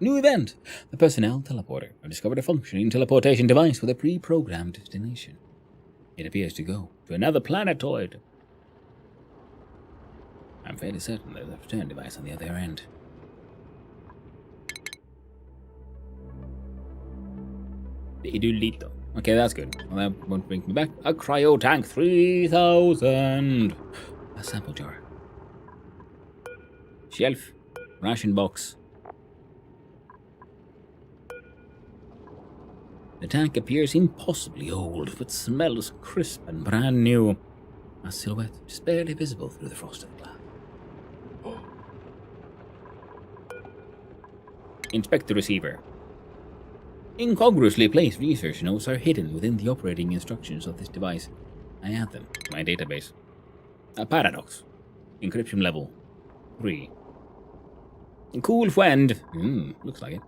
New event! The personnel teleporter. I've discovered a functioning teleportation device with a pre-programmed destination. It appears to go to another planetoid. I'm fairly certain there's a return device on the other end. Idulito. Okay, that's good. Well, that won't bring me back. A cryo tank 3000. A sample jar. Shelf. Ration box. The tank appears impossibly old, but smells crisp and brand new. A silhouette just barely visible through the frosted glass. Inspect the receiver. Incongruously placed research notes are hidden within the operating instructions of this device. I add them to my database. A paradox. Encryption level 3. Cool friend. Looks like it.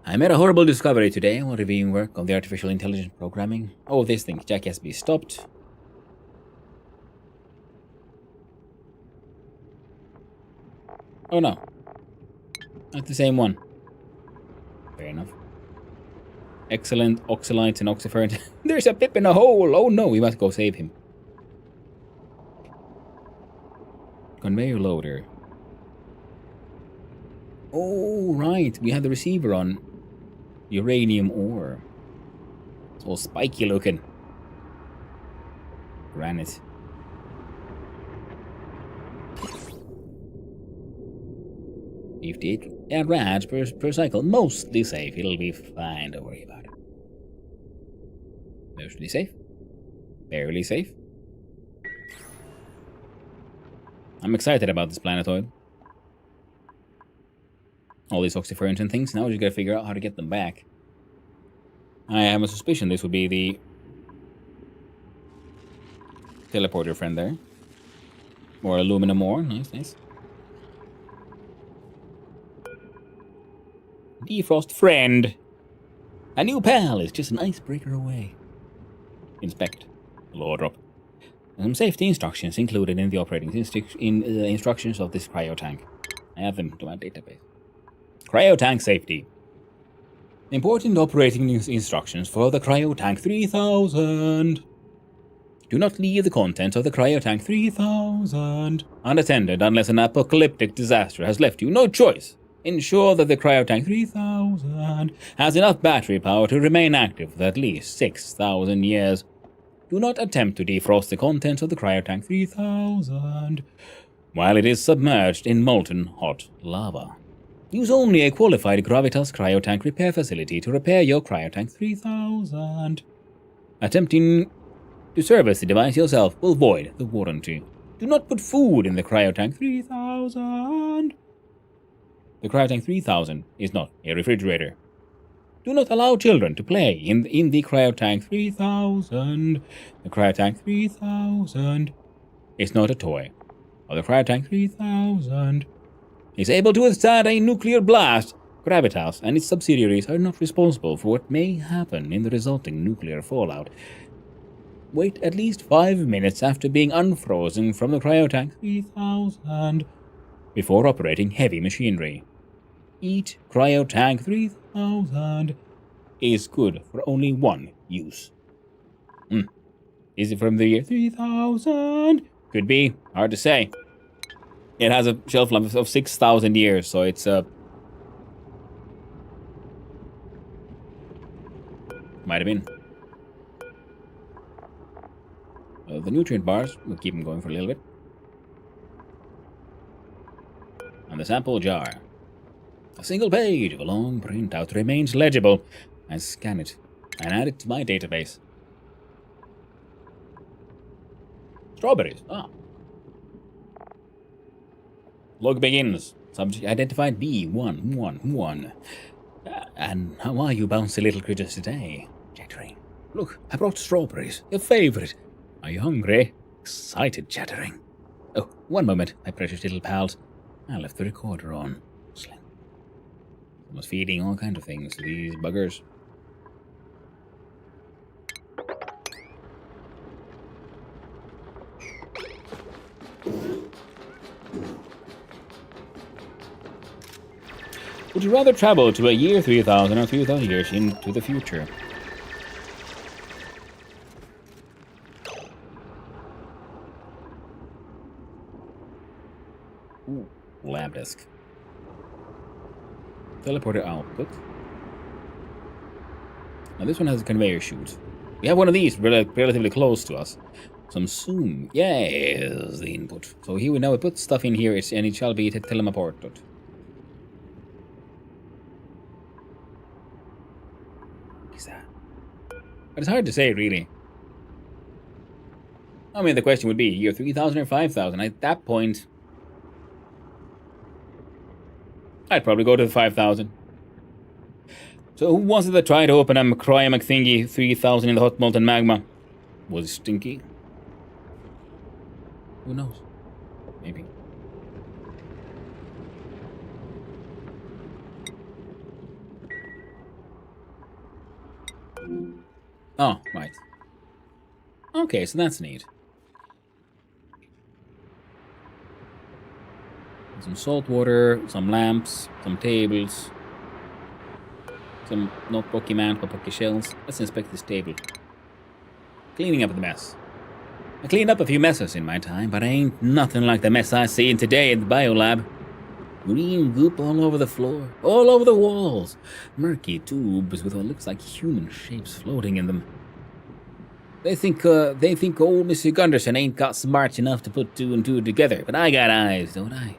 I made a horrible discovery today while reviewing work on the artificial intelligence programming. Oh, this thing. Jack has to be stopped. Oh no. Not the same one. Fair enough. Excellent oxalites and oxyferrant. There's a pip in a hole! Oh no, we must go save him. Conveyor loader. Oh, right. We have the receiver on uranium ore. It's all spiky looking. Granite. Rads per cycle. Mostly safe. It'll be fine. Don't worry about it. Mostly safe. Barely safe. I'm excited about this planetoid. All these oxyferrants and things. Now we just gotta figure out how to get them back. I have a suspicion this would be the teleporter friend there. Or aluminum ore. Nice, nice. Defrost friend. A new pal is just an icebreaker away. Inspect. Load up. Some safety instructions included in the operating instructions of this cryo tank. I have them to my database. Cryo tank safety. Important operating instructions for the cryo tank 3000. Do not leave the contents of the cryo tank 3000 unattended unless an apocalyptic disaster has left you no choice. Ensure that the cryo tank 3000 has enough battery power to remain active for at least 6,000 years. Do not attempt to defrost the contents of the cryo tank 3000 while it is submerged in molten hot lava. Use only a qualified Gravitas cryotank repair facility to repair your cryotank 3000. Attempting to service the device yourself will void the warranty. Do not put food in the cryotank 3000. The cryotank 3000 is not a refrigerator. Do not allow children to play in the cryotank 3000. The cryotank 3000 is not a toy. Or the cryotank 3000 is able to withstand a nuclear blast. Gravitas and its subsidiaries are not responsible for what may happen in the resulting nuclear fallout. Wait at least 5 minutes after being unfrozen from the cryotank 3000 before operating heavy machinery. Each cryotank 3000 is good for only one use. Is it from the year 3000? Could be. Hard to say. It has a shelf life of 6,000 years, so it's might have been. The nutrient bars, we'll keep them going for a little bit. And the sample jar. A single page of a long printout remains legible. I scan it and add it to my database. Strawberries. Log begins. Subject identified B111. And how are you, bouncy little critters, today? Chattering. Look, I brought strawberries. Your favorite. Are you hungry? Excited, chattering. Oh, one moment, my precious little pals. I left the recorder on. Slim. Someone's feeding all kinds of things to these buggers. Would you rather travel to a year 3000 or 3000 years into the future? Ooh, lab disk. Teleporter output. Now this one has a conveyor chute. We have one of these relatively close to us. Some soon. Yes, the input. So here we now put stuff in here, and it shall be teleported. What is that? But it's hard to say, really. I mean, the question would be, year 3,000 or 5,000? At that point, I'd probably go to the 5,000. So who was it that tried to open a Cryo McThingy 3,000 in the hot molten magma? Was it Stinky? Who knows? Maybe. Oh, right. Okay, so that's neat. Some salt water, some lamps, some tables, some not Pokemon, but Poke shells. Let's inspect this table. Cleaning up the mess. I cleaned up a few messes in my time, but ain't nothing like the mess I seen today in the biolab. Green goop all over the floor, all over the walls. Murky tubes with what looks like human shapes floating in them. They think old Mr. Gunderson ain't got smart enough to put two and two together, but I got eyes, don't I?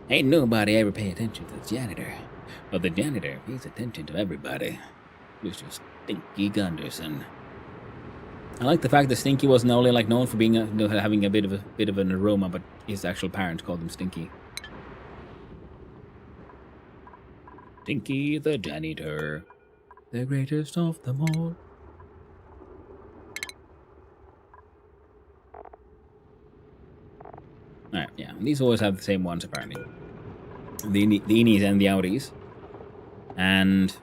Ain't nobody ever pay attention to the janitor, but the janitor pays attention to everybody. Mr. Stinky Gunderson. I like the fact that Stinky wasn't only like known for being having a bit of an aroma, but his actual parents called him Stinky. Stinky the janitor, the greatest of them all. Alright, yeah, these always have the same ones apparently. The innies and the outies. And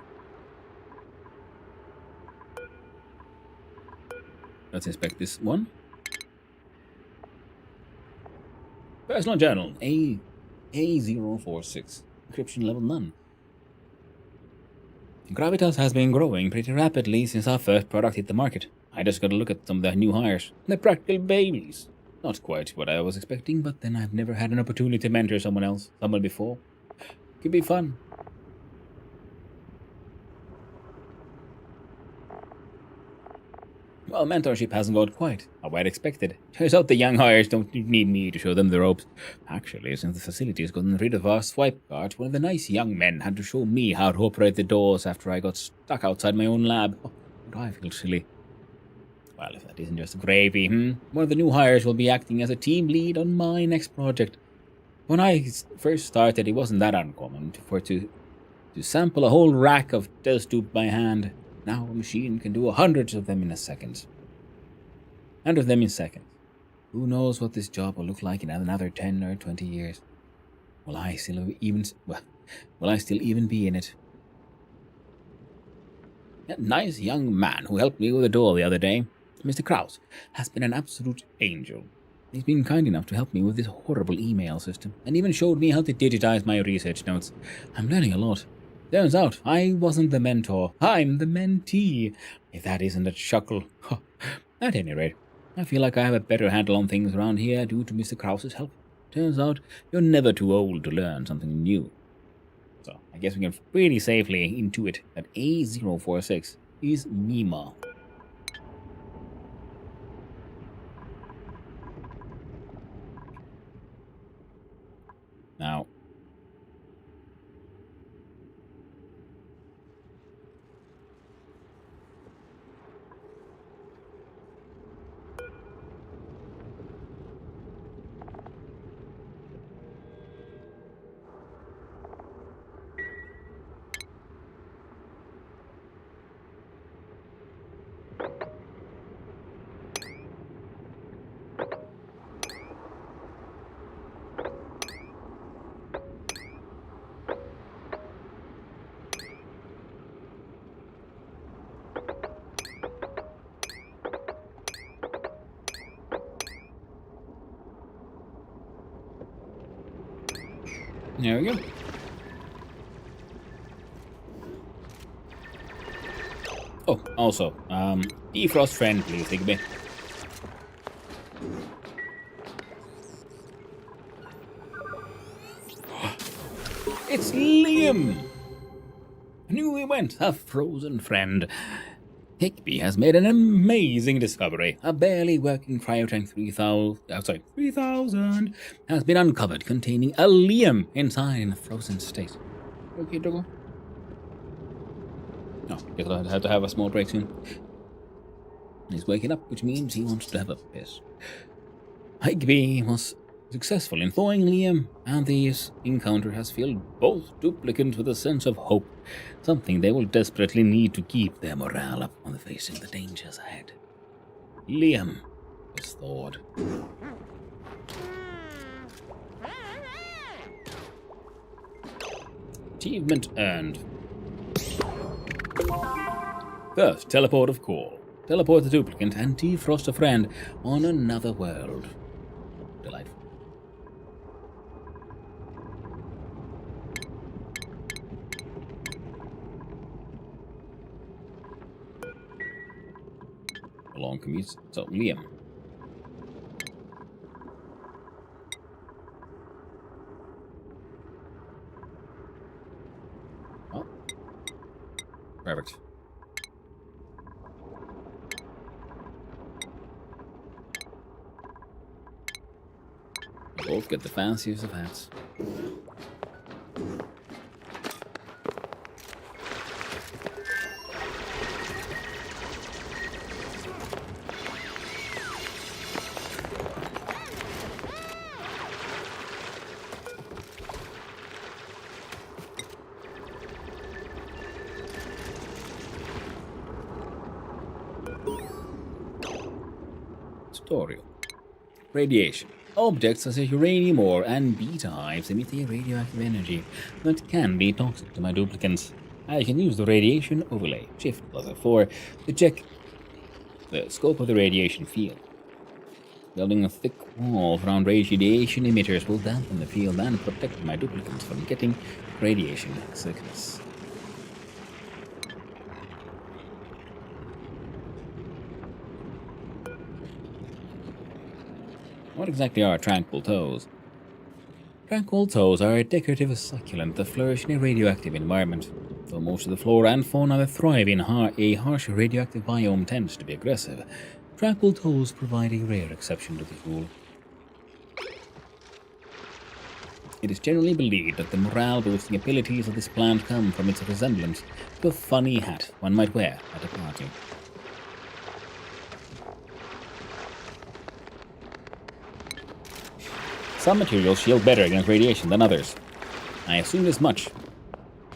let's inspect this one. Personal journal, A046. Encryption level none. Gravitas has been growing pretty rapidly since our first product hit the market. I just got to look at some of the new hires. They're practical babies. Not quite what I was expecting, but then I've never had an opportunity to mentor someone before. Could be fun. Well, mentorship hasn't gone quite how I'd expected. Turns out the young hires don't need me to show them the ropes. Actually, since the facility has gotten rid of our swipe card, one of the nice young men had to show me how to operate the doors after I got stuck outside my own lab. Oh, I feel silly. Well, if that isn't just gravy, One of the new hires will be acting as a team lead on my next project. When I first started, it wasn't that uncommon to sample a whole rack of test tube by hand. Now a machine can do hundreds of them in seconds. Who knows what this job will look like in another 10 or 20 years? Will I still even be in it? That nice young man who helped me with the door the other day, Mr. Krause, has been an absolute angel. He's been kind enough to help me with this horrible email system, and even showed me how to digitize my research notes. I'm learning a lot. Turns out, I wasn't the mentor, I'm the mentee. If that isn't a chuckle. At any rate, I feel like I have a better handle on things around here due to Mr. Krause's help. Turns out, you're never too old to learn something new. So, I guess we can pretty safely intuit that A046 is Mima. Now, there we go. Oh, also, defrost friend, please, Digby. It's Liam! I knew he went, a frozen friend. Higby has made an amazing discovery. A barely working cryotank 3000 has been uncovered containing a liam inside in a frozen state. Okay, Dougal. No, guess I'll have to have a small break soon. He's waking up, which means he wants to have a piss. Higby was successful in thawing Liam, and this encounter has filled both duplicants with a sense of hope, something they will desperately need to keep their morale up on facing the dangers ahead. Liam was thawed. Achievement earned. First, teleport of call. Teleport the duplicant and defrost a friend on another world. Delightful. A long commute. So, Liam. Oh. Perfect. Both get the fanciest of hats. Tutorial. Radiation. Objects such as uranium ore and beta hives emit a radioactive energy that can be toxic to my duplicants. I can use the radiation overlay, Shift plus F4, to check the scope of the radiation field. Building a thick wall around radiation emitters will dampen the field and protect my duplicants from getting radiation sickness. What exactly are tranquil toes? Tranquil toes are a decorative succulent that flourish in a radioactive environment. Though most of the flora and fauna that thrive in a harsh radioactive biome tends to be aggressive, tranquil toes provide a rare exception to this rule. It is generally believed that the morale-boosting abilities of this plant come from its resemblance to a funny hat one might wear at a party. Some materials shield better against radiation than others. I assume as much.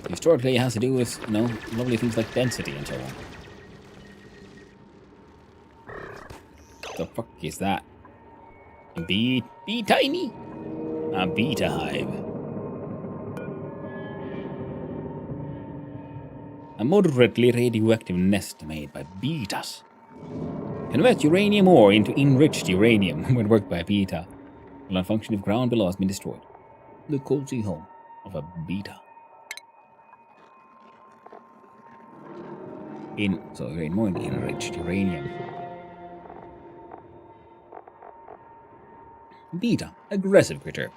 Historically, it has to do with, lovely things like density and so on. The fuck is that? Be tiny? A beta hive. A moderately radioactive nest made by betas. Convert uranium ore into enriched uranium when worked by beta. Will not function if ground below has been destroyed. The cozy home of a beta. More enriched uranium. Beta, aggressive critter.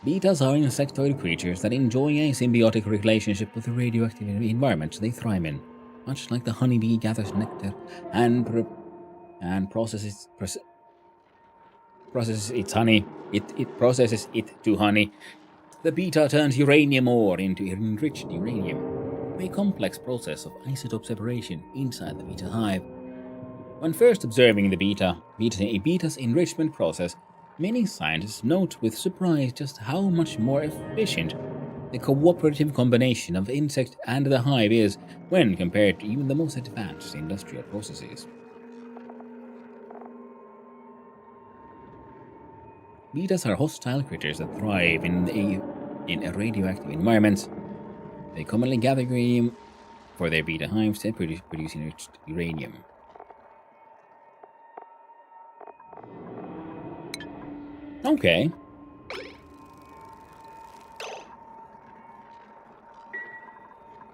Betas are insectoid creatures that enjoy a symbiotic relationship with the radioactive environment they thrive in, much like the honeybee gathers nectar and processes its honey. It processes it to honey. The beta turns uranium ore into enriched uranium, a complex process of isotope separation inside the beta hive. When first observing the beta's enrichment process, many scientists note with surprise just how much more efficient the cooperative combination of insect and the hive is when compared to even the most advanced industrial processes. Betas are hostile critters that thrive in a radioactive environment. They commonly gather uranium for their beta hives and produce enriched uranium. Okay.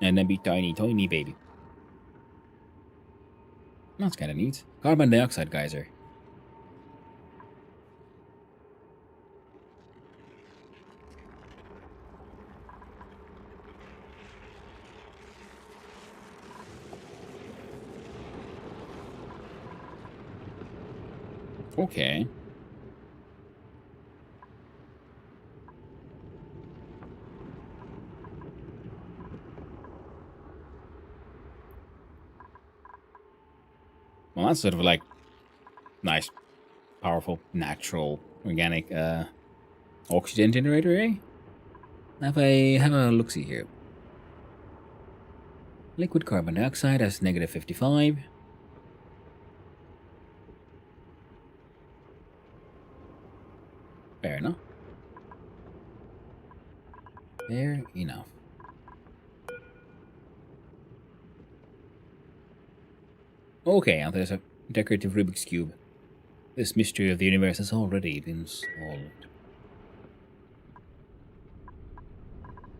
And then be tiny baby. That's kind of neat. Carbon dioxide geyser. Okay. Well, that's sort of like nice, powerful, natural, organic oxygen generator, eh? Now if I have a look-see here. Liquid carbon dioxide has negative 55. Fair enough. Fair enough. Okay, now there's a decorative Rubik's Cube. This mystery of the universe has already been solved.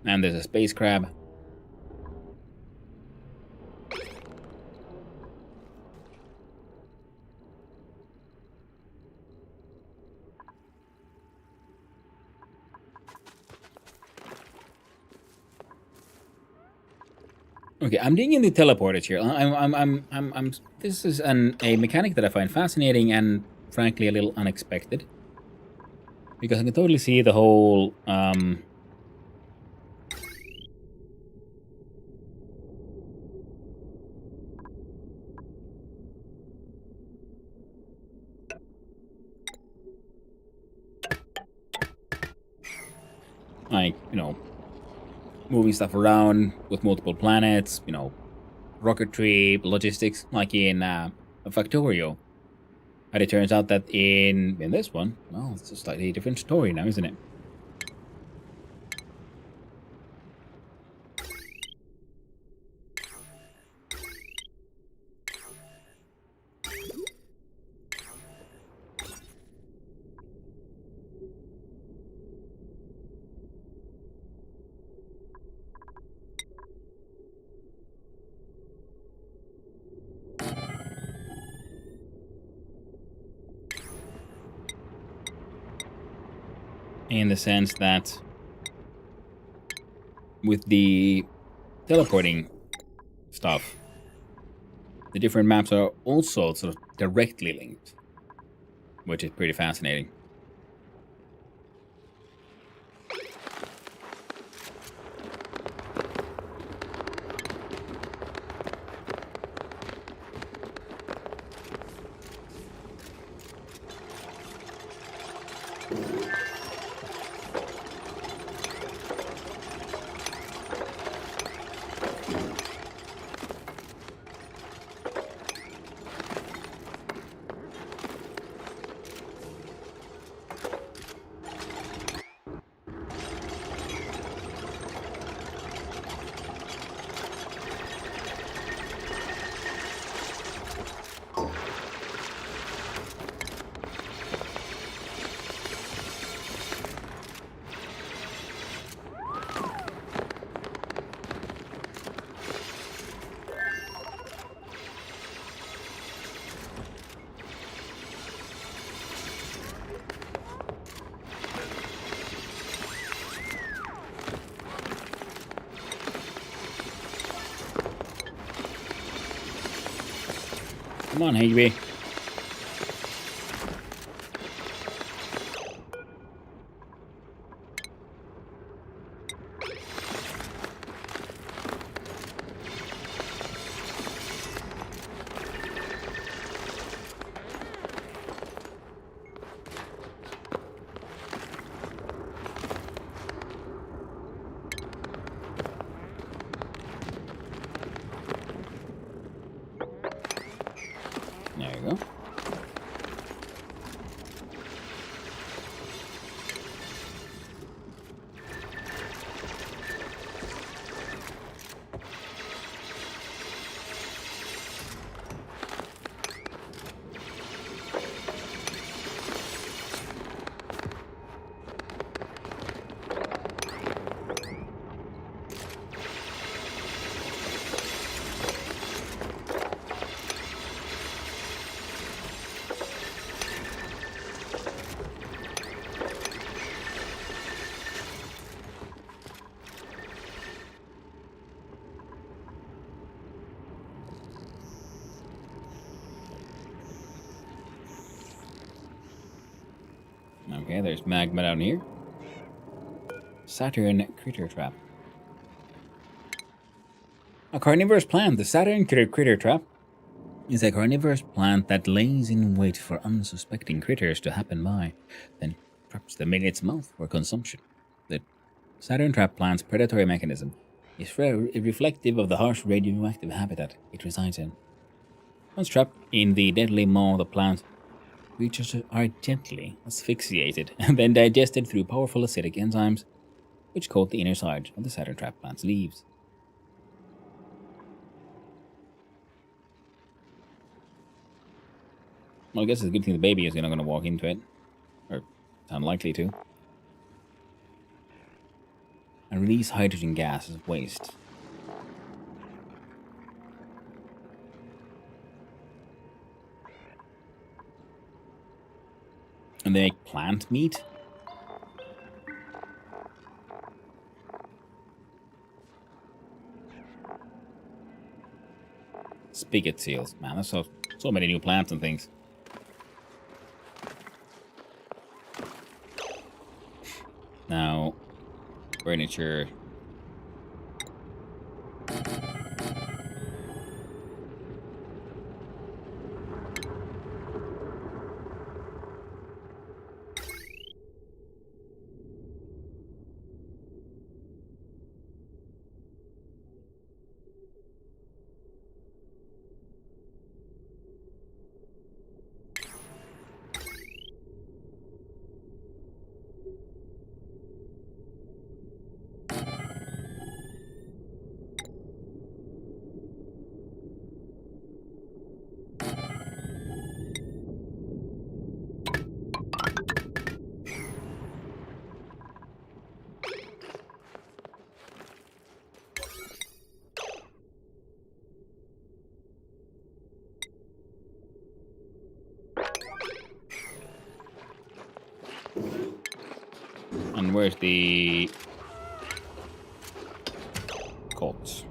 And there's a space crab. Okay, I'm digging the teleporters here. This is a mechanic that I find fascinating and frankly a little unexpected. Because I can totally see the whole, like, you know, moving stuff around with multiple planets, you know, rocketry, logistics, like in Factorio. But it turns out that in this one, well, it's a slightly different story now, isn't it? In the sense that with the teleporting stuff, the different maps are also sort of directly linked, which is pretty fascinating. Come on, Higby. There you go. Okay, there's magma down here. Saturn critter trap. A carnivorous plant. The Saturn critter trap is a carnivorous plant that lays in wait for unsuspecting critters to happen by, then traps them in its mouth for consumption. The Saturn trap plant's predatory mechanism is reflective of the harsh radioactive habitat it resides in. Once trapped in the deadly maw of the plant, creatures are gently asphyxiated and then digested through powerful acidic enzymes, which coat the inner side of the Saturn trap plant's leaves. Well, I guess it's a good thing the baby is not going to walk into it. Or it's unlikely to. And release hydrogen gas as waste. And they make plant meat? Spigot seals. Man, there's so many new plants and things. Now, furniture. And where's the colts?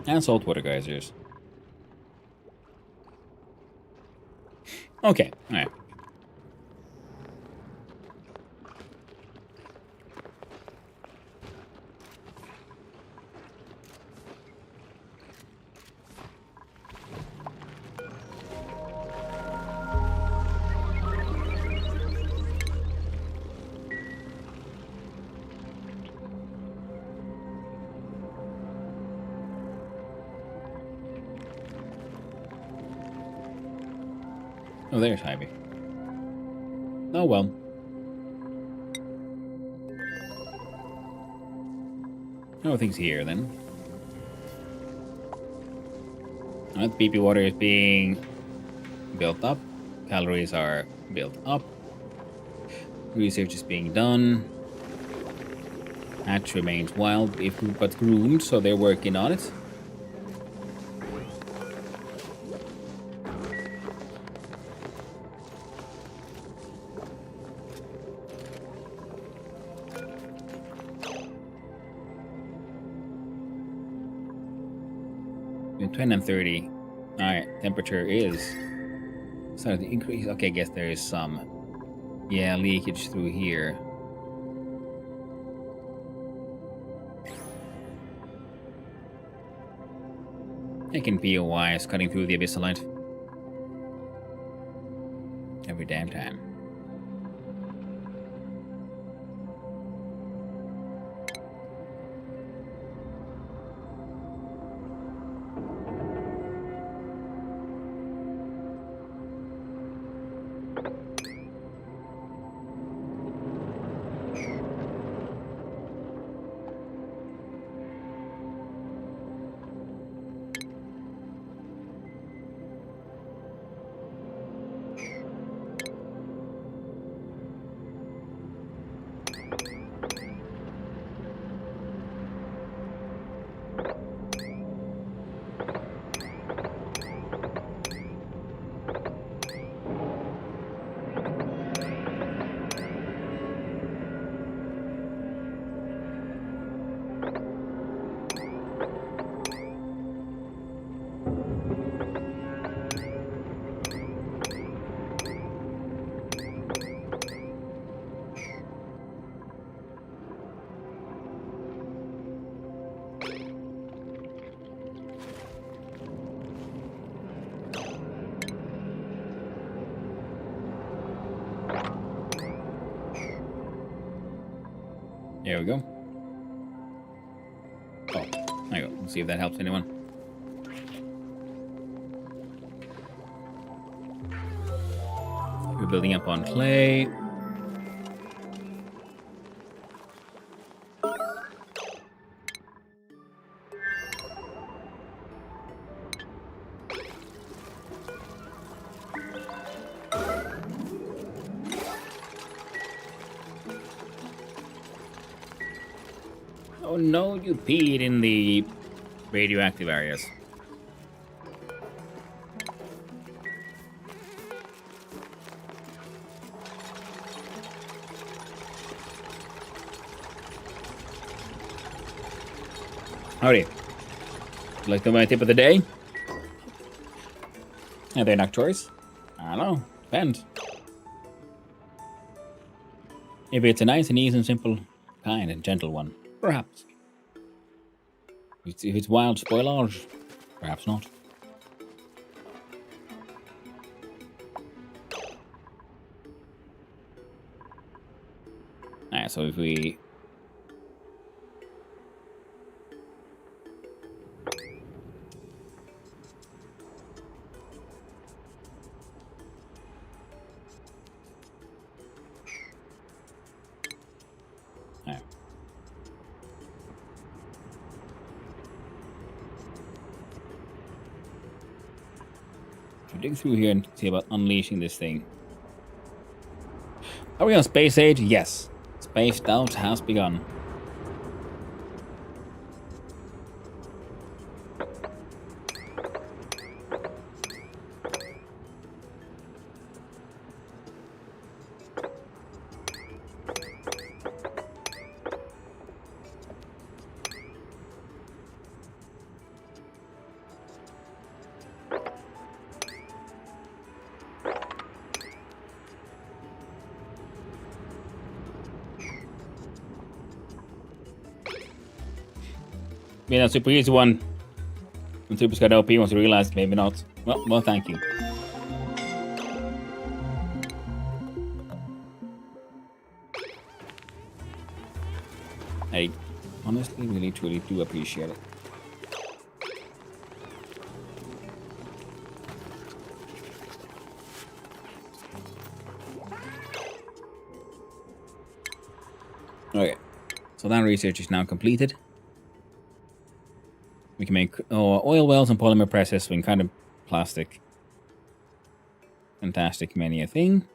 And saltwater geysers. Okay, alright. Oh, there's Ivy. Oh well. Nothing's here then. Alright, BP water is being built up. Calories are built up. Research is being done. Hatch remains wild but groomed, so they're working on it. Between 20 and 30. Alright, temperature is starting to increase. Okay, I guess there is some, yeah, leakage through here. Taking POIs cutting through the abyssalite. Every damn time. There we go. Oh, there you go. Let's see if that helps anyone. We're building up on clay. Oh no, you peed in the radioactive areas. Howdy. Like my tip of the day? Are they not choice? I don't know. Depends. If it's a nice and easy and simple, kind and gentle one, perhaps. If it's wild spoilage, perhaps not. Alright, so if we... Alright. Dig through here and see about unleashing this thing. Are we on space age? Yes. Space out has begun. Being a super easy one. When Super Scott LP wants to realize, maybe not. Well, thank you. I honestly, really, truly do appreciate it. Okay, so that research is now completed. We can make oil wells and polymer presses with kind of plastic. Fantastic, many a thing.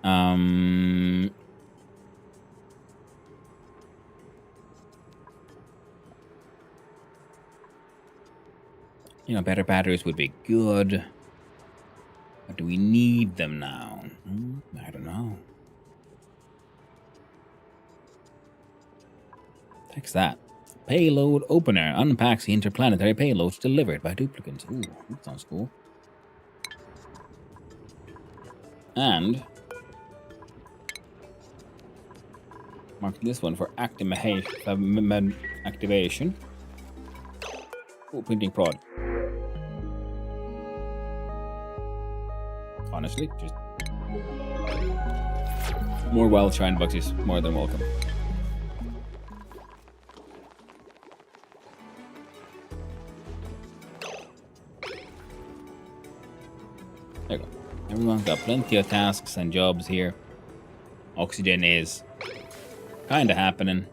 You know, better batteries would be good. But do we need them now? I don't know. Text that. Payload opener unpacks the interplanetary payloads delivered by duplicants. Ooh, that sounds cool. And mark this one for activation. Ooh, printing prod. Honestly, just more wild shine bugs is more than welcome. There you go. Everyone's got plenty of tasks and jobs here. Oxygen is kind of happening.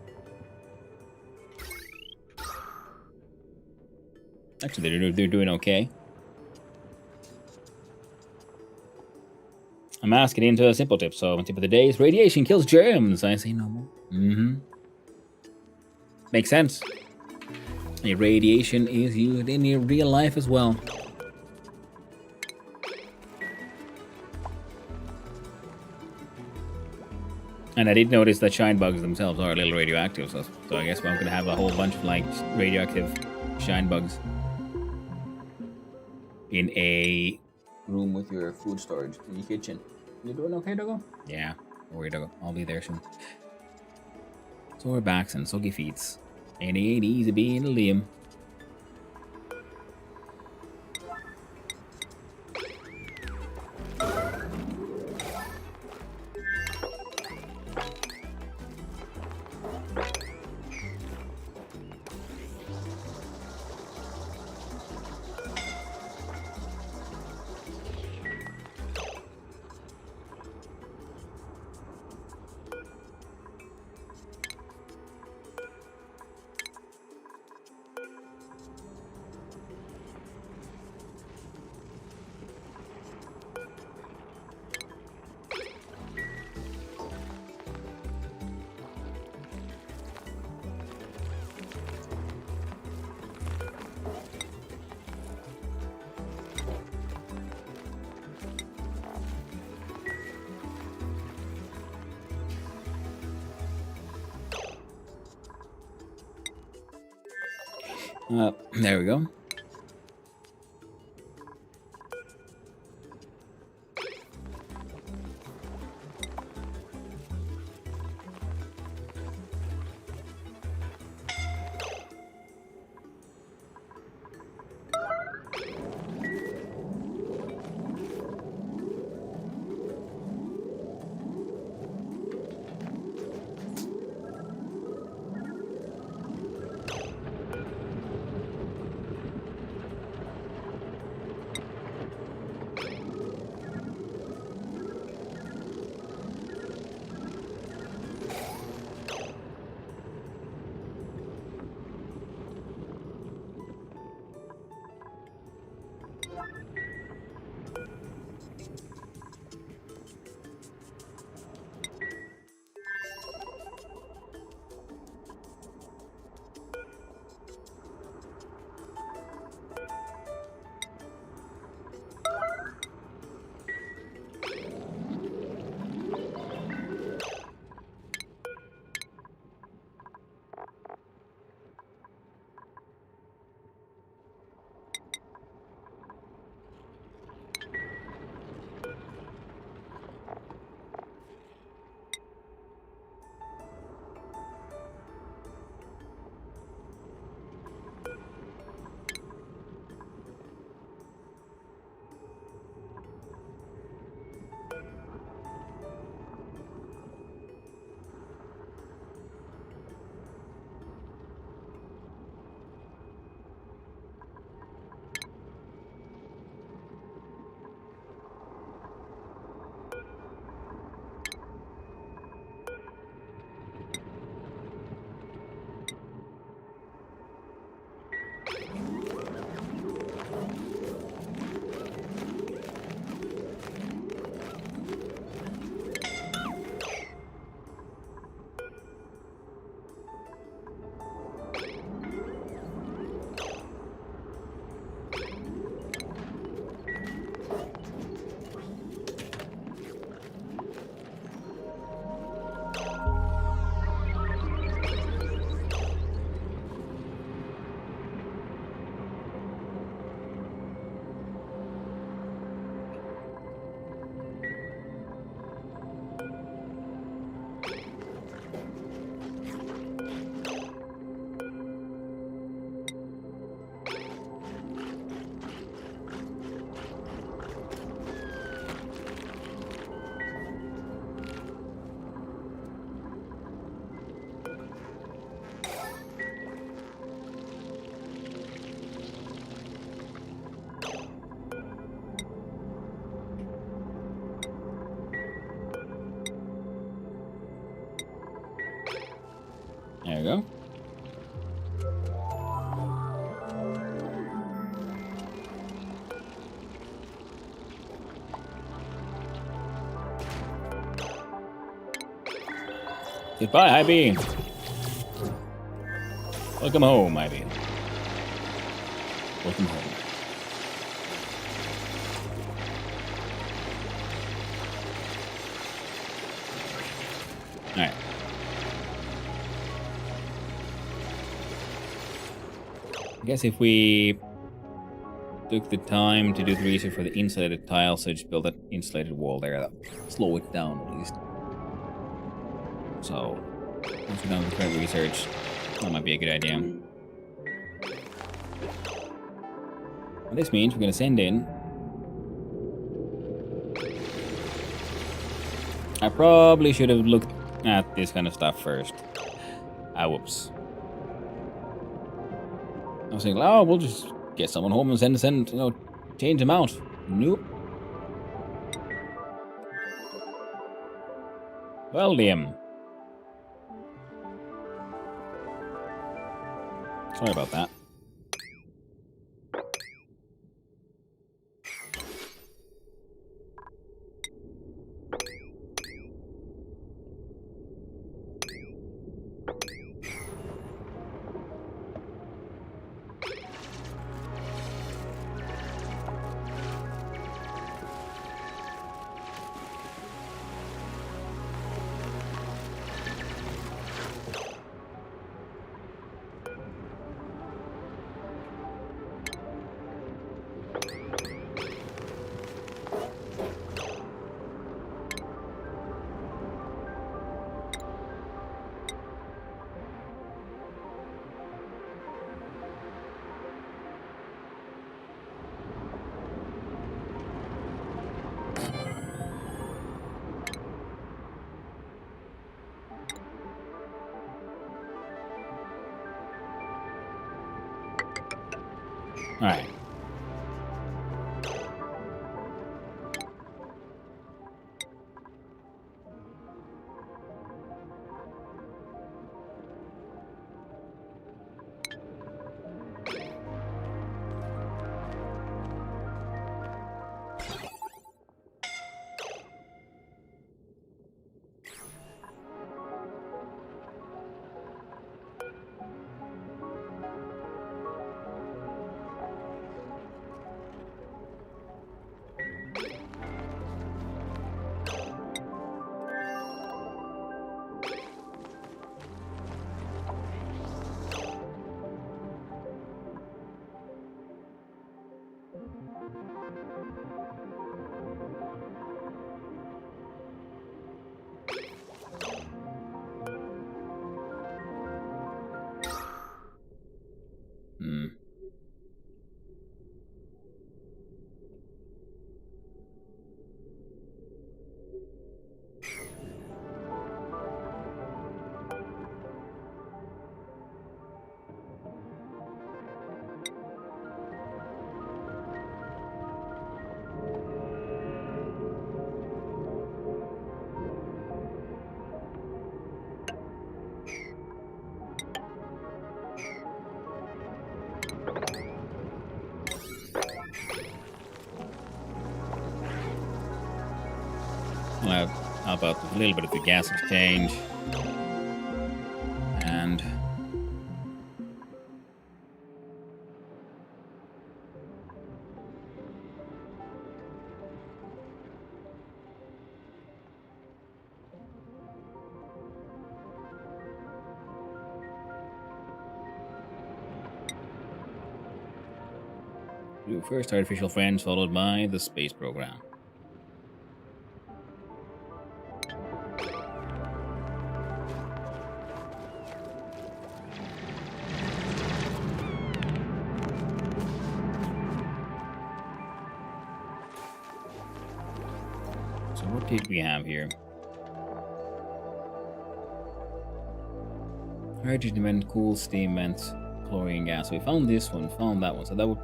Actually, they're doing okay. I'm asking into a simple tip. So, tip of the day is radiation kills germs. I say no more. Makes sense. And radiation is used in your real life as well. And I did notice that shine bugs themselves are a little radioactive, so I guess I'm going to have a whole bunch of like radioactive shine bugs in a room with your food storage in your kitchen. You doing okay, Doggo? Yeah, don't worry, Doggo. I'll be there soon. Sore backs and soggy feet. And it ain't easy being a Liam. There we go. There we go. Goodbye, Ivy. Welcome home, Ivy. Welcome home. Alright. I guess if we took the time to do the research for the insulated tile, so just build that insulated wall there, that'll slow it down at least. So, once we're done with the current research, that might be a good idea. And this means we're going to send in... I probably should have looked at this kind of stuff first. Whoops. I was thinking, oh, we'll just get someone home and send, you know, change them out. Nope. Well, Liam. Sorry about that. Alright. Hmm. How about a little bit of the gas exchange? And do first artificial friends, followed by the space program. So what did we have here? Hydrogen vent, cool steam vents, chlorine gas. We found this one, found that one. So that would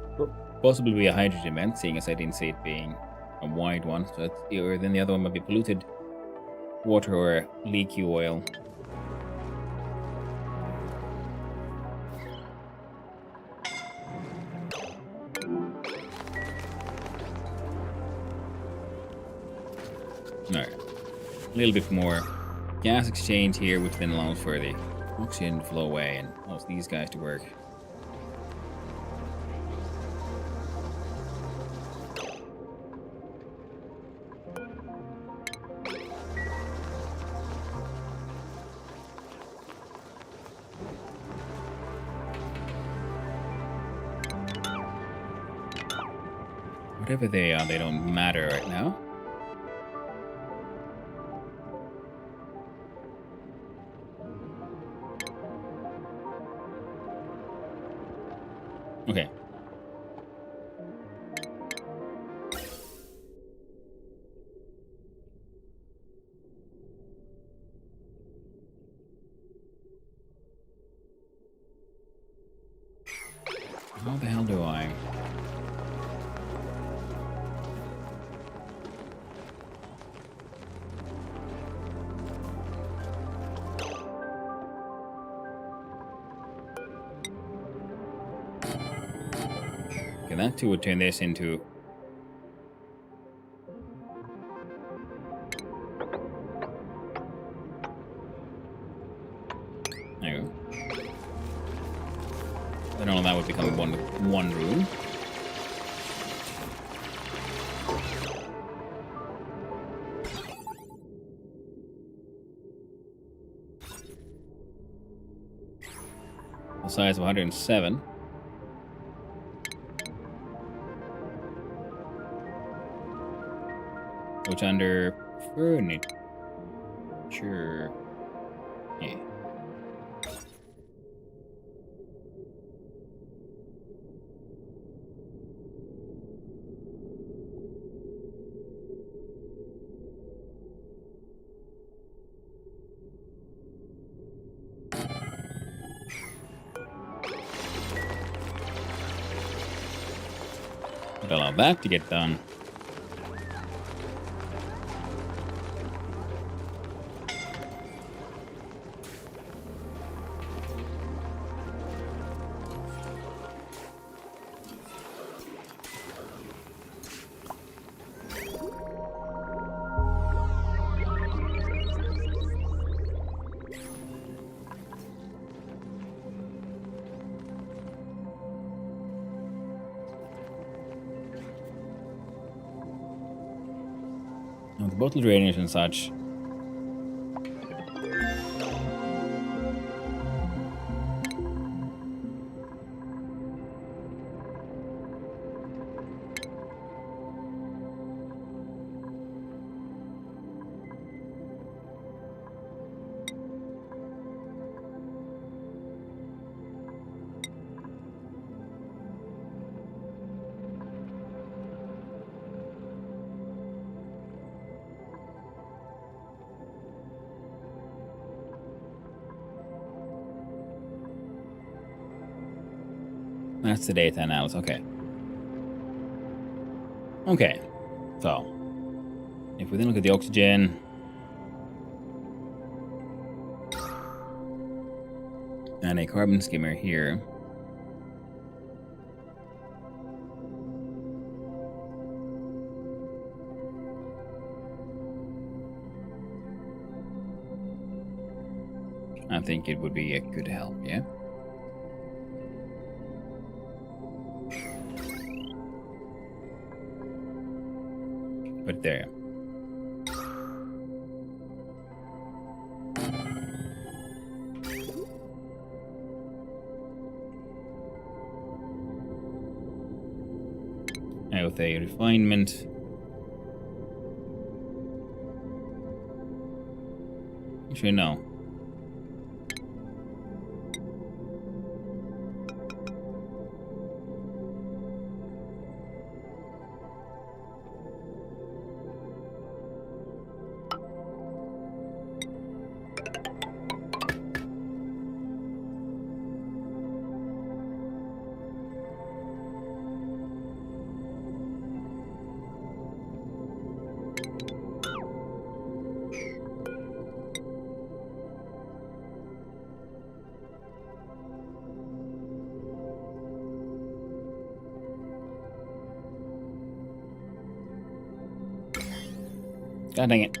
possibly be a hydrogen vent, seeing as I didn't see it being a wide one. So that's, or then the other one might be polluted water or leaky oil. Alright. A little bit more gas exchange here, which then allows for the oxygen to flow away and allows these guys to work. Whatever they are, they don't matter right now. Okay. How the hell do I? Okay, that too would turn this into there you go. Then all that would become one room. The size of 107. Which under furniture. Yeah. But allow that to get done. Now, the bottle drainage and such. That's the data analysis. Okay. Okay. So, if we then look at the oxygen. And a carbon skimmer here. I think it would be a good help, yeah? Put it there. Now with a refinement. Actually, no. God dang it.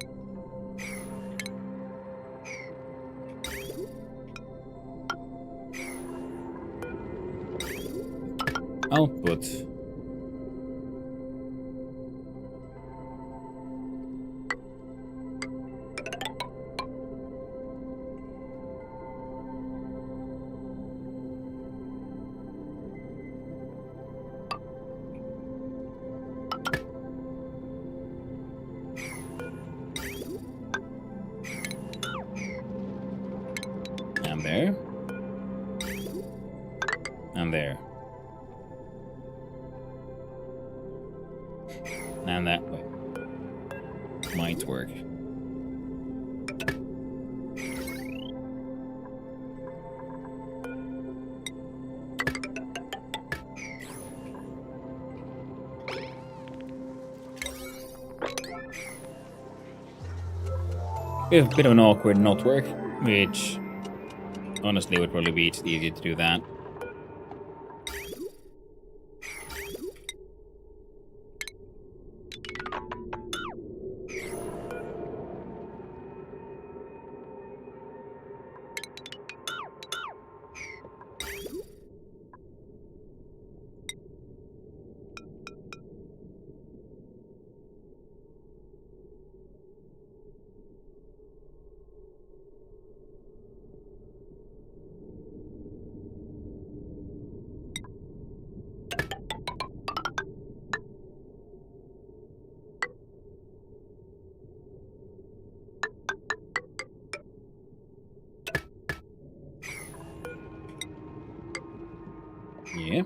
Output. And there. And there. And that way. Might work. A bit of an awkward not work, which honestly would probably be easier to do that. Yeah.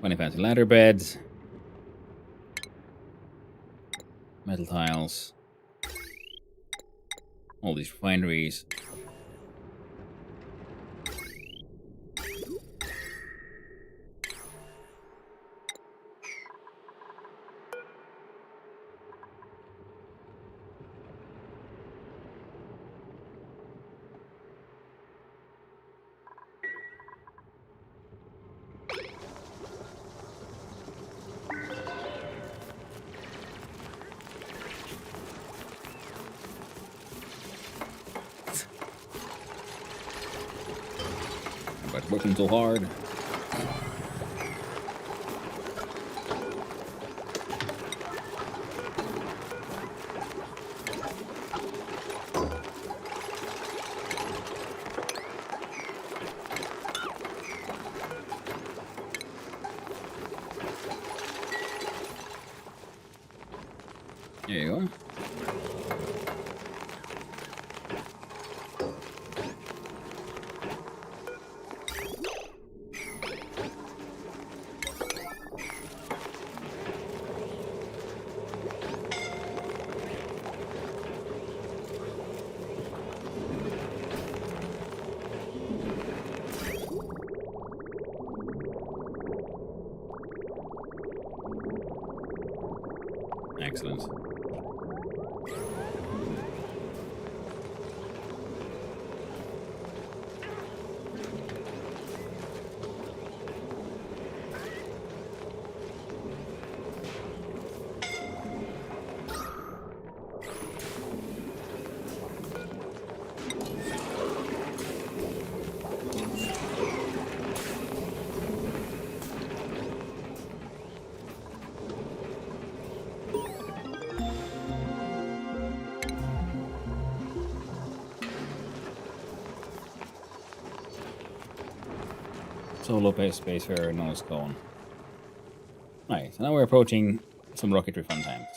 20 fancy ladder beds. Metal tiles. All these refineries. But working so hard. There you go. Excellent. Solo base space where no one's going. Right, so now we're approaching some rocketry fun times.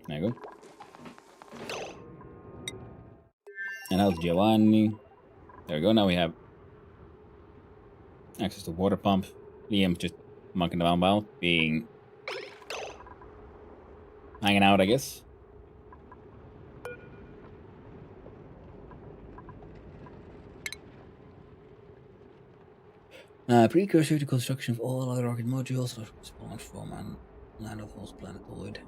There you go. And how's Giovanni? There we go, now we have access to water pump. Liam's just monkeying around about, hanging out, I guess. Precursor to construction of all other rocket modules that spawned from and land of host planetoid.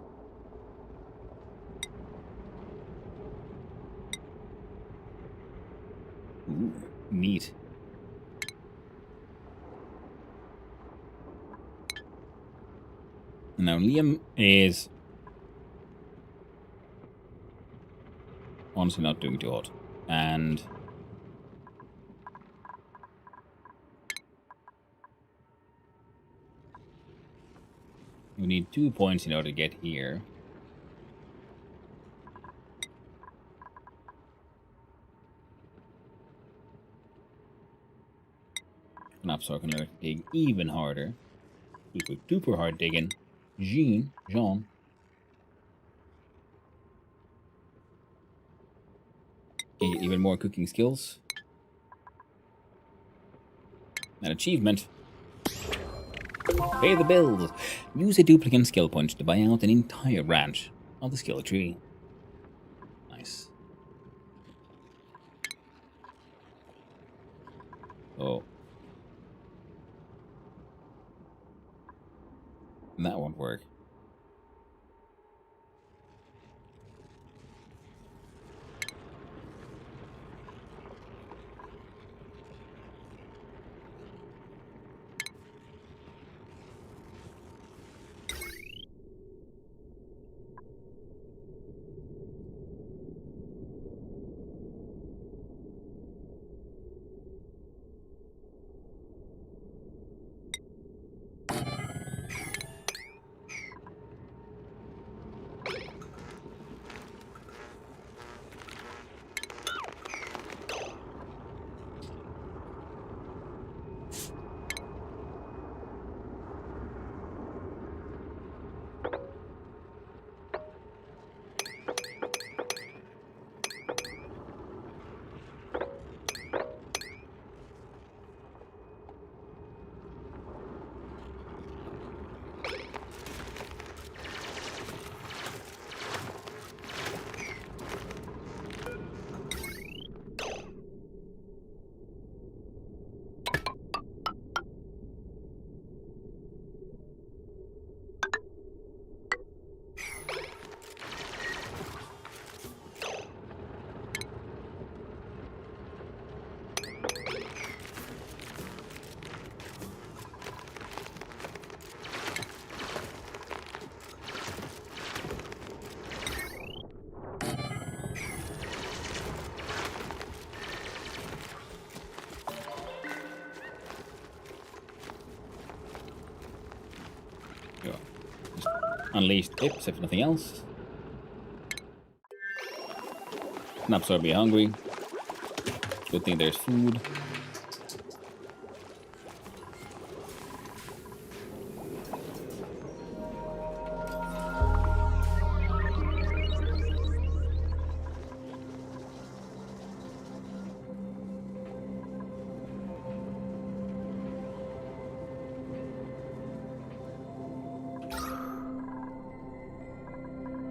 Ooh, neat. Now Liam is honestly not doing too hot, and we need 2 points in order to get here. Enough so I can dig even harder. Super duper hard digging. Jean. Get even more cooking skills. An achievement. Pay the bills. Use a duplicate skill point to buy out an entire branch of the skill tree. Nice. Oh. That won't work. unleashed pips, if nothing else. Not so be hungry. Good thing there's food.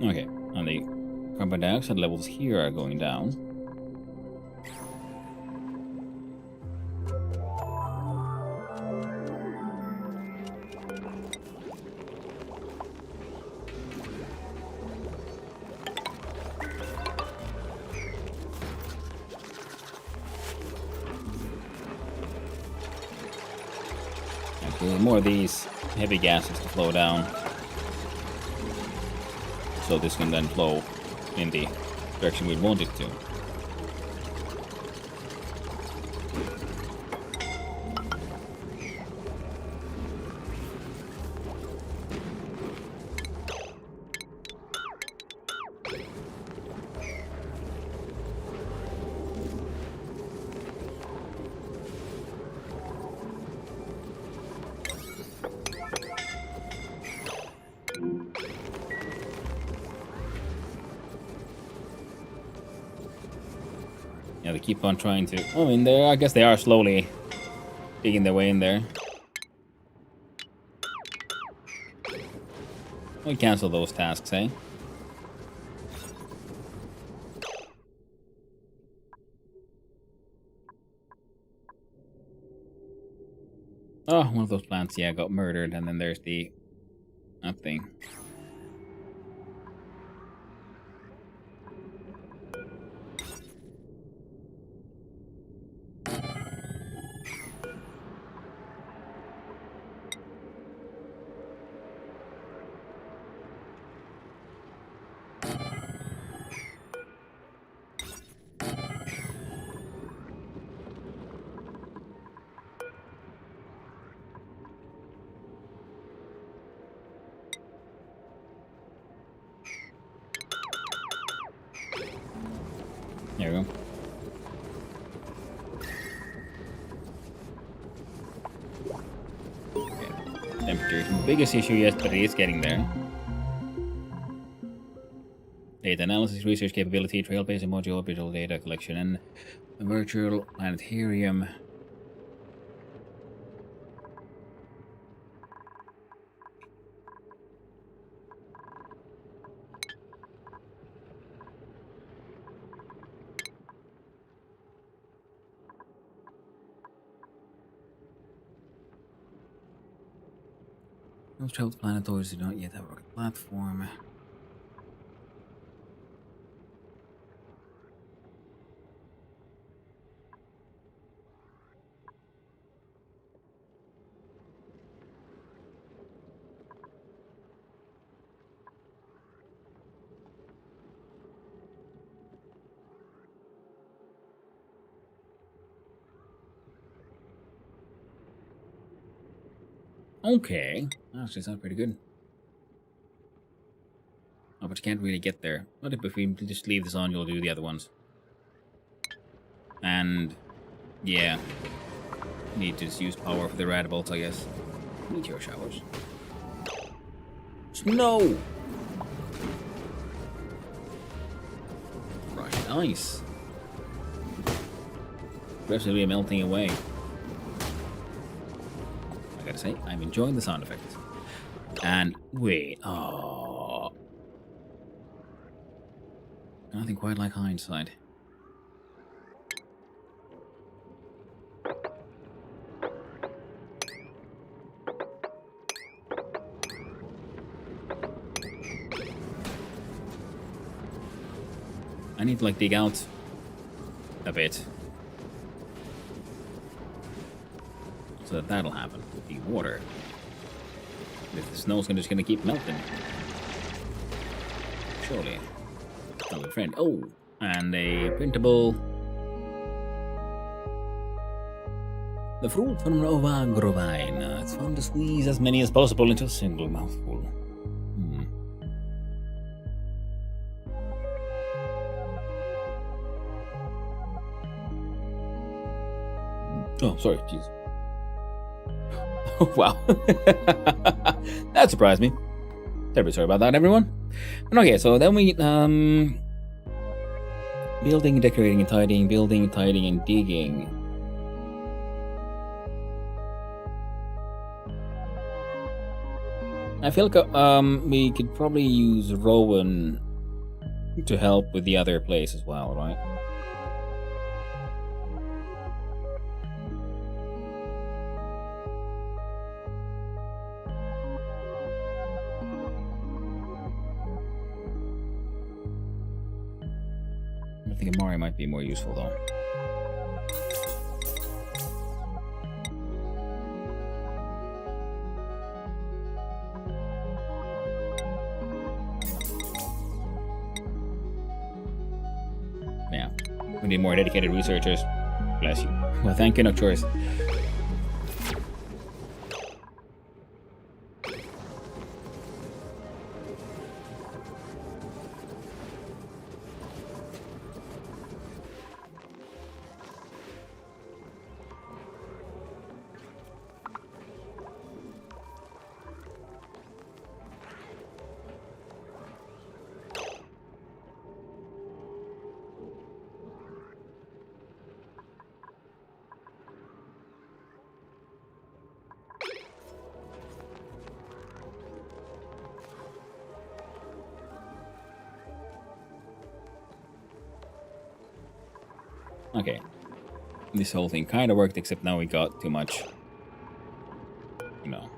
Okay, and the carbon dioxide levels here are going down. Okay, more of these heavy gases to flow down. So this can then flow in the direction we want it to. Yeah, they keep on trying to... Oh, in there, I guess they are slowly digging their way in there. We cancel those tasks, eh? Oh, one of those plants, yeah, got murdered, and then there's the... that thing. There we go. Okay. Temperature isn't the biggest issue yet, but it is getting there. Data analysis, research capability, trailblazer module, visual data collection, and a virtual planetarium. Those traveled planetoids do not yet have a rocket platform. Okay, that actually sounds pretty good. Oh, but you can't really get there. What if we just leave this on, you'll do the other ones. And, yeah. Need to just use power for the radabolts, I guess. Meteor showers. Snow! Crushed ice. Progressively melting away. I gotta say, I'm enjoying the sound effects. And wait, oh, nothing quite like hindsight. I need to like dig out a bit so that that'll happen with the water. If the snow's just gonna keep melting. Surely. Oh, friend. Oh, and a printable. The fruit from Nova Grovine. It's fun to squeeze as many as possible into a single mouthful. Oh, sorry, jeez. Wow. That surprised me. Terribly sorry about that, everyone. And okay, so then we, building, decorating, and tidying, building, tidying, and digging. I feel like, we could probably use Rowan to help with the other place as well, right? I think Amari might be more useful though. Yeah, we need more dedicated researchers. Bless you. Well, thank you, no choice. Okay. This whole thing kind of worked, except now we got too much, you know.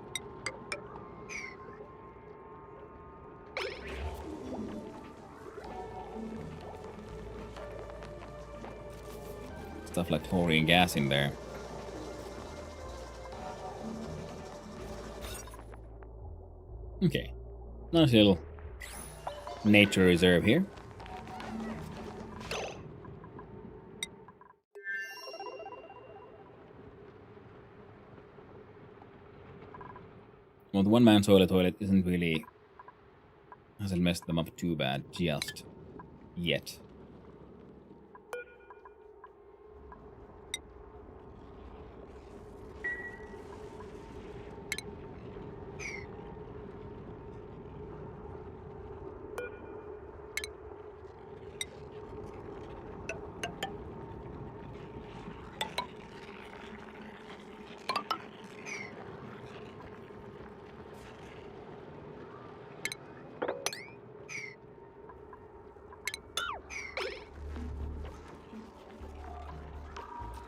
Stuff like chlorine gas in there. Okay. Nice little nature reserve here. Well, the one-man toilet isn't really... hasn't messed them up too bad just yet.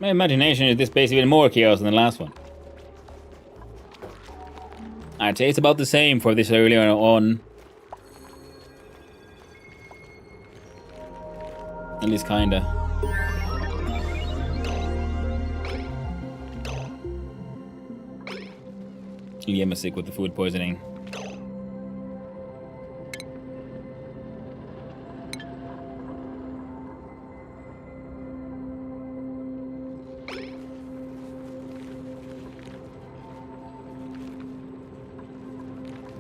My imagination is this base even more chaos than the last one. I'd say it's about the same for this earlier on. At least kinda. Liam is sick with the food poisoning.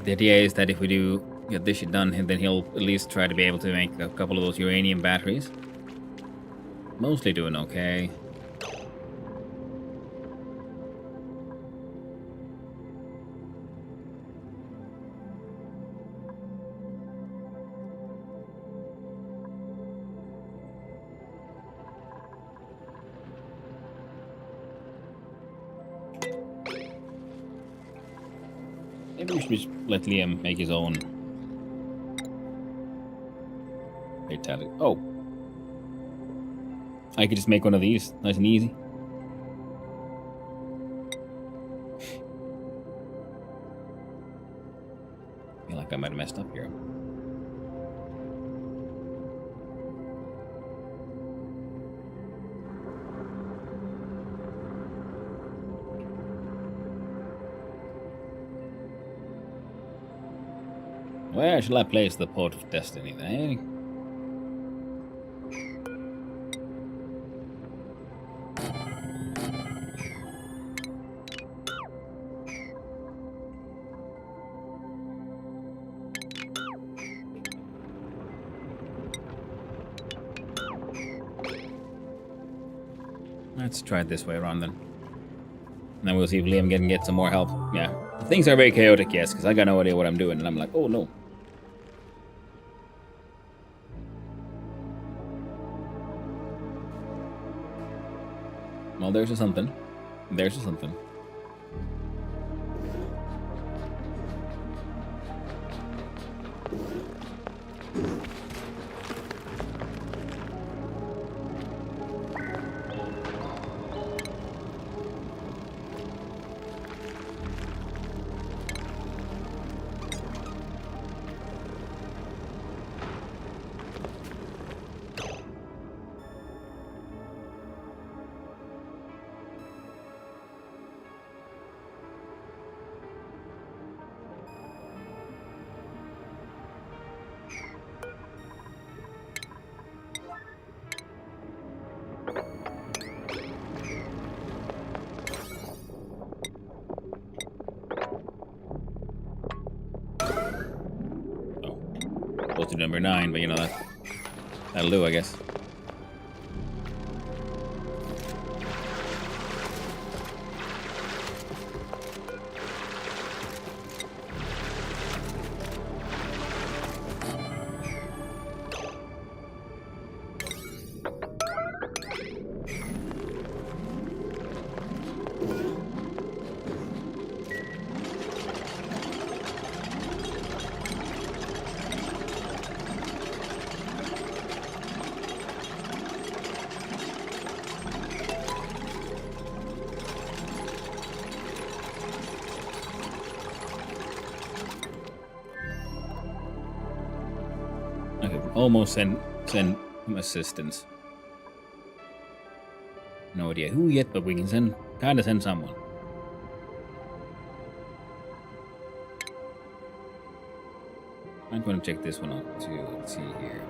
The idea is that if we do get this shit done, then he'll at least try to be able to make a couple of those uranium batteries. Mostly doing okay. Maybe we should just let Liam make his own fatality. Oh. I could just make one of these. Nice and easy. I feel like I might have messed up here. Where shall I place the Port of Destiny then? Let's try it this way around then. And then we'll see if Liam can get some more help. Yeah. Things are very chaotic, yes, because I got no idea what I'm doing. And I'm like, oh no. Well, there's a something. There's a something. Go to number 9, but you know that'll do, I guess. Almost send him assistance. No idea who yet, but we can kind of send someone. I'm going to check this one out too. Let's see here.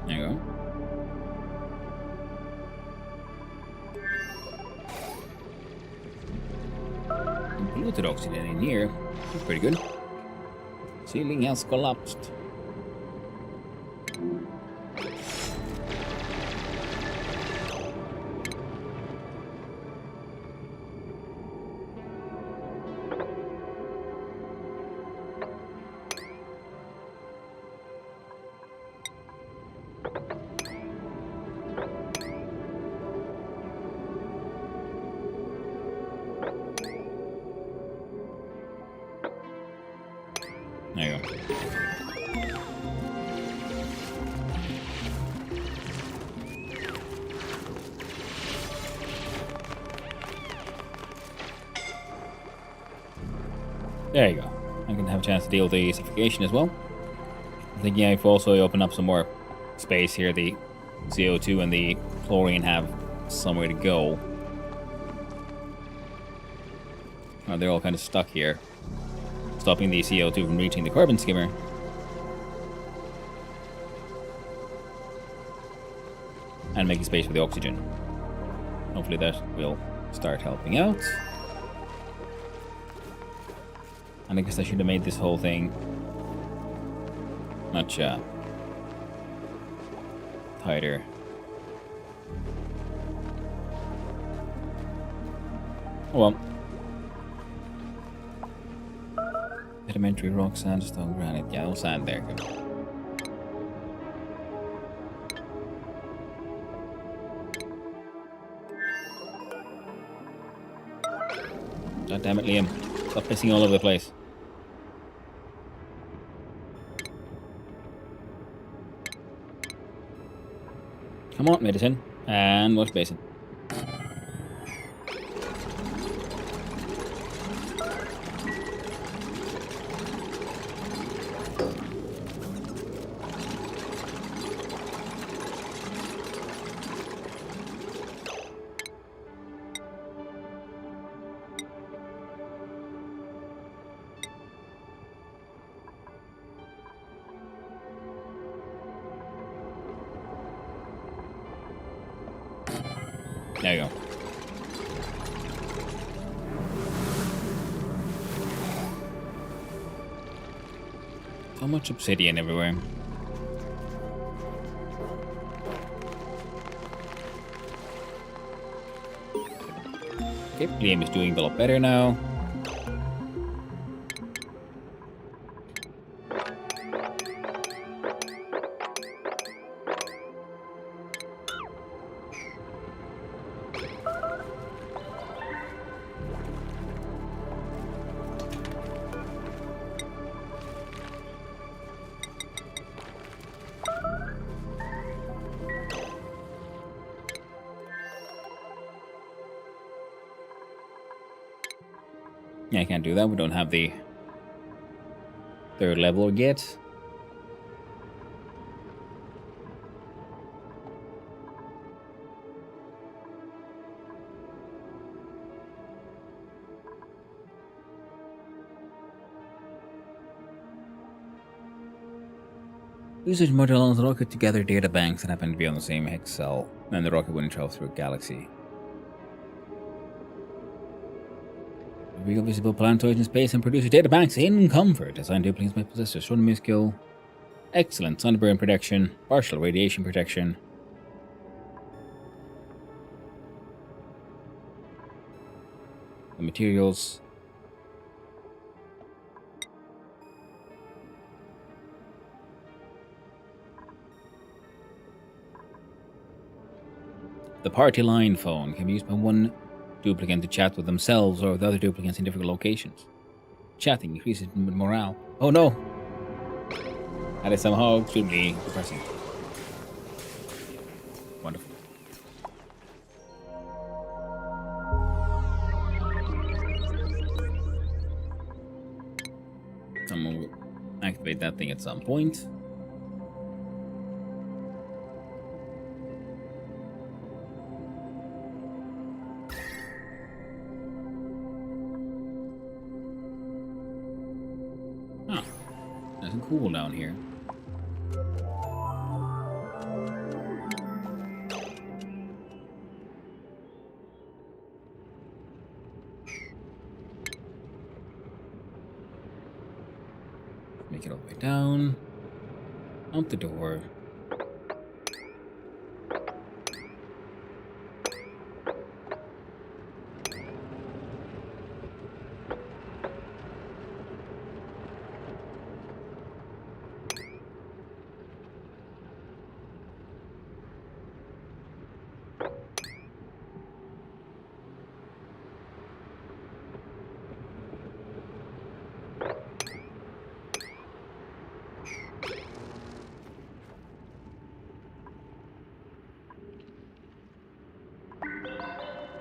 There you go. Polluted oxygen in here. That's pretty good. Ceiling has collapsed. There you go. There you go. I can have a chance to deal with the suffocation as well. I think, yeah, if also open up some more space here, the CO2 and the chlorine have somewhere to go. Oh, they're all kind of stuck here, stopping the CO2 from reaching the carbon skimmer. And making space for the oxygen. Hopefully that will start helping out. And I guess I should have made this whole thing much tighter. Oh well. Sedimentary rock, sandstone, granite. Yeah, no sand there. Good. God damn it, Liam. Stop pissing all over the place. Come on, medicine. And wash basin. There you go. So much obsidian everywhere. Okay, Liam is doing a lot better now. Yeah, I can't do that. We don't have the third level yet. Usage module allows the rocket to gather data banks that happen to be on the same hex cell, and the rocket wouldn't travel through a galaxy. Reveal visible planetoids in space and produce data banks in comfort. Assigned duplicates may possess astronomy skill. Excellent sunburn protection, partial radiation protection. The materials. The party line phone can be used by one duplicant to chat with themselves or with other duplicates in different locations. Chatting increases morale. Oh no! That is somehow extremely depressing. Wonderful. Someone will activate that thing at some point. Oh, nice and cool down here. Make it all the way down. Out the door.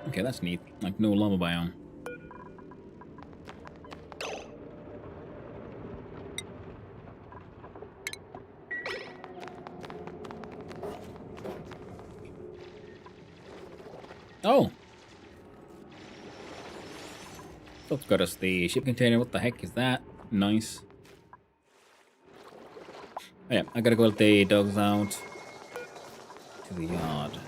Okay, that's neat. Like no lava biome. Oh! That's got us the ship container. What the heck is that? Nice. Oh yeah, I gotta go let the dogs out to the yard.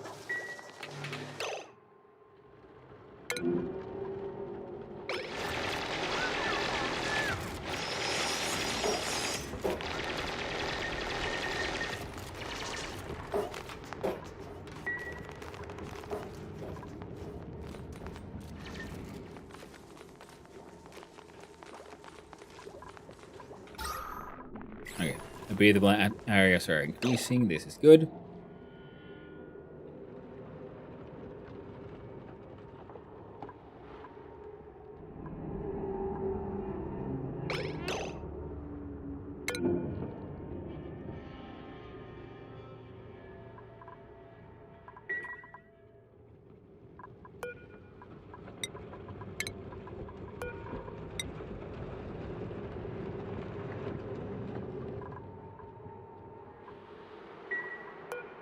Okay, the breathable areas are increasing. This is good.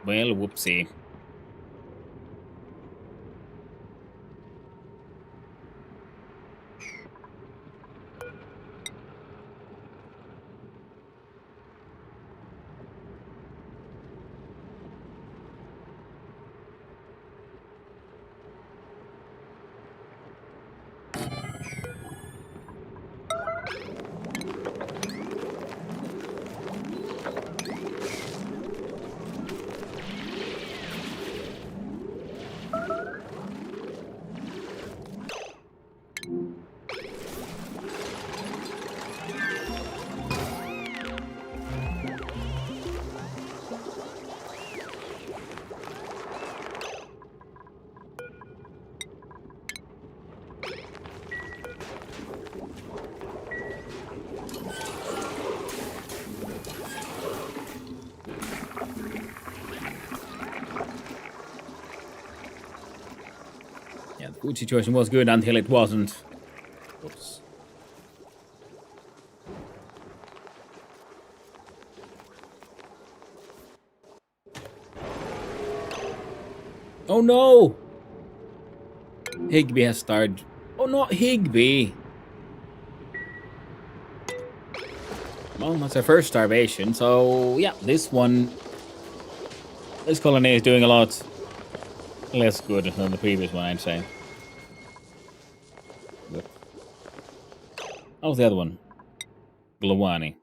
Well, whoopsie. Yeah, the food situation was good until it wasn't. Oops. Oh no! Higby has started. Oh no, Higby! Well, that's our first starvation, so yeah, this colony is doing a lot less good than the previous one, I'd say. But how was the other one? Glawani.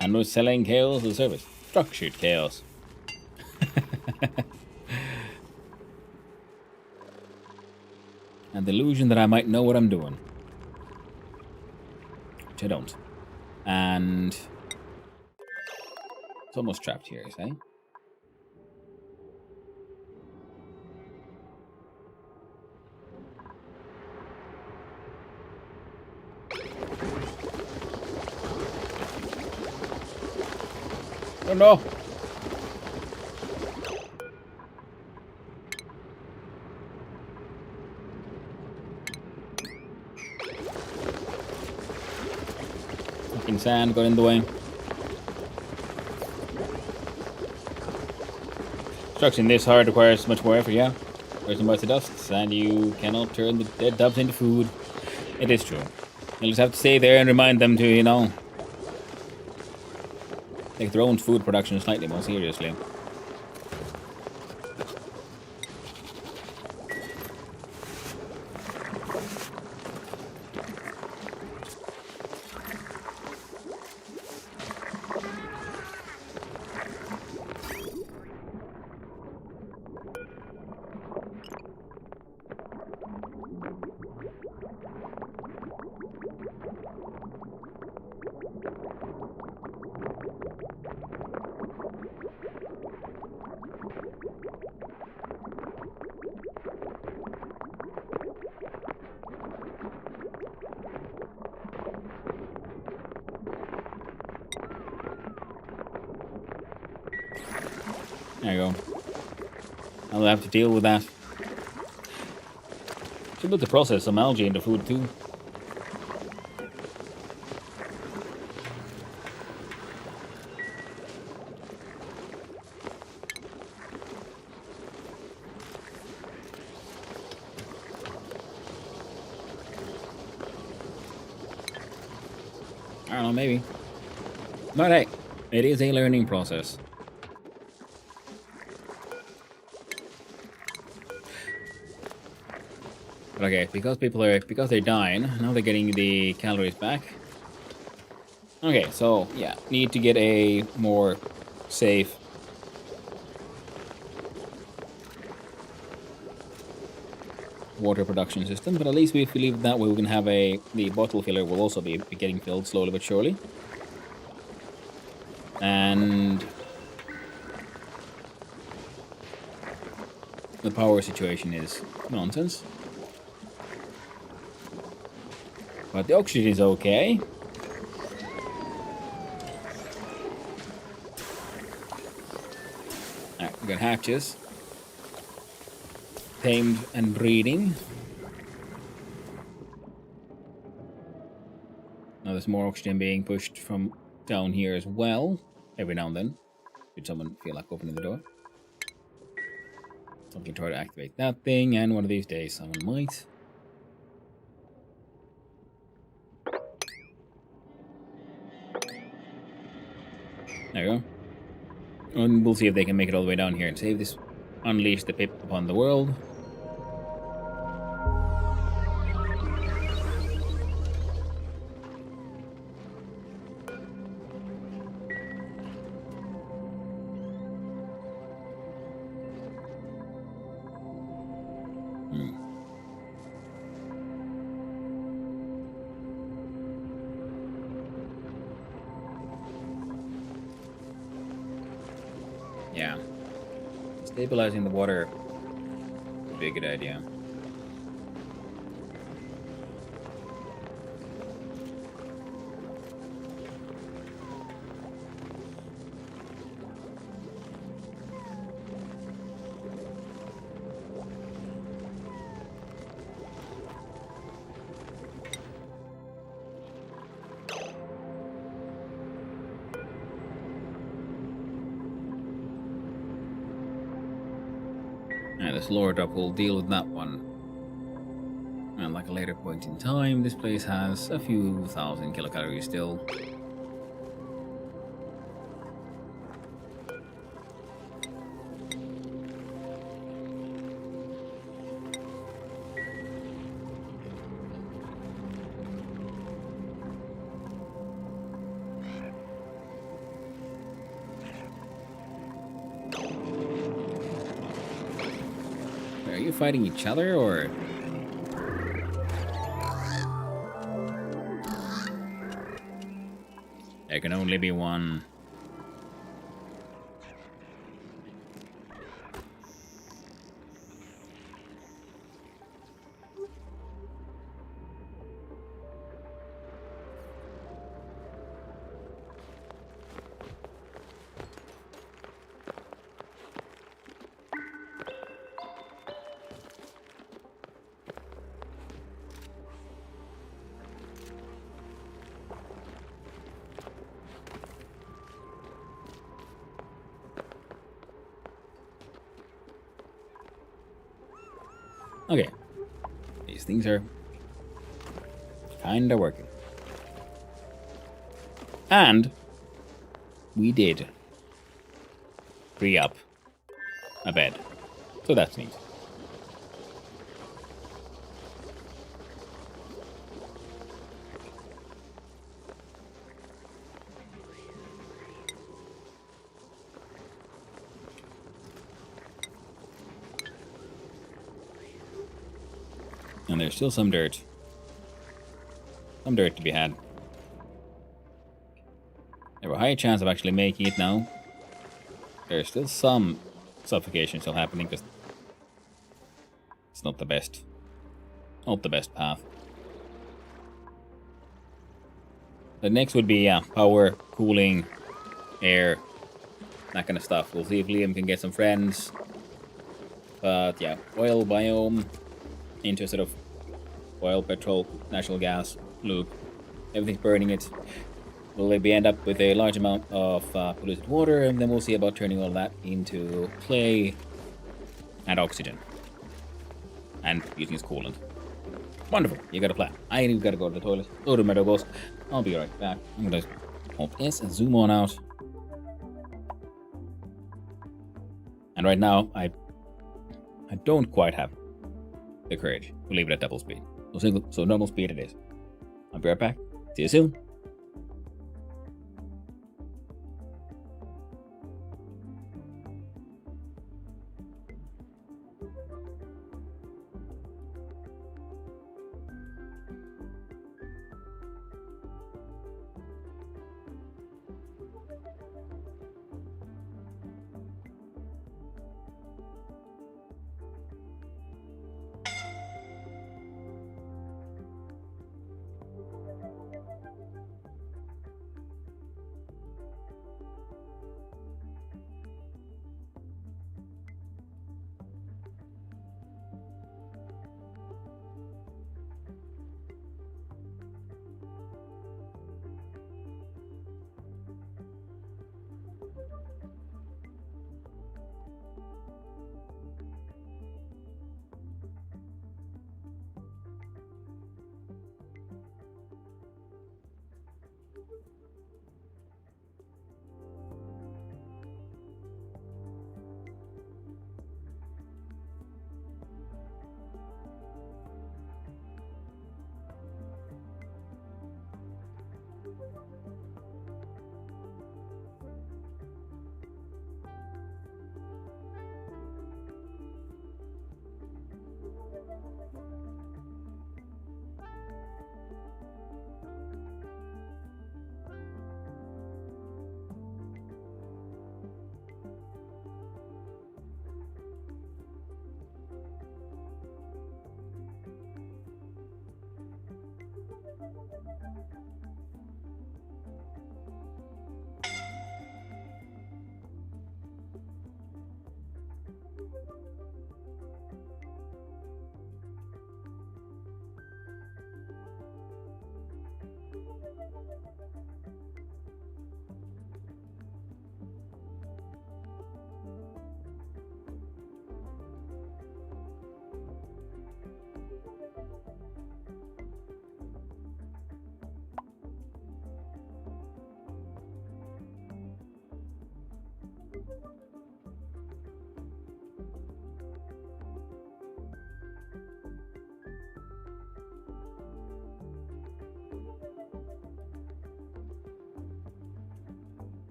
And was selling chaos as a service. Structured chaos. And the illusion that I might know what I'm doing. Which I don't. And it's almost trapped here, say? Oh no! Fucking sand got in the way. Construction this hard requires much more effort, yeah? There's no of dust, and you cannot turn the dead dubs into food. It is true. You'll just have to stay there and remind them to, you know, take their own food production slightly more seriously. There you go. I'll have to deal with that. Should look to process some algae into food too. I don't know, maybe. But hey, it is a learning process. Okay, because they're dying, now they're getting the calories back. Okay, so yeah, need to get a more safe water production system, but at least if we leave it that way, we can have the bottle filler will also be getting filled slowly but surely. And the power situation is nonsense. But the oxygen is okay. We got hatches. Tamed and breeding. Now there's more oxygen being pushed from down here as well. Every now and then. Should someone feel like opening the door? Something try to activate that thing, and one of these days someone might. There you go. And we'll see if they can make it all the way down here and save this. Unleash the pip upon the world. Yeah. Stabilizing the water would be a good idea. And this lower drop will deal with that one. And like a later point in time, this place has a few thousand kilocalories still. Are you fighting each other, or...? There can only be one. Okay. These things are kinda working. And we did free up a bed. So that's neat. And there's still some dirt. Some dirt to be had. There were a high chance of actually making it now. There's still some suffocation still happening because it's not the best. Not the best path. The next would be power, cooling, air, that kind of stuff. We'll see if Liam can get some friends. But yeah, oil biome into a sort of oil, petrol, natural gas loop. Everything's burning it. Will they end up with a large amount of polluted water, and then we'll see about turning all that into clay and oxygen. And using as coolant. Wonderful, you got a plan. I ain't even gotta go to the toilet. Go to Meadow Ghost. I'll be right back. I'm gonna hold S and zoom on out. And right now, I don't quite have the courage to leave it at double speed. So normal speed it is. I'll be right back. See you soon.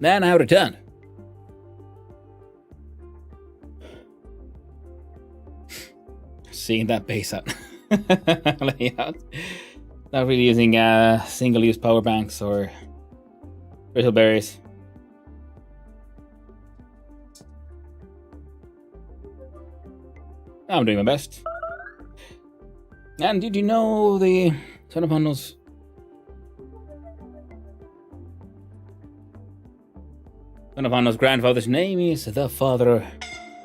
Then I return. Seeing that base up layout. Not really using single-use power banks or bristleberries. I'm doing my best. And did you know the Son of Hanno's grandfather's name is the father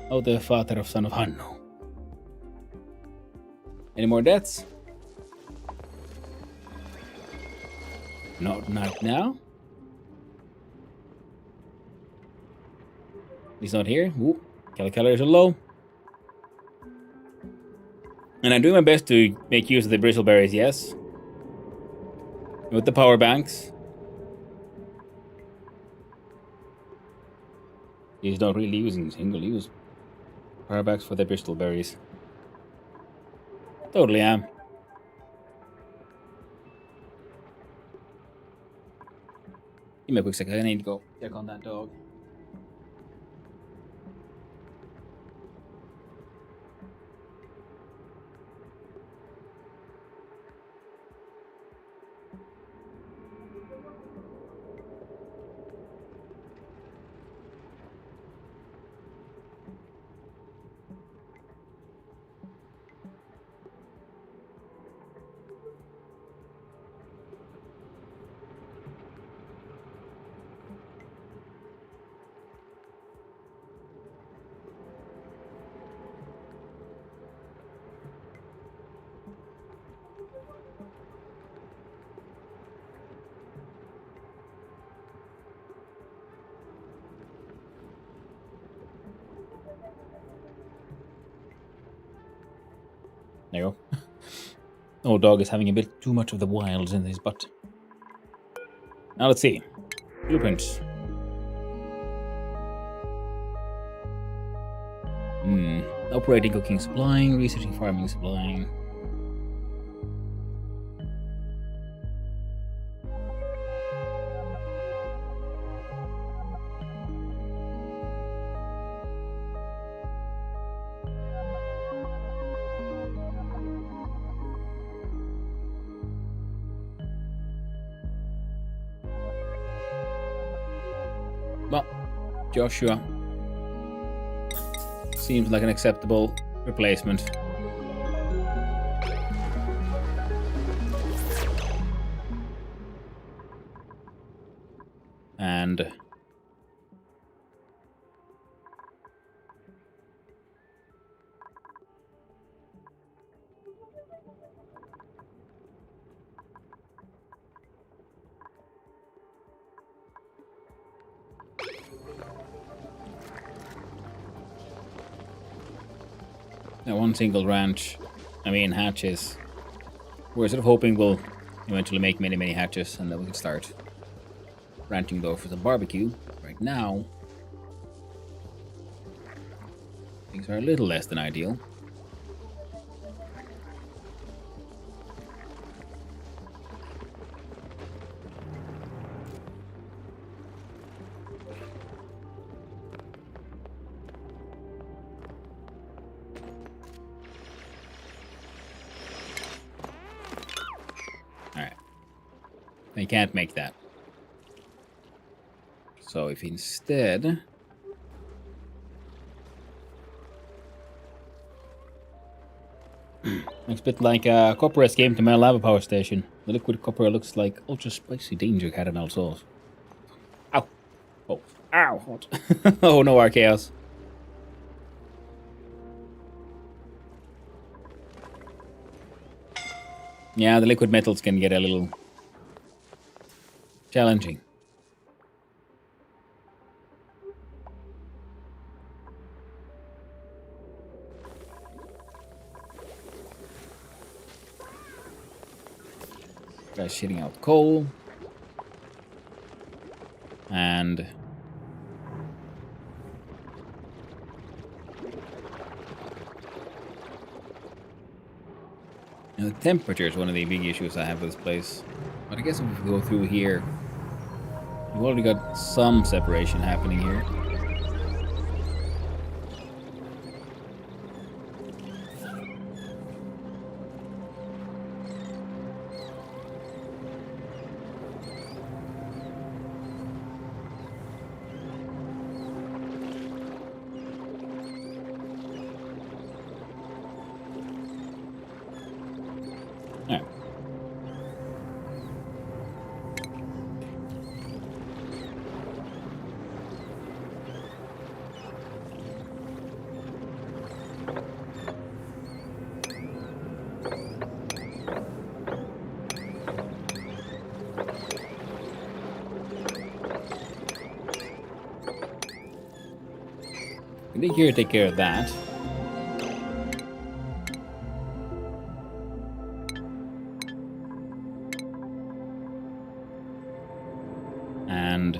of Son of Hanno? Any more deaths? No, not now. He's not here. Ooh, calories are low. And I'm doing my best to make use of the bristleberries, yes. With the power banks. He's not really using single-use power banks for the bristleberries. Totally am. Give me a quick second, I need to go check on that dog. There you go. Old dog is having a bit too much of the wilds in his butt. Now let's see. Blueprints. Operating, cooking, supplying, researching, farming, supplying. Joshua seems like an acceptable replacement. And that one single hatches. We're sort of hoping we'll eventually make many, many hatches and then we can start ranching though for some barbecue. Right now, things are a little less than ideal. Alright. I can't make that. So if instead looks a bit like copper escaped to my lava power station. The liquid copper looks like ultra spicy danger caramel sauce. Ow! Oh, ow! Hot. Oh no, our chaos. Yeah, the liquid metals can get a little challenging. Guys shitting out coal. And the temperature is one of the big issues I have with this place. But I guess if we go through here, we've already got some separation happening here. Alright. I think here take care of that. And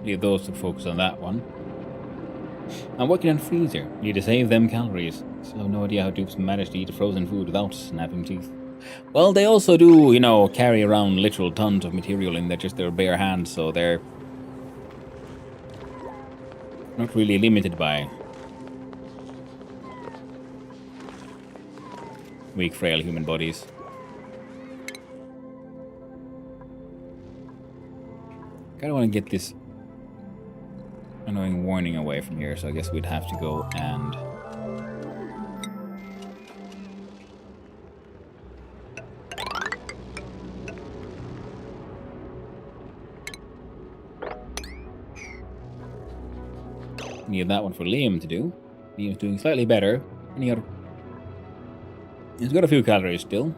leave those to focus on that one. I'm working on freezer. Need to save them calories. So I have no idea how dupes manage to eat frozen food without snapping teeth. Well, they also do, carry around literal tons of material in their bare hands, so they're not really limited by weak, frail human bodies. Kinda want to get this annoying warning away from here, so I guess we'd have to go and need that one for Liam to do. Liam's doing slightly better. He's got a few calories still.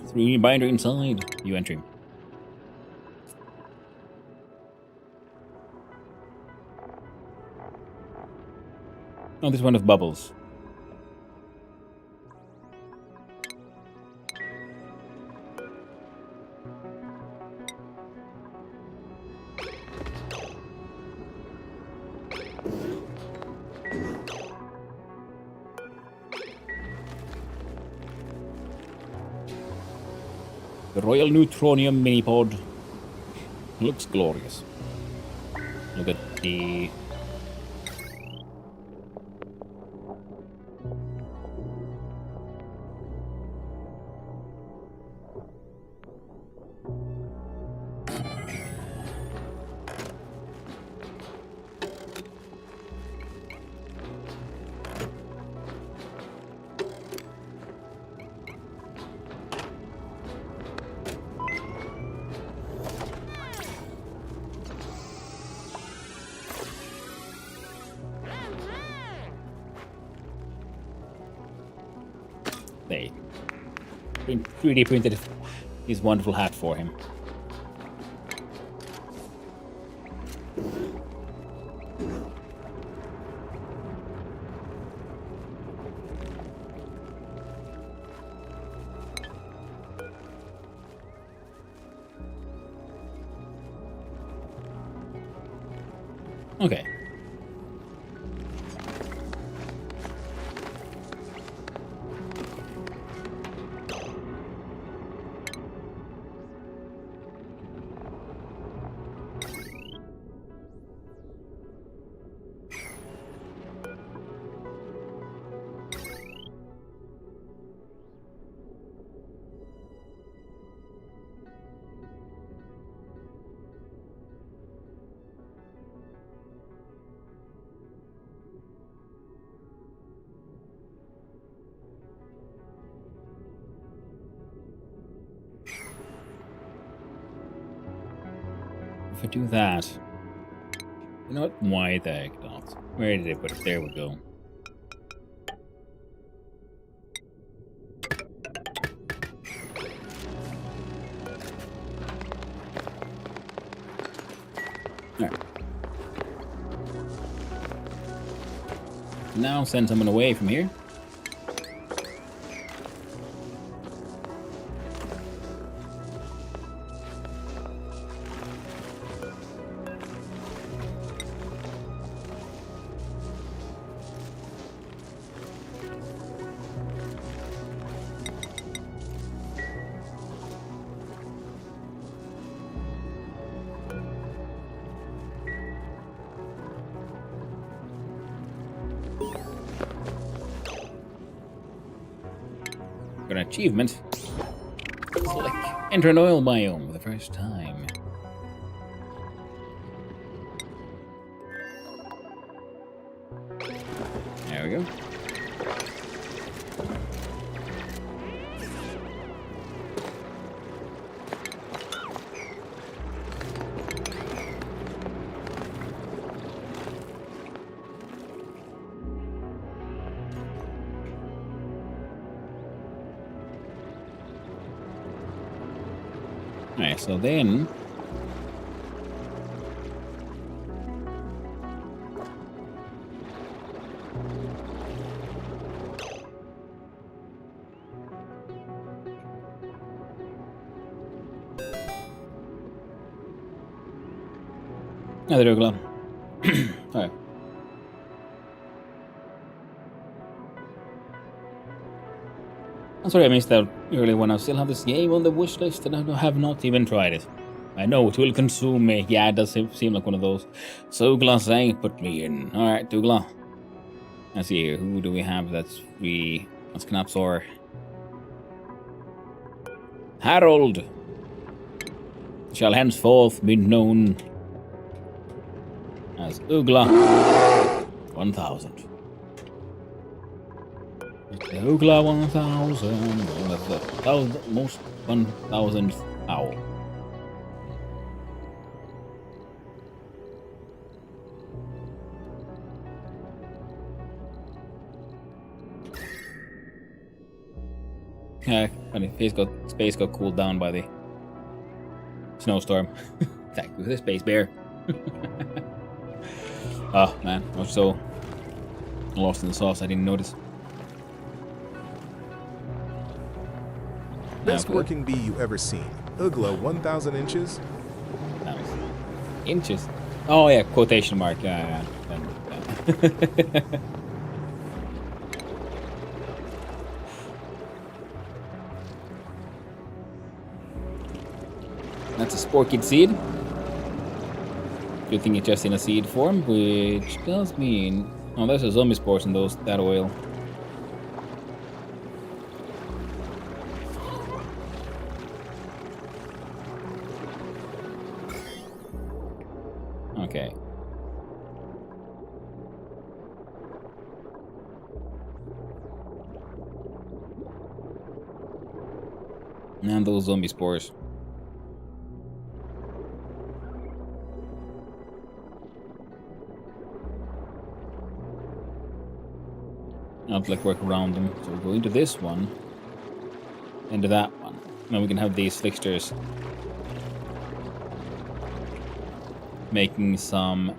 Three binder inside. You entering. Oh, this one of bubbles. The Royal Neutronium mini pod. Looks glorious. Look at the... They 3D printed his wonderful hat for him. Okay. If I do that, you know what? Why the heck not? Where did I put it? There we go. Alright. Now send someone away from here. Got an achievement. Select enter an oil biome for the first time. There we go. Alright, so then another glove. Alright. I'm sorry I missed that earlier one. I still have this game on the wish list and I have not even tried it. I know it will consume me. Yeah, it does seem like one of those. Sugla saying put me in. Alright, Dougla. Let's see here. Who do we have that's free? That's Knapsor. Harold shall henceforth be known as Ugla 1000. The Ugla 1000. That's the most 1000th owl. Funny, space got cooled down by the snowstorm. Thank you for the space bear. Oh man, I was so lost in the sauce I didn't notice. Best working bee you ever seen. Ugla 1000 inches. Nice. Inches. Oh yeah, quotation mark. Yeah. That's a Spore Kid seed. Good thing it's just in a seed form, which does mean... Oh, there's a zombie spores in that oil. Okay. And those zombie spores. Not like work around them. So we'll go into this one. Into that one. Then we can have these fixtures making some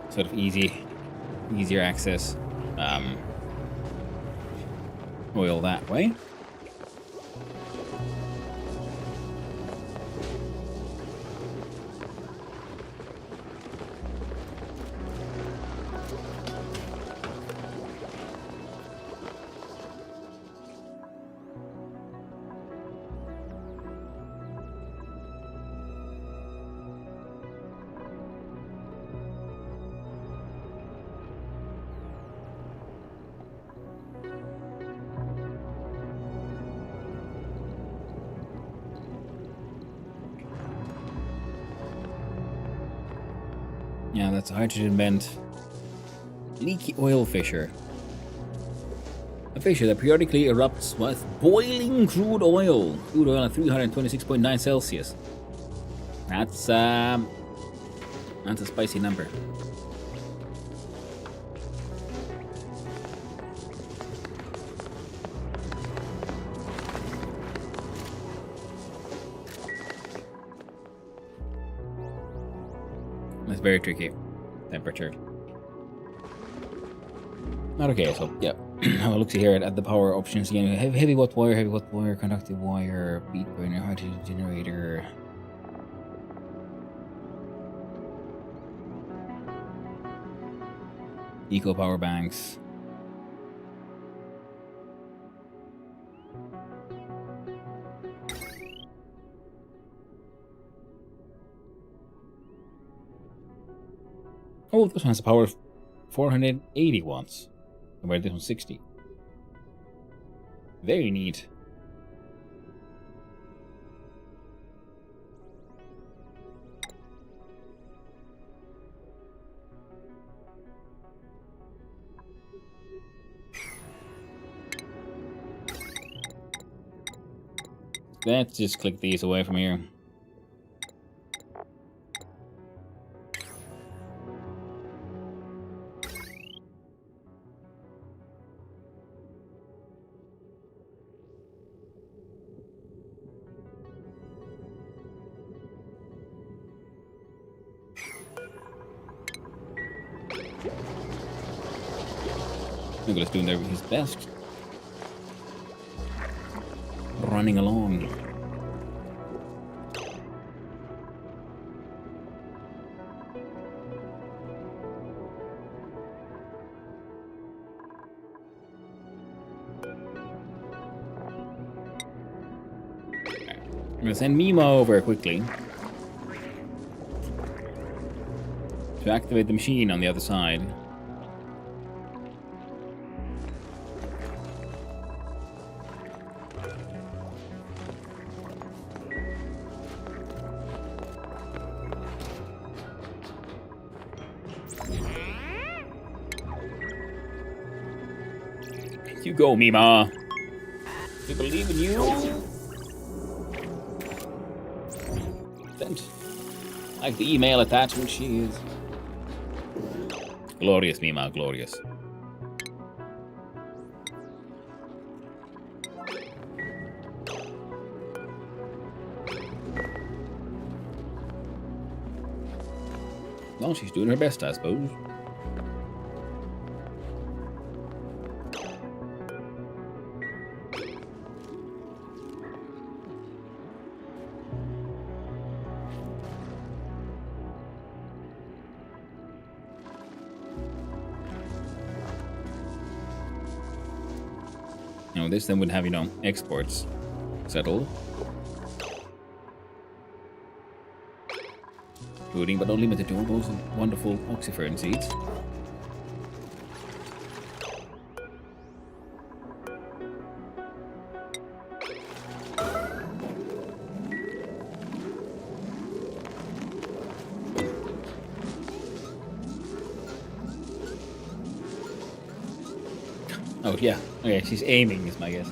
sort of easier access oil that way. Yeah, that's a hydrogen vent. Leaky oil fissure. A fissure that periodically erupts with boiling crude oil. Crude oil at 326.9 Celsius. That's a spicy number. That's very tricky. Temperature. Not okay, so yeah. Have a look here at the power options again. Heavy watt wire, conductive wire, beat burner, hydrogen generator. Eco power banks. Oh, this one has a power of 480 watts. Where this one's 60. Very neat. Let's just click these away from here. Nicholas doing his best. Running along. I'm gonna send Mima over quickly to activate the machine on the other side. You go, Mima. We believe in you. Sent. Like the email attachment, she is. Glorious, Mima, glorious. Well, she's doing her best, I suppose. This then would have, exports settled. Including, but not limited to, those wonderful oxyfern seeds. Oh, yeah. Okay, she's aiming, is my guess.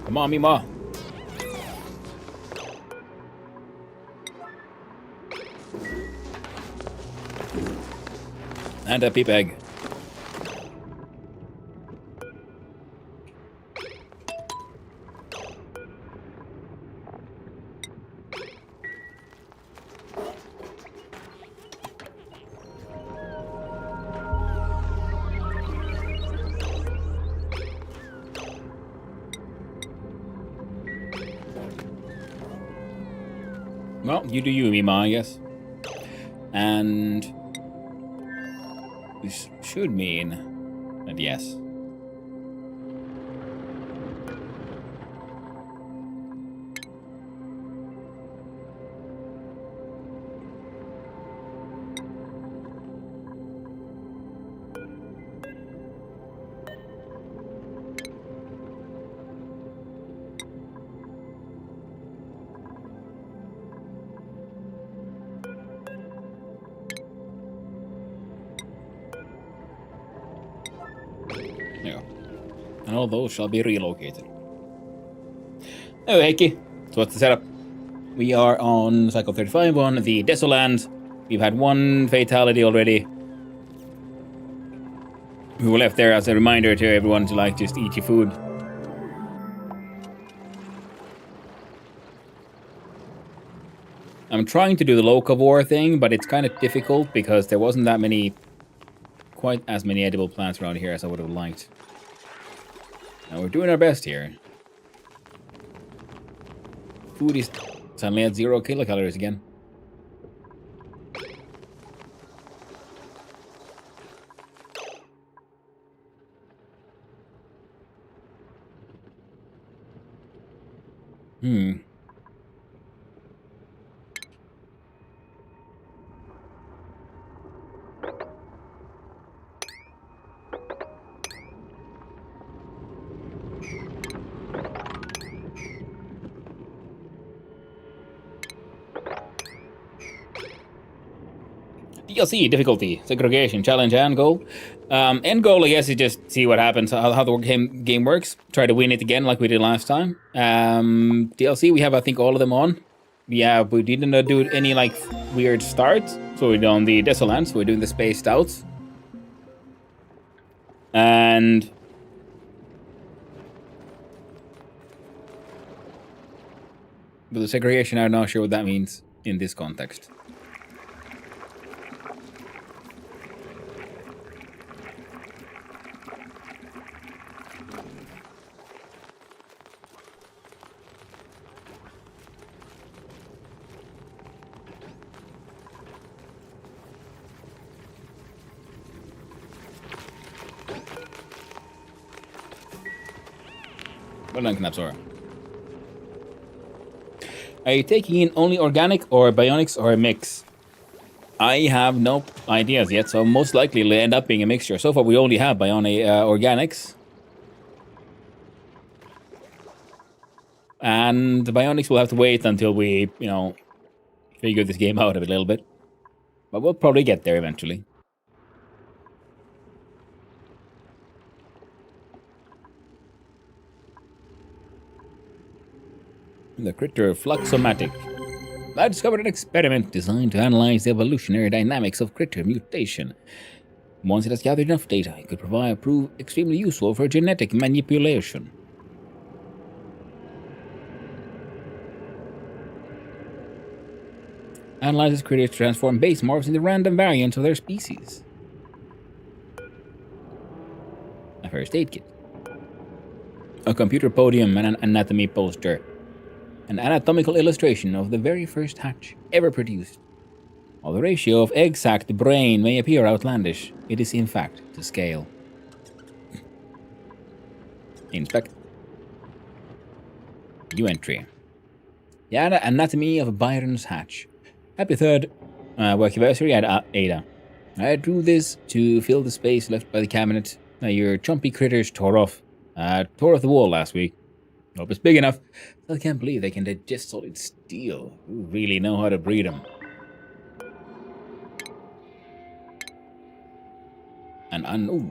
Come on, Mima. And a peep egg. Well, you do you, Mima, I guess. And this should mean that yes. Yeah. And all those shall be relocated. Oh, Heikki. So what's the setup? We are on cycle 35 on the Desoland. We've had one fatality already. We were left there as a reminder to everyone to just eat your food. I'm trying to do the locavore thing, but it's kind of difficult because there wasn't quite as many edible plants around here as I would have liked. Now we're doing our best here. Food is suddenly at 0 kilocalories again. DLC, difficulty, segregation, challenge, and goal. End goal, I guess, is just see what happens, how the game works. Try to win it again like we did last time. DLC, we have, I think, all of them on. Yeah, we didn't do any, weird starts. So we're on the Desoland, so we're doing the Spaced Outs. And... but the segregation, I'm not sure what that means in this context. Well done, Knapsora. Are you taking in only organic or bionics or a mix? I have no ideas yet, so most likely it'll end up being a mixture. So far we only have bionic organics. And the bionics will have to wait until we, figure this game out a little bit. But we'll probably get there eventually. The critter Fluxomatic. I discovered an experiment designed to analyze the evolutionary dynamics of critter mutation. Once it has gathered enough data, it could prove extremely useful for genetic manipulation. Analyzes critters to transform base morphs into random variants of their species. A first aid kit. A computer podium and an anatomy poster. An anatomical illustration of the very first hatch ever produced. While the ratio of egg sac to brain may appear outlandish, it is in fact to scale. Inspect. New entry. The anatomy of Byron's hatch. Happy third work anniversary at Ada. I drew this to fill the space left by the cabinet your chumpy critters tore off the wall last week. Hope it's big enough. I can't believe they can digest solid steel. You really know how to breed them. And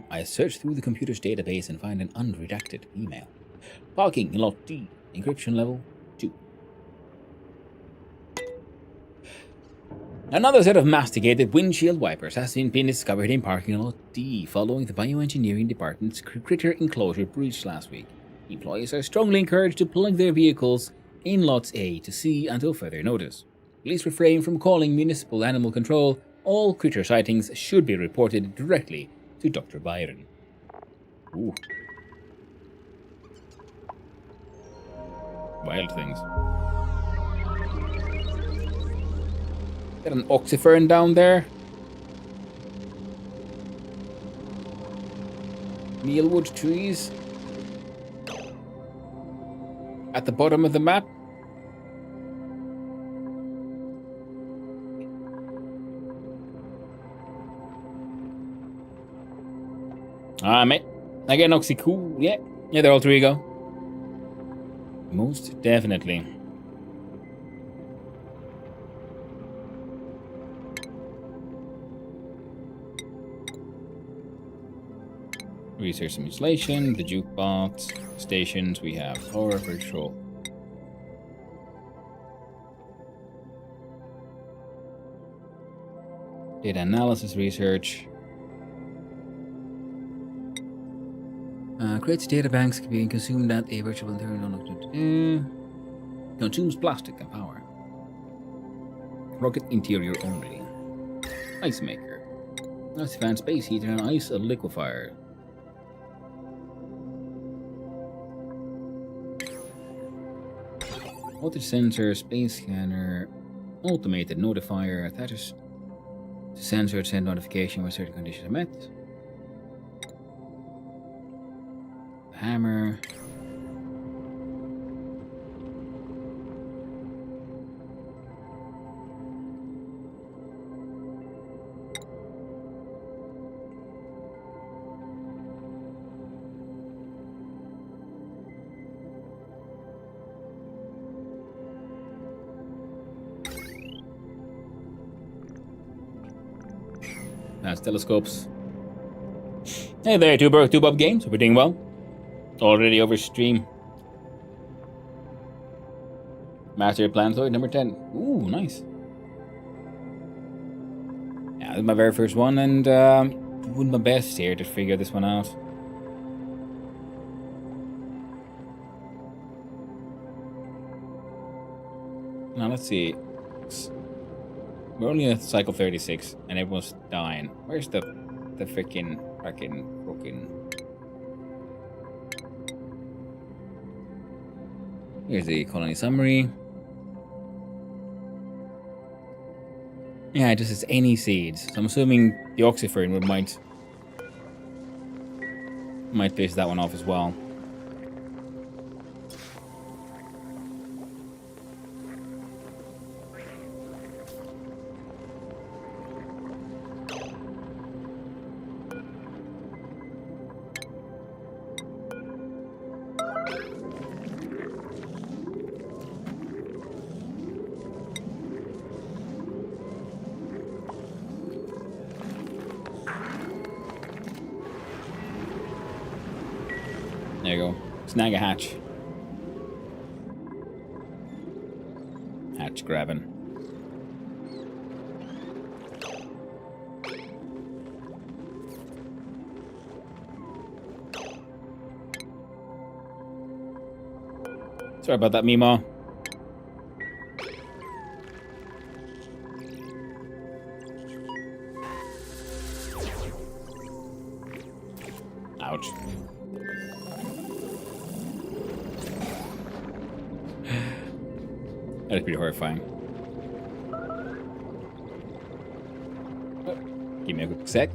I searched through the computer's database and find an unredacted email. Parking in lot D, encryption level 2. Another set of masticated windshield wipers has been discovered in parking lot D following the bioengineering department's critter enclosure breach last week. Employees are strongly encouraged to plug their vehicles in lots A to C until further notice. Please refrain from calling municipal animal control. All critter sightings should be reported directly to Dr. Byron. Ooh. Wild things. Got an oxyfern down there. Mealwood trees. At the bottom of the map. Mate. I get an oxy cool. Yeah, they're all three go. Most definitely. Research some insulation, the jukebox, stations, we have horror patrol. Data analysis research. Creates data banks can be consumed at a virtual internal. Consumes plastic and power. Rocket interior only. Ice maker. Ice fan, space heater, and ice liquefier. Voltage sensor, space scanner, automated notifier, attaches to sensor to send notification when certain conditions are met. Hammer. That's telescopes. Hey there, Two Bob Games. Hope you're doing well. Already over stream. Master Planetoid number 10. Ooh, nice. Yeah, this is my very first one, and doing my best here to figure this one out. Now let's see. We're only at cycle 36, and everyone's dying. Where's the freaking broken? Here's the colony summary. Yeah, it just says any seeds. So I'm assuming the oxyfern might piss that one off as well. There you go. Snag a hatch. Hatch grabbing. Sorry about that, Mimo. Ouch. That is pretty horrifying. Give me a quick sec.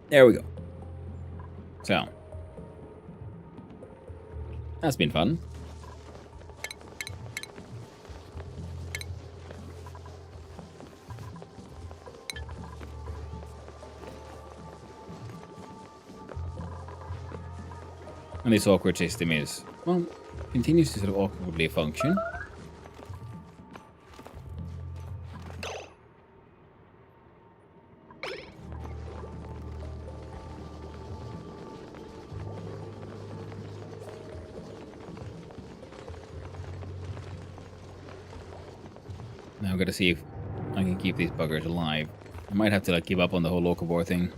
There we go. So. That's been fun. And this awkward system is, well, continues to sort of awkwardly function. Now I've got to see if I can keep these buggers alive. I might have to like give up on the whole locavore thing.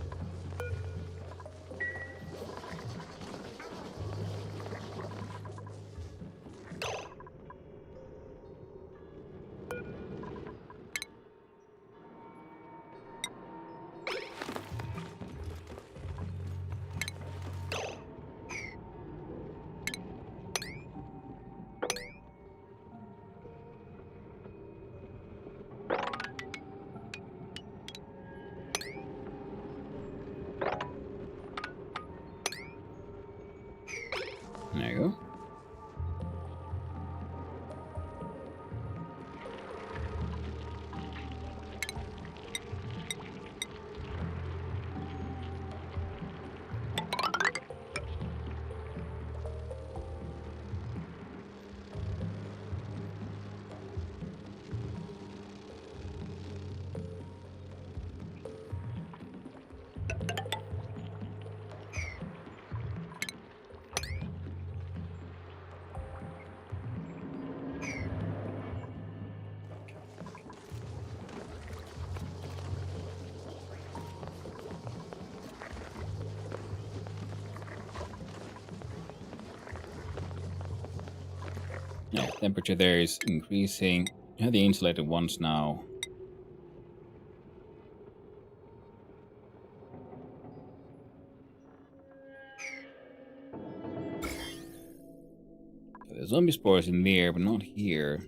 There you go. Yeah, temperature there is increasing. I have the insulated ones now. The zombie spores in there, but not here.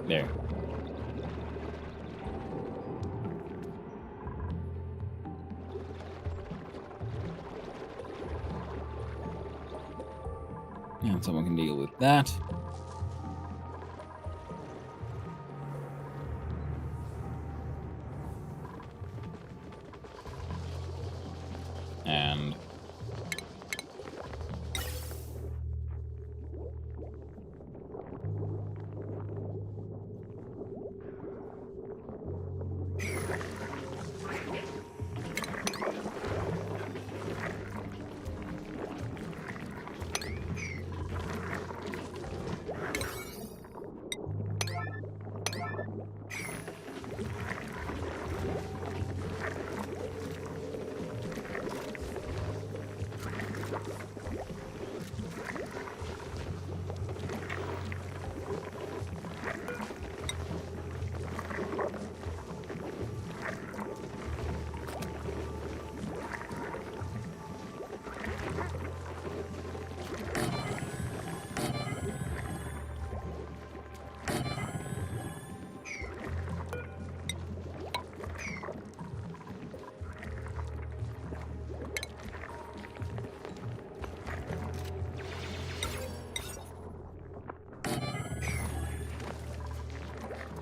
There. Yeah, someone can deal with that. And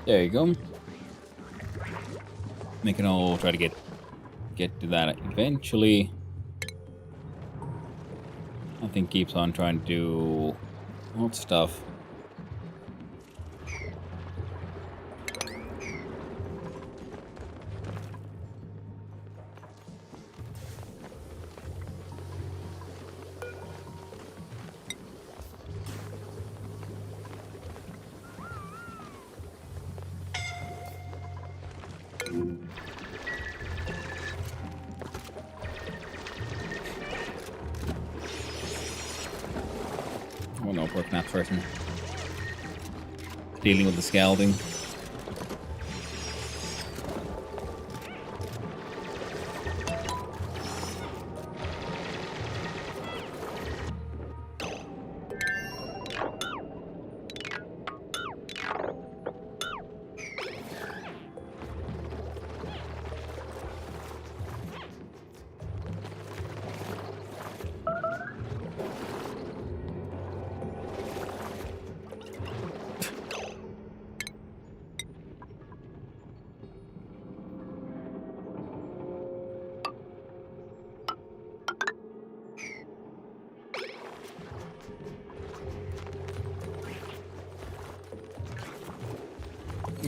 There you go. We can all try to get to that eventually. I think keeps on trying to do old stuff. Oh no, poor Knap person. Dealing with the scalding.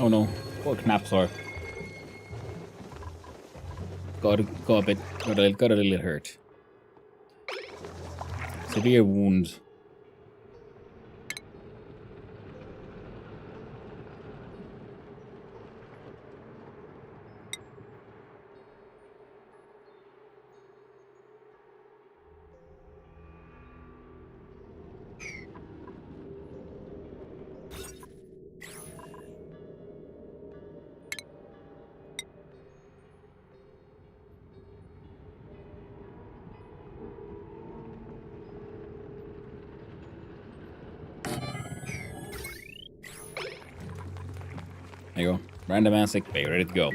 Oh no, poor Knapsaur. Got a little hurt. Severe wounds. There you go. Random ass sick bay, ready to go.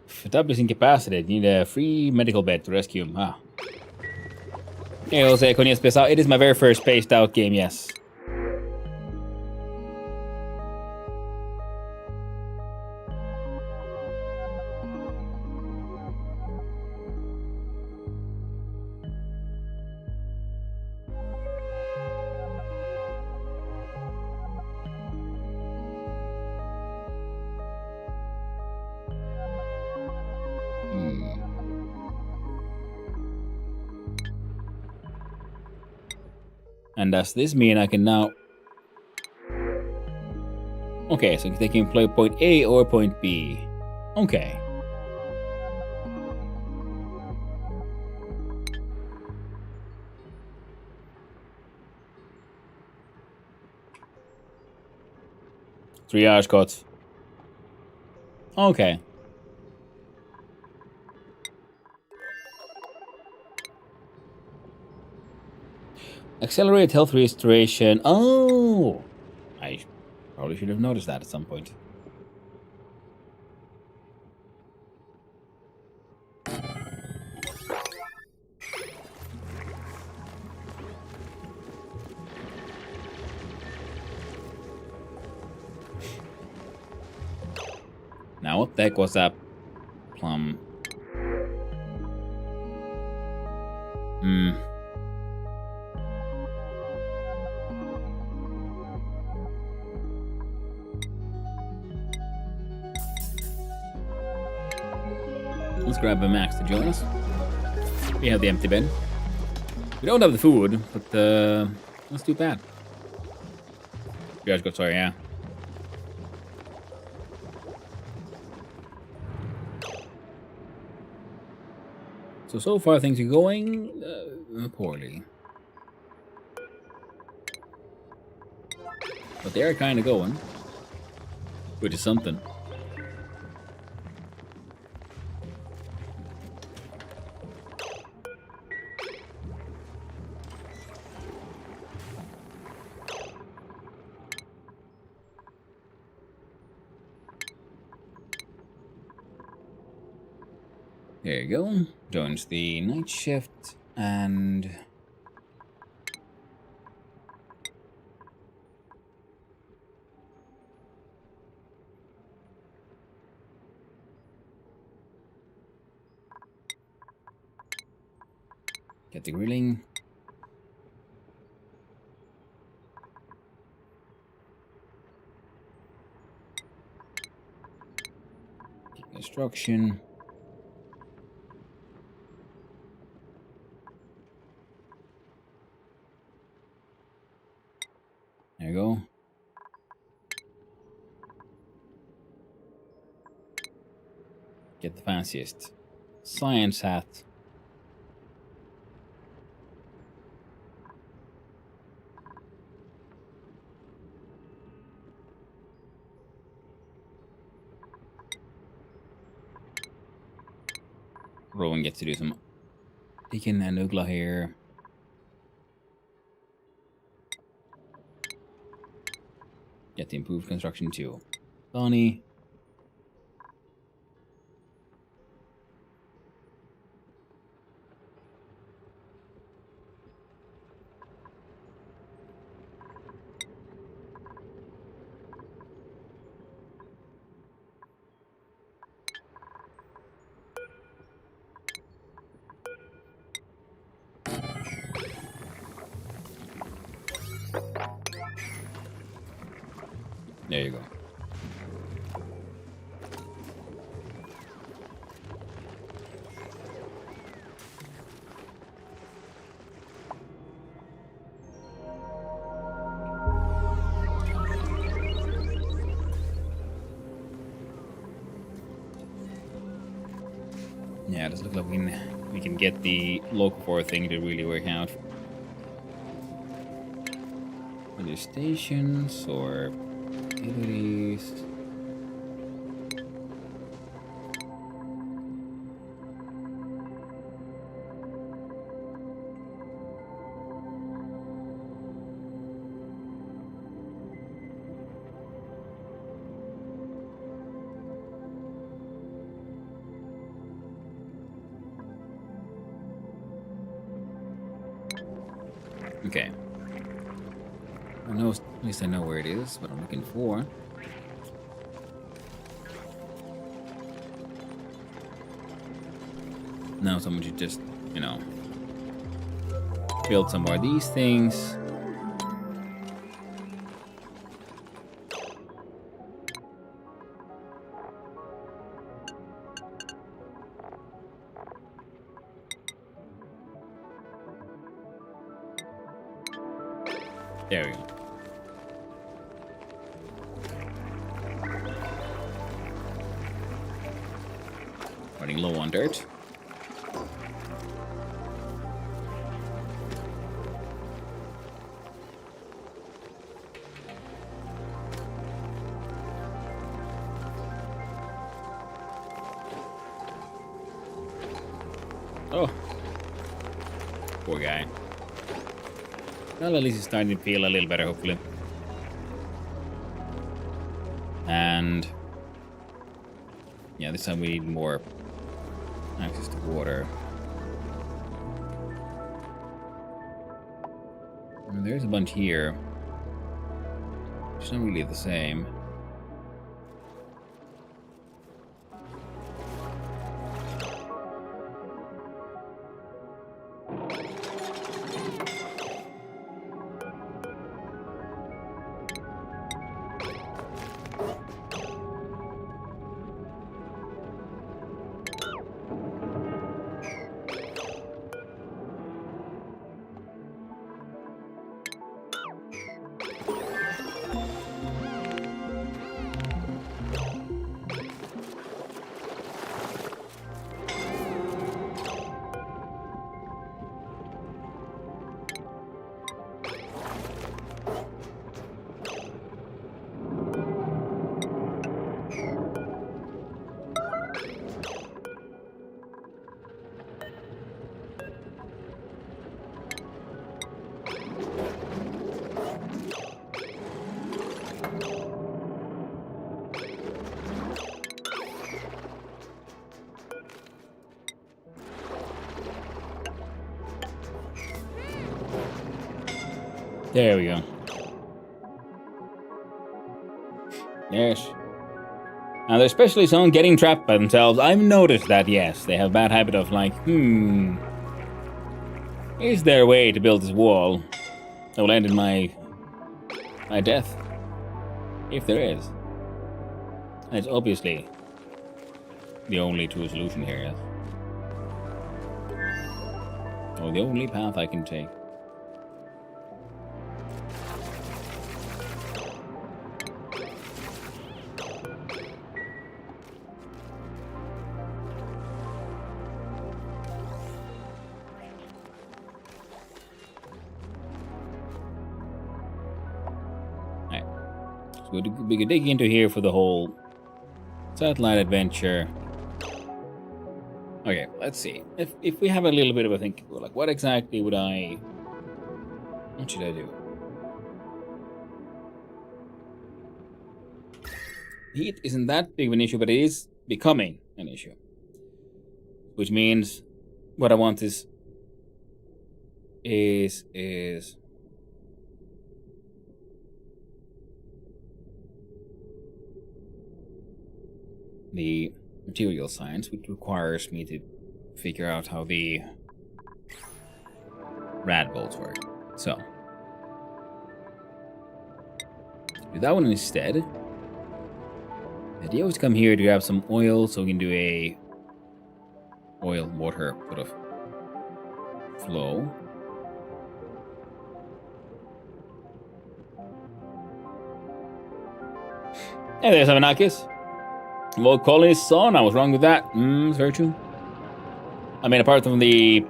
If W is incapacitated, you need a free medical bed to rescue him. Ah. Yeah, Jose, con spaced out. It is my very first spaced out game, yes. And does this mean I can now... Okay, so they can play point A or point B. Okay. Triage codes. Okay. Accelerate health restoration. Oh! I probably should have noticed that at some point. Now, what the heck was that plum? Let's grab a Max to join us. We have the empty bed. We don't have the food, but that's too bad. You guys got sorry, yeah. So far things are going poorly. But they are kind of going. Which is something. There you go. Joins the night shift and... Get the grilling. Construction. There you go. Get the fanciest science hat. Rowan gets to do some Deacon and Ugla here. Get the improved construction too. ONI. There you go. Yeah, it does look like we can get the local thing to really work out. Other stations or activities. Okay. I know, at least I know where it is, what I'm looking for. Now someone should just, you know, build some more of these things. There we go. Running low on dirt. Oh. Poor guy. Well, at least he's starting to feel a little better, hopefully. And... yeah, this time we need more access to water. And there's a bunch here. It's not really the same. There we go. Yes. Now, there's especially some getting trapped by themselves. I've noticed that, yes. They have a bad habit of like, is there a way to build this wall that will end in my death? If there is. And it's obviously the only true solution here, yes. Or the only path I can take. We could dig into here for the whole satellite adventure. Okay, let's see. If we have a little bit of a think, like what exactly what should I do? Heat isn't that big of an issue, but it is becoming an issue. Which means what I want is the material science, which requires me to figure out how the rad bolts work. So, do that one instead. The idea was to come here to grab some oil so we can do a oil water sort of flow. Hey there, Savanakis. Well, colony's son, I was wrong with that. It's very true. I mean, apart from the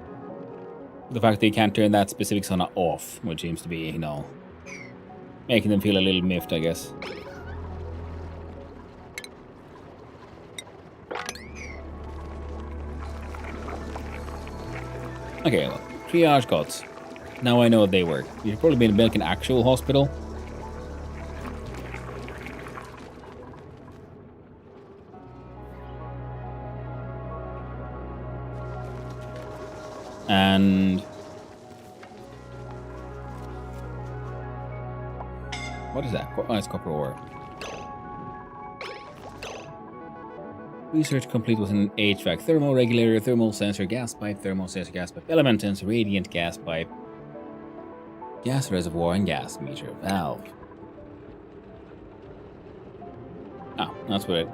fact that you can't turn that specific sauna off, which seems to be, you know, making them feel a little miffed, I guess. Okay, well, triage cots. Now I know they work. You've probably been built an actual hospital. And what is that? Oh, it's copper ore. Research complete with an HVAC thermal regulator, thermal sensor, gas pipe, element sensor, radiant gas pipe, gas reservoir, and gas meter valve. Ah, that's what it.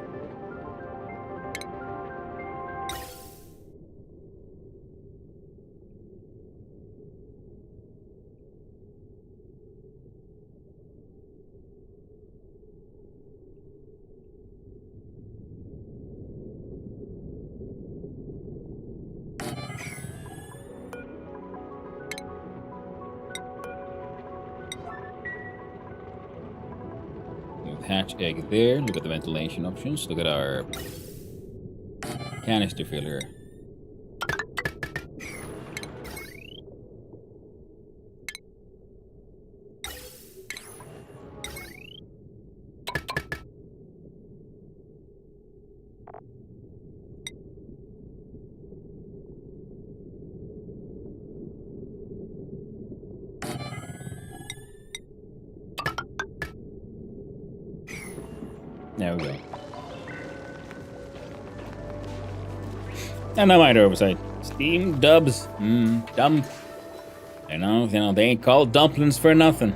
Hatch egg there. Look at the ventilation options. Look at our canister filler. There we go. And a minor oversight. Steam dubs. Dump. You know, they ain't called dumplings for nothing.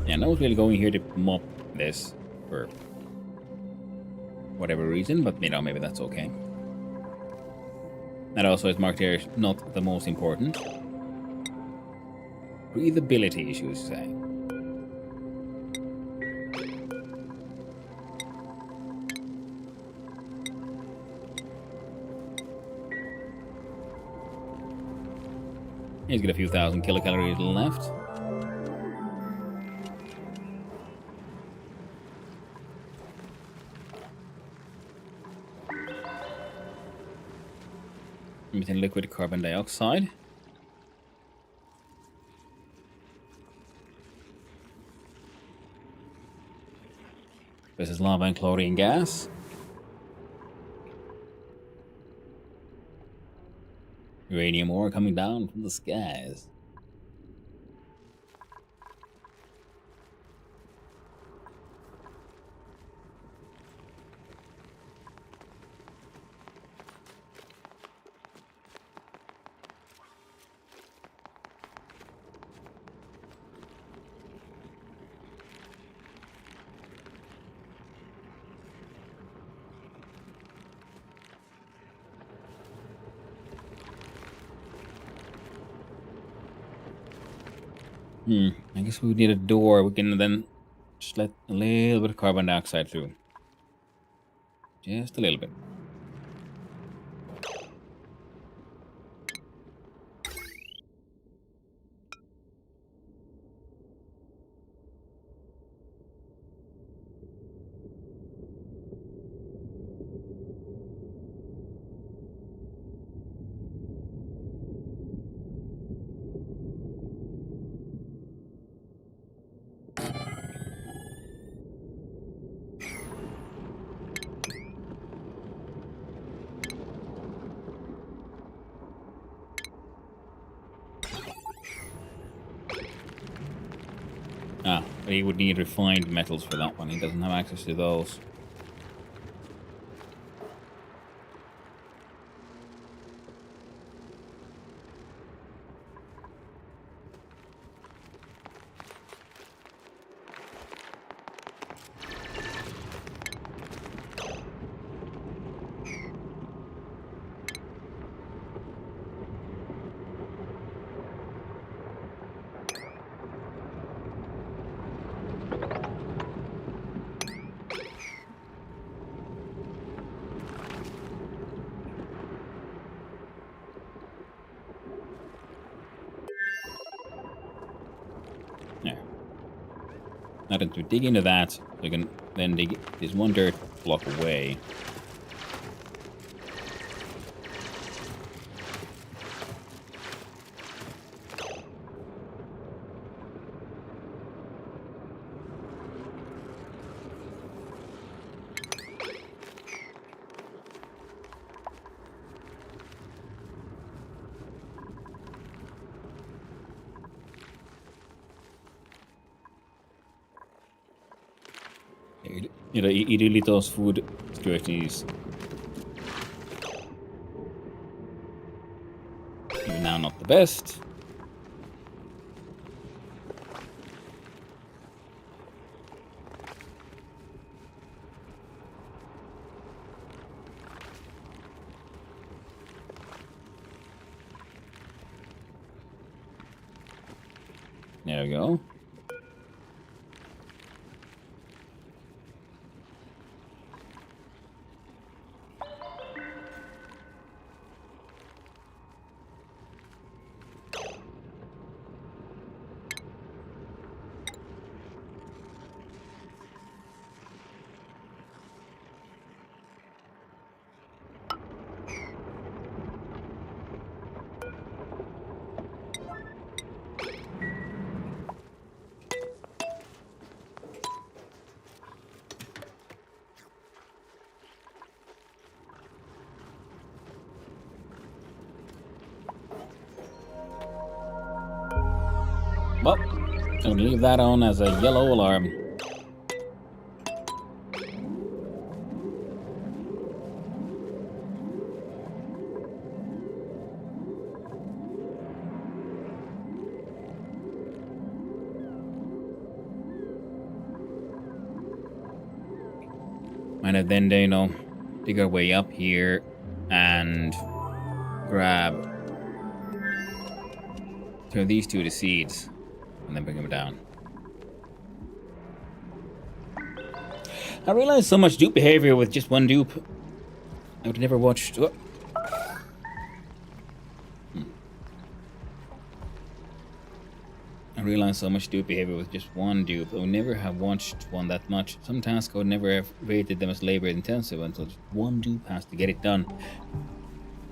Yeah, no one's really going here to mop this for whatever reason, but you know, maybe that's okay. That also is marked here, not the most important. Breathability issues, say. He's got a few thousand kilocalories left. Methane liquid carbon dioxide. This is lava and chlorine gas. Uranium ore coming down from the skies. I guess we need a door. We can then just let a little bit of carbon dioxide through. Just a little bit. Ah, but he would need refined metals for that one. He doesn't have access to those. Yeah. Now that we dig into that, we can then dig this one dirt block away. You know, Idolitos food securities. Even now, not the best. There we go. Well, I'm gonna leave that on as a yellow alarm. Might have then, you know, dig our way up here and grab turn these two to seeds and then bring them down. I realized so much dupe behavior with just one dupe. I would have never watched. Oh. I realized so much dupe behavior with just one dupe. I would never have watched one that much. Some tasks I would never have rated them as labor intensive until just one dupe has to get it done.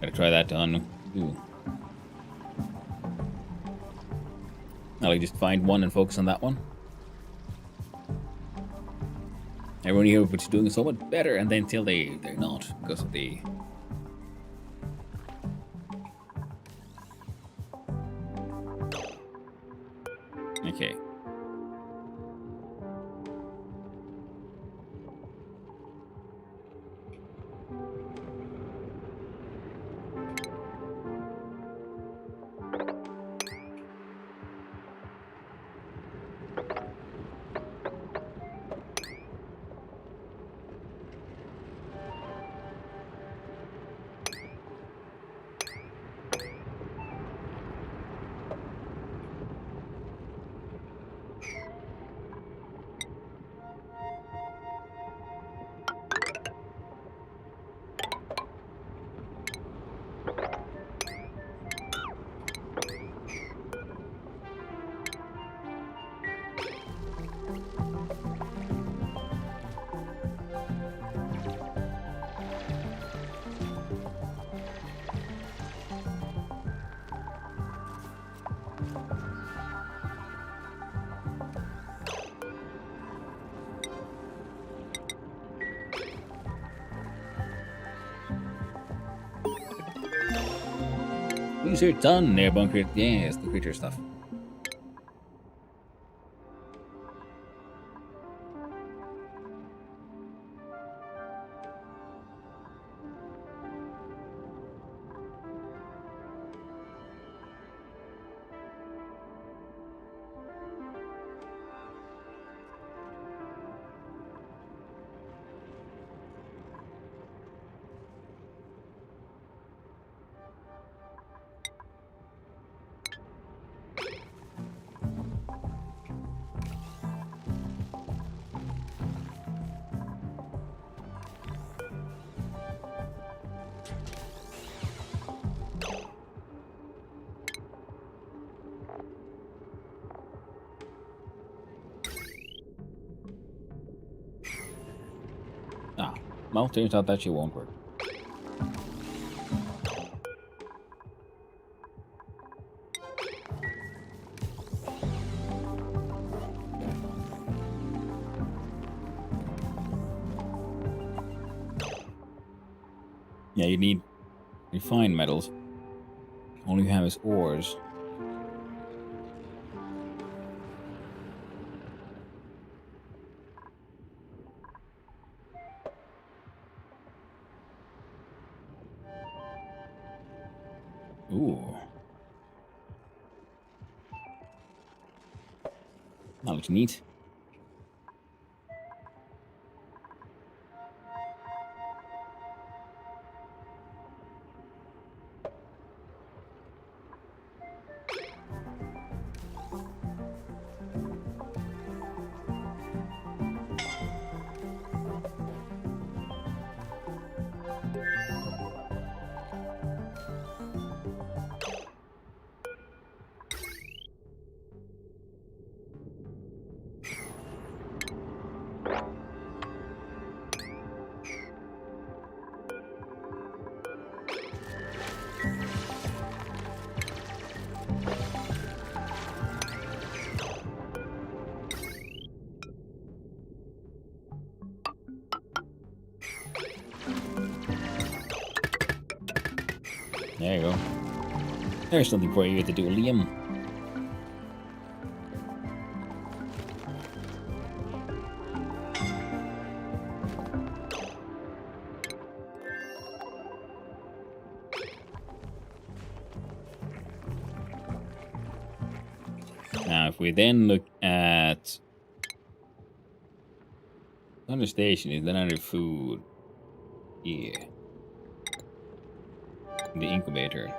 Gotta try that on. Ooh. I'll just find one and focus on that one. Everyone here was doing so much better, and then till they're not because of the. Okay. Research done, there, bunker. Yeah, it's the creature stuff. Ah, well, turns out that shit won't work. Yeah, you need refined metals. All you have is ores. Ooh. That looks neat. There you go. There's something for you to do, Liam. Now, if we then look at another station, is another food. Yeah. The incubator.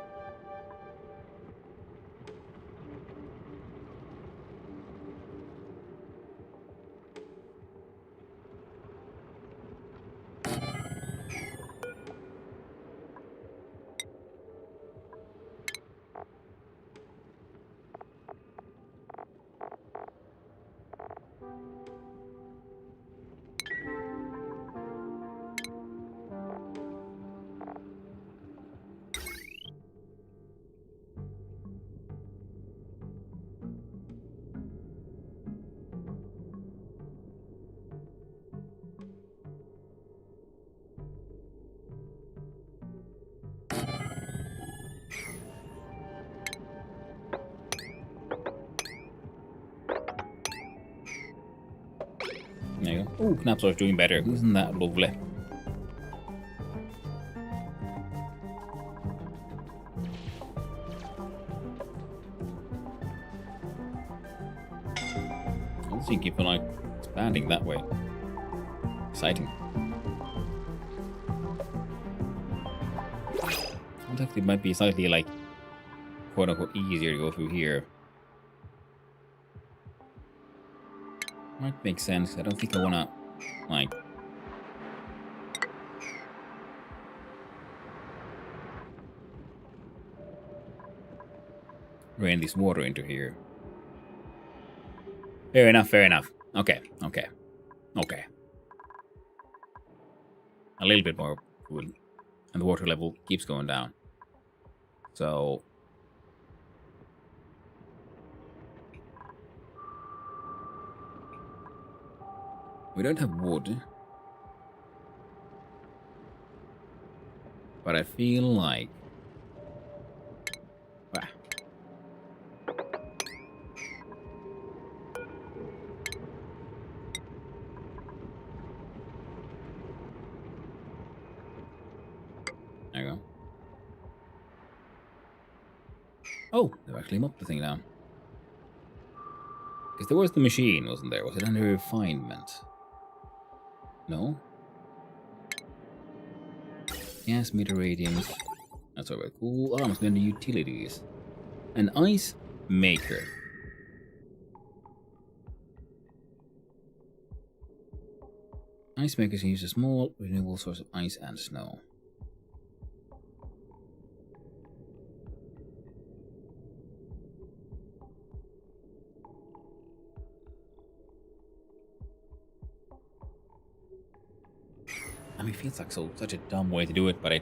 Oh, Knapsor's doing better. Isn't that lovely? I don't think keep on like expanding that way. Exciting. I think it might be slightly like quote unquote easier to go through here. Might make sense. I don't think I wanna like drain this water into here. Fair enough, fair enough. Okay. A little bit more food. And the water level keeps going down. So we don't have wood. But I feel like there you go. Oh, they've actually mopped the thing down. Because there was the machine, wasn't there? Was it under refinement? No? Gas meter radiance. That's all right. Cool. Oh, it's been the utilities. An ice maker. Ice makers can use a small renewable source of ice and snow. I mean, it feels like such a dumb way to do it, but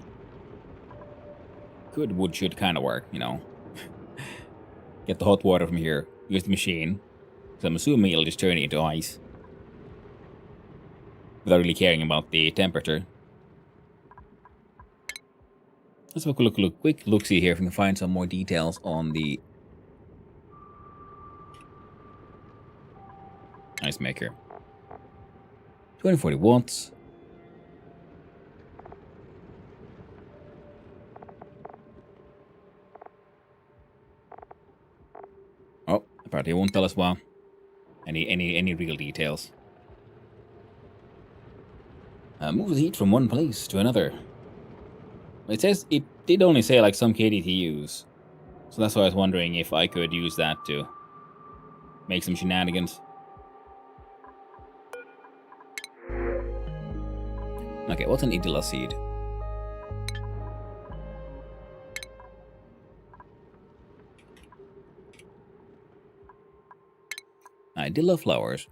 good wood should kind of work, you know. Get the hot water from here, use the machine, so I'm assuming it'll just turn it into ice. Without really caring about the temperature. Let's have a quick look-see here if we can find some more details on the ice maker. 240 watts. Oh, apparently it won't tell us well. Any real details. Moves heat from one place to another. It says it did only say like some kDTUs, so that's why I was wondering if I could use that to make some shenanigans. Okay, what's an Idilla seed? Idilla flowers.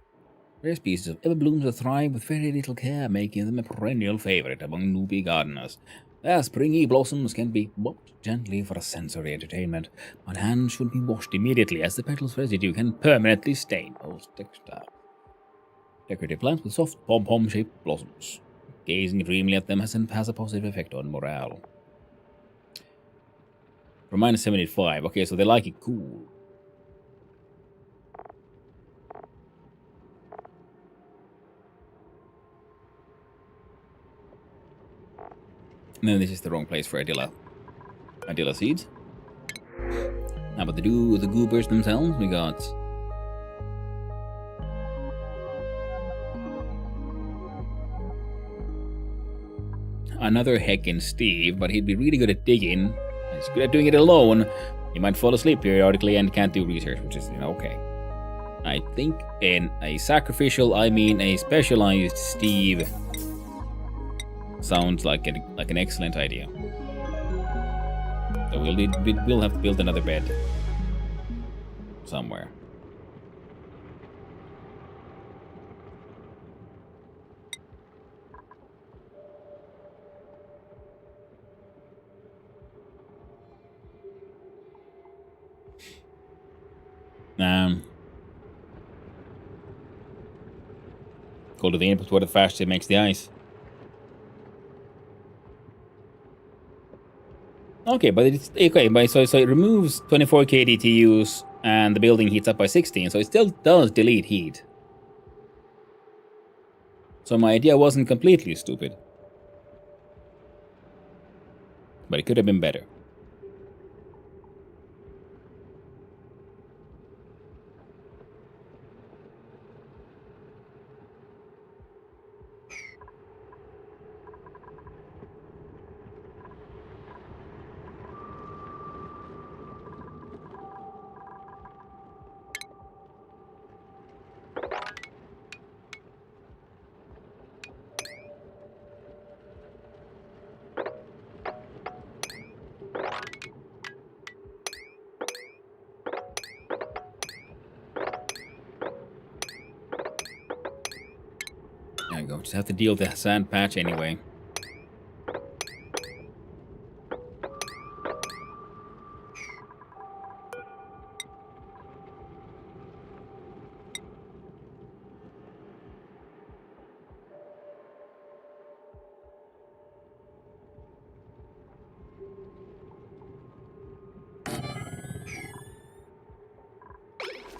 Rare species of everblooms that thrive with very little care, making them a perennial favorite among newbie gardeners. Their springy blossoms can be bobbed gently for sensory entertainment, but hands should be washed immediately as the petal's residue can permanently stain those textiles. Decorative plants with soft pom-pom-shaped blossoms. Gazing dreamily at them has a positive effect on morale. From -75, okay, so they like it cool. No, this is the wrong place for Idilla seeds. How about the goobers themselves? We got another heckin' Steve, but he'd be really good at digging. He's good at doing it alone. He might fall asleep periodically and can't do research, which is, okay. I think in a sacrificial, I mean a specialized Steve. Sounds like an excellent idea. So we'll have to build another bed somewhere. Colder the input, the faster it makes the ice. Okay, but it's okay. But so it removes 24 kDTUs and the building heats up by 16, so it still does delete heat. So my idea wasn't completely stupid. But it could have been better. There you go. Just have to deal with the sand patch anyway.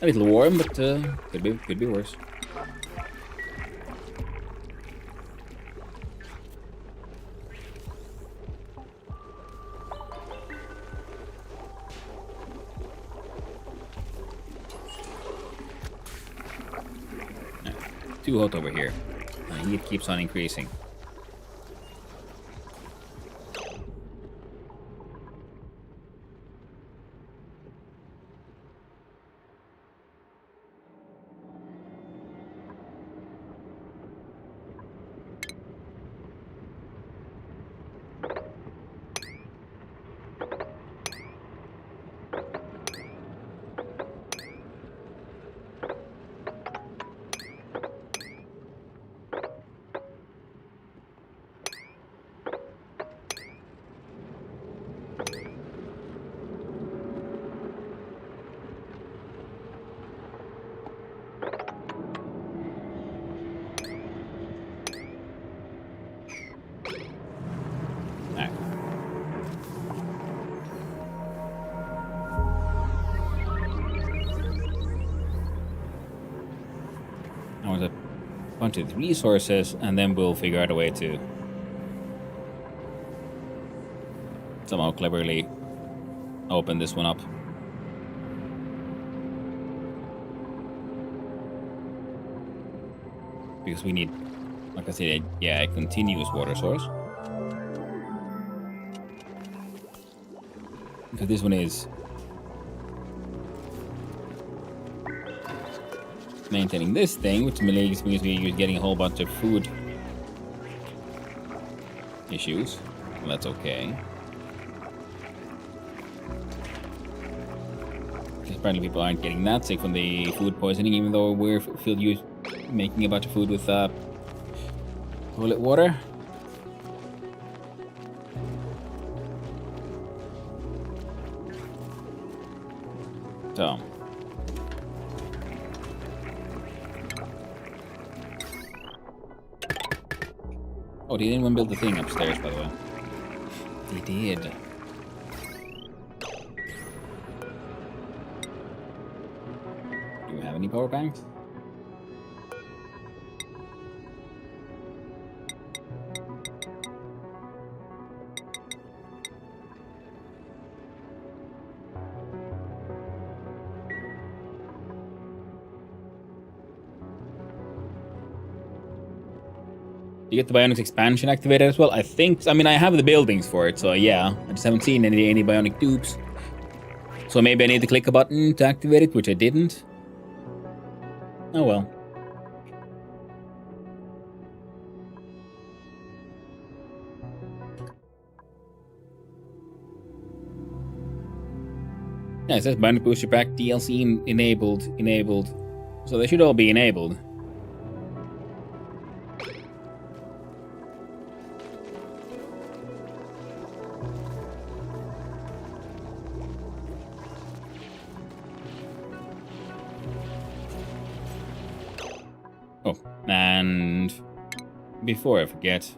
A little warm, but could be worse. Too hot over here. The heat keeps on increasing. Now there's a bunch of resources, and then we'll figure out a way to somehow cleverly open this one up. Because we need, like I said, a continuous water source. Because this one is maintaining this thing, which means we're getting a whole bunch of food issues. Well, that's okay. Because apparently people aren't getting that sick from the food poisoning, even though we're making a bunch of food with toilet water. So. Oh, did anyone build the thing upstairs, by the way? They did. Do we have any power banks? You get the Bionics expansion activated as well? I think. I mean, I have the buildings for it, so yeah. I just haven't seen any Bionic dupes. So maybe I need to click a button to activate it, which I didn't. Oh well. Yeah, it says Bionic Booster Pack DLC enabled. So they should all be enabled. Oh, and before I forget,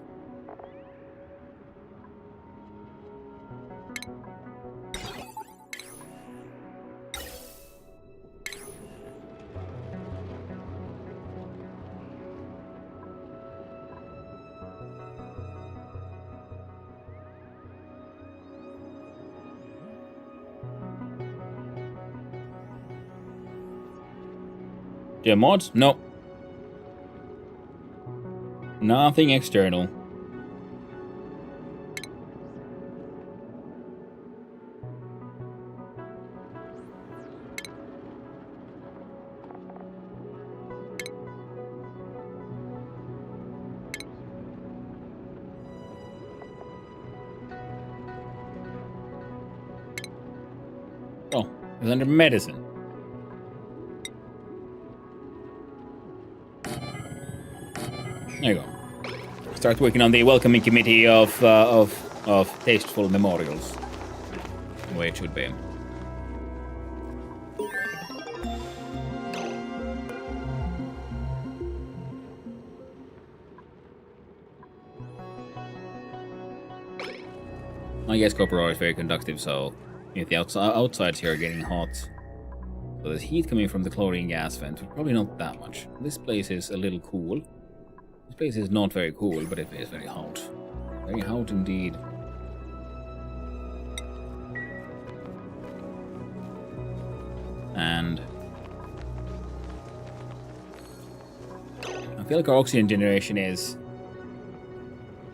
Do you have mods? No. Nothing external. Oh, it's under medicine. There you go. Start working on the welcoming committee of tasteful memorials. The way it should be. I guess copper ore is very conductive, so if the outsides here are getting hot, so there's heat coming from the chlorine gas vent. Probably not that much. This place is a little cool. This place is not very cool, but it is very hot. Very hot indeed. And I feel like our oxygen generation is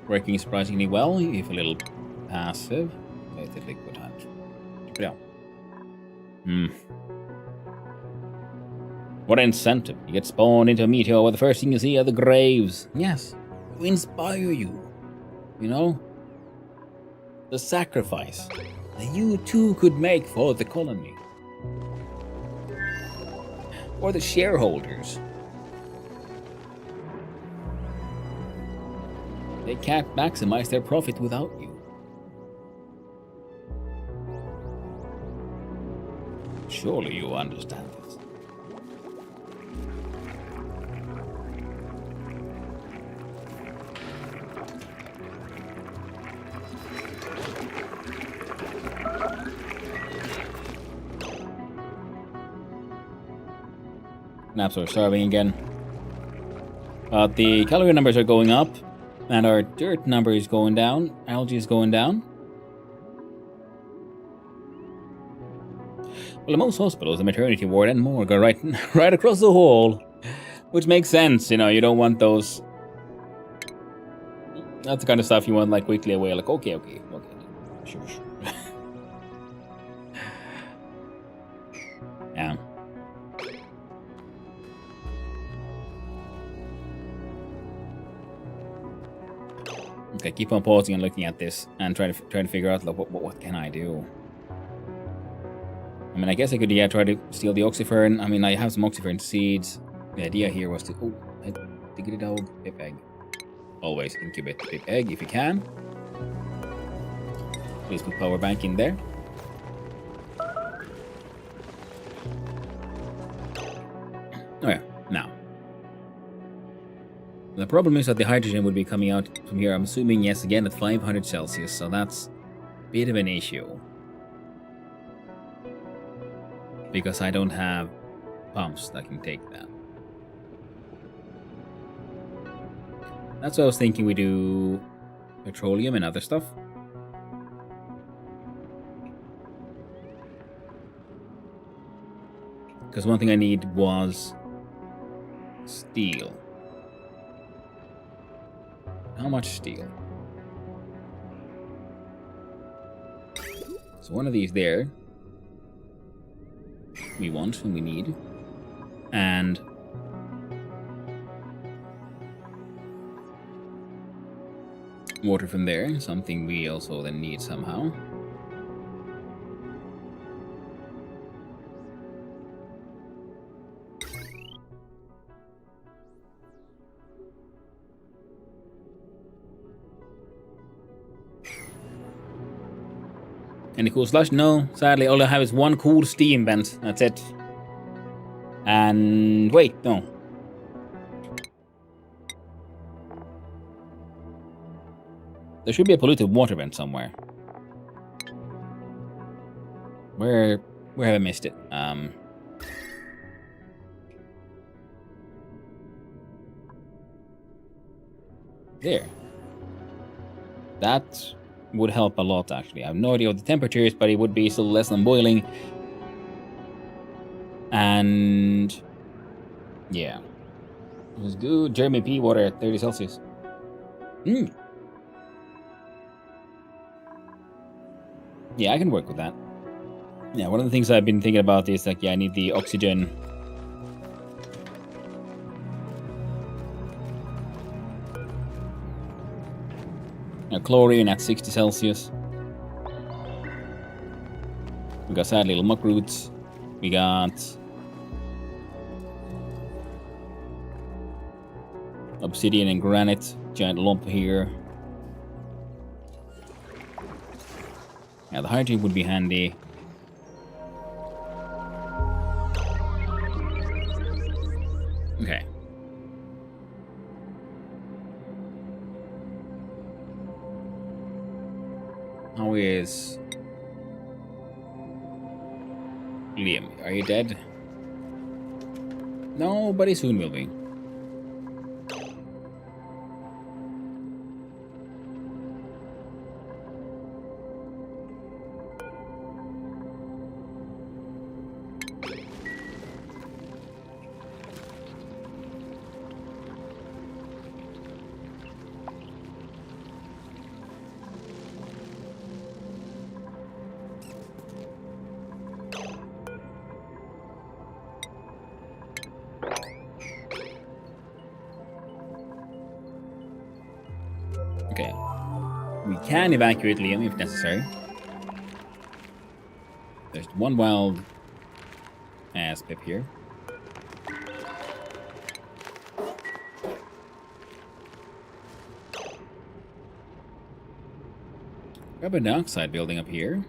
working surprisingly well, if a little passive. It's a liquid hunt. Yeah. What incentive? You get spawned into a meteor where the first thing you see are the graves. Yes. To inspire you. You know? The sacrifice that you too could make for the colony. Or the shareholders. They can't maximize their profit without you. Surely you understand this. Naps are starving again. The calorie numbers are going up, and our dirt number is going down. Algae is going down. Well, in most hospitals, the maternity ward and morgue are right across the hall, which makes sense. You know, you don't want those. That's the kind of stuff you want, like, weekly away. Like, okay, sure. Yeah. Okay, keep on pausing and looking at this and trying to figure out, like, what can I do? I mean, I guess I could, try to steal the oxyfern. I mean, I have some oxyfern seeds. The idea here was to... Oh, diggity dog, pip egg. Always incubate the pip egg if you can. Please put power bank in there. Oh yeah, now. The problem is that the hydrogen would be coming out from here, I'm assuming, yes, again at 500 Celsius, so that's a bit of an issue. Because I don't have pumps that can take that. That's what I was thinking we do petroleum and other stuff. Because one thing I need was steel. How much steel? So one of these there. We want and we need. And water from there, something we also then need somehow. Any cool slush? No, sadly, all I have is one cool steam vent. That's it. And wait, no. There should be a polluted water vent somewhere. Where have I missed it? There. That would help a lot, actually. I have no idea what the temperature is, but it would be still less than boiling. And Yeah. It was good. Jeremy P. Water at 30 Celsius. Yeah, I can work with that. Yeah, one of the things I've been thinking about is like, yeah, I need the oxygen. Chlorine at 60 Celsius. We got sad little muck roots. We got obsidian and granite. Giant lump here. Yeah, the hydrogen would be handy. Okay. How is Liam? Are you dead? No, but he soon will be. Okay. We can evacuate Liam if necessary. There's one wild ass pip here. Carbon dioxide building up here.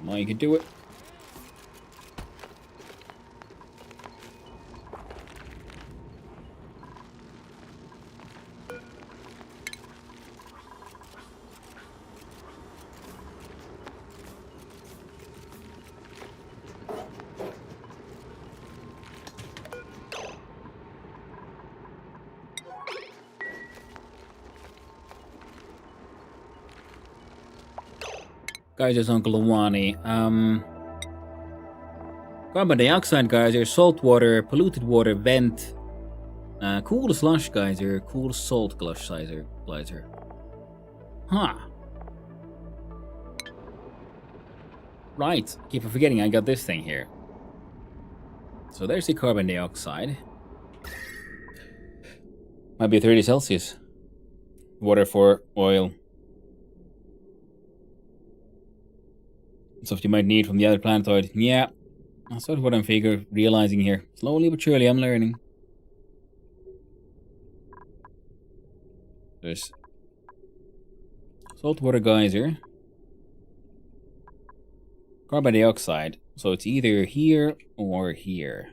Well, you can do it. Geysers, Uncle ONI. Carbon dioxide geyser, salt water, polluted water vent, cool slush geyser, cool salt geyser. Huh. Right. Keep forgetting I got this thing here. So there's the carbon dioxide. Might be 30 Celsius. Water for oil. Stuff you might need from the other planetoid. Yeah. That's sort of what I'm realizing here. Slowly but surely I'm learning. There's saltwater geyser. Carbon dioxide. So it's either here or here.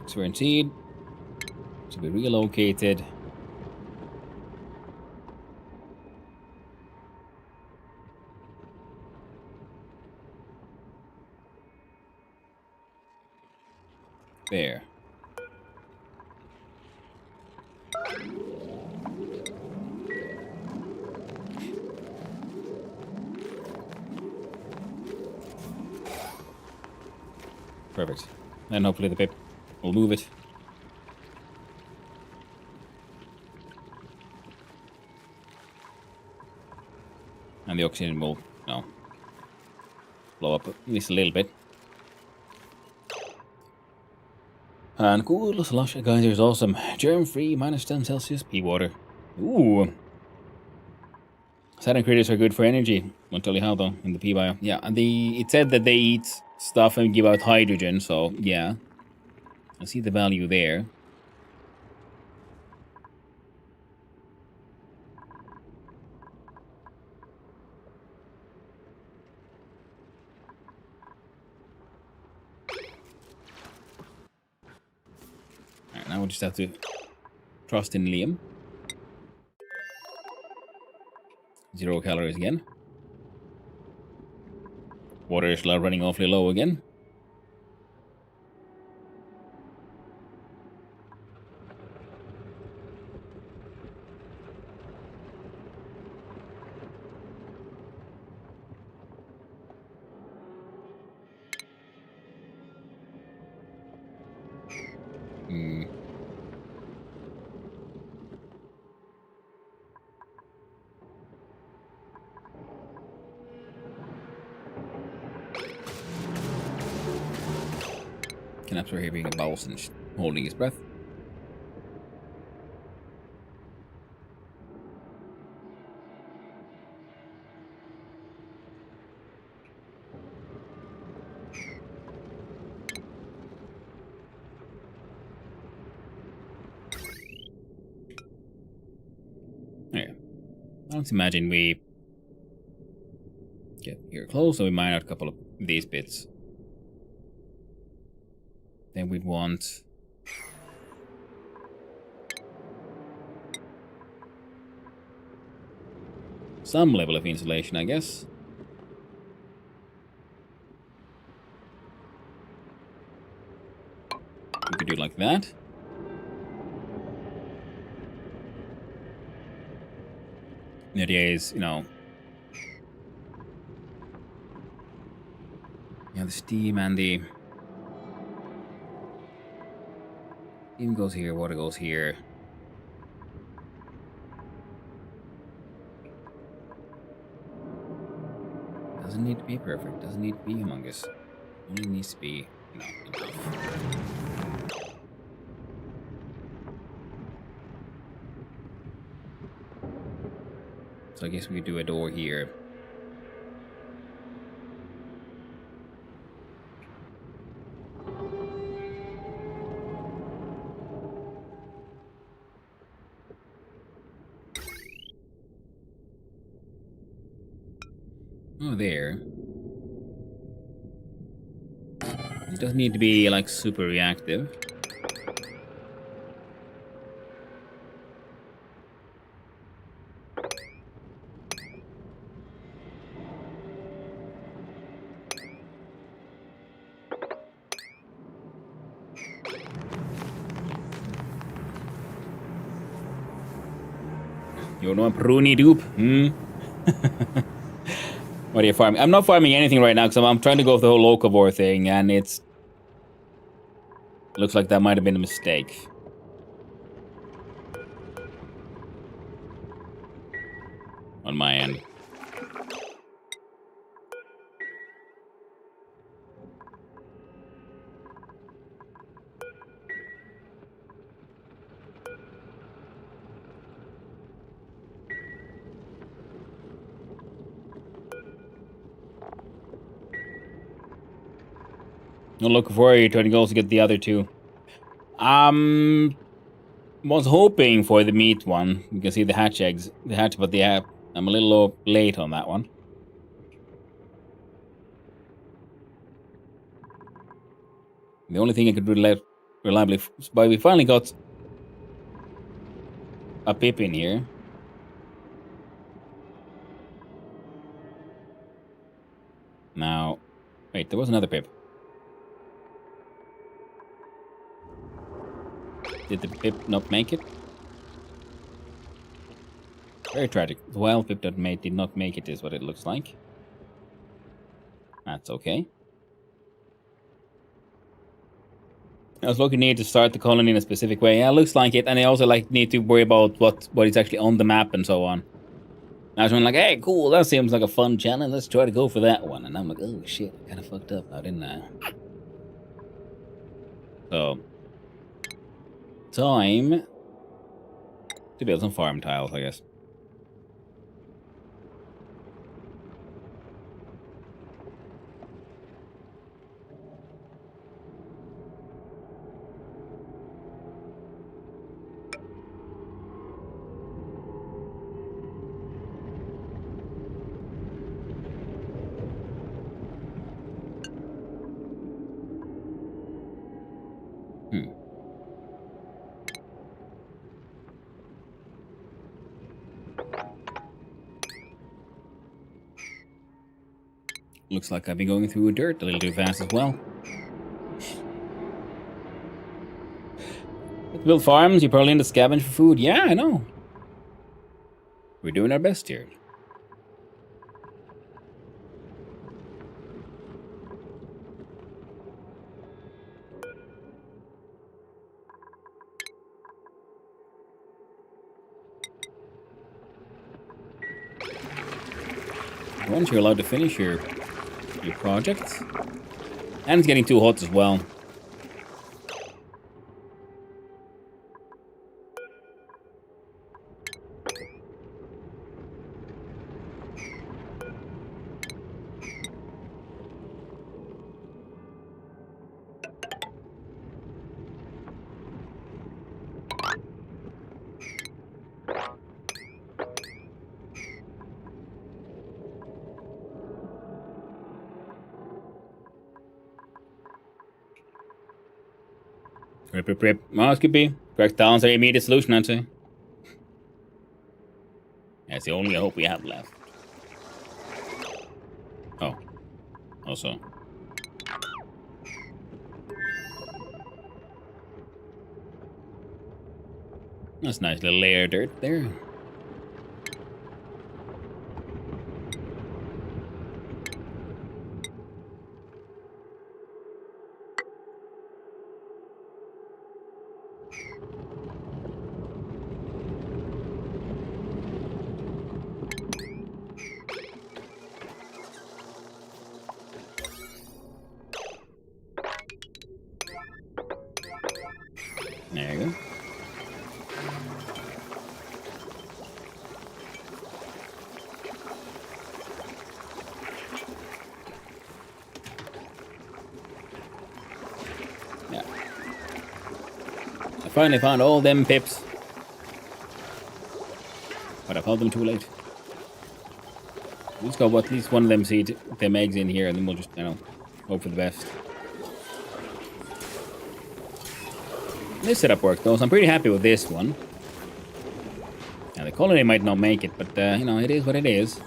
Swear and seed. To be relocated. There. Perfect. And hopefully the pip will move it. And the oxygen will, blow up at least a little bit. And cool, slush geyser is awesome. Germ-free, -10 Celsius, pea water. Ooh. Saturn critters are good for energy. Won't tell you how though, in the pea bio. Yeah, and it said that they eat stuff and give out hydrogen, so yeah. I see the value there. Alright, now we'll just have to trust in Liam. 0 calories again. Water is running awfully low again. Knaps are here being a bowels and holding his breath. Yeah. Let's imagine we get here close, so we mine out a couple of these bits. Then we'd want some level of insulation, I guess. We could do it like that. The idea is, the steam and the steam goes here, water goes here. Doesn't need to be perfect, doesn't need to be humongous. Only needs to be, enough. So I guess we could do a door here. Oh, there. It doesn't need to be, like, super reactive. You know, pruny dupe? What are you farming? I'm not farming anything right now because I'm trying to go with the whole locavore thing, and it's... Looks like that might have been a mistake. On my end. I'm looking for you, trying to also get the other two. Was hoping for the meat one. You can see the hatch eggs. The hatch, but I'm a little late on that one. The only thing I could do left reliably. But we finally got a pip in here. Now, wait, there was another pip. Did the pip not make it? Very tragic. The wild pip that did not make it is what it looks like. That's okay. I was looking need to start the colony in a specific way. Yeah, it looks like it, and I also like need to worry about what is actually on the map and so on. I was like, hey, cool, that seems like a fun challenge. Let's try to go for that one. And I'm like, oh shit, I kind of fucked up now, didn't I? So, time to build some farm tiles, I guess. Looks like I've been going through dirt a little too fast as well. To build farms, you probably need to scavenge for food. Yeah, I know. We're doing our best here. Once you're allowed to finish your projects. And it's getting too hot as well. Rip. Well, it could be. Correct down the immediate solution, I'd say. That's the only hope we have left. Oh. Also. That's a nice little layer of dirt there. There you go. Yeah. I finally found all them pips. But I found them too late. Let's go at least one of them seed them eggs in here and then we'll just, hope for the best. This setup worked though, so I'm pretty happy with this one. Now the colony might not make it, but it is what it is.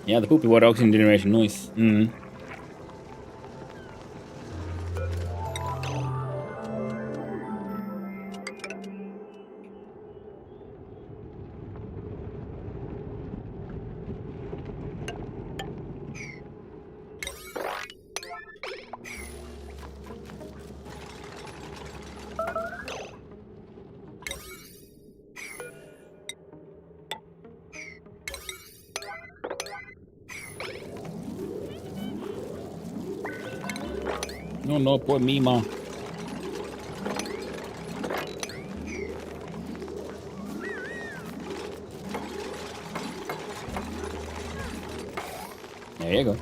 Yeah, the poopy water oxygen generation noise. No, no, poor Mima. There you go.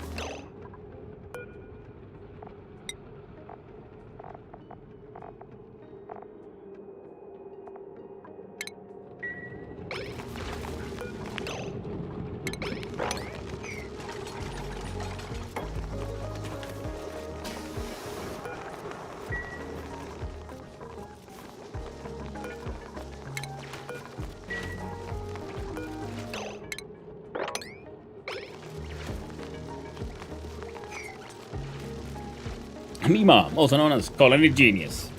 Mima, also known as culinary genius.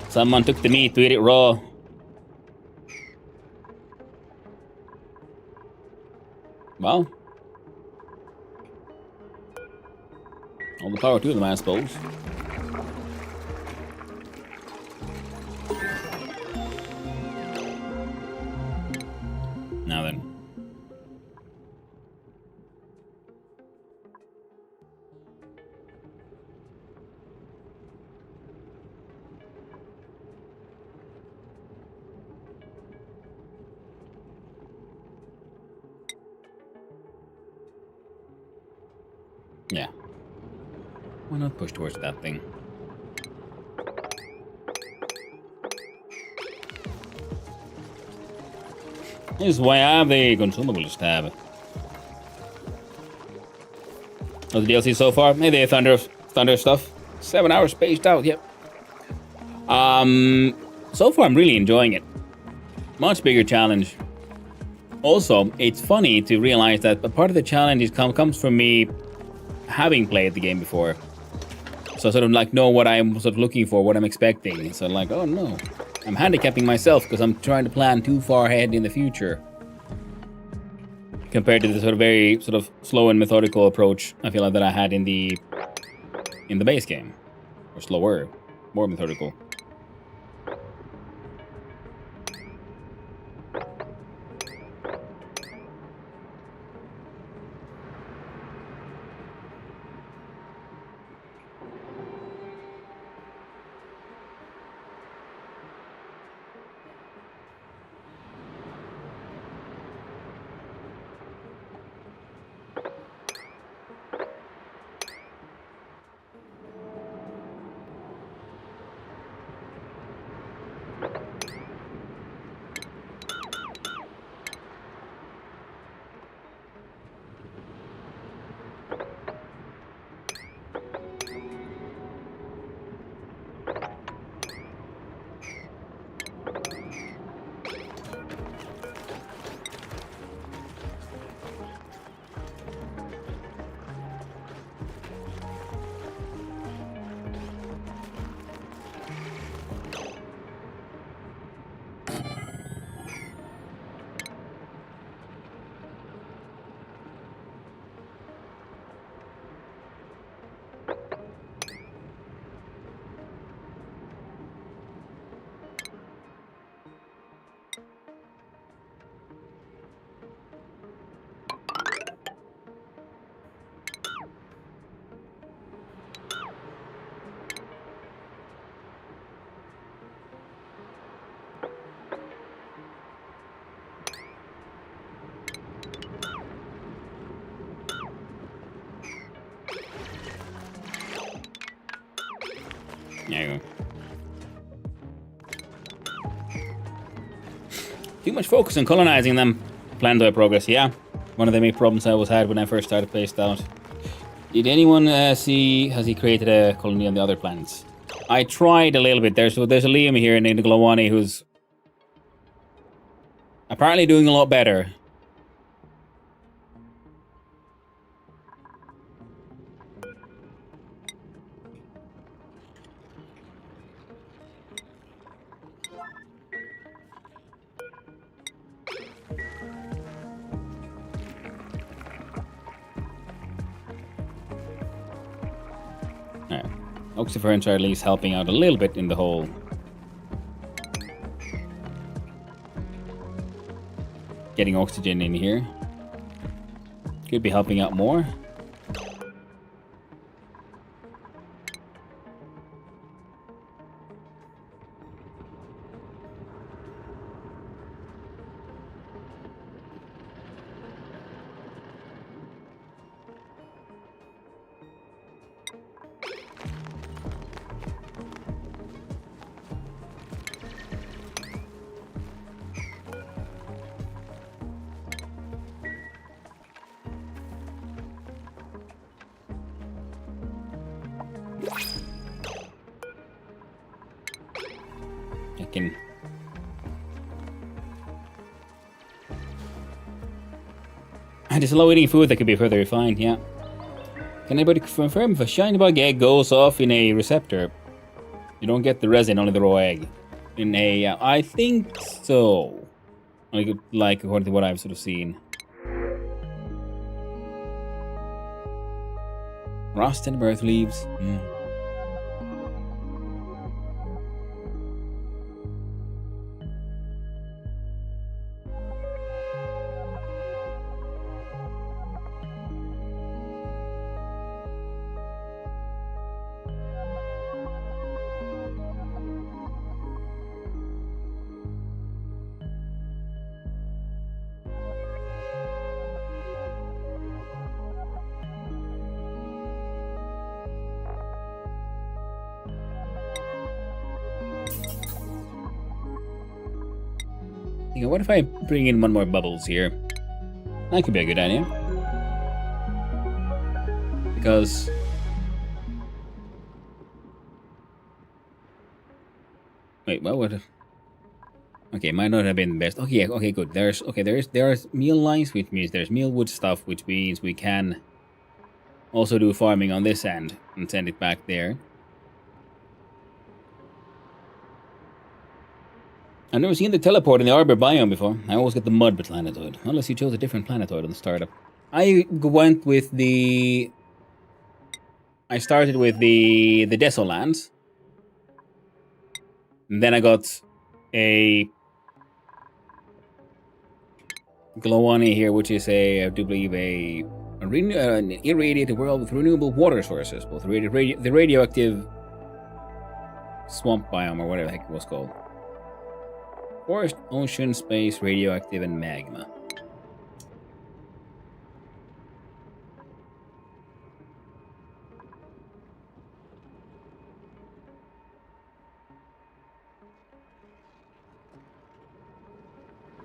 Someone took the meat to eat it raw. Well, all the power to them, I suppose. Now then. Yeah. Why not push towards that thing? This is why I have the consumables tab. Oh, the DLC so far? Maybe Thunder stuff. 7 hours spaced out, yep. So far I'm really enjoying it. Much bigger challenge. Also, it's funny to realize that a part of the challenge comes from me having played the game before. So I sort of like know what I'm sort of looking for, what I'm expecting. So like, oh no. I'm handicapping myself because I'm trying to plan too far ahead in the future. Compared to the sort of very sort of slow and methodical approach I feel like that I had in the base game. Or slower, more methodical. There you go. Too much focus on colonizing them. Plan to progress, yeah. One of the main problems I always had when I first started Placed Out. Did anyone see, has he created a colony on the other planets? I tried a little bit there, so there's a Liam here named ONI who's apparently doing a lot better. Oxyferns are at least helping out a little bit in the whole getting oxygen in here. Could be helping out more. can. And it's low eating food that could be further refined, yeah. Can anybody confirm if a shiny bug egg goes off in a receptor? You don't get the resin, only the raw egg. In a, I think so. Like according to what I've sort of seen. Rust and birth leaves. What if I bring in one more bubbles here? That could be a good idea. Because... Wait, what would... Okay, might not have been the best. Okay, okay, good. There are meal lines, which means there's mealwood stuff, which means we can also do farming on this end and send it back there. I've never seen the teleport in the Arbor biome before. I always get the mud planetoid. Unless you chose a different planetoid on the startup. I went with the... I started with the Desolands. And then I got a... ONI here, which is I do believe an irradiated world with renewable water sources. Both the radioactive swamp biome, or whatever the heck it was called. Forest, ocean, space, radioactive, and magma.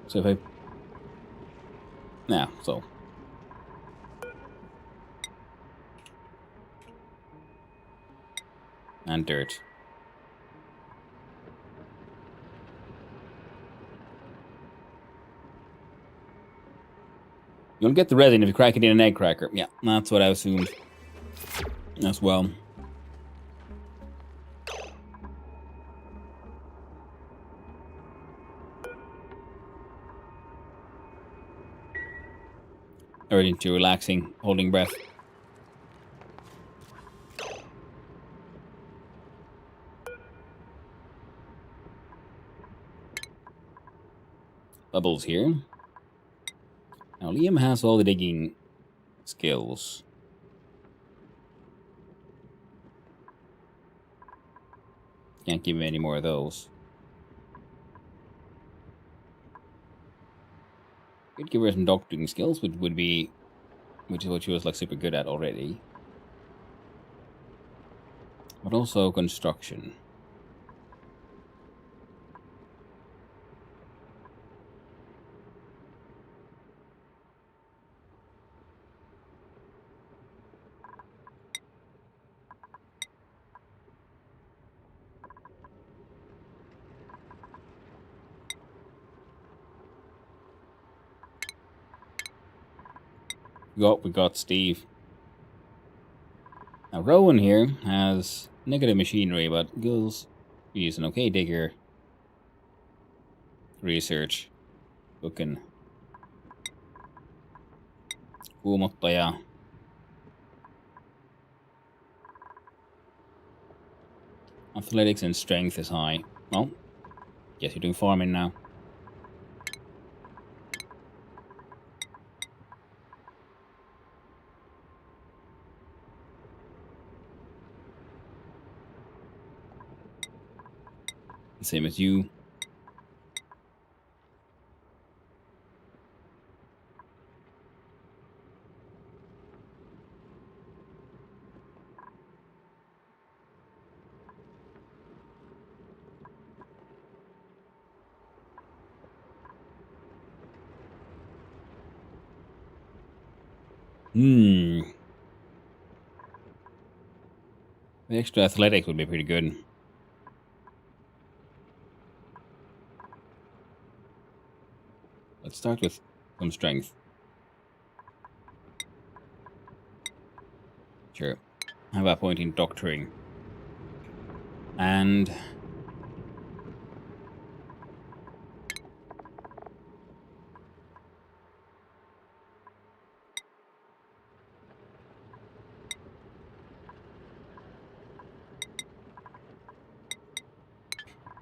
So if I... Nah, so... And dirt. You'll get the resin if you crack it in an egg cracker. Yeah, that's what I assumed as well. Already too relaxing, holding breath. Bubbles here. Now, Liam has all the digging skills. Can't give him any more of those. Could give her some doctoring skills, which is what she was like super good at already. But also construction. We got Steve. Now Rowan here has negative machinery, but Gills, he's an okay digger. Research. Cooking. Kuumottaja. Athletics and strength is high. Well, guess you're doing farming now. Same as you. The extra athletics would be pretty good. start with some strength. Sure. How about pointing doctoring? And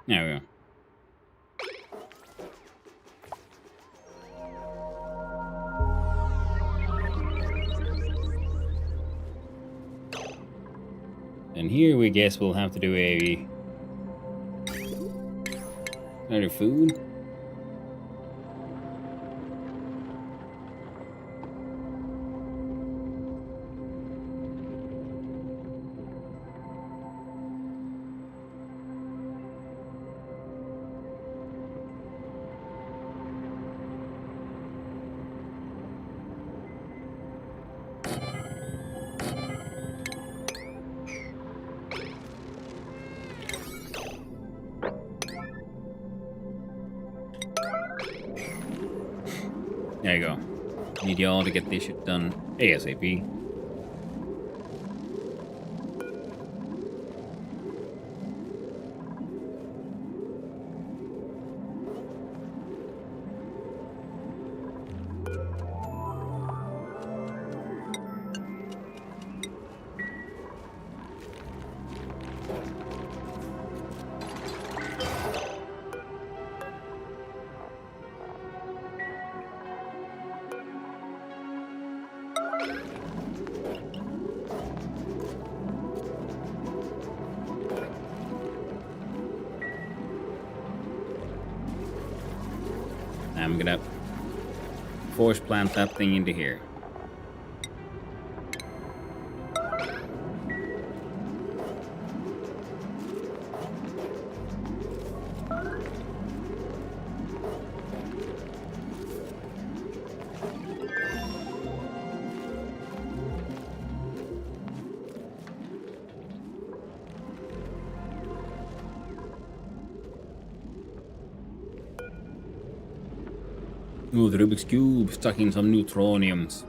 there we go. And here we guess we'll have to do a another food. There you go. Need y'all to get this shit done ASAP. I'm gonna force plant that thing into here. Ooh, the Rubik's Cube stuck in some neutroniums.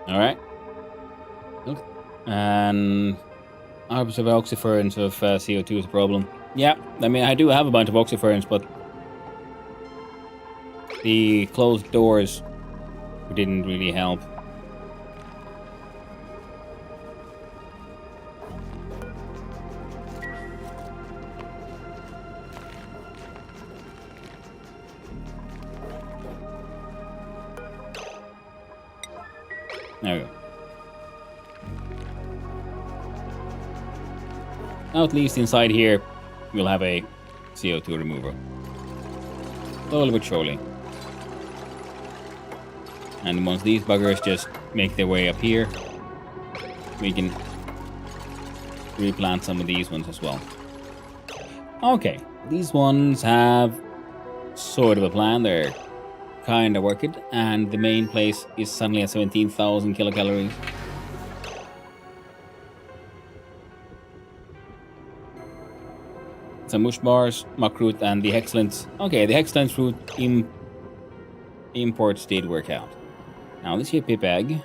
Alright. And opposite of oxyference of CO2 is a problem. Yeah, I mean, I do have a bunch of oxyference, but the closed doors didn't really help. There we go. Now at least inside here, we'll have a CO2 remover. Slowly but surely. And once these buggers just make their way up here, we can replant some of these ones as well. Okay, these ones have sort of a plan. They're kind of working, and the main place is suddenly at 17,000 kilocalories. Some mush bars, muck root, and the hexlens. Okay, the hexlens root imports did work out. Now let's see a pip egg.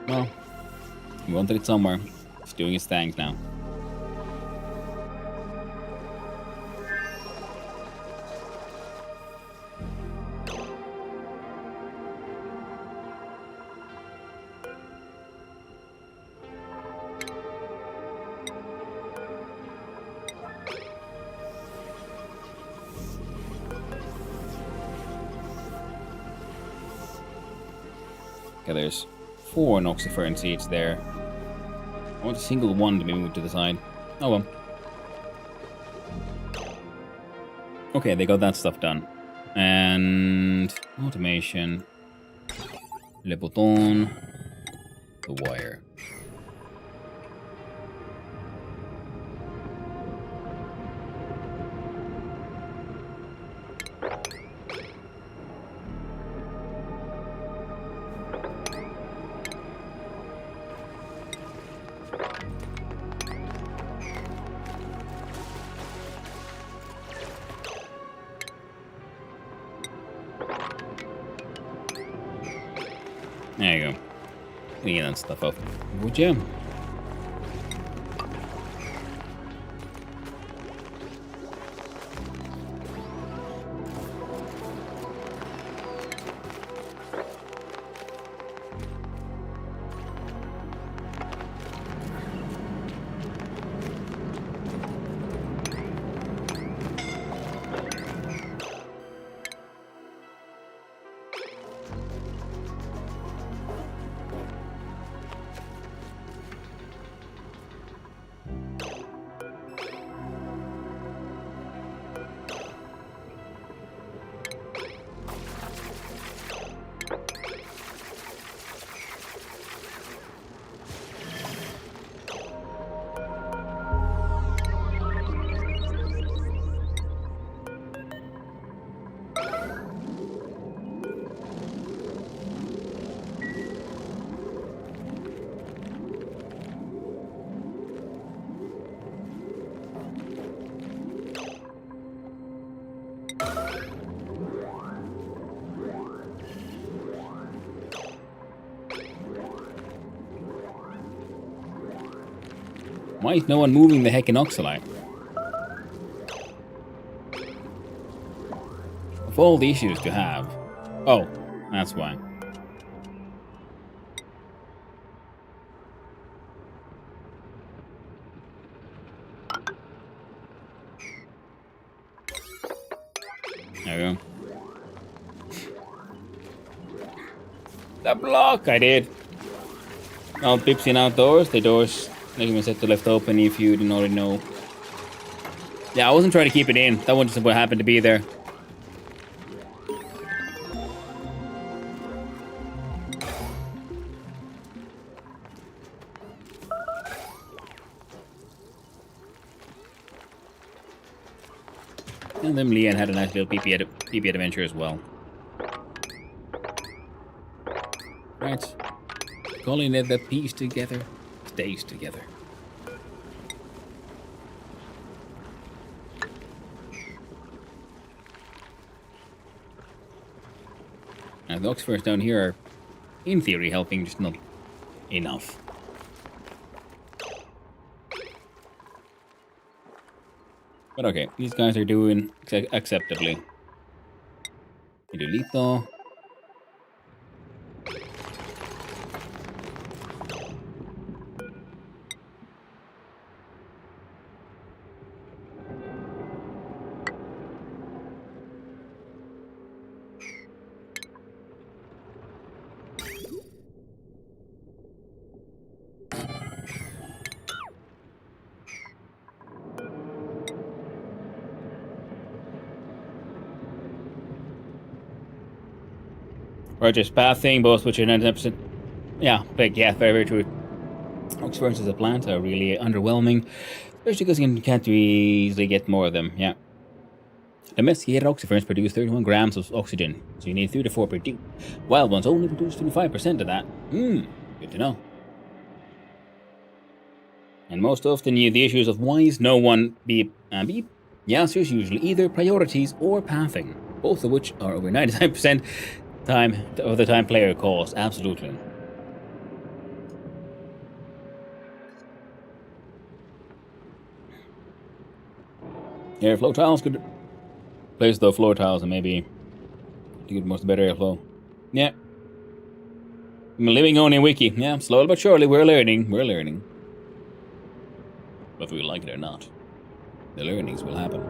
Well, we wanted it somewhere. It's doing its things now. Okay, there's 4 noxiferin seeds there. I want a single one to be moved to the side. Oh well. Okay, they got that stuff done. And automation. Le bouton. The wire. There you go. Clean that stuff up. Would you? Why is no one moving the heckin' Oxalite? Of all the issues to have. Oh, that's why. There we go. The block! I did. Oh, Pipsy and outdoors. The doors, like I said, to left open if you didn't already know. Yeah, I wasn't trying to keep it in. That one just what happened to be there. And then Leanne had a nice little PP adventure as well. Right. Calling it the piece together stays together. Now the Oxfords down here are, in theory, helping, just not enough. But okay, these guys are doing acceptably. Idolito. Rogers pathing, both which are 99%. Yeah, big, yeah, very, very true. Oxfords as a plant are really underwhelming, especially because you can't easily get more of them, yeah. Domesticated oxyferns produce 31 grams of oxygen, so you need 3 to 4 per dupe. Wild ones only produce 25% of that. Good to know. And most often, the issues of why is no one beep and beep? The answer is usually either priorities or pathing, both of which are over 99% of the time player calls. Absolutely. Airflow tiles could place the floor tiles and maybe to get most better airflow. Yeah. I'm living on a wiki. Yeah, slowly but surely we're learning. We're learning. Whether we like it or not, the learnings will happen.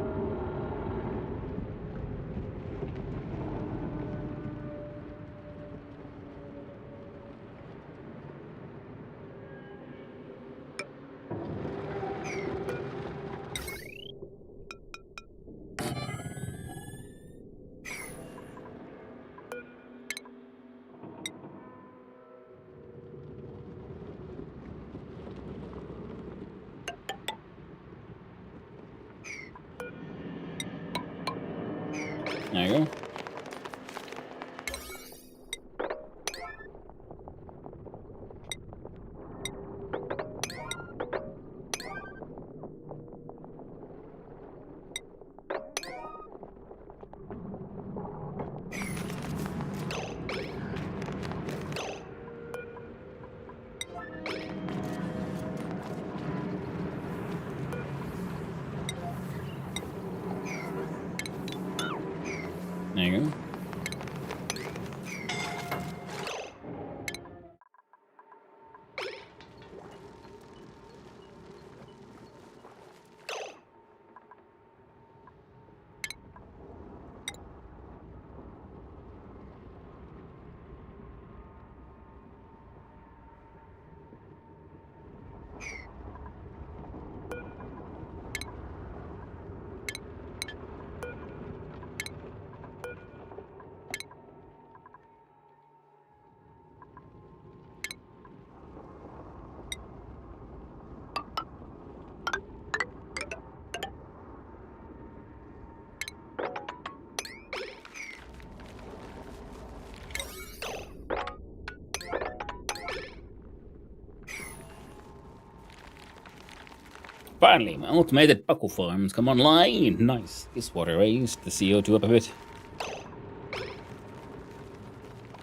Finally, my automated buckle farms come online. Nice. This water raised the CO2 up a bit.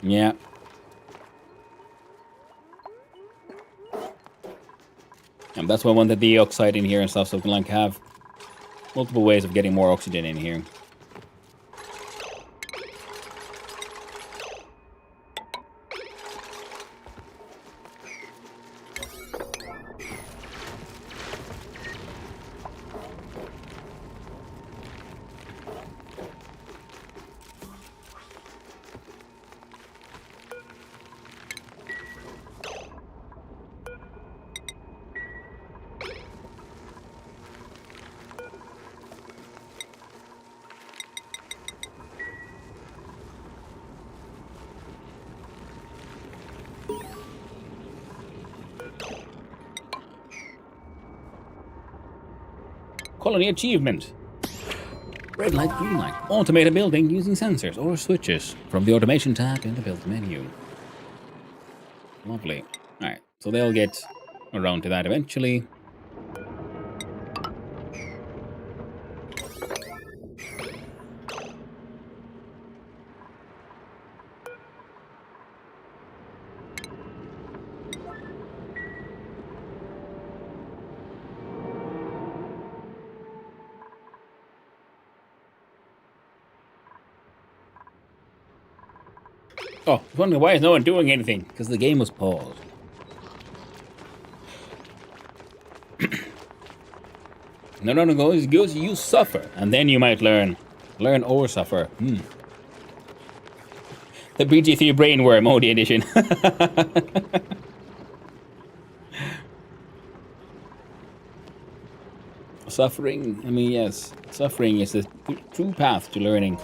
Yeah. And that's why I wanted the oxide in here and stuff, so we can like have multiple ways of getting more oxygen in here. Colony achievement. Red light, green light. Automate a building using sensors or switches from the automation tab in the build menu. Lovely. Alright, so they'll get around to that eventually. Oh, I was wondering why is no one doing anything? Because the game was paused. No, goes, you suffer. And then you might learn. Learn or suffer. The BG3 Brainworm OD edition. Suffering, I mean, yes. Suffering is the true path to learning.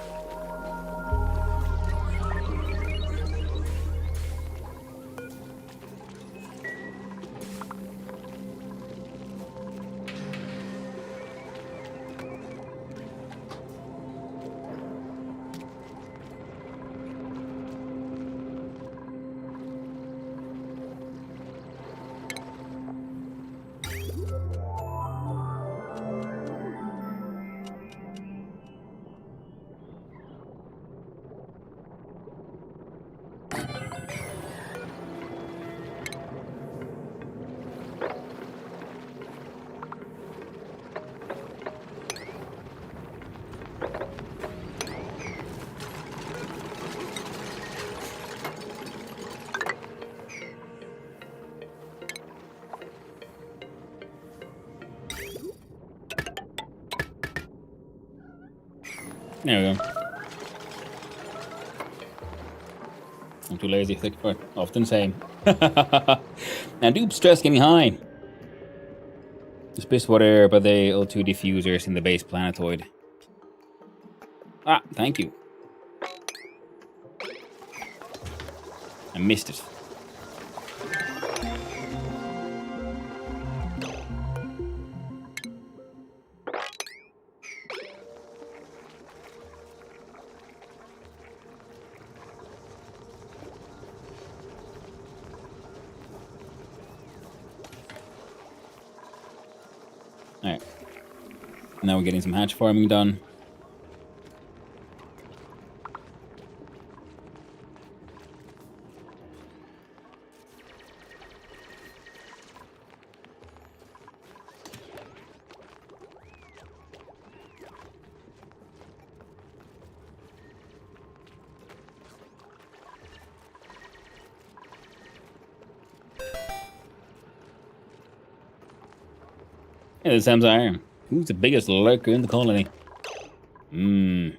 There we go. I'm too lazy, thick for often same. And oops, stress getting high. Space water, but the O2 diffusers in the base planetoid. Ah, thank you. I missed it. Alright. Now we're getting some hatch farming done. Yeah, this sounds iron. Who's the biggest lurker in the colony? Maybe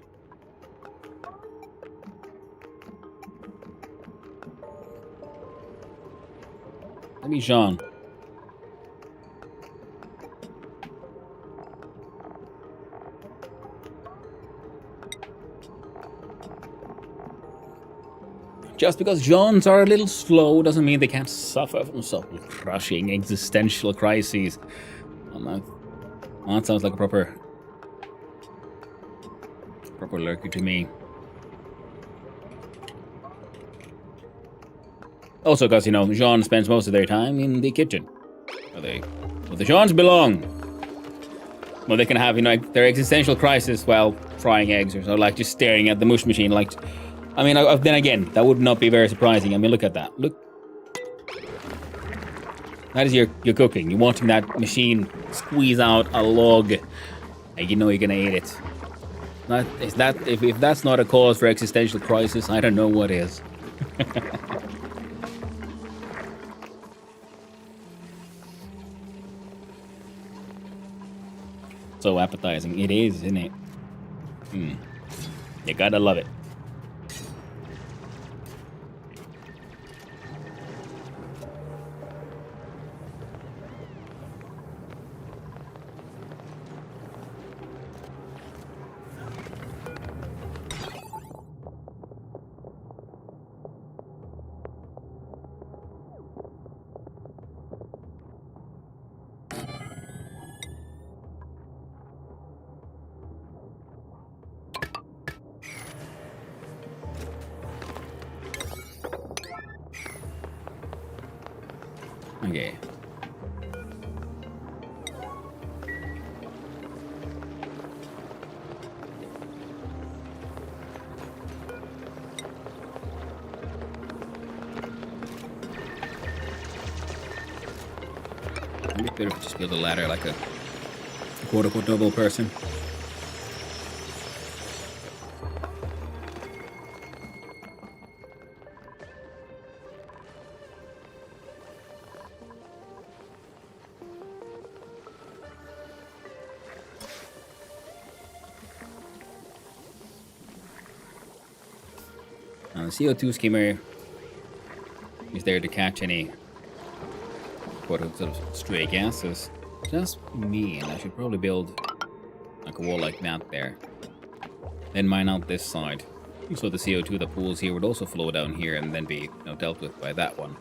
Sean. Just because Johns are a little slow doesn't mean they can't suffer from soul-crushing existential crises. Well, that sounds like a proper lurker to me. Also, because, you know, Jean spends most of their time in the kitchen. Where the Jeans belong. Well, they can have, you know, like their existential crisis while frying eggs or so, like just staring at the mush machine. Like, I mean, then again, that would not be very surprising. I mean, look at that. Look. That is your cooking. You're watching that machine squeeze out a log, and you know you're gonna eat it. If that's not a cause for existential crisis, I don't know what is. So appetizing. It is, isn't it? You gotta love it. Okay. It'd be better if we just build a ladder like a quote-unquote noble person. The CO2 skimmer is there to catch any quote-unquote stray gases. Just me, and I should probably build like a wall like that there. Then mine out this side. So the CO2 that pools here would also flow down here and then be, you know, dealt with by that one.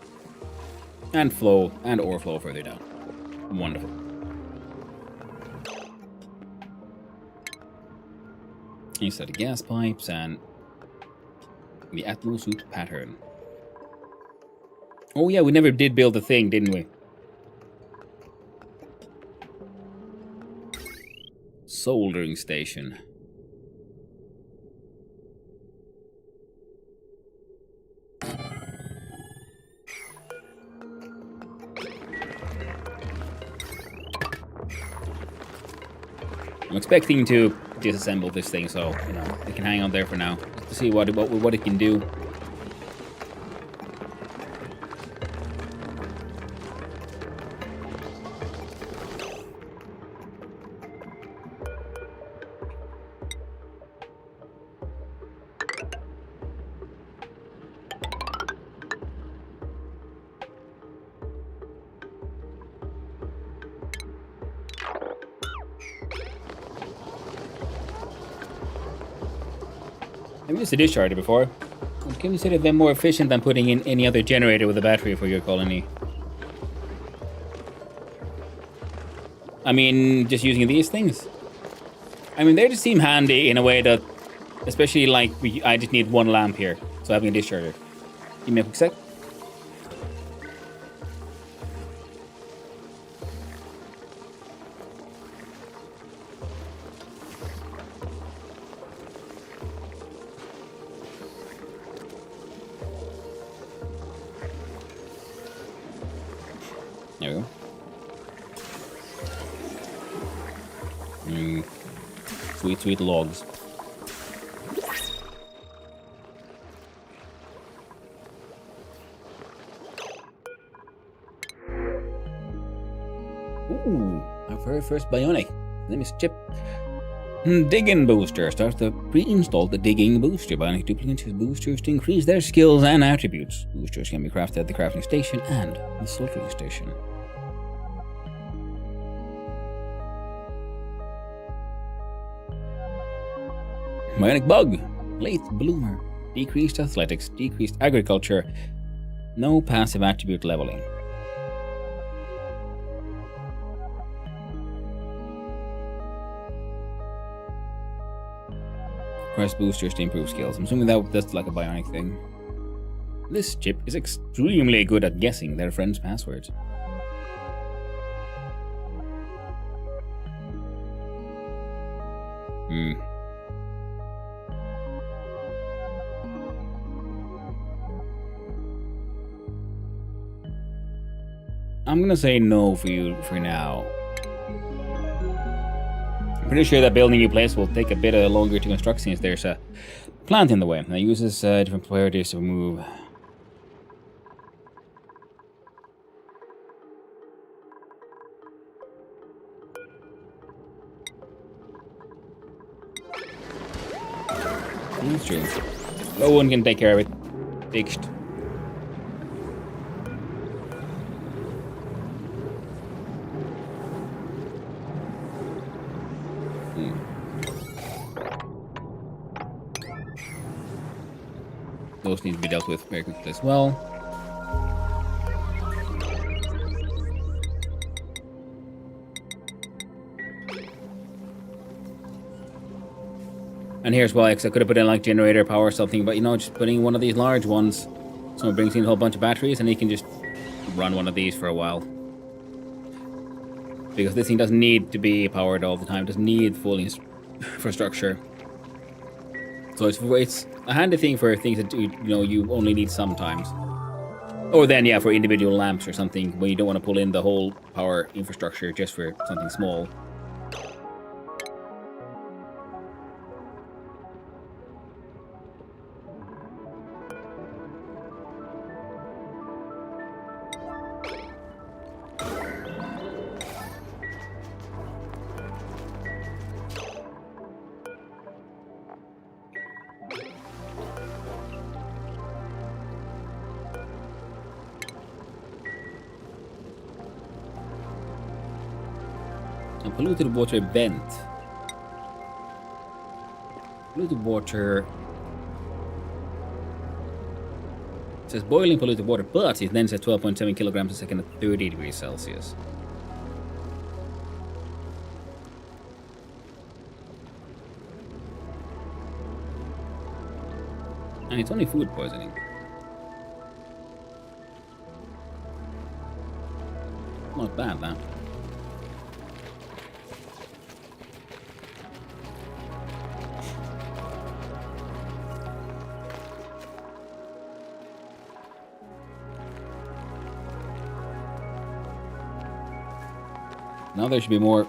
And flow, and or flow further down. Wonderful. Instead of gas pipes and the atmosuit pattern. Oh yeah, we never did build a thing, didn't we? Soldering station. I'm expecting to disassemble this thing, so you know it can hang on there for now, just to see what it can do. I've used a discharger before. Can you say them more efficient than putting in any other generator with a battery for your colony? I mean, just using these things. I mean, they just seem handy in a way that, especially like I just need one lamp here, so having a discharger. Give me a quick sec. There we go. Sweet, sweet logs. Ooh, our very first bionic. Name is Chip. Digging booster. Starts the pre-installed digging booster. Bionic duplicates boosters to increase their skills and attributes. Boosters can be crafted at the crafting station and the soldering station. Bionic bug. Late bloomer. Decreased athletics. Decreased agriculture. No passive attribute leveling. Press boosters to improve skills. I'm assuming that's like a bionic thing. This chip is extremely good at guessing their friends' passwords. I'm gonna say no for you for now. I'm pretty sure that building a new place will take a bit longer to construct since there's a plant in the way. Now uses different priorities to remove. That's true. No one can take care of it. Fixed. Those need to be dealt with very quickly as well. And here's why, because I could have put in like generator power or something, but you know, just putting one of these large ones, someone brings in a whole bunch of batteries and he can just run one of these for a while. Because this thing doesn't need to be powered all the time, it doesn't need full infrastructure. So it's a handy thing for things that you only need sometimes. Or then, yeah, for individual lamps or something, when you don't want to pull in the whole power infrastructure just for something small. A polluted water vent. Polluted water. It says boiling polluted water, but it then says 12.7 kilograms a second at 30 degrees Celsius. And it's only food poisoning. Not bad, that. Now there should be more.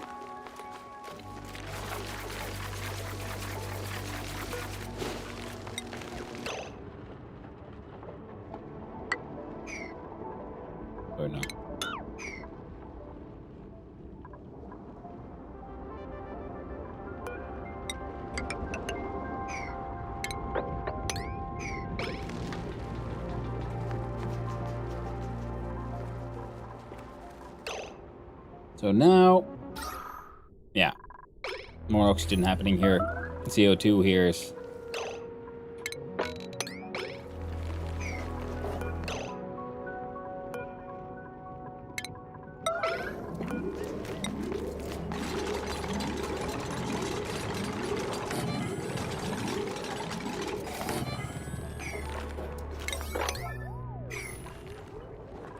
Or no. So now, yeah, more oxygen happening here. CO2 here is.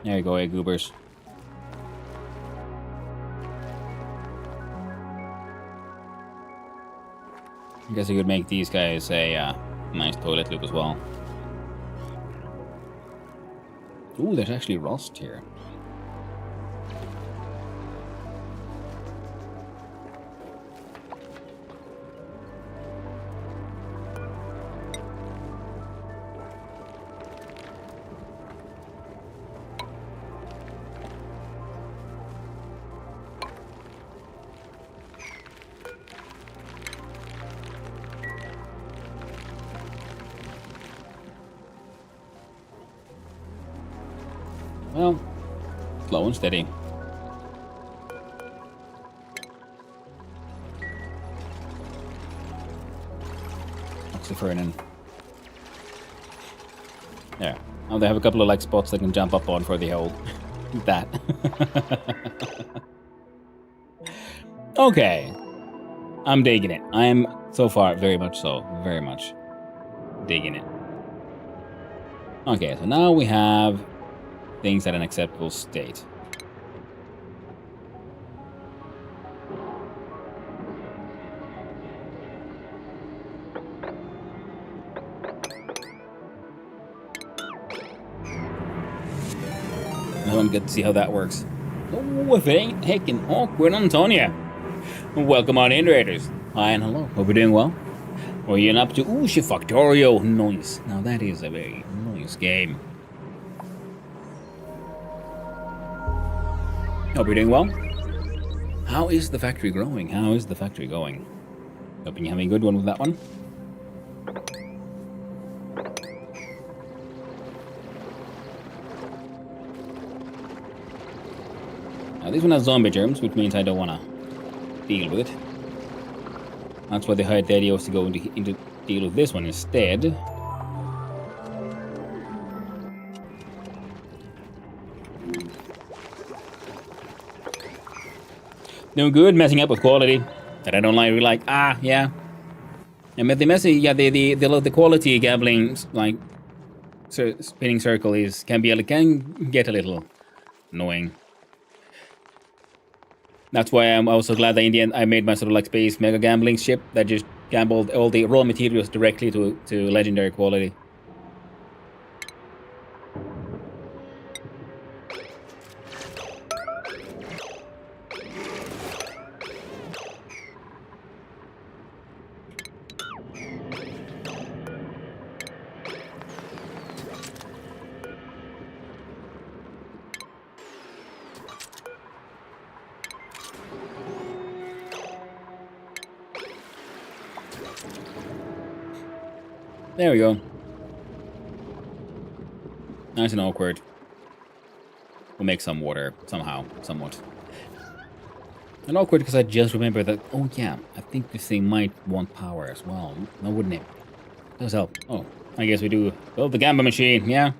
There you go, hey goobers. I guess I could make these guys a nice toilet loop as well. Ooh, there's actually rust here. Well, slow and steady. Oxyfernin. There. Now they have a couple of like spots they can jump up on for the whole that. Okay. I'm digging it. I'm so far very much digging it. Okay, so now we have things at an acceptable state. I don't get to see how that works. Oh, if it ain't heckin' awkward, Antonia. Welcome on in, Raiders. Hi and hello. Hope you're doing well. What are you up to? Ooh, Factorio. Nice. Now that is a very nice game. Hope you're doing well. How is the factory growing? How is the factory going? Hoping you're having a good one with that one. Now this one has zombie germs, which means I don't want to deal with it. That's why the high daddy was to go into deal with this one instead. Doing good, messing up with quality that I don't really like. Yeah. And the messy, yeah, the quality gambling like spinning circle can get a little annoying. That's why I'm also glad that in the end I made my sort of like space mega gambling ship that just gambled all the raw materials directly to legendary quality. There we go. Nice and awkward. We'll make some water somehow, somewhat. And awkward because I just remembered that, oh yeah, I think this thing might want power as well. No, wouldn't it? Does help. Oh, I guess we do. Build the Gamba machine, yeah?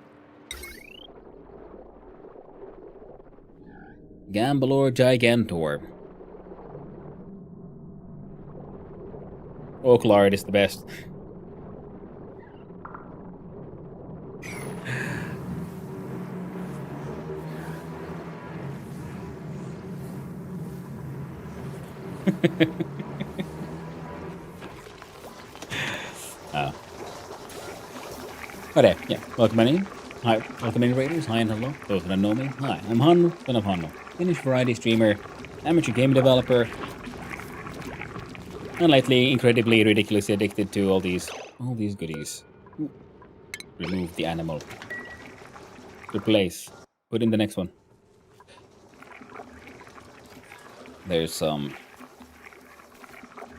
Gambalor Gigantor. Oaklard is the best. Okay, yeah. Welcome in. Hi, welcome in, Raiders. Hi and hello. Those that don't know me. Hi, I'm Hanno, son of Hanno. Finnish variety streamer, amateur game developer, and lately incredibly ridiculously addicted to all these goodies. Ooh. Remove the animal. Replace. Put in the next one. There's some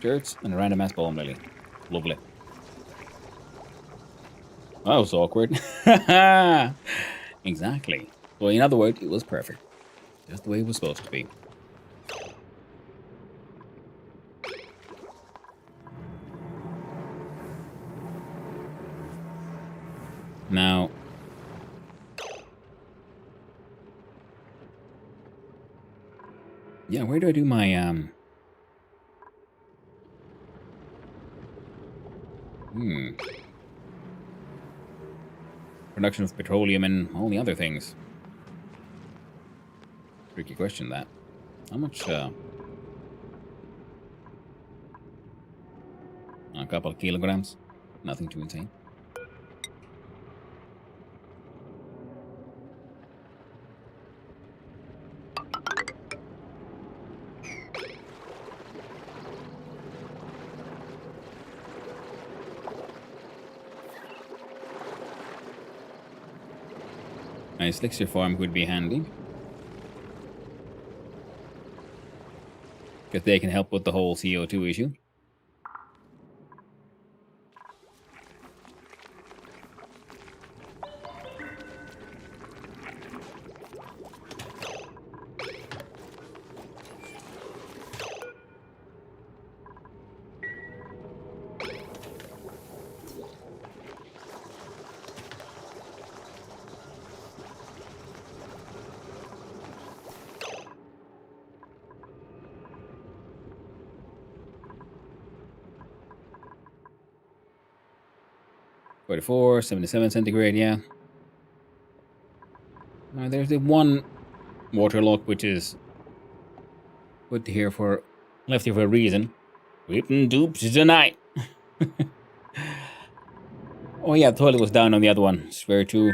shirts and a random ass bone lily. Lovely. That was awkward. Exactly. Well, in other words, it was perfect. Just the way it was supposed to be. Now, yeah, where do I do my, production of petroleum and all the other things. Tricky question, that. How much, a couple of kilograms. Nothing too insane. Nice elixir farm would be handy. Because they can help with the whole CO2 issue. .44, 77 centigrade, yeah. There's the one waterlock which is left here for a reason. Whipping dupes tonight. Oh yeah, the toilet was down on the other one. Swear to.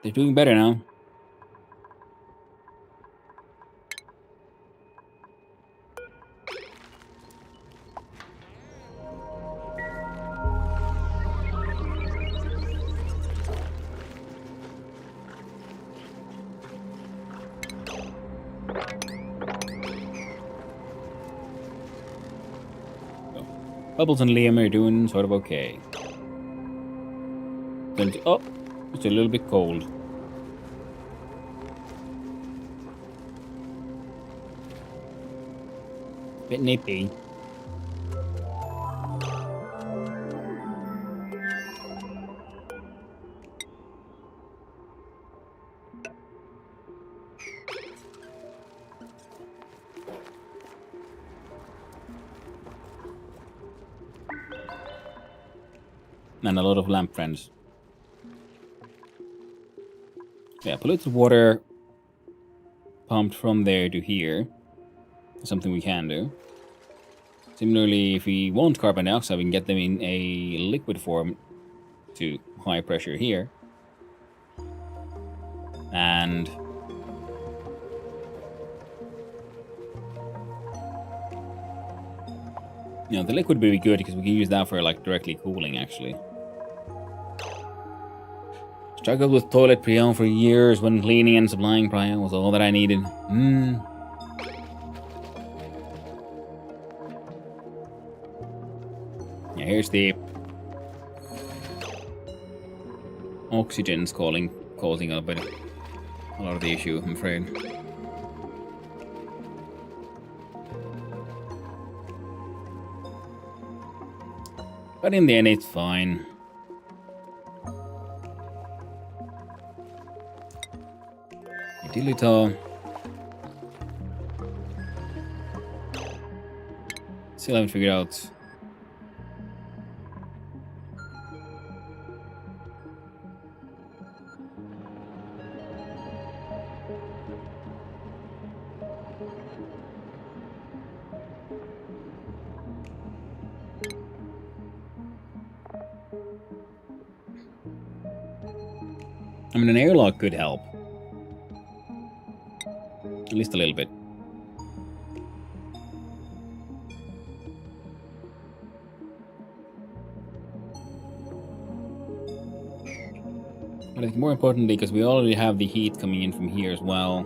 They're doing better now. Bubbles and Liam are doing sort of okay. Oh, it's a little bit cold. Bit nippy. And a lot of lamp friends. Yeah, polluted water pumped from there to here. Something we can do. Similarly, if we want carbon dioxide, we can get them in a liquid form to high pressure here. And you know, the liquid would be good because we can use that for like directly cooling actually. Struggled with toilet prion for years when cleaning and supplying prion was all that I needed. Yeah, here's the oxygen's causing a lot of the issue, I'm afraid. But in the end, it's fine. Utilito. Still haven't figured out. I mean, an airlock could help. At least a little bit. But I think more importantly, because we already have the heat coming in from here as well.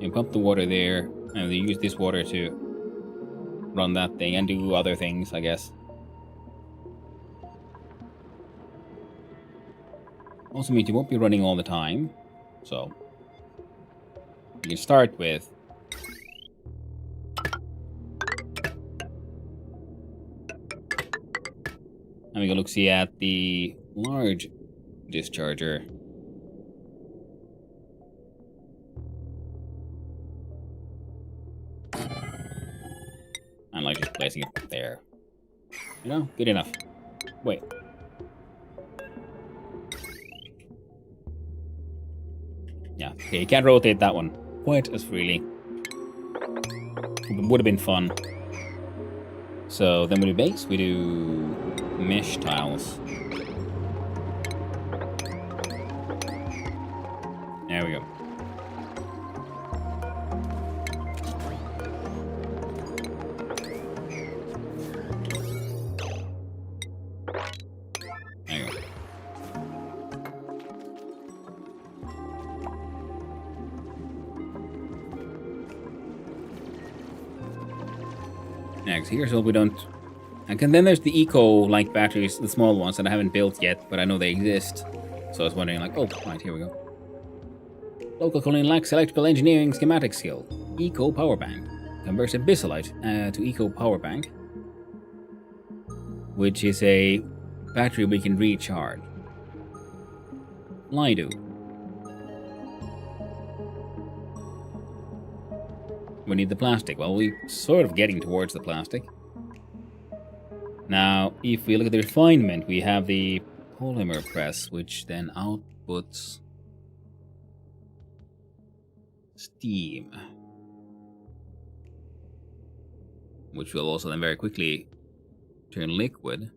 You pump the water there, and we use this water to run that thing and do other things, I guess. Also means you won't be running all the time, so you can start with having a look-see at the large discharger. And like just placing it there. You know, good enough. Wait. Yeah, okay, you can't rotate that one quite as freely. It would have been fun. So then we do base, we do mesh tiles. There we go. There you go. Next, here's what we don't. And then there's the eco-like batteries, the small ones that I haven't built yet, but I know they exist. So I was wondering, like, oh, right, here we go. Local colony lacks electrical engineering schematic skill. Eco power bank. Converts a Bisolite to eco power bank, which is a battery we can recharge. Lido. We need the plastic. Well, we're sort of getting towards the plastic. Now, if we look at the refinement, we have the polymer press, which then outputs steam, which will also then very quickly turn liquid.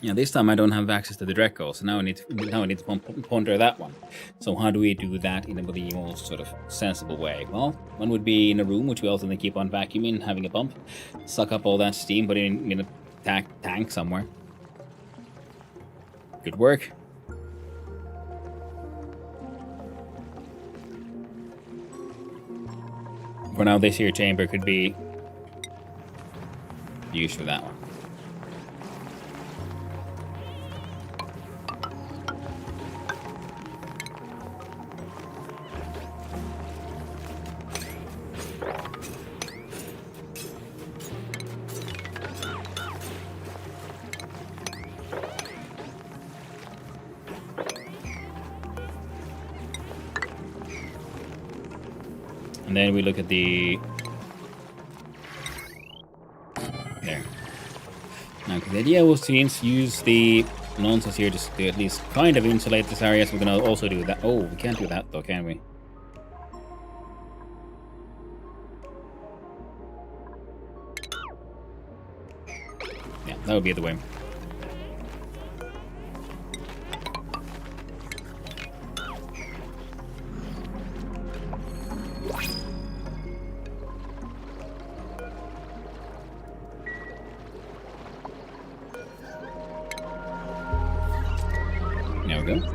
Yeah, this time I don't have access to the Dreco, so now I need to ponder that one. So how do we do that in the most sort of sensible way? Well, one would be in a room, which we also then keep on vacuuming, having a pump, suck up all that steam, put it in a tank somewhere. Good work. For now, this here chamber could be used for that one. And then we look at the... There. Now, the idea was to use the nonsense here just to at least kind of insulate this area, so we're going to also do that. Oh, we can't do that though, can we? Yeah, that would be the way. There we go.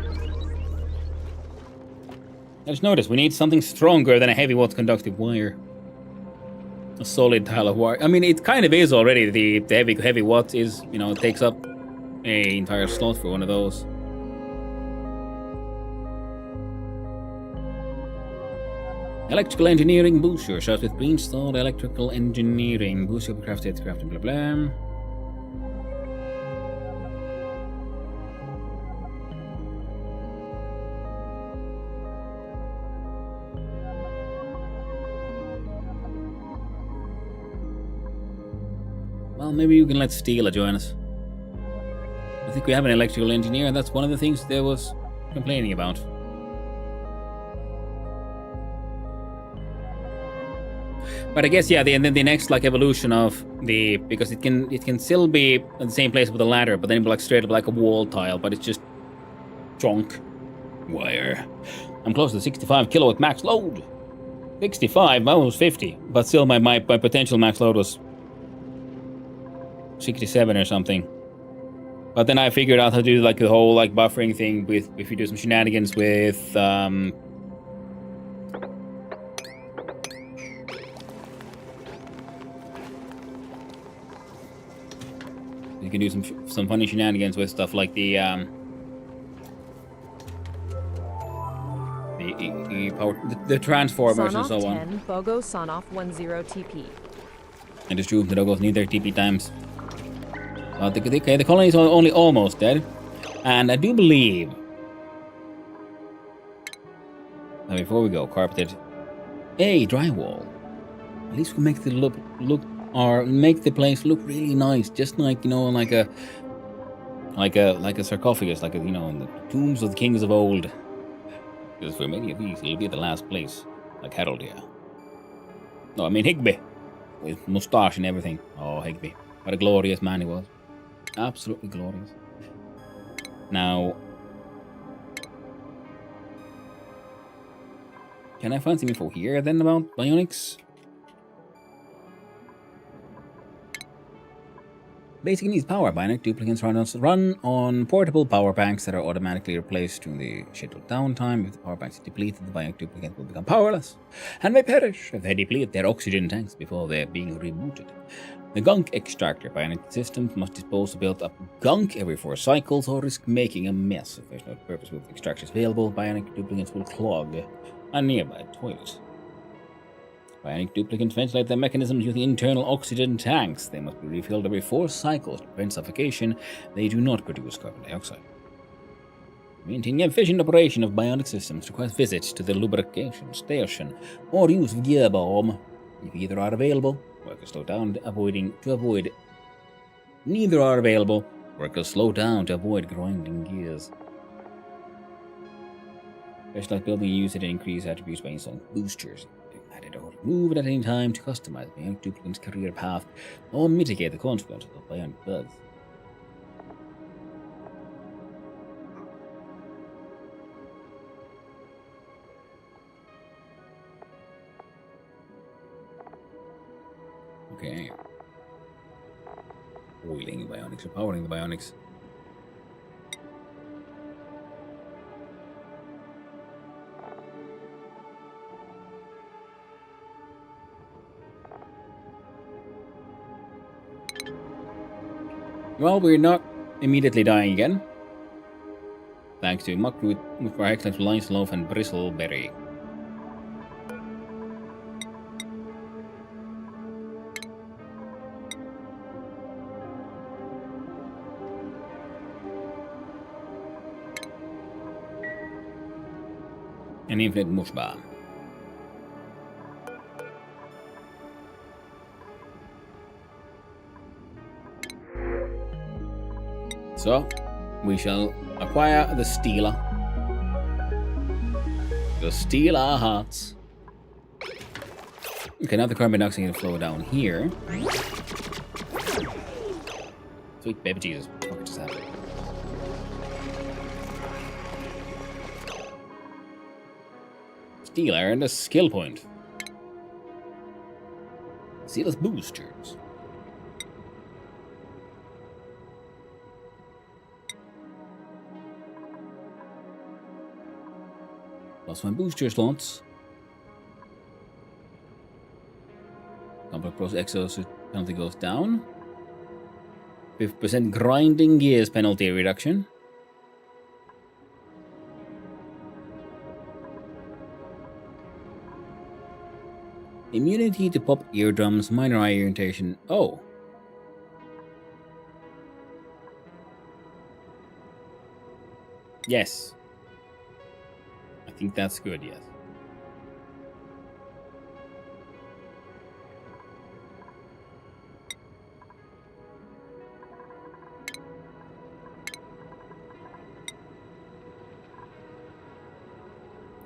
I just noticed we need something stronger than a heavy watt conductive wire. A solid tile of wire. I mean, it kind of is already. The heavy watt is, you know, it takes up a entire slot for one of those. Electrical engineering booster. Shots with pre-installed electrical engineering. Booster crafted, blah blah. Well, maybe you can let Steela join us. I think we have an electrical engineer, and that's one of the things they was complaining about. But I guess, yeah, then the next like evolution of the, because it can still be in the same place with the ladder, but then it'll be like straight up like a wall tile, but it's just junk wire. I'm close to 65 kilowatt max load. 65, mine was 50, but still my potential max load was 67 or something. But then I figured out how to do like the whole like buffering thing with, if you do some shenanigans with you can do some funny shenanigans with stuff like the transformers and so on. 10, Bogo Sonoff 10 TP. And it's true, the doggos need their TP times. The colony is only almost dead. And I do believe... Now before we go, carpeted. Hey, drywall. At least we make the make the place look really nice. Just like, you know, like a sarcophagus, like a, you know, in the tombs of the kings of old. Because for many of these, it'll be the last place. Like Harold here. No, I mean Higby. With moustache and everything. Oh, Higby. What a glorious man he was. Absolutely glorious. Now, can I find some info here then about bionics? Basically needs power. Bionic duplicates run on portable power banks that are automatically replaced during the scheduled downtime. If the power banks are depleted, the bionic duplicate will become powerless and may perish if they deplete their oxygen tanks before they're being rebooted. The gunk extractor. Bionic systems must dispose of built-up gunk every 4 cycles or risk making a mess. If there's no purpose with extractors available, bionic duplicates will clog a nearby toilet. Bionic duplicates ventilate their mechanisms using internal oxygen tanks. They must be refilled every 4 cycles to prevent suffocation. They do not produce carbon dioxide. Maintaining efficient operation of bionic systems requires visits to the lubrication station or use of gear bomb. If either are available, workers slow down neither are available, workers slow down to avoid grinding gears. Specialized building use it to increase attributes by installing boosters. Added or removed at any time to customize the bionic duplicate's career path or mitigate the consequences of bionic bugs. Okay. Oiling the bionics or powering the bionics. Well, we're not immediately dying again. Thanks to Muckroot with our excellent Lion's Loaf and Bristleberry. An infinite mush bar. So, we shall acquire the Stealer. To steal our hearts. Okay, now the carbon dioxide can flow down here. Sweet baby Jesus. What just happened? Stealer and a skill point. Stealer's boosters. +1 booster slots. Complex Pros Exos penalty goes down. 50% grinding gears penalty reduction. Immunity to pop eardrums, minor eye irritation. Oh. Yes. I think that's good, yes.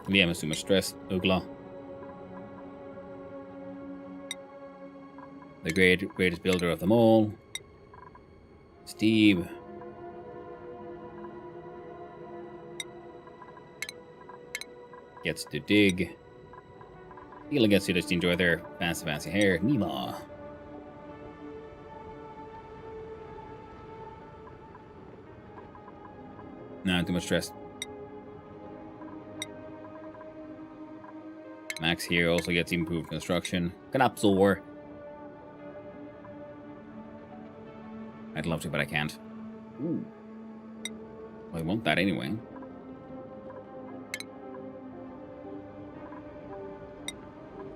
Liam is too much stress. Ugla. The greatest builder of them all. Steve. Gets to dig. Healer gets to just enjoy their fancy hair. Nima. Nah, too much stress. Max here also gets improved construction. Knapsor. I'd love to, but I can't. Ooh. Well, I want that anyway.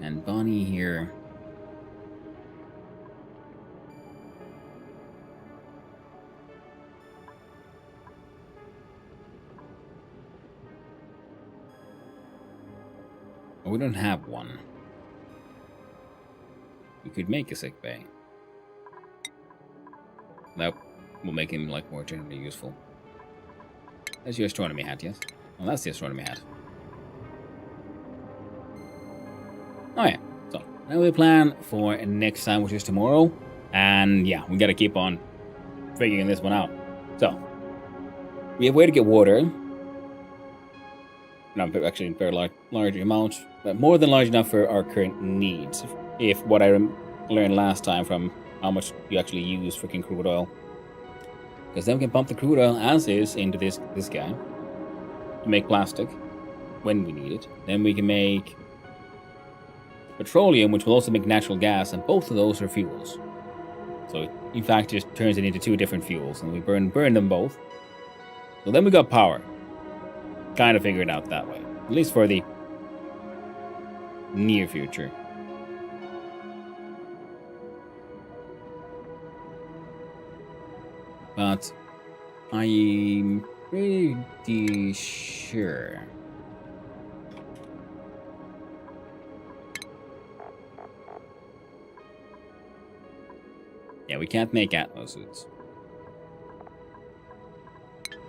And Bonnie here. Oh, we don't have one. We could make a sick bay. That will make him like more generally useful. That's your astronomy hat, yes? Well, that's the astronomy hat. Oh yeah, so now we plan for next time, which is tomorrow. And yeah, we gotta keep on figuring this one out. So, we have a way to get water. Not actually in very large amounts, but more than large enough for our current needs. If what I learned last time from how much you actually use freaking crude oil. Because then we can pump the crude oil as is into this guy to make plastic when we need it. Then we can make petroleum, which will also make natural gas, and both of those are fuels. So it, in fact, just turns it into two different fuels, and we burn them both. So then we got power. Kind of figure it out that way, at least for the near future. But I'm pretty sure yeah, we can't make Atmos suits.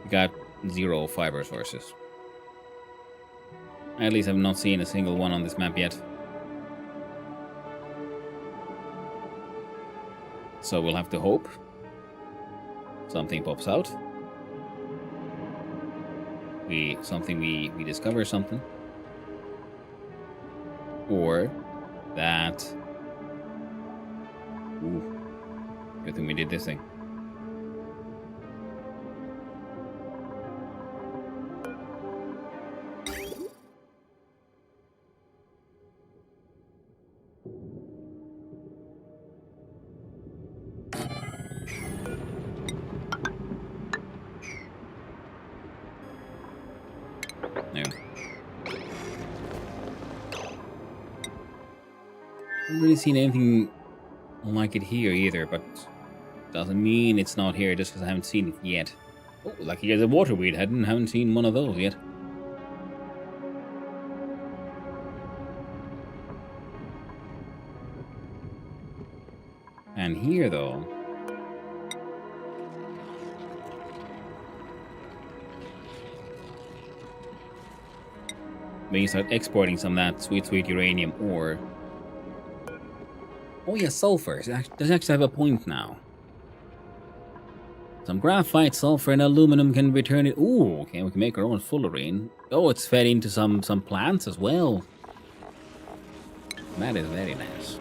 We got 0 fiber sources. I at least have not seen a single one on this map yet. So we'll have to hope something pops out. We discover something. Or that Good thing we did this thing. No. Haven't really seen anything like it here either, but doesn't mean it's not here just because I haven't seen it yet. Oh, lucky there's a waterweed. Haven't seen one of those yet. And here, though, when you start exporting some of that sweet, sweet uranium ore. Oh yeah, sulfur. Does actually have a point now. Some graphite, sulfur, and aluminum can be turned. Ooh, okay, we can make our own fullerene. Oh, it's fed into some plants as well. That is very nice.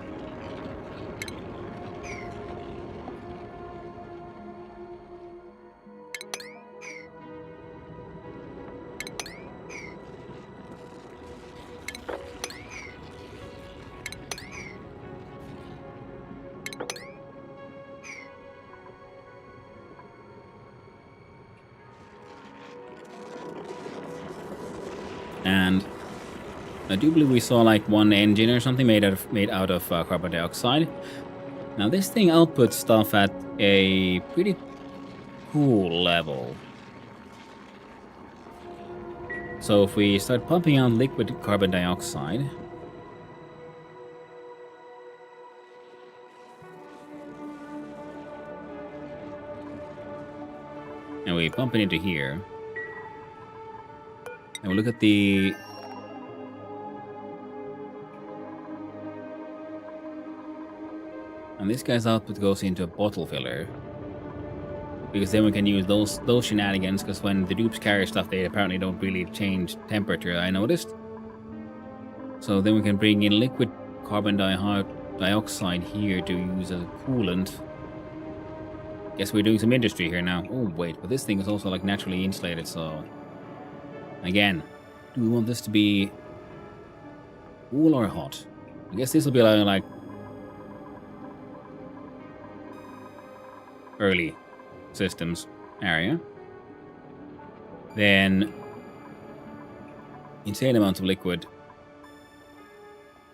And I do believe we saw like one engine or something made out of carbon dioxide. Now this thing outputs stuff at a pretty cool level. So if we start pumping out liquid carbon dioxide, and we pump it into here, and we look at the and this guy's output goes into a bottle filler, because then we can use those shenanigans, because when the dupes carry stuff, they apparently don't really change temperature, I noticed. So then we can bring in liquid carbon dioxide here to use as a coolant. Guess we're doing some industry here now. Oh wait, but this thing is also like naturally insulated, so again, do we want this to be cool or hot? I guess this will be like early systems area. Then insane amounts of liquid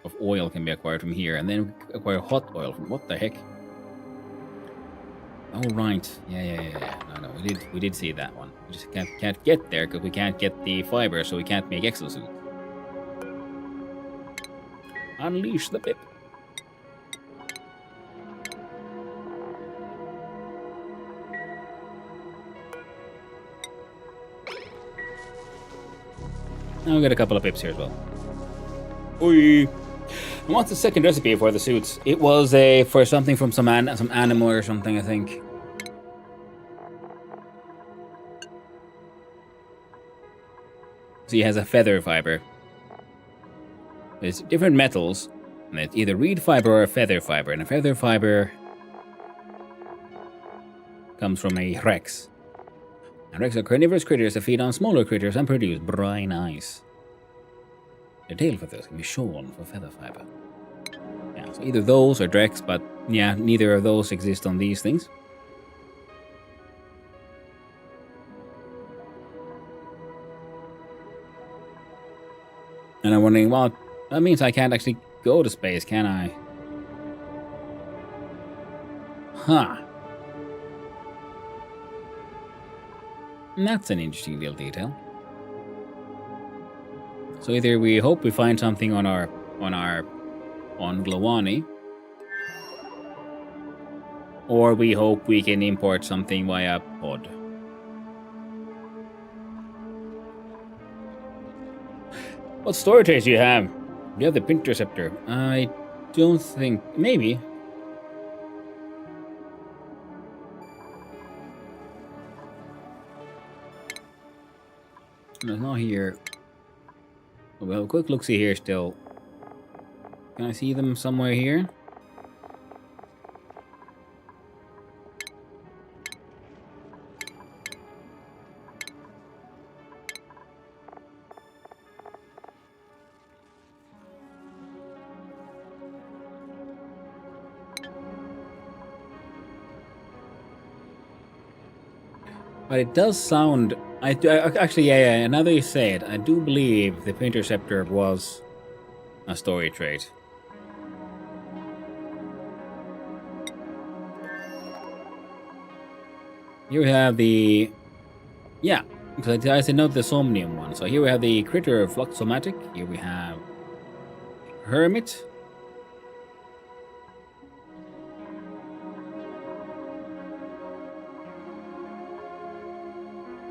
of oil can be acquired from here, and then acquire hot oil from what the heck? Oh right, yeah. No, we did see that one. We just can't get there because we can't get the fiber, so we can't make exosuits. Unleash the pip. Now we got a couple of pips here as well. Oi! And what's the second recipe for the suits? It was for something from some animal or something, I think. So he has a feather fiber. There's different metals, and it's either reed fiber or a feather fiber. And a feather fiber comes from a rex. And rex are carnivorous critters that feed on smaller critters and produce brine ice. Their tail feathers can be shorn for feather fiber. Yeah, so either those or drex, but yeah, neither of those exist on these things. And I'm wondering, well, that means I can't actually go to space, can I? Huh. And that's an interesting little detail. So either we hope we find something on ONI, or we hope we can import something via pod. What storage trays do you have? You have the Interceptor. I don't think... Maybe. There's not here. Well, quick look-see here still. Can I see them somewhere here? But it does sound. Actually, yeah. Now that you say it, I do believe the Interceptor was a story trait. Here we have the. Yeah, because I said not the Somnium one. So here we have the Critter Fluxomatic. Here we have Hermit.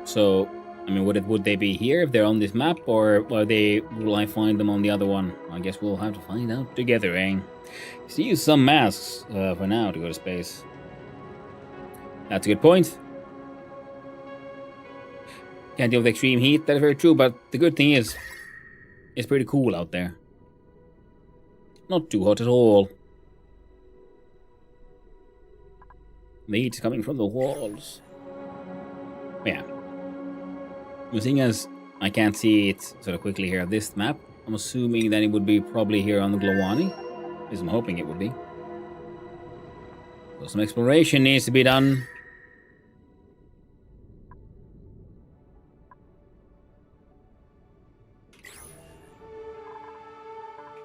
So, I mean, would they be here if they're on this map, or will I find them on the other one? I guess we'll have to find out together, eh? So use some masks for now to go to space. That's a good point. Can't deal with extreme heat, that's very true, but the good thing is, it's pretty cool out there. Not too hot at all. The heat's coming from the walls. Yeah. Seeing as I can't see it sort of quickly here on this map, I'm assuming that it would be probably here on the ONI. At least I'm hoping it would be. So some exploration needs to be done.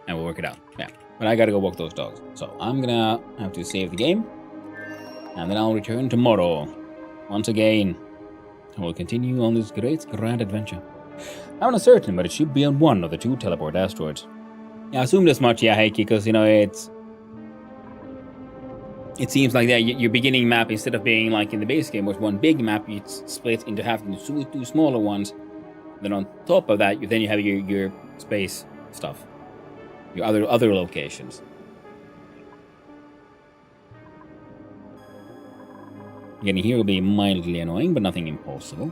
And we'll work it out. Yeah. But I gotta go walk those dogs. So I'm gonna have to save the game. And then I'll return tomorrow. Once again. And we'll continue on this great grand adventure. I'm not certain, but it should be on one of the 2 teleport asteroids. Yeah, I assumed as much, yeah, Heikki, because, you know, it seems like that your beginning map, instead of being like in the base game, was one big map, it's split into half into 2 smaller ones. Then on top of that, then you have your space stuff. Your other locations. Getting here will be mildly annoying, but nothing impossible.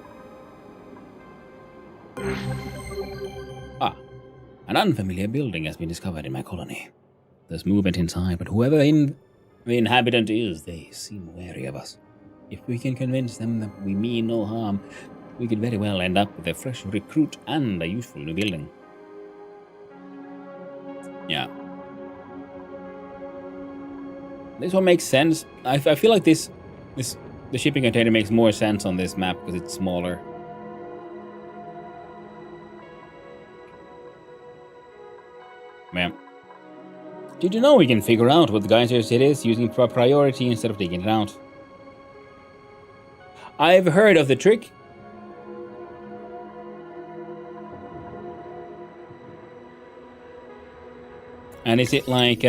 Ah, an unfamiliar building has been discovered in my colony. There's movement inside, but whoever the inhabitant is, they seem wary of us. If we can convince them that we mean no harm, we could very well end up with a fresh recruit and a useful new building. Yeah. This one makes sense. I feel like the shipping container makes more sense on this map because it's smaller. Man. Did you know we can figure out what the geyser's hit is using priority instead of taking it out? I've heard of the trick. And is it like...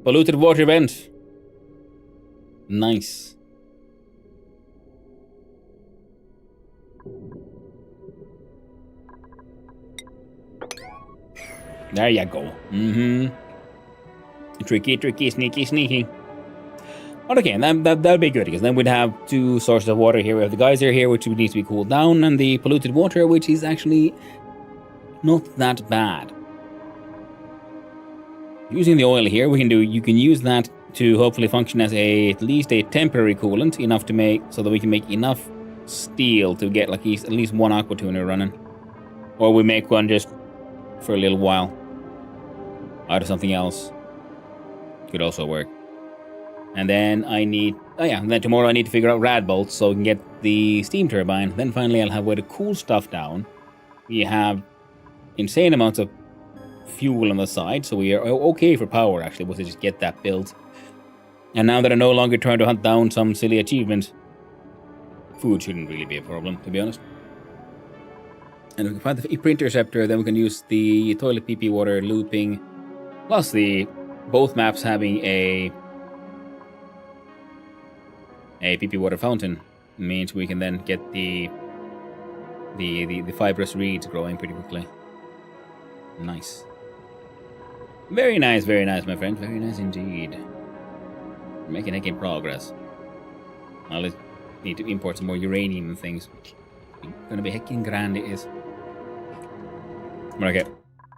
polluted water vent. Nice. There you go. Tricky, sneaky. But okay, that'll be good, because then we'd have 2 sources of water here. We have the geyser here, which needs to be cooled down, and the polluted water, which is actually not that bad. Using the oil here, you can use that to hopefully function as at least a temporary coolant, enough to make so that we can make enough steel to get like at least 1 aqua tuner running, or we make one just for a little while out of something else. Could also work. And then then tomorrow I need to figure out rad bolts so we can get the steam turbine. Then finally I'll have a way to cool stuff down. We have insane amounts of fuel on the side, so we are okay for power, actually, was to just get that built. And now that I'm no longer trying to hunt down some silly achievement, food shouldn't really be a problem, to be honest. And if we can find the Interceptor, then we can use the toilet PP water looping, plus both maps having a PP water fountain means we can then get the fibrous reeds growing pretty quickly. Nice. Very nice, my friend. Very nice indeed. We're making progress. I'll need to import some more uranium and things. Gonna be heckin' grand it is. But okay,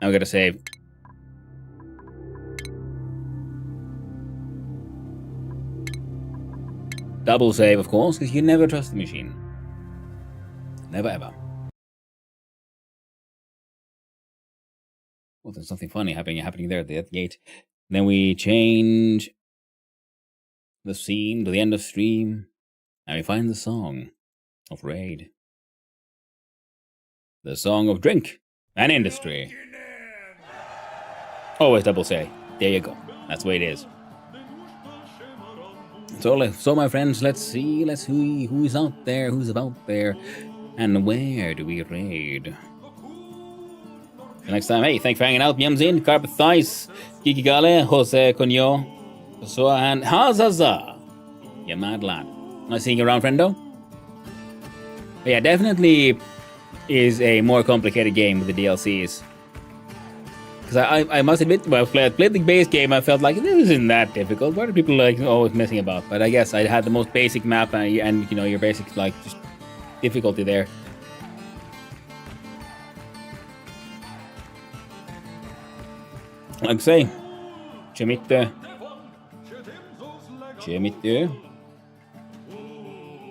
I'm gonna save. double save, of course, because you never trust the machine. Never ever. Oh, there's something funny happening there at the gate. Then we change the scene to the end of stream, and we find the song of Raid. The song of drink and industry. Always double say. There you go. That's the way it is. So my friends, let's see. Who's out there, who's about there, and where do we raid? Till next time, hey, thanks for hanging out. Yamzin, Carpet Thighs, Kiki Gale, Jose Conyo, so and Hazaza. You mad lad. Nice seeing you around, friendo. But yeah, definitely is a more complicated game with the DLCs. Because I must admit, when I played the base game, I felt like this isn't that difficult. What are people like always messing about? But I guess I had the most basic map and you know, your basic like just difficulty there. Like I say, Chemitte.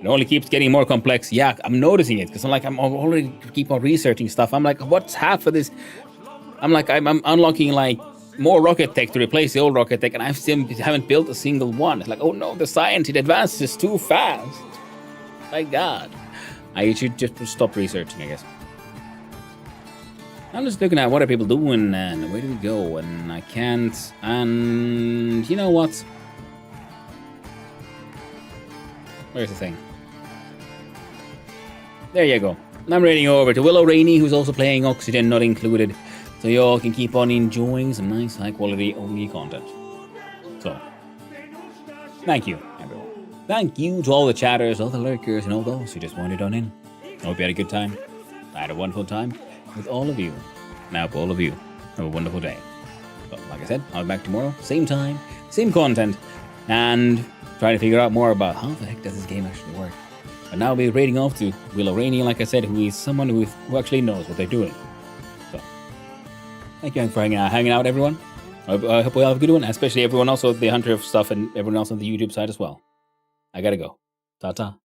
It only keeps getting more complex. Yeah, I'm noticing it because I'm already keep on researching stuff. I'm like, what's half of this? I'm unlocking like more rocket tech to replace the old rocket tech, and I still haven't built a single one. It's like, oh no, the science, it advances too fast. My God, I should just stop researching, I guess. I'm just looking at what are people doing and where do we go, and I can't. And you know what? Where's the thing? There you go. I'm raiding over to Willow Rainey, who's also playing Oxygen Not Included, so you all can keep on enjoying some nice high-quality ONI content. So, thank you, everyone. Thank you to all the chatters, all the lurkers, and all those who just wandered on in. I hope you had a good time. I had a wonderful time with all of you. Now, for all of you, have a wonderful day. But like I said, I'll be back tomorrow, same time, same content, and trying to figure out more about how the heck does this game actually work. But now I'll be raiding off to Willow Rainey, like I said, who is someone who actually knows what they're doing. So, thank you for hanging out, everyone. I hope we all have a good one, especially everyone else with the Hunter stuff and everyone else on the YouTube side as well. I gotta go. Ta-ta.